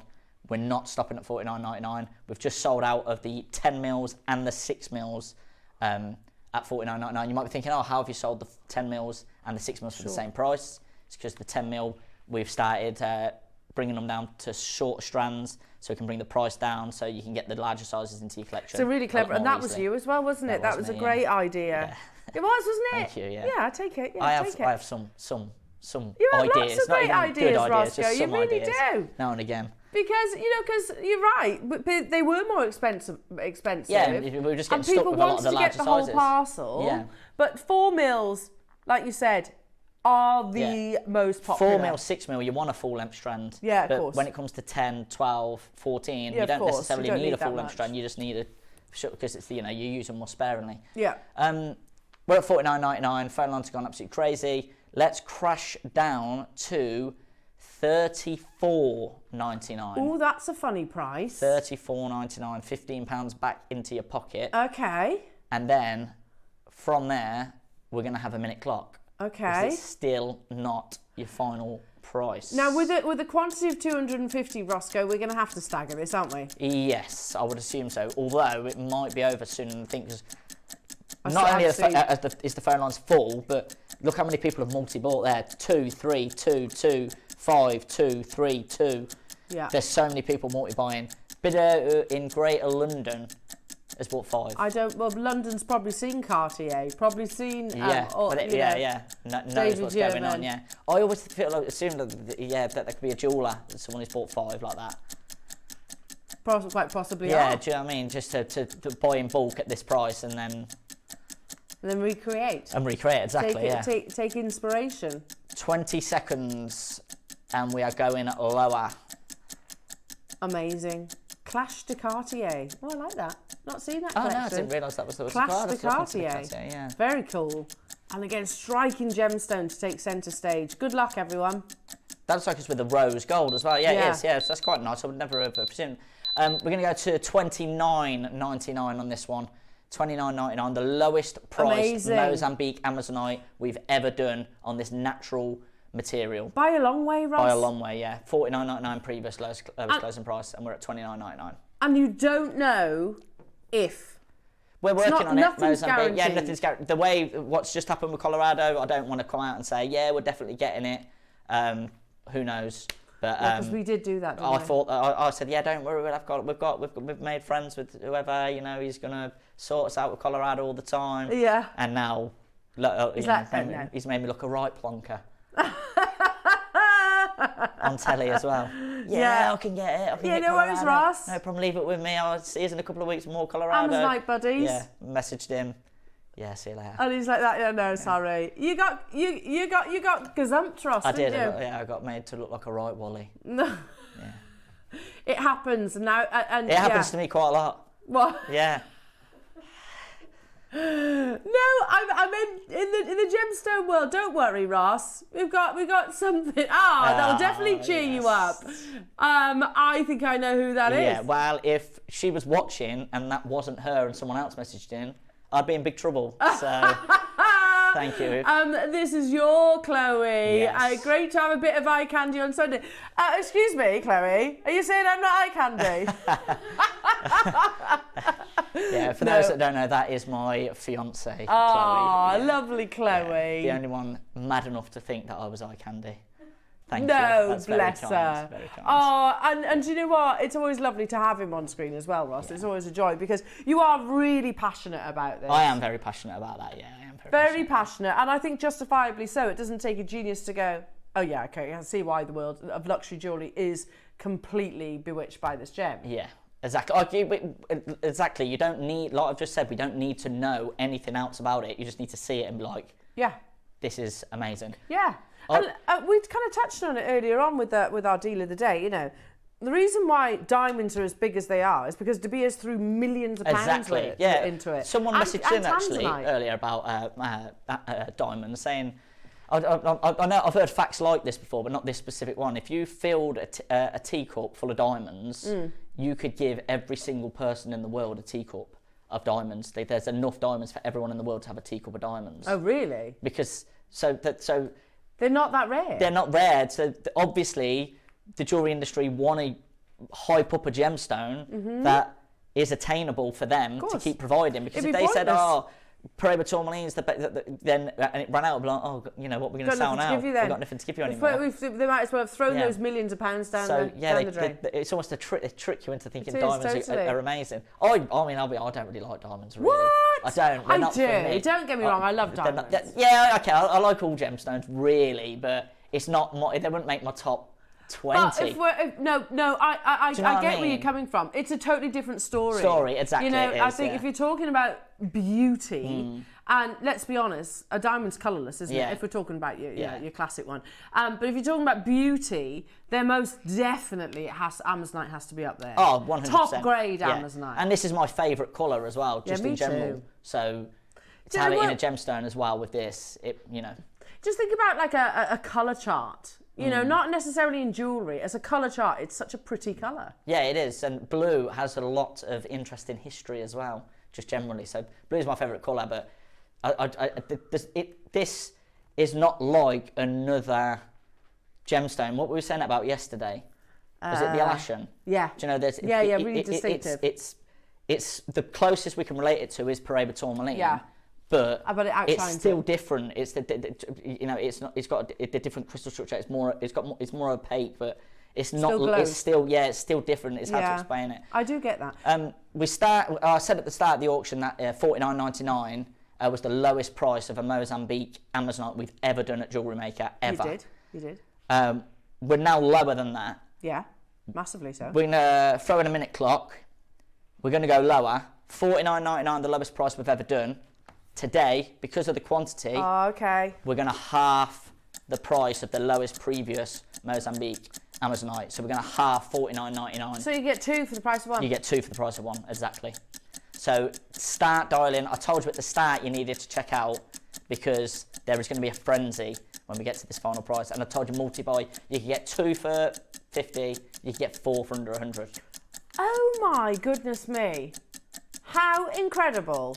We're not stopping at $49.99. We've just sold out of the 10 mils and the 6 mils at $49.99. You might be thinking, oh, how have you sold the 10 mils and the 6 mils for the same price? It's because the 10 mil, we've started bringing them down to shorter strands so we can bring the price down so you can get the larger sizes into your collection. So really clever. And that was you as well, wasn't it? That was a great idea. Yeah. It was, wasn't it? Thank you, yeah. Yeah, I take it. Yeah, I have some you have ideas. lots of great ideas, Roscoe. You really do. Now and again. Because you're right, but they were more expensive. Yeah, we were just getting stuck with a lot of the larger sizes. And people wanted to get the whole parcel. Yeah. But 4 mils, like you said, are the most popular. 4 mil, 6 mil, you want a full length strand. Yeah, of but course. when it comes to 10, 12, 14, you don't necessarily need a full length strand. You just need a, because it's you use them more sparingly. Yeah. We're at $49.99. Phone lines have gone absolutely crazy. Let's crash down to $34.99. Oh, that's a funny price. $34.99, £15 back into your pocket. Okay. And then from there, we're going to have a minute clock. Okay. It's still not your final price. Now, with a quantity of 250, Roscoe, we're going to have to stagger this, aren't we? Yes, I would assume so. Although it might be over soon, I think, because not only is the phone lines full, but look how many people have multi-bought there. 2, 3, 2, 2, 5, 2, 3, 2. Yeah. There's so many people multi-buying. Bidder in Greater London has bought 5. Well, London's probably seen Cartier, probably seen... knows what's going on, yeah. I always assume that there could be a jeweller, someone who's bought 5 like that. Quite possibly. Yeah, do you know what I mean? Just to buy in bulk at this price and then recreate. Exactly, Take inspiration. 20 seconds and we are going lower. Amazing. Clash de Cartier. Oh, I like that. Not seen that collection. No, I didn't realise that was the Clash de Cartier. Yeah. Very cool. And again, striking gemstone to take centre stage. Good luck, everyone. That's like it's with the rose gold as well. Yeah, it is. Yeah, so that's quite nice. I would never have presumed. We're going to go to $29.99 on this one. $29.99, the lowest price Mozambique Amazonite we've ever done on this natural material. By a long way, Ross. By a long way, yeah. $49.99 previous lowest closing price, and we're at $29.99. And you don't know if. We're working on it, Mozambique. Guaranteed. Yeah, nothing's guaranteed. The way what's just happened with Colorado, I don't want to come out and say, yeah, we're definitely getting it. Who knows? But because we did do that. I said, yeah, don't worry, we've made friends with whoever, he's gonna sort us out with Colorado all the time. Yeah. And now, he's made me look a right plonker. On telly as well. Yeah, I can get it. No worries, Ross. No problem, leave it with me. I'll see you in a couple of weeks more Colorado. Amazonite buddies. Yeah, messaged him. Yeah, see you later. And he's like that. No, sorry. You got gazumped, Ross. I did. I got made to look like a right Wally. No. Yeah. It happens now. And it happens to me quite a lot. What? Yeah. No, I'm in the gemstone world. Don't worry, Ross. We've got something. That'll definitely cheer you up. I think I know who that is. Yeah. Well, if she was watching and that wasn't her and someone else messaged in, I'd be in big trouble. So thank you. This is your Chloe. Yes. Great to have a bit of eye candy on Sunday. Excuse me, Chloe. Are you saying I'm not eye candy? Yeah, for those that don't know, that is my fiance, Chloe. Oh, lovely Chloe. Yeah, the only one mad enough to think that I was eye candy. Thank you. No, That's very bless kind, her. very kind. Oh, and do you know what? It's always lovely to have him on screen as well, Ross. It's always a joy because you are really passionate about this. I am very passionate about that, yeah. I am very passionate, and I think justifiably so. It doesn't take a genius to go, oh yeah, okay, I can see why the world of luxury jewellery is completely bewitched by this gem. Yeah, exactly. Exactly. You don't need, like I've just said, we don't need to know anything else about it. You just need to see it and be like, yeah, this is amazing. Yeah. And we kind of touched on it earlier on with our deal of the day, you know. The reason why diamonds are as big as they are is because De Beers threw millions of pounds into it. Someone messaged in actually earlier about diamonds, saying, I know I've heard facts like this before, but not this specific one. If you filled a teacup full of diamonds, you could give every single person in the world a teacup of diamonds. There's enough diamonds for everyone in the world to have a teacup of diamonds. Oh, really? Because they're not that rare. They're not rare. So obviously, the jewellery industry want to hype up a gemstone that is attainable for them to keep providing. Because if they said, oh, Paraiba tourmalines, then and it ran out, like, oh, you know, what we're going to sell now? We've got nothing to give you anymore. They might as well have thrown those millions of pounds down the drain. It's almost a trick you into thinking diamonds are amazing. I mean, I don't really like diamonds, really. What? I don't. They're not for me. Don't get me wrong, I love diamonds. Okay, I like all gemstones, really, but it's not. They wouldn't make my top 20. But I get where you're coming from. It's a totally different story. Exactly. You know, I think if you're talking about beauty, and let's be honest, a diamond's colourless, isn't it? If we're talking about your classic one. But if you're talking about beauty, then most definitely Amazonite has to be up there. Oh, 100%. Top grade Amazonite. And this is my favourite colour as well, just in general. Too. So to have it in a gemstone as well with this, Just think about like a colour chart. You know, not necessarily in jewellery. As a colour chart, it's such a pretty colour. Yeah, it is. And blue has a lot of interesting history as well, just generally. So blue is my favourite colour, but this is not like another gemstone. What we were saying about yesterday, was it the Alashan? Yeah. Do you know, there's... really distinctive. It's the closest we can relate it to is Paraiba tourmaline. Yeah. But it's still different. It's it's got a different crystal structure. It's more opaque, but it's not. It's still different. It's hard to explain it. I do get that. I said at the start of the auction that $49.99 was the lowest price of a Mozambique Amazonite we've ever done at JewelleryMaker ever. You did. We're now lower than that. Yeah, massively so. We're gonna throw in a minute clock. We're gonna go lower. $49.99, the lowest price we've ever done. Today, because of the quantity, we're going to half the price of the lowest previous Mozambique Amazonite. So we're going to half $49.99. So you get two for the price of one? You get two for the price of one, exactly. So start dialing. I told you at the start you needed to check out because there is going to be a frenzy when we get to this final price. And I told you multi-buy. You can get 2 for 50, you can get 4 for under 100. Oh my goodness me. How incredible.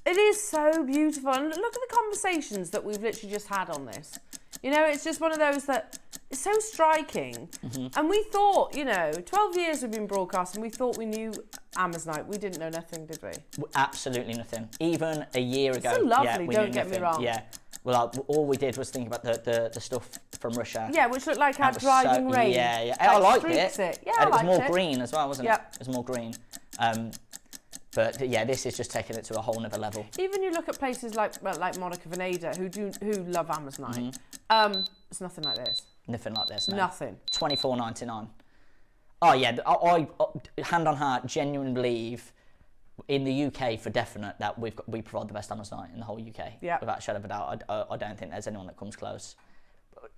It is so beautiful, and look at the conversations that we've literally just had on this. You know, it's just one of those that is so striking. And we thought, 12 years we've been broadcasting, we thought we knew Amazonite. We didn't know nothing, did we? Absolutely nothing. Even a year ago. It's so lovely, don't get me wrong. Yeah. Well, all we did was think about the stuff from Russia. Yeah, which looked like our driving rain. Yeah. I liked it. Yeah, and I it was more green as well, wasn't it? Yep. It was more green. But yeah, this is just taking it to a whole nother level. Even you look at places like Monica Veneda who love Amazonite. It's nothing like this. Nothing like this. No. Nothing. $24.99. Oh yeah, I hand on heart genuinely believe in the UK for definite that we provide the best Amazonite in the whole UK. Yeah. Without a shadow of a doubt, I don't think there's anyone that comes close.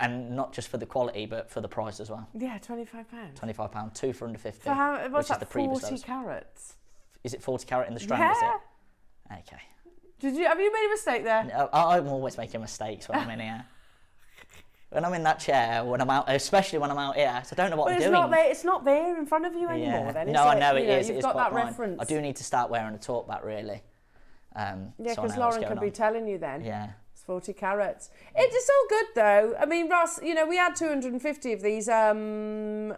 And not just for the quality, but for the price as well. Yeah, £25. £25, 2 for under 50. So what's that, 40 carats? carats? Is it 40 carat in the strand, is it? Okay. Have you made a mistake there? No, I'm always making mistakes when I'm in here. When I'm in that chair, when I'm out, especially when I'm out here, so I don't know what I'm doing. It's not there in front of you anymore then, is no, it? I know it is. You've got that reference. I do need to start wearing a talk back, really. Yeah, because Lauren could be telling you then. Yeah. It's 40 carats. It's all good though. I mean, Ross, we had 250 of these. Yeah.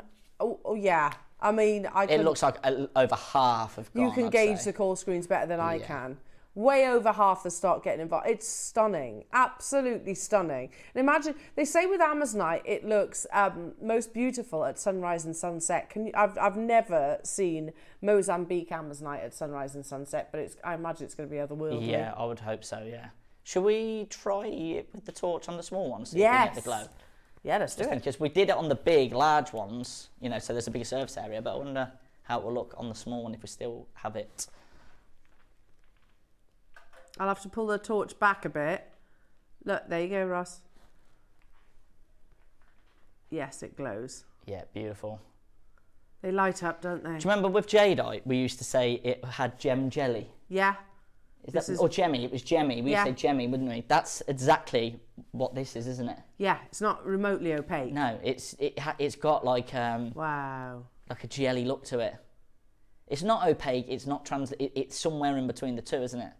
I mean, it looks like over half have gone. You can gauge the call screens better than I can. way over half the stock getting involved. It's stunning, absolutely stunning. And imagine, they say with Amazonite, it looks most beautiful at sunrise and sunset. I've never seen Mozambique Amazonite at sunrise and sunset, but I imagine it's going to be otherworldly. Yeah, I would hope so, yeah. Should we try it with the torch on the small ones? Yes. Get the glow? Yeah, let's do it. Because we did it on the big, large ones, you know, so there's a bigger surface area, but I wonder how it will look on the small one if we still have it. I'll have to pull the torch back a bit. Look, there you go, Ross. Yes, it glows. Yeah, beautiful. They light up, don't they? Do you remember with jadeite, we used to say it had gem jelly? Yeah. Or gemmy, it was gemmy. We used to say gemmy, wouldn't we? That's exactly what this is, isn't it? Yeah, it's not remotely opaque. No, it's got like wow, like a jelly look to it. It's not opaque. It's not it's somewhere in between the two, isn't it?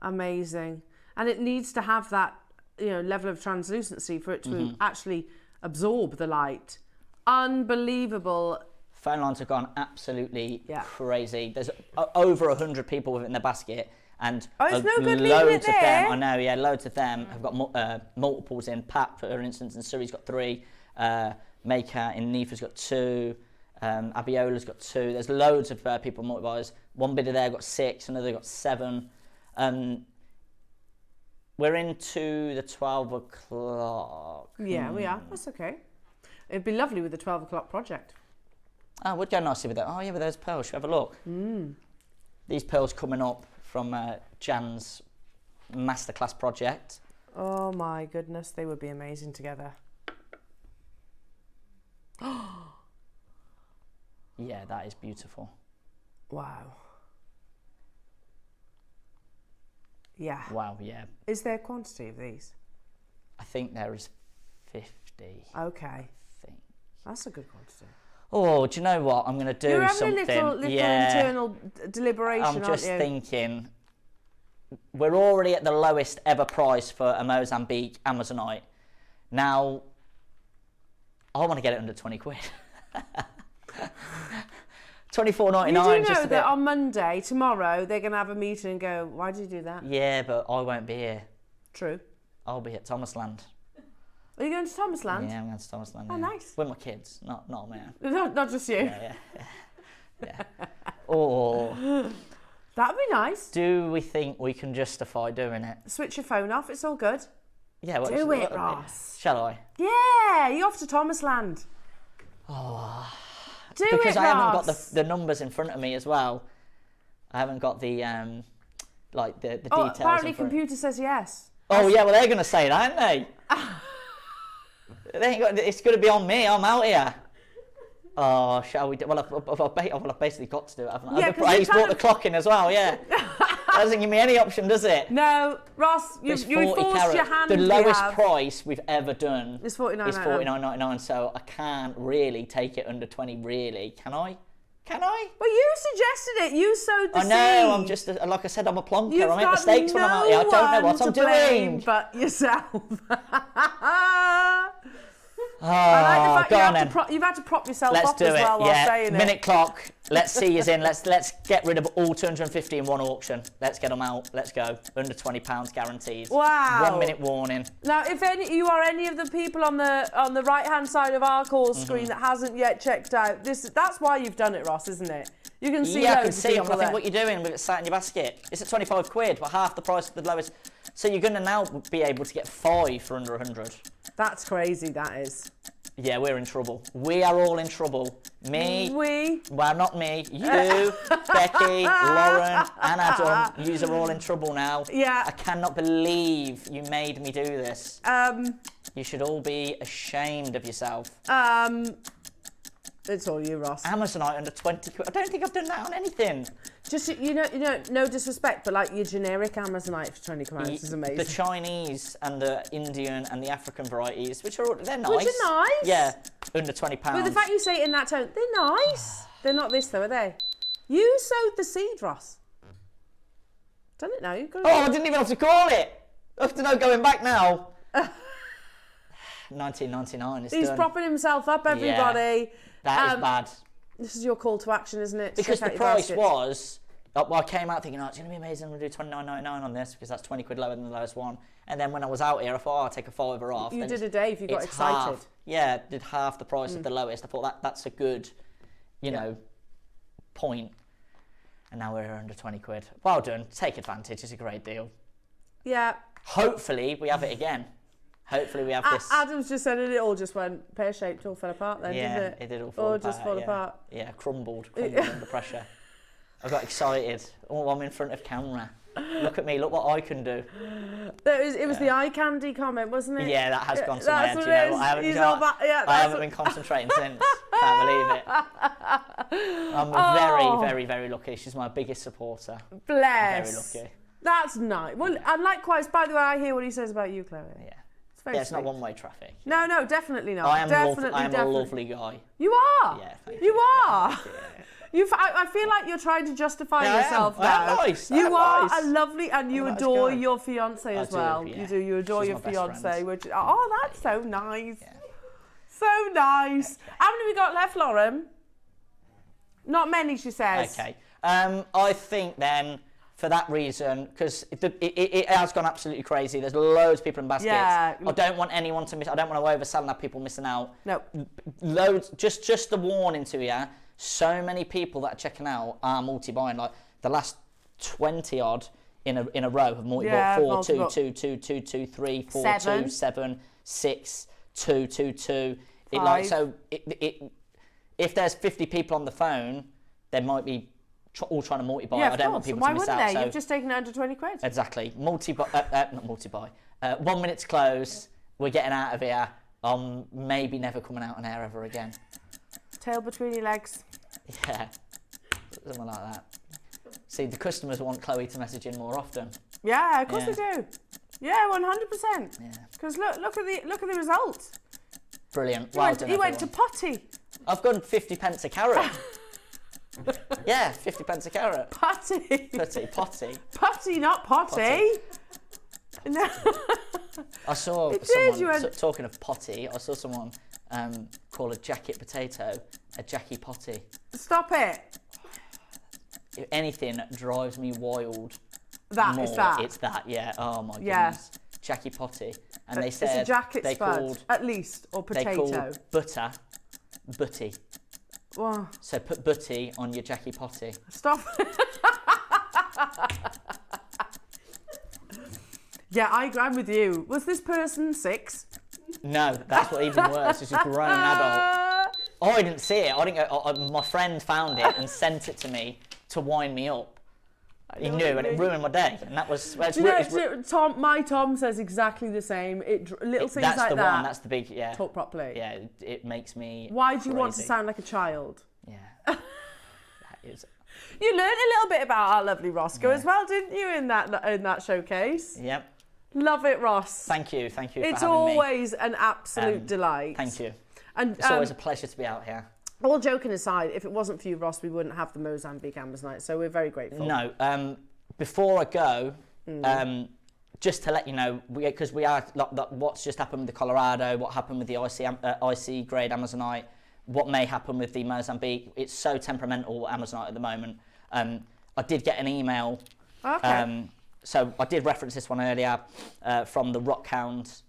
Amazing. And it needs to have that, you know, level of translucency for it to actually absorb the light. Unbelievable. Phone lines have gone absolutely crazy. There's over 100 people within the basket, and it's no good leaving loads it of there. them. I know, yeah, loads of them have got multiples in. Pat, for instance, in Surrey's got 3. Maker in Neath's got 2. Abiola's got 2. There's loads of people multipliers. One bidder there got 6. Another got 7. We're into the 12 o'clock. Yeah, we are. That's okay. It'd be lovely with the 12 o'clock project. Oh, would go nicely with that. Oh, yeah, with those pearls. Should we have a look? These pearls coming up from Jan's Masterclass project. Oh, my goodness. They would be amazing together. Yeah, that is beautiful. Wow. Yeah. Wow, yeah. Is there a quantity of these? I think there is 50. Okay. I think. That's a good quantity. Oh, do you know what? I'm going to do You're having something. a little internal deliberation, I'm just aren't you? thinking, we're already at the lowest ever price for a Mozambique Amazonite. Now, I want to get it under 20 quid. $24.99. You do know that on Monday, tomorrow, they're going to have a meeting and go, why did you do that? Yeah, but I won't be here. True. I'll be at Thomasland. Are you going to Thomasland? Yeah, I'm going to Thomasland. Oh, nice. With my kids, not on my own. Not just you. Yeah. Oh. That'd be nice. Do we think we can justify doing it? Switch your phone off, it's all good. Yeah, do it, Ross. Shall I? Yeah, you're off to Thomasland. Oh. Do because it, I haven't got Ross. the numbers in front of me as well. I haven't got the like the details. Apparently computer says yes. Oh yeah, well they're going to say that, aren't they? It's going to be on me. I'm out here. Oh, shall we do? Well, I've basically got to do it, haven't I? Yeah, I just brought the clock in as well. Yeah. That doesn't give me any option, does it? No, Ross, you forced your hand. The lowest price we've ever done is $49.99. So I can't really take it under 20. Really, can I? Can I? Well, you suggested it. You sowed the seed. I know. I'm just like I said. I'm a plonker. I make mistakes when I'm out here. I don't know what I'm doing. But yourself. Oh, I like the fact go on you've had to prop yourself Let's up do as it. well while saying Minute it. clock. Let's see us in. Let's get rid of all 250 in one auction. Let's get them out. Let's go. Under £20 guaranteed. Wow. 1 minute warning. Now, if you are any of the people on the right hand side of our call screen that hasn't yet checked out, that's why you've done it, Ross, isn't it? You can see. Yeah, I can loads see. of I'm people looking there. what you're doing with it sat in your basket. It's at 25 quid, but half the price of the lowest. So you're going to now be able to get 5 for under 100. That's crazy. That is. Yeah, we're in trouble. We are all in trouble. Me. We. Well, not me. You, Becky, Lauren, and Adam. You are all in trouble now. Yeah. I cannot believe you made me do this. You should all be ashamed of yourself. It's all you, Ross. Amazonite under 20 quid. I don't think I've done that on anything. Just you know, no disrespect, but like your generic Amazonite for 20 pounds is amazing. The Chinese and the Indian and the African varieties, they're nice. Which are nice. Yeah, under £20. But the fact you say it in that tone, they're nice. They're not this though, are they? You sowed the seed, Ross. Done it now. You've got to I didn't even have to call it. I have to know going back now. 1999 is He's done. propping himself up, everybody. Yeah, that is bad. This is your call to action, isn't it? Because the price was Well, I came out thinking, oh, it's going to be amazing. I'm going to do £29.99 on this because that's 20 quid lower than the lowest one. And then when I was out here, I thought, oh, I'll take a £5 off. You did a Dave, you got excited. Did half the price of the lowest. I thought that's a good, you know, point. And now we're under 20 quid. Well done. Take advantage. It's a great deal. Yeah. Hopefully we have it again. Hopefully we have this. Adam's just said it all just went pear-shaped, all fell apart then, didn't it? Yeah, it did all fall apart. Just fall apart. Yeah, crumbled under pressure. I got excited. Oh, I'm in front of camera. Look at me, look what I can do. It was the eye candy comment, wasn't it? Yeah, that has gone to my head. What You know, I haven't been concentrating since. Can't believe it. I'm very, very lucky. She's my biggest supporter. Bless. Very lucky. That's nice. Well, and likewise, by the way, I hear what he says about you, Chloe. Yeah. It's very it's not one-way traffic. No, definitely not. I am definitely. a lovely guy. You are. Yeah, thank you. You are. Yeah. I feel like you're trying to justify yourself now. I am nice. You are nice. a lovely, and you adore your fiance as well. Yeah. You do. You adore She's your my best fiance, friend. which that's so nice. Yeah. So nice. How many we got left, Lauren? Not many, she says. Okay. I think then, for that reason, because it has gone absolutely crazy. There's loads of people in baskets. Yeah. I don't want anyone to miss. I don't want to oversell and have people missing out. No. Loads. Just a warning to you. So many people that are checking out are multi-buying. Like the last 20 odd in a row have multi-bought 4, 2, 2, 2, 2, 2, 3, 4, 2, 7, 6, 2, 2, 2. If there's 50 people on the phone, there might be all trying to multi-buy. Yeah, I don't want people Why to miss wouldn't out. they? So You've just taken it under 20 quid. exactly. Not multi-buy. 1 minute to close. We're getting out of here. I'm maybe never coming out on air ever again. Tail between your legs. Yeah, something like that. See, the customers want Chloe to message in more often. Yeah, of course they do. Yeah, 100%. Yeah. Because look at the result. Brilliant. He went to potty. I've gone 50 pence a carrot. Yeah, 50 pence a carrot. Potty. Potty. Potty, not potty. No. I saw someone, talking of potty, I saw someone call a jacket potato a Jackie Potty. Stop it. If anything drives me wild, it's that, yeah. Oh my goodness. Jackie Potty. And they said it's a jacket they spud, called at least, or potato. They called butter butty. Wow. So put butty on your Jackie Potty. Stop. Yeah, I'm with you. Was this person 6? No, that's what even worse. It's a grown adult. Oh, I didn't see it. I didn't go. My friend found it and sent it to me to wind me up. He knew, and it ruined my day. And that was. Tom says exactly the same. Little things that's like the that. one. That's the big. Yeah. Talk properly. Yeah, it makes me. Why do you want to crazy. sound like a child? Yeah. That is. You learned a little bit about our lovely Roscoe as well, didn't you? In that showcase. Yep. Love it, Ross. Thank you. Thank you. It's for having always me. an absolute delight. Thank you. And it's always a pleasure to be out here. All joking aside, if it wasn't for you, Ross, we wouldn't have the Mozambique Ambers Night. So we're very grateful. No. Before I go, just to let you know, because we are what's just happened with the Colorado, what happened with the IC grade Amazonite, what may happen with the Mozambique. It's so temperamental Amazonite at the moment. I did get an email. Okay. So I did reference this one earlier from the Rockhound.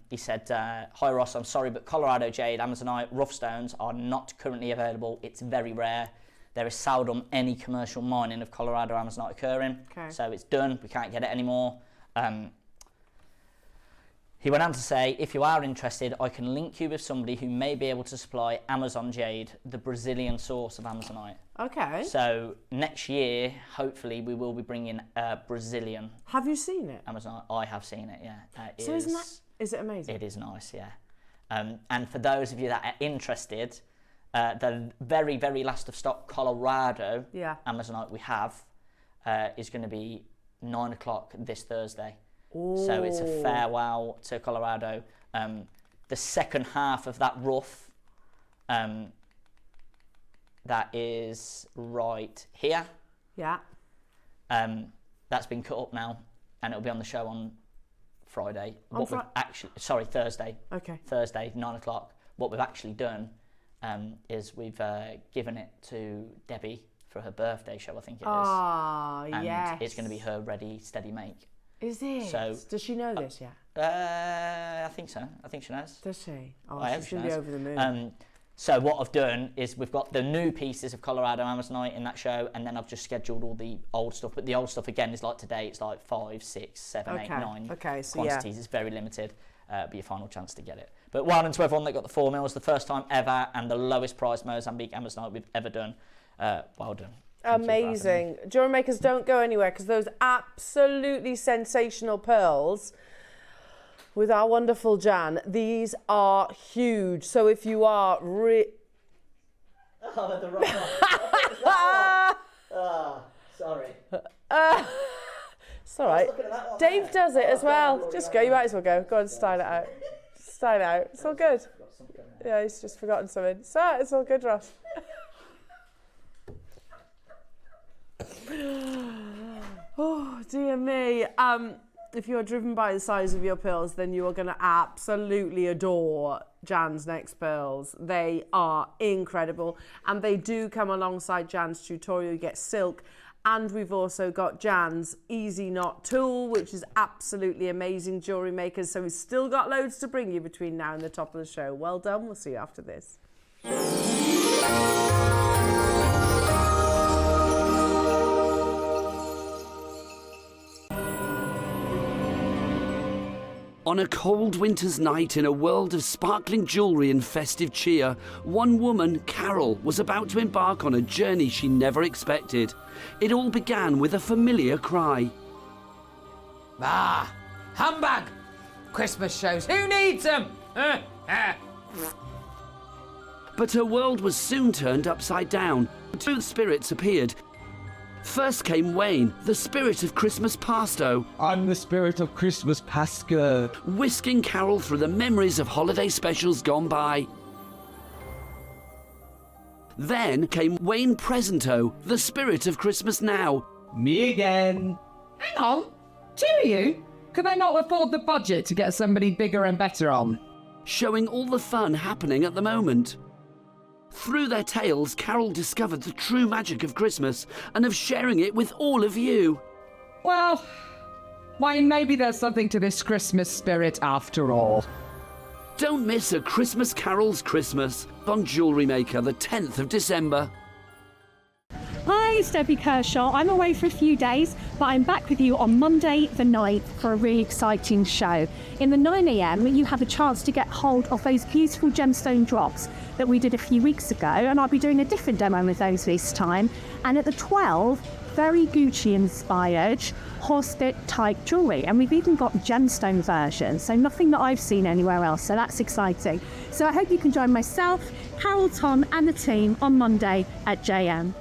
He said, "Hi Ross, I'm sorry, but Colorado Jade Amazonite rough stones are not currently available. It's very rare. There is seldom any commercial mining of Colorado Amazonite occurring. Okay. So it's done. We can't get it anymore." He went on to say, "If you are interested, I can link you with somebody who may be able to supply Amazon Jade, the Brazilian source of Amazonite." Okay. So next year, hopefully, we will be bringing Brazilian. Have you seen it? Amazonite. I have seen it. Yeah. So is it amazing? It is nice. Yeah. And for those of you that are interested, the very, very last of stock Colorado Amazonite we have is going to be 9 o'clock this Thursday. Ooh. So it's a farewell to Colorado. The second half of that rough, that is right here. Yeah. That's been cut up now, and it'll be on the show on Friday. Thursday. Okay. Thursday, 9 o'clock. What we've actually done is we've given it to Debbie for her birthday show, I think it is. Ah, and yes. it's going to be her Ready, Steady, Make. Is it? So, does she know this yet? I think so. I think she knows. Does she? Oh, I she's going to be over the moon. So what I've done is we've got the new pieces of Colorado Amazonite in that show, and then I've just scheduled all the old stuff. But the old stuff, again, is like today, it's like 5, 6, 7, 8, 9 so quantities. It's very limited. Be your final chance to get it. But well done to everyone that got the 4 mils, the first time ever, and the lowest price Mozambique Amazonite we've ever done. Well done. Amazing. Jewelry makers, don't go anywhere, because those absolutely sensational pearls with our wonderful Jan, these are huge. So if you are Oh, they're the wrong one. Sorry. It's all right. Dave does it as well. Just go. You might as well go. Go and style it out. Style it out. It's all good. Yeah, he's just forgotten something. It's all good, Ross. Oh, dear me. If you're driven by the size of your pearls, then you are going to absolutely adore Jan's next pearls. They are incredible, and they do come alongside Jan's tutorial. You get silk, and we've also got Jan's easy knot tool, which is absolutely amazing, jewellery makers. So we've still got loads to bring you between now and the top of the show. Well done. We'll see you after this. On a cold winter's night in a world of sparkling jewellery and festive cheer, one woman, Carol, was about to embark on a journey she never expected. It all began with a familiar cry. Ah, humbug! Christmas shows, who needs them? But her world was soon turned upside down. Two spirits appeared. First came Wayne, the spirit of Christmas pasto. I'm the spirit of Christmas Pascha. Whisking Carol through the memories of holiday specials gone by. Then came Wayne Presento, the spirit of Christmas Now. Me again. Hang on, two of you? Could they not afford the budget to get somebody bigger and better on? Showing all the fun happening at the moment. Through their tales, Carol discovered the true magic of Christmas and of sharing it with all of you. Well, Wayne, maybe there's something to this Christmas spirit after all. Don't miss A Christmas Carol's Christmas on Jewellery Maker, the 10th of December. Hi, it's Debbie Kershaw. I'm away for a few days, but I'm back with you on Monday the 9th for a really exciting show. In the 9 a.m, you have a chance to get hold of those beautiful gemstone drops that we did a few weeks ago, and I'll be doing a different demo with those this time. And at the 12, very Gucci-inspired horse-bit type jewellery, and we've even got gemstone versions, so nothing that I've seen anywhere else, so that's exciting. So I hope you can join myself, Carol, Tom and the team on Monday at JM.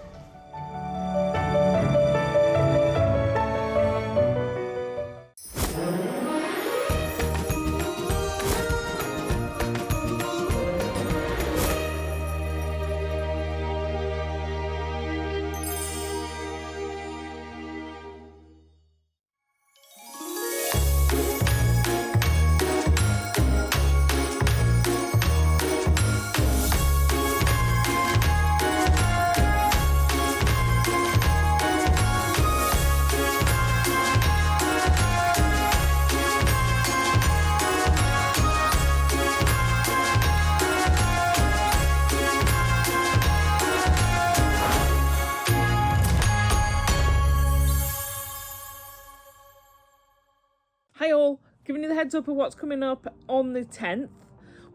Hi all, giving you the heads up of what's coming up on the 10th.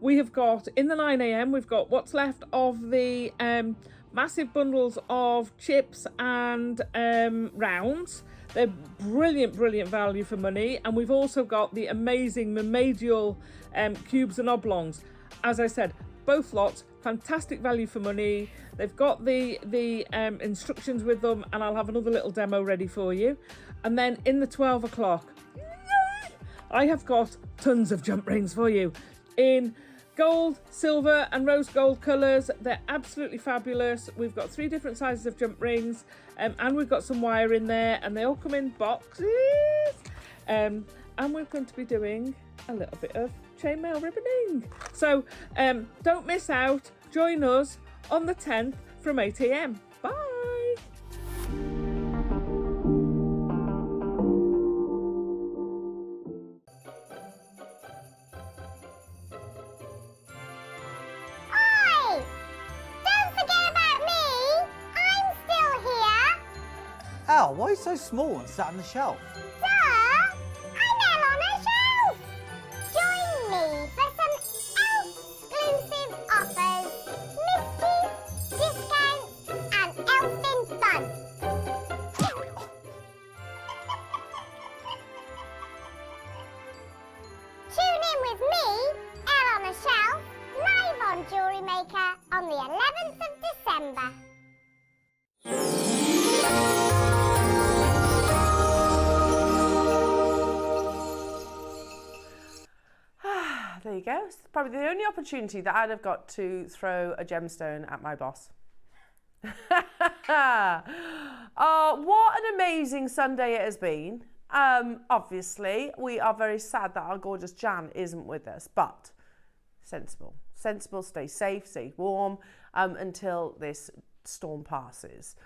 We have got, in the 9 a.m, we've got what's left of the massive bundles of chips and rounds. They're brilliant, brilliant value for money. And we've also got the amazing Mermaidial cubes and oblongs. As I said, both lots, fantastic value for money. They've got the instructions with them, and I'll have another little demo ready for you. And then in the 12 o'clock, I have got tons of jump rings for you in gold, silver and rose gold colours. They're absolutely fabulous. We've got 3 different sizes of jump rings, and we've got some wire in there, and they all come in boxes. And we're going to be doing a little bit of chainmail ribboning. So don't miss out. Join us on the 10th from 8 a.m. Bye. always so small and sat on the shelf? Duh! I'm Elena Shelf! Join me for some exclusive offers, mysteries, discounts and elfin fun. Tune in with me, Elle on a Shelf, live on Jewellery Maker on the 11th of December. There you go. It's probably the only opportunity that I'd have got to throw a gemstone at my boss. Oh, what an amazing Sunday it has been. Obviously, we are very sad that our gorgeous Jan isn't with us, but sensible. Sensible, stay safe, stay warm until this storm passes.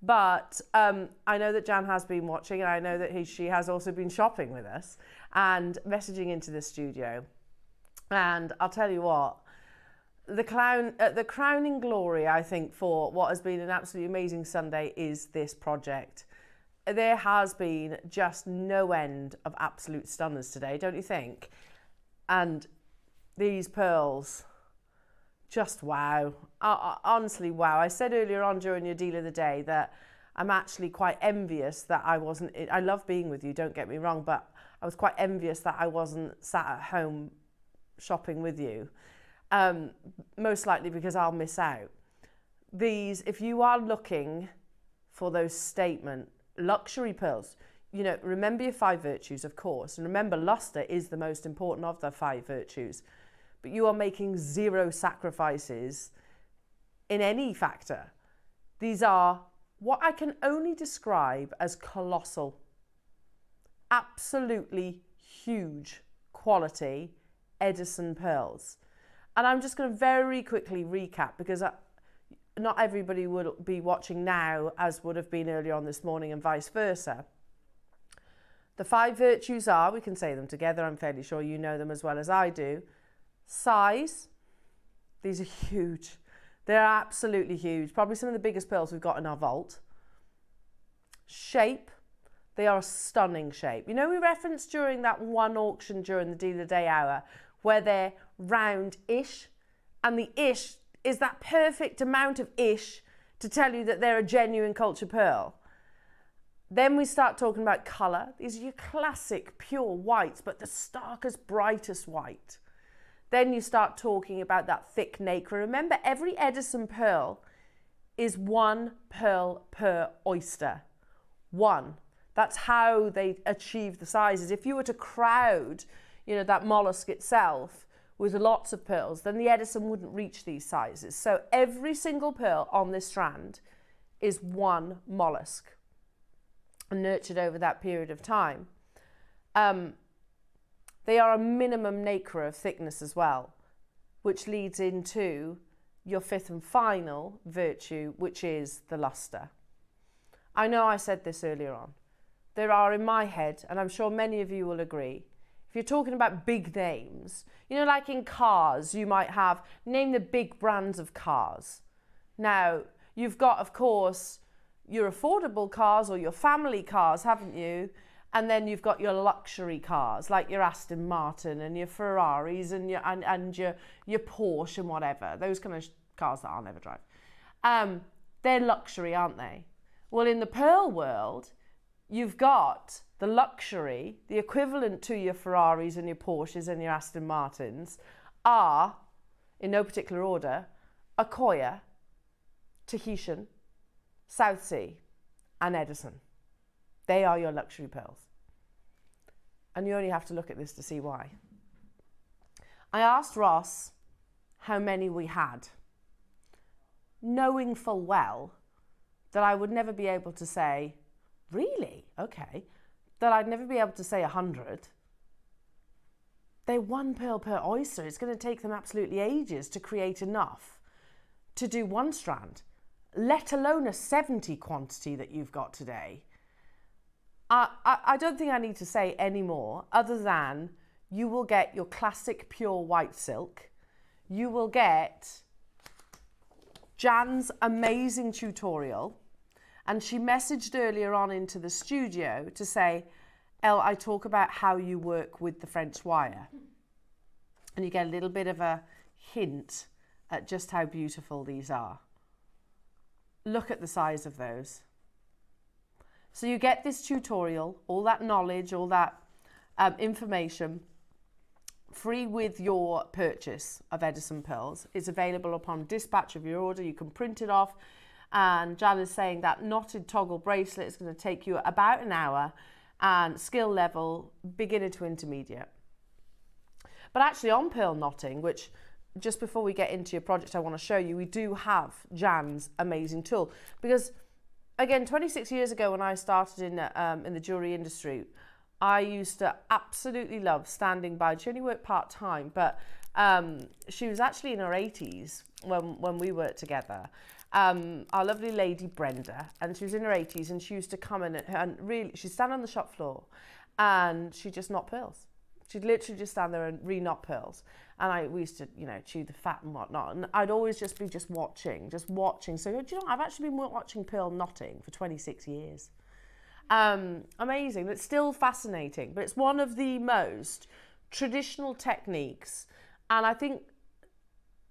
But I know that Jan has been watching, and I know that she has also been shopping with us and messaging into the studio. And I'll tell you what, the crowning glory, I think, for what has been an absolutely amazing Sunday is this project. There has been just no end of absolute stunners today, don't you think? And these pearls, just wow. Honestly, wow. I said earlier on during your deal of the day that I'm actually quite envious that I wasn't, I love being with you, don't get me wrong, but I was quite envious that I wasn't sat at home shopping with you. Most likely because I'll miss out. These, if you are looking for those statement luxury pearls, you know, remember your 5 virtues, of course, and remember luster is the most important of the 5 virtues, but you are making 0 sacrifices in any factor. These are what I can only describe as colossal, absolutely huge quality Edison pearls. And I'm just going to very quickly recap because not everybody will be watching now as would have been earlier on this morning and vice versa. The 5 virtues are, we can say them together, I'm fairly sure you know them as well as I do. Size, these are huge. They're absolutely huge. Probably some of the biggest pearls we've got in our vault. Shape, they are a stunning shape. You know, we referenced during that one auction during the deal of the day hour where they're round-ish, and the ish is that perfect amount of ish to tell you that they're a genuine culture pearl. Then we start talking about colour. These are your classic pure whites, but the starkest, brightest white. Then you start talking about that thick nacre. Remember, every Edison pearl is 1 pearl per oyster. 1. That's how they achieve the sizes. If you were to crowd, you know, that mollusk itself with lots of pearls, then the Edison wouldn't reach these sizes. So every single pearl on this strand is 1 mollusk, nurtured over that period of time. They are a minimum nacre of thickness as well, which leads into your 5th and final virtue, which is the luster. I know I said this earlier on. There are in my head, and I'm sure many of you will agree, if you're talking about big names, you know, like in cars, you might have, name the big brands of cars. Now, you've got, of course, your affordable cars or your family cars, haven't you? And then you've got your luxury cars, like your Aston Martin and your Ferraris and your Porsche and whatever. Those kind of cars that I'll never drive. They're luxury, aren't they? Well, in the pearl world, you've got the luxury, the equivalent to your Ferraris and your Porsches and your Aston Martins are, in no particular order, Akoya, Tahitian, South Sea, and Edison. They are your luxury pearls. And you only have to look at this to see why. I asked Ross how many we had, knowing full well that I would never be able to say, really? Okay. That I'd never be able to say 100. They're 1 pearl per oyster. It's going to take them absolutely ages to create enough to do 1 strand, let alone a 70 quantity that you've got today. I don't think I need to say any more other than you will get your classic pure white silk. You will get Jan's amazing tutorial. And she messaged earlier on into the studio to say, Elle, I talk about how you work with the French wire. And you get a little bit of a hint at just how beautiful these are. Look at the size of those. So you get this tutorial, all that knowledge, all that information, free with your purchase of Edison pearls. It's available upon dispatch of your order. You can print it off. And Jan is saying that knotted toggle bracelet is going to take you about an hour, and skill level, beginner to intermediate. But actually on pearl knotting, which just before we get into your project I want to show you, we do have Jan's amazing tool. Because again, 26 years ago when I started in the jewellery industry, I used to absolutely love standing by. She only worked part-time, but she was actually in her 80s when we worked together. Our lovely lady Brenda, and she was in her 80s, and she used to come in and really, she'd stand on the shop floor and she'd just knot pearls. She'd literally just stand there and re-knot pearls. And we used to, you know, chew the fat and whatnot. And I'd always just be watching. So, do you know, I've actually been watching pearl knotting for 26 years. Amazing. It's still fascinating, but it's one of the most traditional techniques, and I think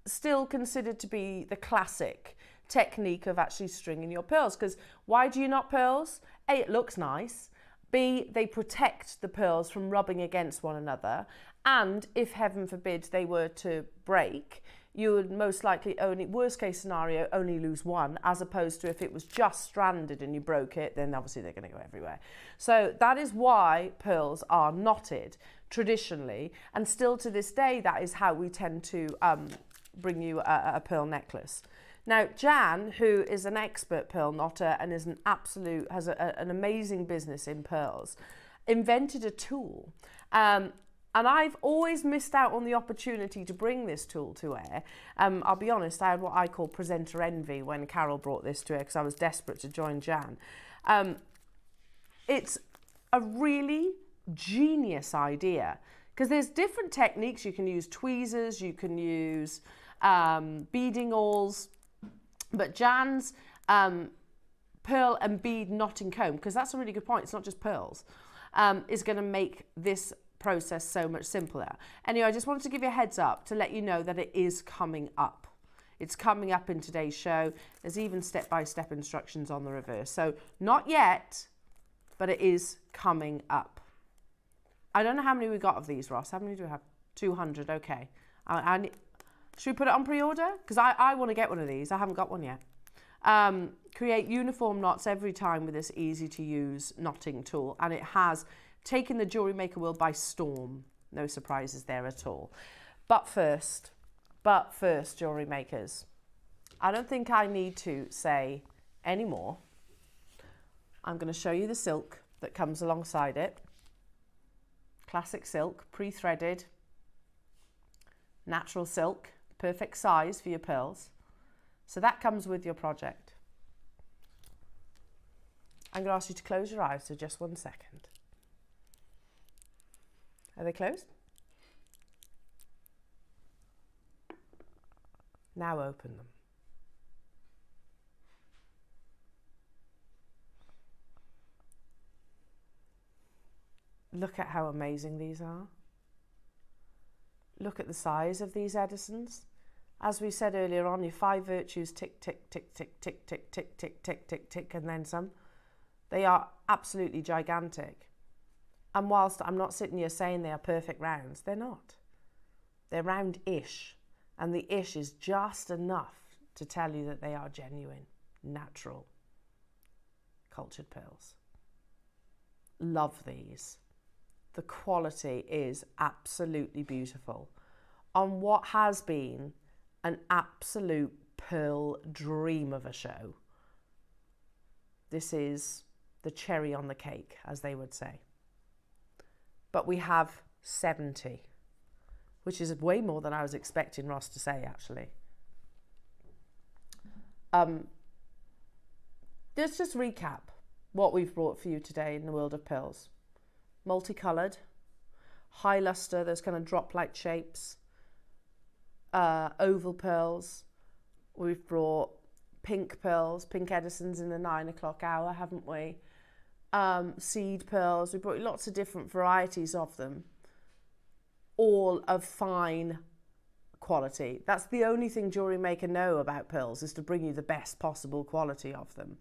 still considered to be the classic technique of actually stringing your pearls. Because why do you knot pearls? A, it looks nice. B, they protect the pearls from rubbing against one another. And if heaven forbid they were to break, you would most likely only, worst case scenario, only lose one, as opposed to if it was just stranded and you broke it, then obviously they're going to go everywhere. So that is why pearls are knotted traditionally, and still to this day that is how we tend to bring you a pearl necklace. Now Jan, who is an expert pearl knotter and is has an amazing business in pearls, invented a tool. And I've always missed out on the opportunity to bring this tool to air. I'll be honest, I had what I call presenter envy when Carol brought this to air because I was desperate to join Jan. It's a really genius idea because there's different techniques. You can use tweezers, you can use beading awls, but Jan's pearl and bead knotting comb, because that's a really good point, it's not just pearls, is going to make this process so much simpler. Anyway, I just wanted to give you a heads up to let you know that it is coming up. It's coming up in today's show. There's even step-by-step instructions on the reverse. So not yet, but it is coming up. I don't know how many we got of these, Ross. How many do we have? 200, okay. Should we put it on pre-order? Because I want to get one of these. I haven't got one yet. Create uniform knots every time with this easy-to-use knotting tool, and it has taken the Jewellery Maker world by storm. No surprises there at all. But first, Jewellery Makers, I don't think I need to say any more. I'm going to show you the silk that comes alongside it. Classic silk, pre-threaded, natural silk, perfect size for your pearls. So that comes with your project. I'm going to ask you to close your eyes for just 1 second. Are they closed? Now open them. Look at how amazing these are. Look at the size of these Edisons. As we said earlier on, your 5 virtues, tick, tick, tick, tick, tick, tick, tick, tick, tick, tick, tick, and then some. They are absolutely gigantic. And whilst I'm not sitting here saying they are perfect rounds, they're not. They're round-ish. And the ish is just enough to tell you that they are genuine, natural, cultured pearls. Love these. The quality is absolutely beautiful. On what has been an absolute pearl dream of a show, this is the cherry on the cake, as they would say. But we have 70, which is way more than I was expecting Ross to say, actually. Let's just recap what we've brought for you today in the world of pearls. Multicoloured, high lustre, those kind of drop-like shapes, oval pearls. We've brought pink pearls, pink Edisons in the 9 o'clock hour, haven't we? Seed pearls. We brought you lots of different varieties of them, all of fine quality. That's the only thing Jewellery Maker know about pearls, is to bring you the best possible quality of them.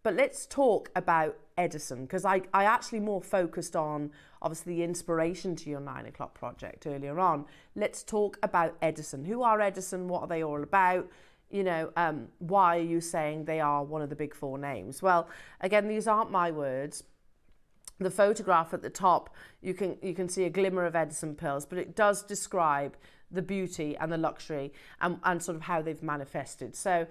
But let's talk about Edison, because I actually more focused on, obviously, the inspiration to your 9 o'clock project earlier on. Let's talk about Edison. Who are Edison? What are they all about? You know, why are you saying they are one of the big four names? Well, again, these aren't my words. The photograph at the top, you can see a glimmer of Edison pearls, but it does describe the beauty and the luxury and sort of how they've manifested. So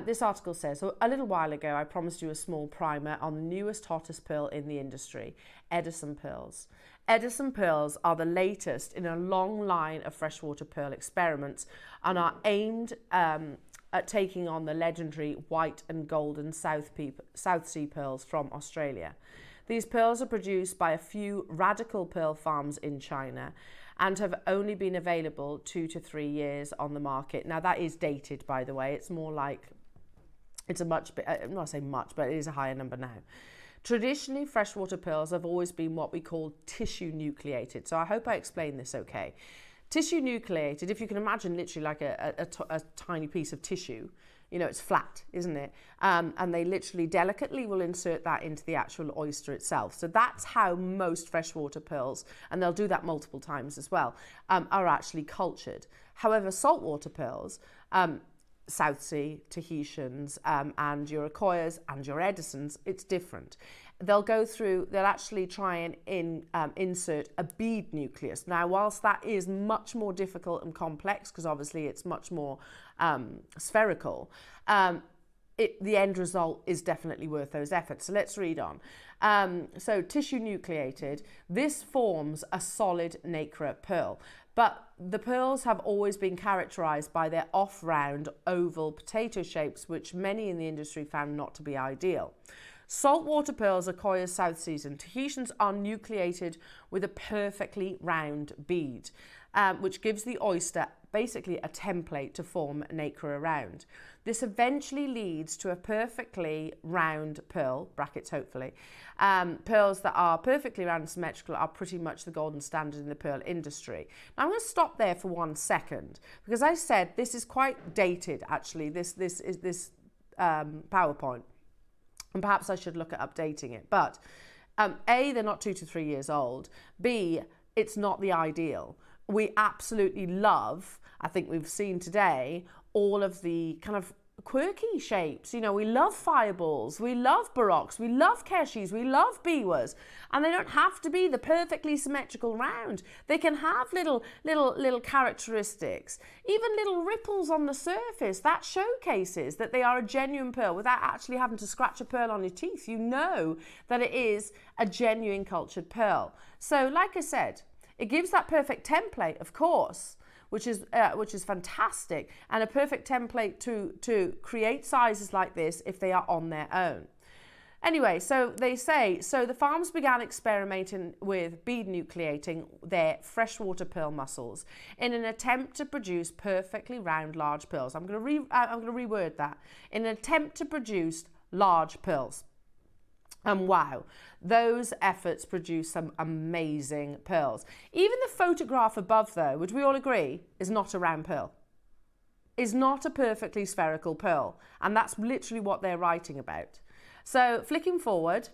this article says, so a little while ago, I promised you a small primer on the newest, hottest pearl in the industry, Edison pearls. Edison pearls are the latest in a long line of freshwater pearl experiments and are aimed at taking on the legendary white and golden South Sea pearls from Australia. These pearls are produced by a few radical pearl farms in China and have only been available 2 to 3 years on the market. Now that is dated, by the way. It's more like, it's a much, I'm not saying much, but it is a higher number now. Traditionally, freshwater pearls have always been what we call tissue nucleated. So I hope I explained this okay. Tissue nucleated, if you can imagine literally like a tiny piece of tissue, you know, it's flat, isn't it? And they literally delicately will insert that into the actual oyster itself. So that's how most freshwater pearls, and they'll do that multiple times as well, are actually cultured. However, saltwater pearls, South Sea, Tahitians, and your Akoyas and your Edisons, it's different. They'll actually try and insert a bead nucleus. Now, whilst that is much more difficult and complex, because obviously it's much more spherical, the end result is definitely worth those efforts. So let's read on. So tissue nucleated, this forms a solid nacre pearl. But the pearls have always been characterized by their off-round oval potato shapes, which many in the industry found not to be ideal. Saltwater pearls, Akoyas, South Seas and Tahitians are nucleated with a perfectly round bead, which gives the oyster basically a template to form nacre around. This eventually leads to a perfectly round pearl, brackets hopefully. Pearls that are perfectly round and symmetrical are pretty much the golden standard in the pearl industry. Now I'm going to stop there for 1 second, because I said this is quite dated actually, this PowerPoint. And perhaps I should look at updating it. But A, they're not 2 to 3 years old. B, it's not the ideal. We absolutely love, I think we've seen today, all of the kind of quirky shapes. You know, we love fireballs, we love baroques, we love keshis, we love biwas, and they don't have to be the perfectly symmetrical round. They can have little characteristics, even little ripples on the surface. That showcases that they are a genuine pearl without actually having to scratch a pearl on your teeth. You know that it is a genuine cultured pearl. So like I said, it gives that perfect template, of course, which is fantastic, and a perfect template to create sizes like this if they are on their own. Anyway, so they say, so the farms began experimenting with bead nucleating their freshwater pearl mussels in an attempt to produce perfectly round large pearls. I'm going to reword that. In an attempt to produce large pearls. And wow, those efforts produce some amazing pearls. Even the photograph above, though, would we all agree, is not a round pearl. Is not a perfectly spherical pearl. And that's literally what they're writing about. So flicking forward,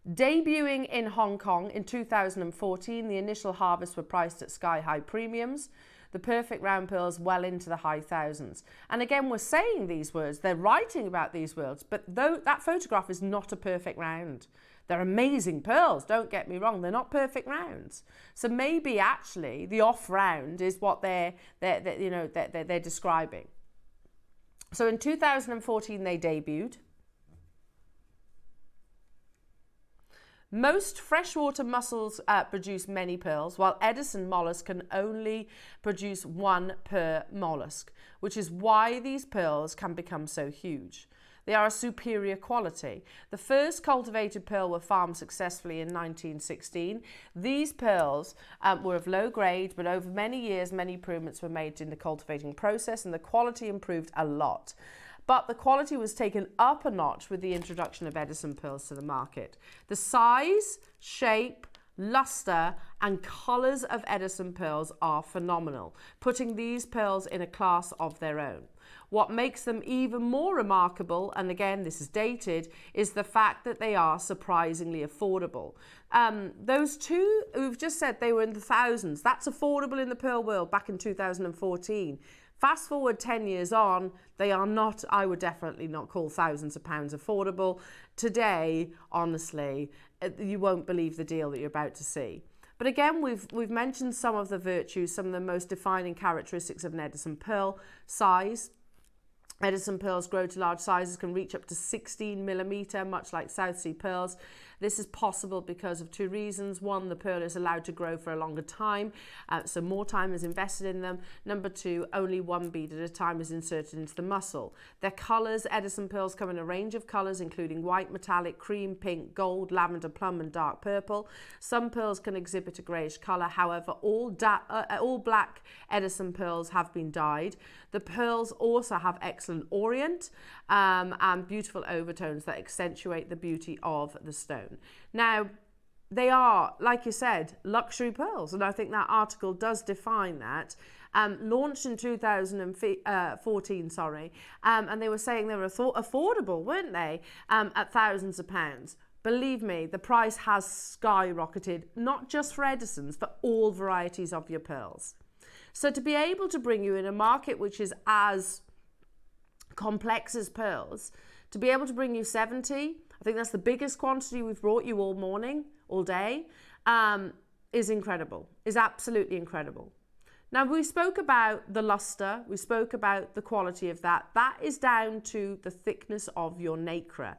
debuting in Hong Kong in 2014, the initial harvests were priced at sky-high premiums. The perfect round pearls well into the high thousands. And again, we're saying these words, they're writing about these words, but that photograph is not a perfect round. They're amazing pearls, don't get me wrong, they're not perfect rounds. So maybe actually the off round is what they're describing. So in 2014 they debuted. Most freshwater mussels produce many pearls, while Edison mollusk can only produce 1 per mollusk, which is why these pearls can become so huge. They are a superior quality. The first cultivated pearl were farmed successfully in 1916. These pearls were of low grade, but over many years, many improvements were made in the cultivating process and the quality improved a lot. But the quality was taken up a notch with the introduction of Edison pearls to the market. The size, shape, luster and colours of Edison pearls are phenomenal, putting these pearls in a class of their own. What makes them even more remarkable, and again this is dated, is the fact that they are surprisingly affordable. Those two who've just said they were in the thousands, that's affordable in the pearl world back in 2014. Fast forward 10 years on, they are not, I would definitely not call thousands of pounds affordable. Today, honestly, you won't believe the deal that you're about to see. But again, we've mentioned some of the virtues, some of the most defining characteristics of an Edison pearl. Size. Edison pearls grow to large sizes, can reach up to 16 millimetre, much like South Sea pearls. This is possible because of two reasons. One, the pearl is allowed to grow for a longer time, so more time is invested in them. Number two, only one bead at a time is inserted into the muscle. Their colours, Edison pearls come in a range of colours, including white, metallic, cream, pink, gold, lavender, plum and dark purple. Some pearls can exhibit a greyish colour, however, all black Edison pearls have been dyed. The pearls also have excellent orient and beautiful overtones that accentuate the beauty of the stone. Now, they are, like you said, luxury pearls, and I think that article does define that. Launched in 2014, and they were saying they were affordable, weren't they, at thousands of pounds. Believe me, the price has skyrocketed, not just for Edison's, for all varieties of your pearls. So to be able to bring you in a market which is as complex as pearls, to be able to bring you 70, I think that's the biggest quantity we've brought you all morning, all day, is incredible, is absolutely incredible. Now, we spoke about the luster, we spoke about the quality of that. That is down to the thickness of your nacre.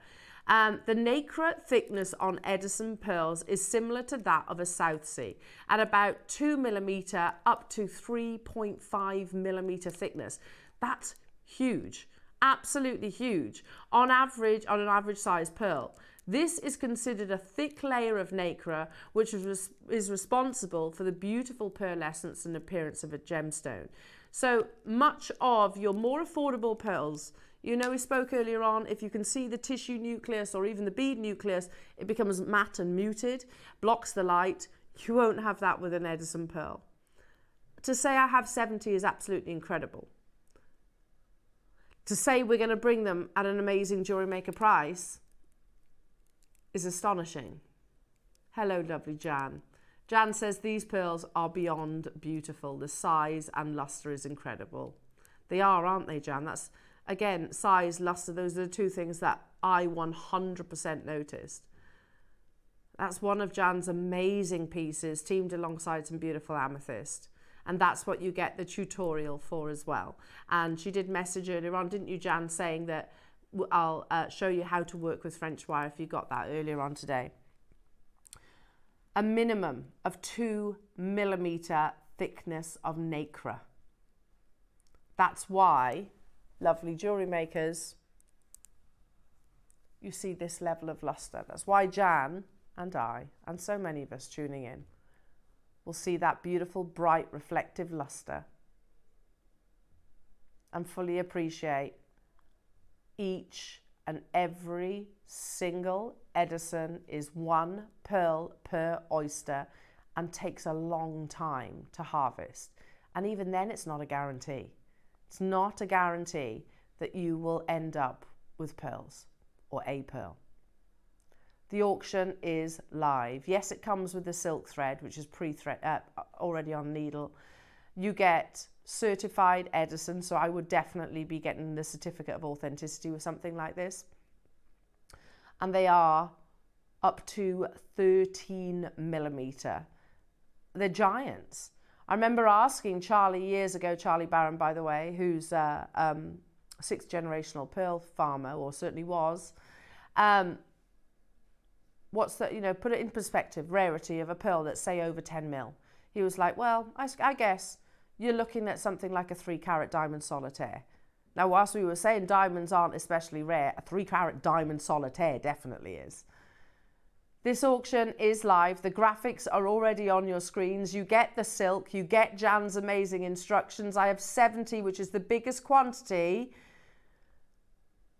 The nacre thickness on Edison pearls is similar to that of a South Sea, at about 2 millimetre up to 3.5 millimetre thickness. That's huge. Absolutely huge. On average, on an average size pearl. This is considered a thick layer of nacre, which is responsible for the beautiful pearlescence and appearance of a gemstone. So much of your more affordable pearls, you know, we spoke earlier on, if you can see the tissue nucleus or even the bead nucleus, it becomes matte and muted, blocks the light. You won't have that with an Edison pearl. To say I have 70 is absolutely incredible. To say we're going to bring them at an amazing Jewellery Maker price is astonishing. Hello, lovely Jan. Jan says these pearls are beyond beautiful. The size and luster is incredible. They are, aren't they, Jan? That's, again, size, luster, those are the two things that I 100% noticed. That's one of Jan's amazing pieces, teamed alongside some beautiful amethyst. And that's what you get the tutorial for as well. And she did message earlier on, didn't you, Jan, saying that I'll show you how to work with French wire if you got that earlier on today. A minimum of 2 millimetre thickness of nacre. That's why, lovely jewellery makers, you see this level of luster. That's why Jan and I, and so many of us tuning in, will see that beautiful, bright, reflective luster and fully appreciate each and every single Edison is one pearl per oyster and takes a long time to harvest. And even then, it's not a guarantee. It's not a guarantee that you will end up with pearls or a pearl. The auction is live. Yes, it comes with the silk thread, which is already on needle. You get certified Edison, so I would definitely be getting the certificate of authenticity with something like this. And they are up to 13 millimetre. They're giants. I remember asking Charlie years ago, Charlie Barron, by the way, who's a sixth generational pearl farmer, or certainly was, what's the, put it in perspective, rarity of a pearl that's, say, over 10 mil. He was like, well, I guess you're looking at something like a 3-carat diamond solitaire. Now, whilst we were saying diamonds aren't especially rare, a 3-carat diamond solitaire definitely is. This auction is live. The graphics are already on your screens. You get the silk, you get Jan's amazing instructions. I have 70, which is the biggest quantity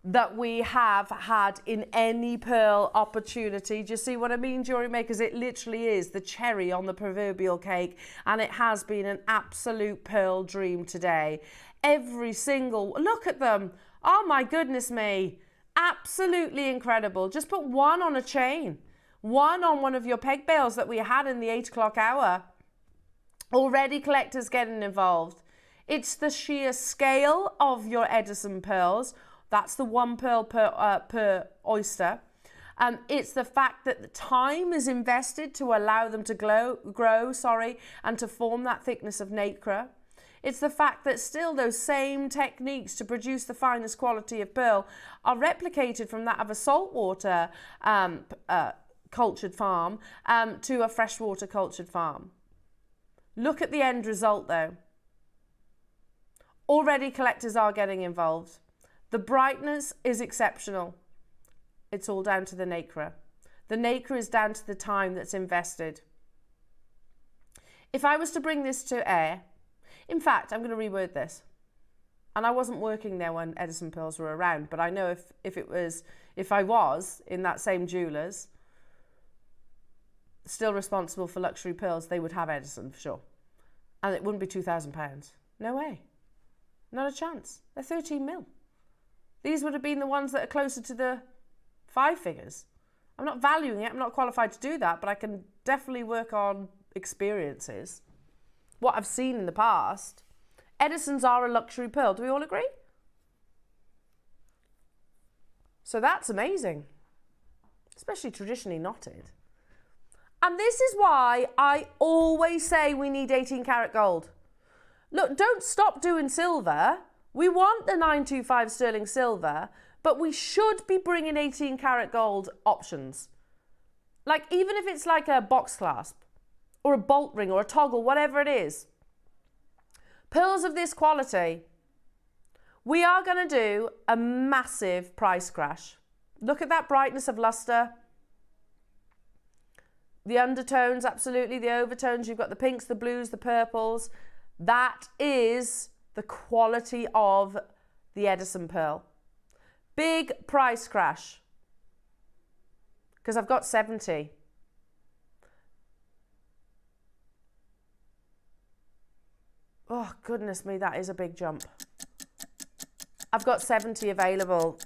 that we have had in any pearl opportunity. Do you see what I mean, Jewellery Makers? It literally is the cherry on the proverbial cake, and it has been an absolute pearl dream today. Every single, look at them. Oh my goodness me. Absolutely incredible. Just put one on a chain. One on one of your peg bales that we had in the 8 o'clock hour. Already collectors getting involved. It's the sheer scale of your Edison pearls. That's the 1 pearl per oyster. It's the fact that the time is invested to allow them to grow, and to form that thickness of nacre. It's the fact that still those same techniques to produce the finest quality of pearl are replicated from that of a saltwater cultured farm to a freshwater cultured farm. Look at the end result though. Already collectors are getting involved. The brightness is exceptional. It's all down to the nacre. The nacre is down to the time that's invested. If I was to bring this to air, in fact, I'm going to reword this. And I wasn't working there when Edison pearls were around, but I know if I was in that same jeweller's, still responsible for luxury pearls, they would have Edison for sure. And it wouldn't be £2,000. No way. Not a chance. They're 13 mil. These would have been the ones that are closer to the 5 figures. I'm not valuing it. I'm not qualified to do that, but I can definitely work on experiences. What I've seen in the past. Edisons are a luxury pearl. Do we all agree? So that's amazing. Especially traditionally knotted. And this is why I always say we need 18 karat gold. Look, don't stop doing silver. We want the 925 sterling silver, but we should be bringing 18 karat gold options. Like, even if it's like a box clasp or a bolt ring or a toggle, whatever it is. Pearls of this quality, we are going to do a massive price crash. Look at that brightness of luster. The undertones, absolutely. The overtones, you've got the pinks, the blues, the purples. That is the quality of the Edison pearl. Big price crash. Because I've got 70. Oh, goodness me, that is a big jump. I've got 70 available.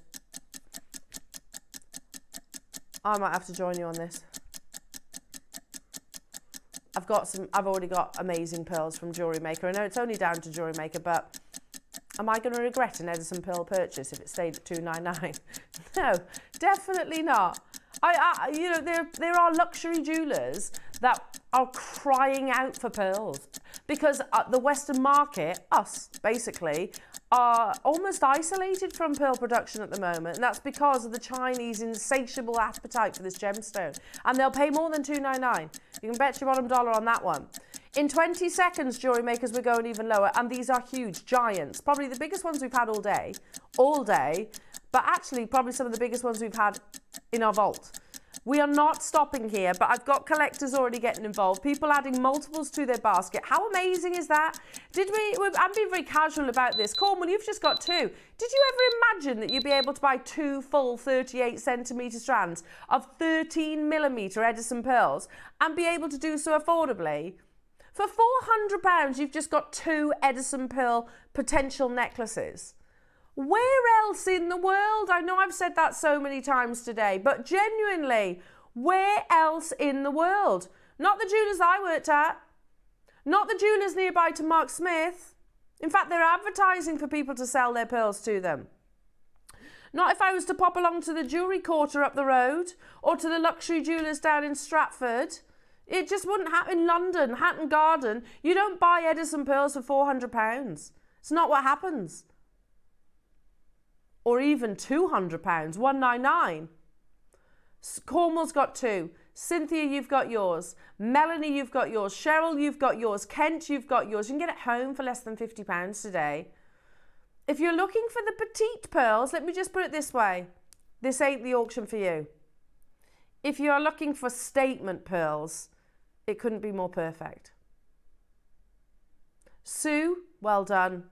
I might have to join you on this. I've already got amazing pearls from Jewellery Maker. I know it's only down to Jewellery Maker, but am I going to regret an Edison pearl purchase if it stayed at $299? No, definitely not. You know, there are luxury jewellers that are crying out for pearls because the Western market, us basically, are almost isolated from pearl production at the moment, and that's because of the Chinese insatiable appetite for this gemstone. And they'll pay more than $299. You can bet your bottom dollar on that one. In 20 seconds, Jewellery Makers, we're going even lower, and these are huge, giants. Probably the biggest ones we've had all day, but actually probably some of the biggest ones we've had in our vault. We are not stopping here, but I've got collectors already getting involved, people adding multiples to their basket. How amazing is that? I'm being very casual about this. Cornwall, you've just got 2. Did you ever imagine that you'd be able to buy 2 full 38 centimetre strands of 13 millimetre Edison pearls and be able to do so affordably? For £400, you've just got 2 Edison pearl potential necklaces. Where else in the world? I know I've said that so many times today, but genuinely, where else in the world? Not the jewellers I worked at. Not the jewellers nearby to Mark Smith. In fact, they're advertising for people to sell their pearls to them. Not if I was to pop along to the jewellery quarter up the road or to the luxury jewellers down in Stratford. It just wouldn't happen in London, Hatton Garden. You don't buy Edison pearls for £400. It's not what happens. Or even £200, £199. Cornwall's got 2. Cynthia, you've got yours. Melanie, you've got yours. Cheryl, you've got yours. Kent, you've got yours. You can get it home for less than £50 today. If you're looking for the petite pearls, let me just put it this way. This ain't the auction for you. If you're looking for statement pearls, it couldn't be more perfect. Sue, well done.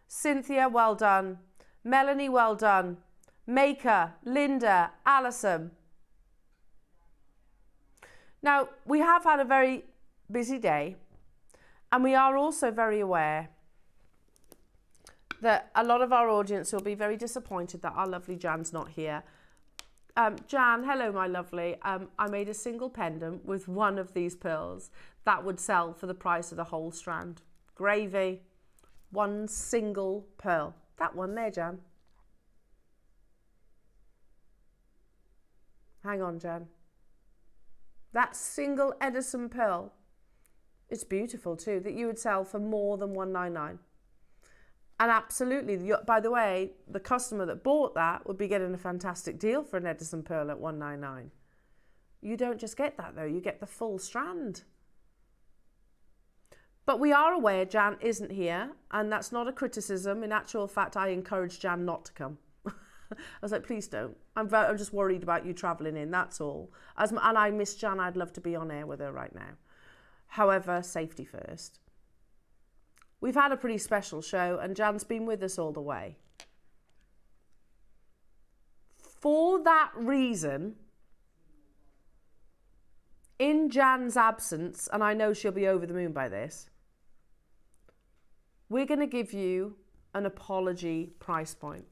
Cynthia, well done. Melanie, well done. Maker, Linda, Alison. Now, we have had a very busy day, and we are also very aware that a lot of our audience will be very disappointed that our lovely Jan's not here. Jan, hello, my lovely. I made a single pendant with one of these pearls that would sell for the price of the whole strand. Gravy, one single pearl. That one there, Jan. Hang on, Jan. That single Edison pearl, it's beautiful too, that you would sell for more than $199. And absolutely, by the way, the customer that bought that would be getting a fantastic deal for an Edison pearl at $199. You don't just get that though, you get the full strand. But we are aware Jan isn't here, and that's not a criticism. In actual fact, I encouraged Jan not to come. I was like, please don't. I'm just worried about you travelling in, that's all. And I miss Jan, I'd love to be on air with her right now. However, safety first. We've had a pretty special show, and Jan's been with us all the way. For that reason, in Jan's absence, and I know she'll be over the moon by this, we're going to give you an apology price point.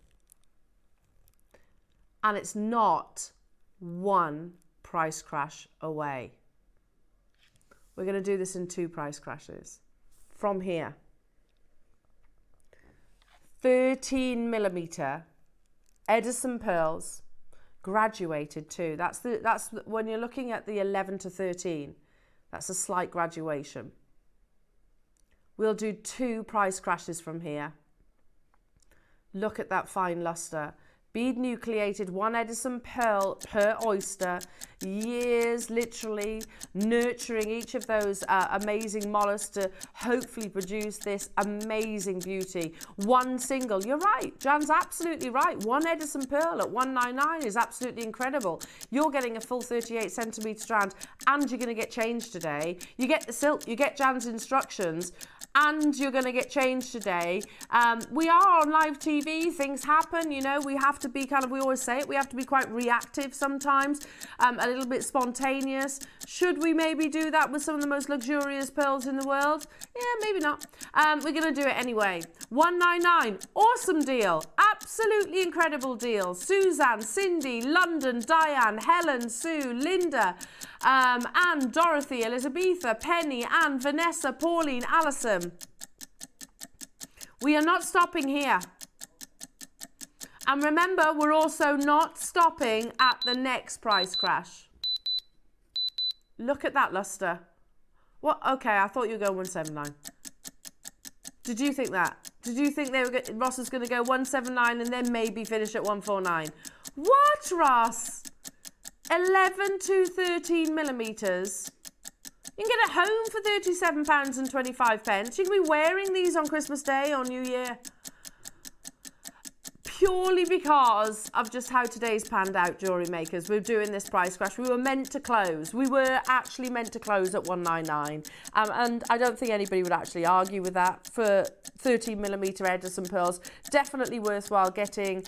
And it's not one price crash away. We're going to do this in 2 price crashes. From here. 13mm Edison pearls, graduated too. That's when you're looking at the 11 to 13. That's a slight graduation. We'll do 2 price crashes from here. Look at that fine luster. Bead nucleated, 1 Edison pearl per oyster. Years, literally, nurturing each of those amazing mollusks to hopefully produce this amazing beauty. 1 single, you're right, Jan's absolutely right. 1 Edison pearl at $199 is absolutely incredible. You're getting a full 38cm strand, and you're going to get changed today. You get the silk, you get Jan's instructions, and you're going to get changed today. We are on live TV, things happen, you know, we have to be we always say it, we have to be quite reactive sometimes, a little bit spontaneous. Should we maybe do that with some of the most luxurious pearls in the world? Yeah, maybe not. We're going to do it anyway. $199, awesome deal, absolutely incredible deal. Suzanne, Cindy, London, Diane, Helen, Sue, Linda, Anne, Dorothy, Elizabetha, Penny, Anne, Vanessa, Pauline, Alison. We are not stopping here. And remember, we're also not stopping at the next price crash. Look at that luster. What? Okay, I thought you were going 179. Did you think that? Did you think Ross was going to go 179 and then maybe finish at 149? What, Ross? 11 to 13mm. You can get it home for £37.25. You can be wearing these on Christmas Day or New Year. Purely because of just how today's panned out, jewellery makers. We're doing this price crash. We were meant to close. We were actually meant to close at $199. And I don't think anybody would actually argue with that. For 13mm Edison pearls, definitely worthwhile getting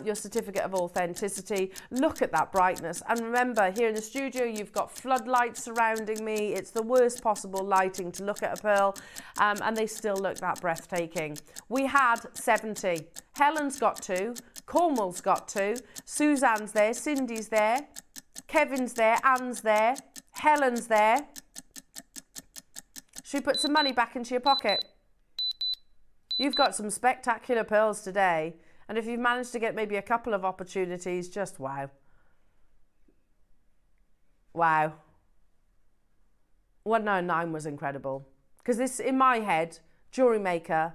your certificate of authenticity. Look at that brightness. And remember, here in the studio, you've got floodlights surrounding me. It's the worst possible lighting to look at a pearl. And they still look that breathtaking. We had 70. Helen's got 2, Cornwall's got 2, Suzanne's there, Cindy's there, Kevin's there, Anne's there, Helen's there. Should we put some money back into your pocket? You've got some spectacular pearls today, and if you've managed to get maybe a couple of opportunities, just wow. Wow. 199 was incredible. Because this, in my head, Jewellery Maker,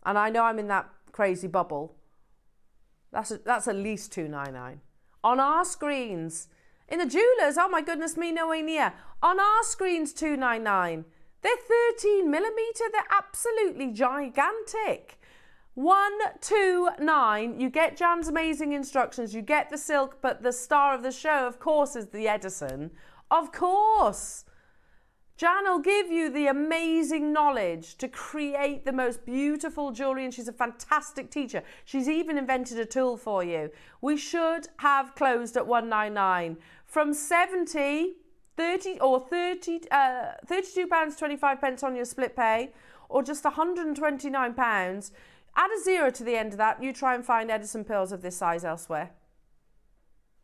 and I know I'm in that crazy bubble, that's at least $299 on our screens. In the jewelers, oh my goodness me, nowhere near. On our screens, $299. They're 13mm. They're absolutely gigantic. 129. You get Jan's amazing instructions. You get the silk, but the star of the show, of course, is the Edison. Of course. Jan will give you the amazing knowledge to create the most beautiful jewellery, and she's a fantastic teacher. She's even invented a tool for you. We should have closed at 199. From 70, 30 or 30, £32.25 on your split pay, or just £129. Add a 0 to the end of that. You try and find Edison pearls of this size elsewhere.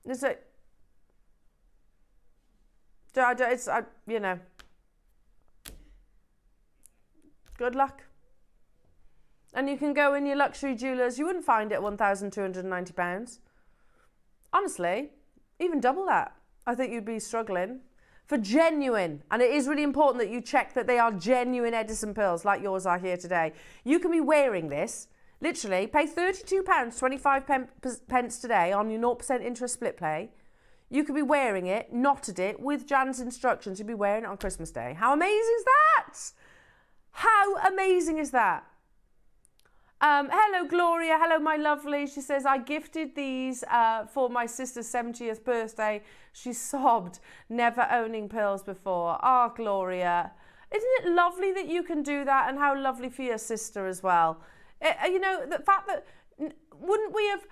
Is it? You know. Good luck. And you can go in your luxury jewellers. You wouldn't find it at £1,290. Honestly, even double that. I think you'd be struggling. For genuine, and it is really important that you check that they are genuine Edison pearls like yours are here today. You can be wearing this, literally, pay £32.25 today on your 0% interest split pay. You could be wearing it, knotted it, with Jan's instructions. You'd be wearing it on Christmas Day. How amazing is that? How amazing is that? Hello, Gloria. Hello, my lovely. She says, I gifted these for my sister's 70th birthday. She sobbed, never owning pearls before. Ah, Gloria. Isn't it lovely that you can do that, and how lovely for your sister as well? You know, the fact that we'd have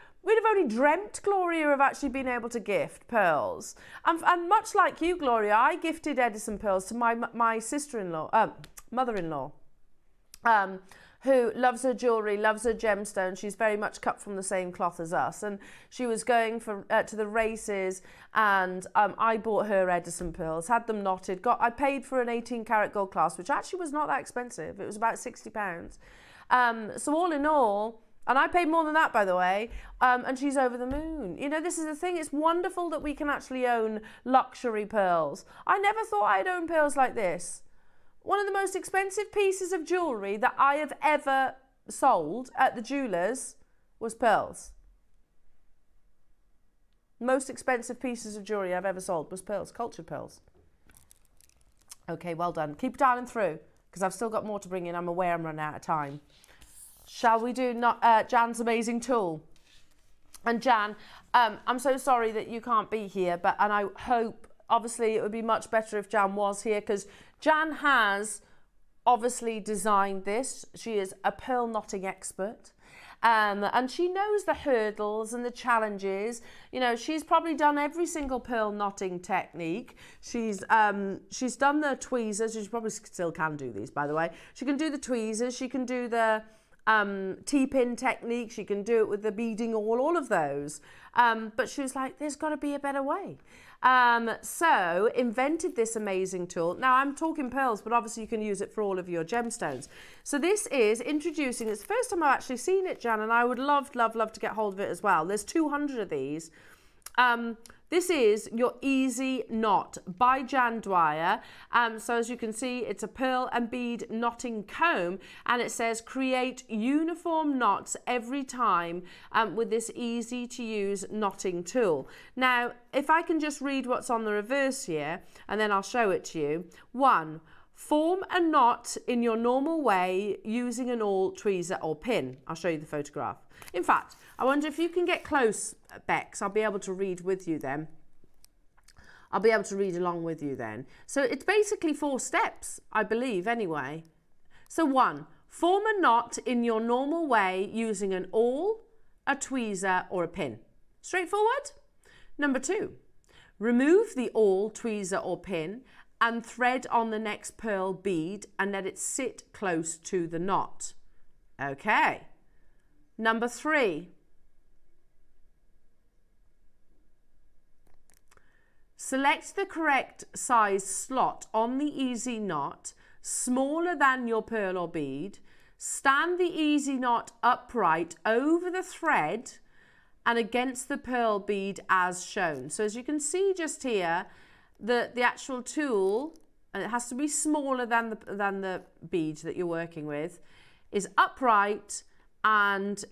only dreamt, Gloria, of actually being able to gift pearls. And much like you, Gloria, I gifted Edison pearls to my sister-in-law, mother-in-law, who loves her jewellery, loves her gemstones. She's very much cut from the same cloth as us. And she was going to the races, and I bought her Edison pearls, had them knotted. I paid for an 18-karat gold clasp, which actually was not that expensive. It was about £60. So all in all, and I paid more than that, by the way, and she's over the moon. You know, this is the thing. It's wonderful that we can actually own luxury pearls. I never thought I'd own pearls like this. One of the most expensive pieces of jewellery that I have ever sold at the jewellers was pearls. Most expensive pieces of jewellery I've ever sold was pearls, cultured pearls. Okay, well done. Keep dialing through, because I've still got more to bring in. I'm aware I'm running out of time. Shall we do Jan's amazing tool? And Jan, I'm so sorry that you can't be here, and I hope, obviously, it would be much better if Jan was here, because Jan has obviously designed this. She is a pearl knotting expert. And she knows the hurdles and the challenges. You know, she's probably done every single pearl knotting technique. She's done the tweezers. She probably still can do these, by the way. She can do the tweezers. She can do the T-pin technique. She can do it with the beading all of those. But she was like, there's got to be a better way. So invented this amazing tool. Now I'm talking pearls, but obviously you can use it for all of your gemstones. So this is introducing, it's the first time I've actually seen it, Jan, and I would love to get hold of it as well. There's 200 of these. This is your Easy Knot by Jan Dwyer. So as you can see, it's a pearl and bead knotting comb, and it says create uniform knots every time with this easy to use knotting tool. Now, if I can just read what's on the reverse here, and then I'll show it to you. 1. Form a knot in your normal way using an awl, tweezer or pin. I'll show you the photograph. In fact, I wonder if you can get close, Bex. I'll be able to read with you then. I'll be able to read along with you then. So it's basically 4 steps, I believe, anyway. So 1, form a knot in your normal way using an awl, a tweezer or a pin. Straightforward. Number 2, remove the awl, tweezer or pin and thread on the next pearl bead and let it sit close to the knot. Okay. Number 3, select the correct size slot on the easy knot, smaller than your pearl or bead. Stand the easy knot upright over the thread and against the pearl bead as shown. So as you can see just here, the actual tool, and it has to be smaller than the bead that you're working with, is upright and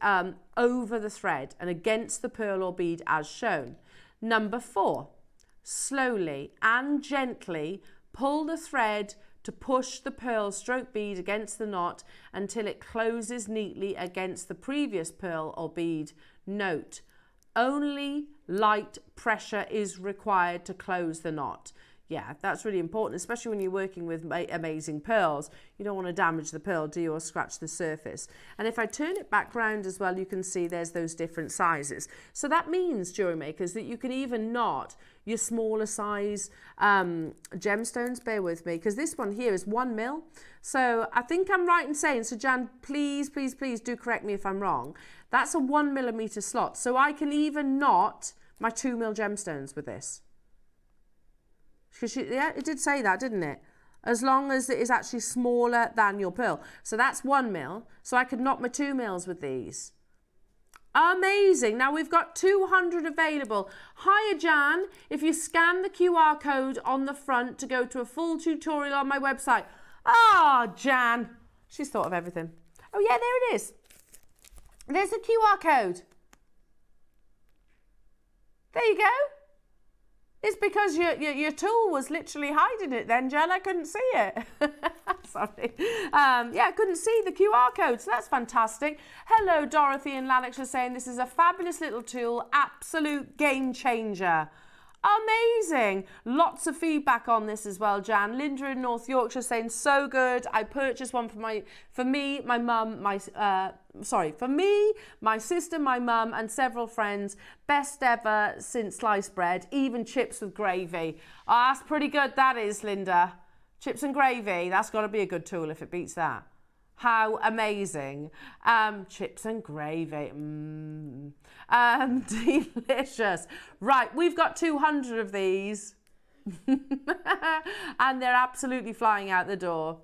over the thread and against the pearl or bead as shown. Number 4, slowly and gently pull the thread to push the pearl stroke bead against the knot until it closes neatly against the previous pearl or bead. Note, only light pressure is required to close the knot. Yeah, that's really important, especially when you're working with amazing pearls. You don't want to damage the pearl, do you, or scratch the surface. And if I turn it back round as well, you can see there's those different sizes. So that means, jewelry makers, that you can even knot your smaller size gemstones. Bear with me, because this one here is 1 mil. So I think I'm right in saying, so Jan, please, please, please do correct me if I'm wrong. That's a 1 millimeter slot. So I can even knot my 2 mil gemstones with this. Yeah, it did say that, didn't it? As long as it is actually smaller than your pearl. So that's 1 mil. So I could knot my 2 mils with these. Amazing. Now we've got 200 available. Hiya, Jan. If you scan the QR code on the front to go to a full tutorial on my website. Oh, Jan. She's thought of everything. Oh, yeah, there it is. There's the QR code. There you go. It's because your tool was literally hiding it then, Jen. I couldn't see it. Sorry. Yeah, I couldn't see the QR code, so that's fantastic. Hello, Dorothy and Lanix are saying this is a fabulous little tool, absolute game changer. Amazing. Lots of feedback on this as well, Jan. Linda in North Yorkshire saying so good. I purchased one for me, my sister, my mum, and several friends. Best ever since sliced bread, even chips with gravy. Oh, that's pretty good, that is, Linda. Chips and gravy, that's got to be a good tool if it beats that. How amazing. Chips and gravy. Delicious. Right, we've got 200 of these. And they're absolutely flying out the door.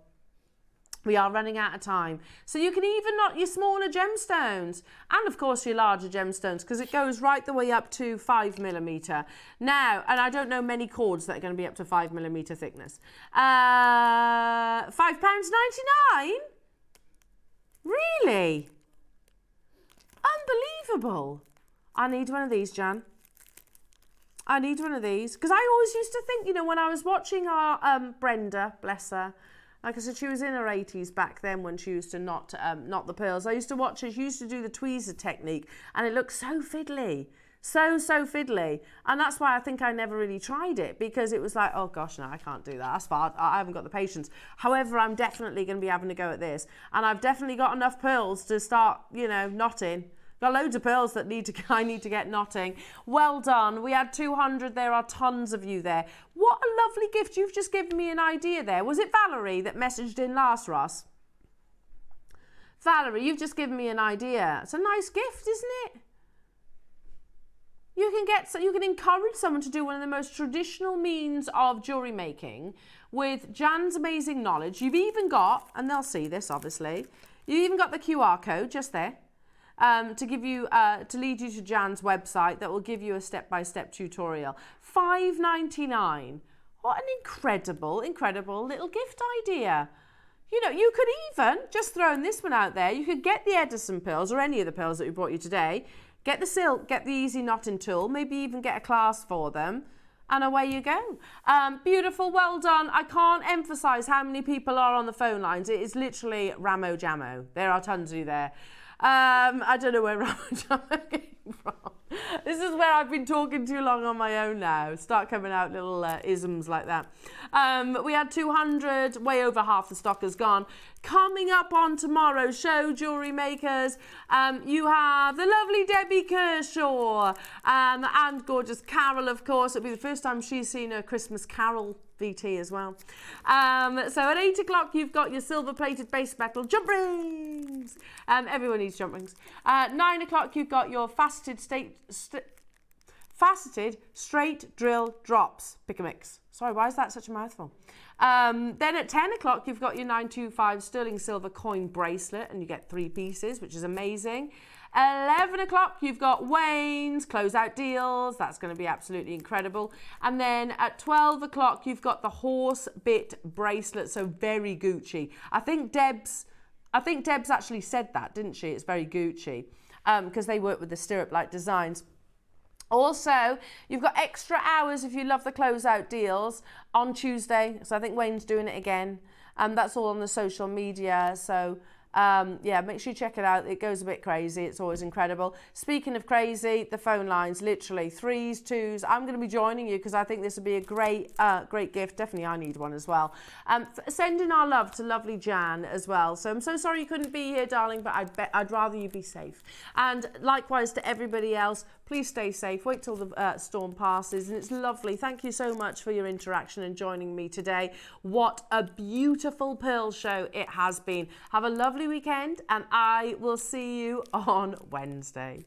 We are running out of time. So you can even knot your smaller gemstones and of course your larger gemstones, because it goes right the way up to 5 millimeter. Now, and I don't know many cords that are going to be up to 5 millimeter thickness. £5.99? Really? Unbelievable. I need one of these, Jan. I need one of these. Because I always used to think, you know, when I was watching our Brenda, bless her, like I said, she was in her 80s back then when she used to knot the pearls. I used to watch her. She used to do the tweezer technique, and it looked so fiddly. So fiddly. And that's why I think I never really tried it, because it was like, oh gosh, no, I can't do that. That's far. I haven't got the patience. However, I'm definitely going to be having a go at this. And I've definitely got enough pearls to start, you know, knotting. Got loads of pearls that I need to get knotting. Well done. We had 200. There are tons of you there. What a lovely gift. You've just given me an idea there. Was it Valerie that messaged in last, Ross? Valerie, you've just given me an idea. It's a nice gift, isn't it? You can encourage someone to do one of the most traditional means of jewellery making with Jan's amazing knowledge. You've even got, and they'll see this obviously, you've even got the QR code just there. To give you, to lead you to Jan's website that will give you a step-by-step tutorial. $5.99. What an incredible little gift idea. You know, you could even, just throwing this one out there, you could get the Edison pearls or any of the pearls that we brought you today, get the silk, get the easy knotting tool, maybe even get a class for them, and away you go. Beautiful, well done. I can't emphasize how many people are on the phone lines. It is literally Ramo Jamo. There are tons of you there. I don't know where Ramo came from. This is where I've been talking too long on my own now. Start coming out little isms like that. We had 200, way over half the stock has gone. Coming up on tomorrow's show, Jewellery Makers, you have the lovely Debbie Kershaw and gorgeous Carol, of course. It'll be the first time she's seen a Christmas Carol VT as well. So at 8 o'clock, you've got your silver-plated base metal jump rings. Everyone needs jump rings. 9 o'clock, you've got your faceted straight drill drops. Pick a mix. Sorry, why is that such a mouthful? Then at 10 o'clock, you've got your 925 sterling silver coin bracelet, and you get 3 pieces, which is amazing. 11 o'clock, you've got Wayne's closeout deals. That's going to be absolutely incredible. And then at 12 o'clock, you've got the horse bit bracelet. So very Gucci. I think Deb's actually said that, didn't she? It's very Gucci because they work with the stirrup-like designs. Also, you've got extra hours if you love the closeout deals on Tuesday. So I think Wayne's doing it again. That's all on the social media. So yeah, make sure you check it out. It goes a bit crazy. It's always incredible. Speaking of crazy, the phone lines, literally 3s, 2s. I'm going to be joining you because I think this would be a great gift. Definitely I need one as well. Sending our love to lovely Jan as well. So I'm so sorry you couldn't be here, darling, but I'd rather you be safe. And likewise to everybody else, please stay safe. Wait till the storm passes. And it's lovely. Thank you so much for your interaction and joining me today. What a beautiful Pearl show it has been. Have a lovely weekend and I will see you on Wednesday.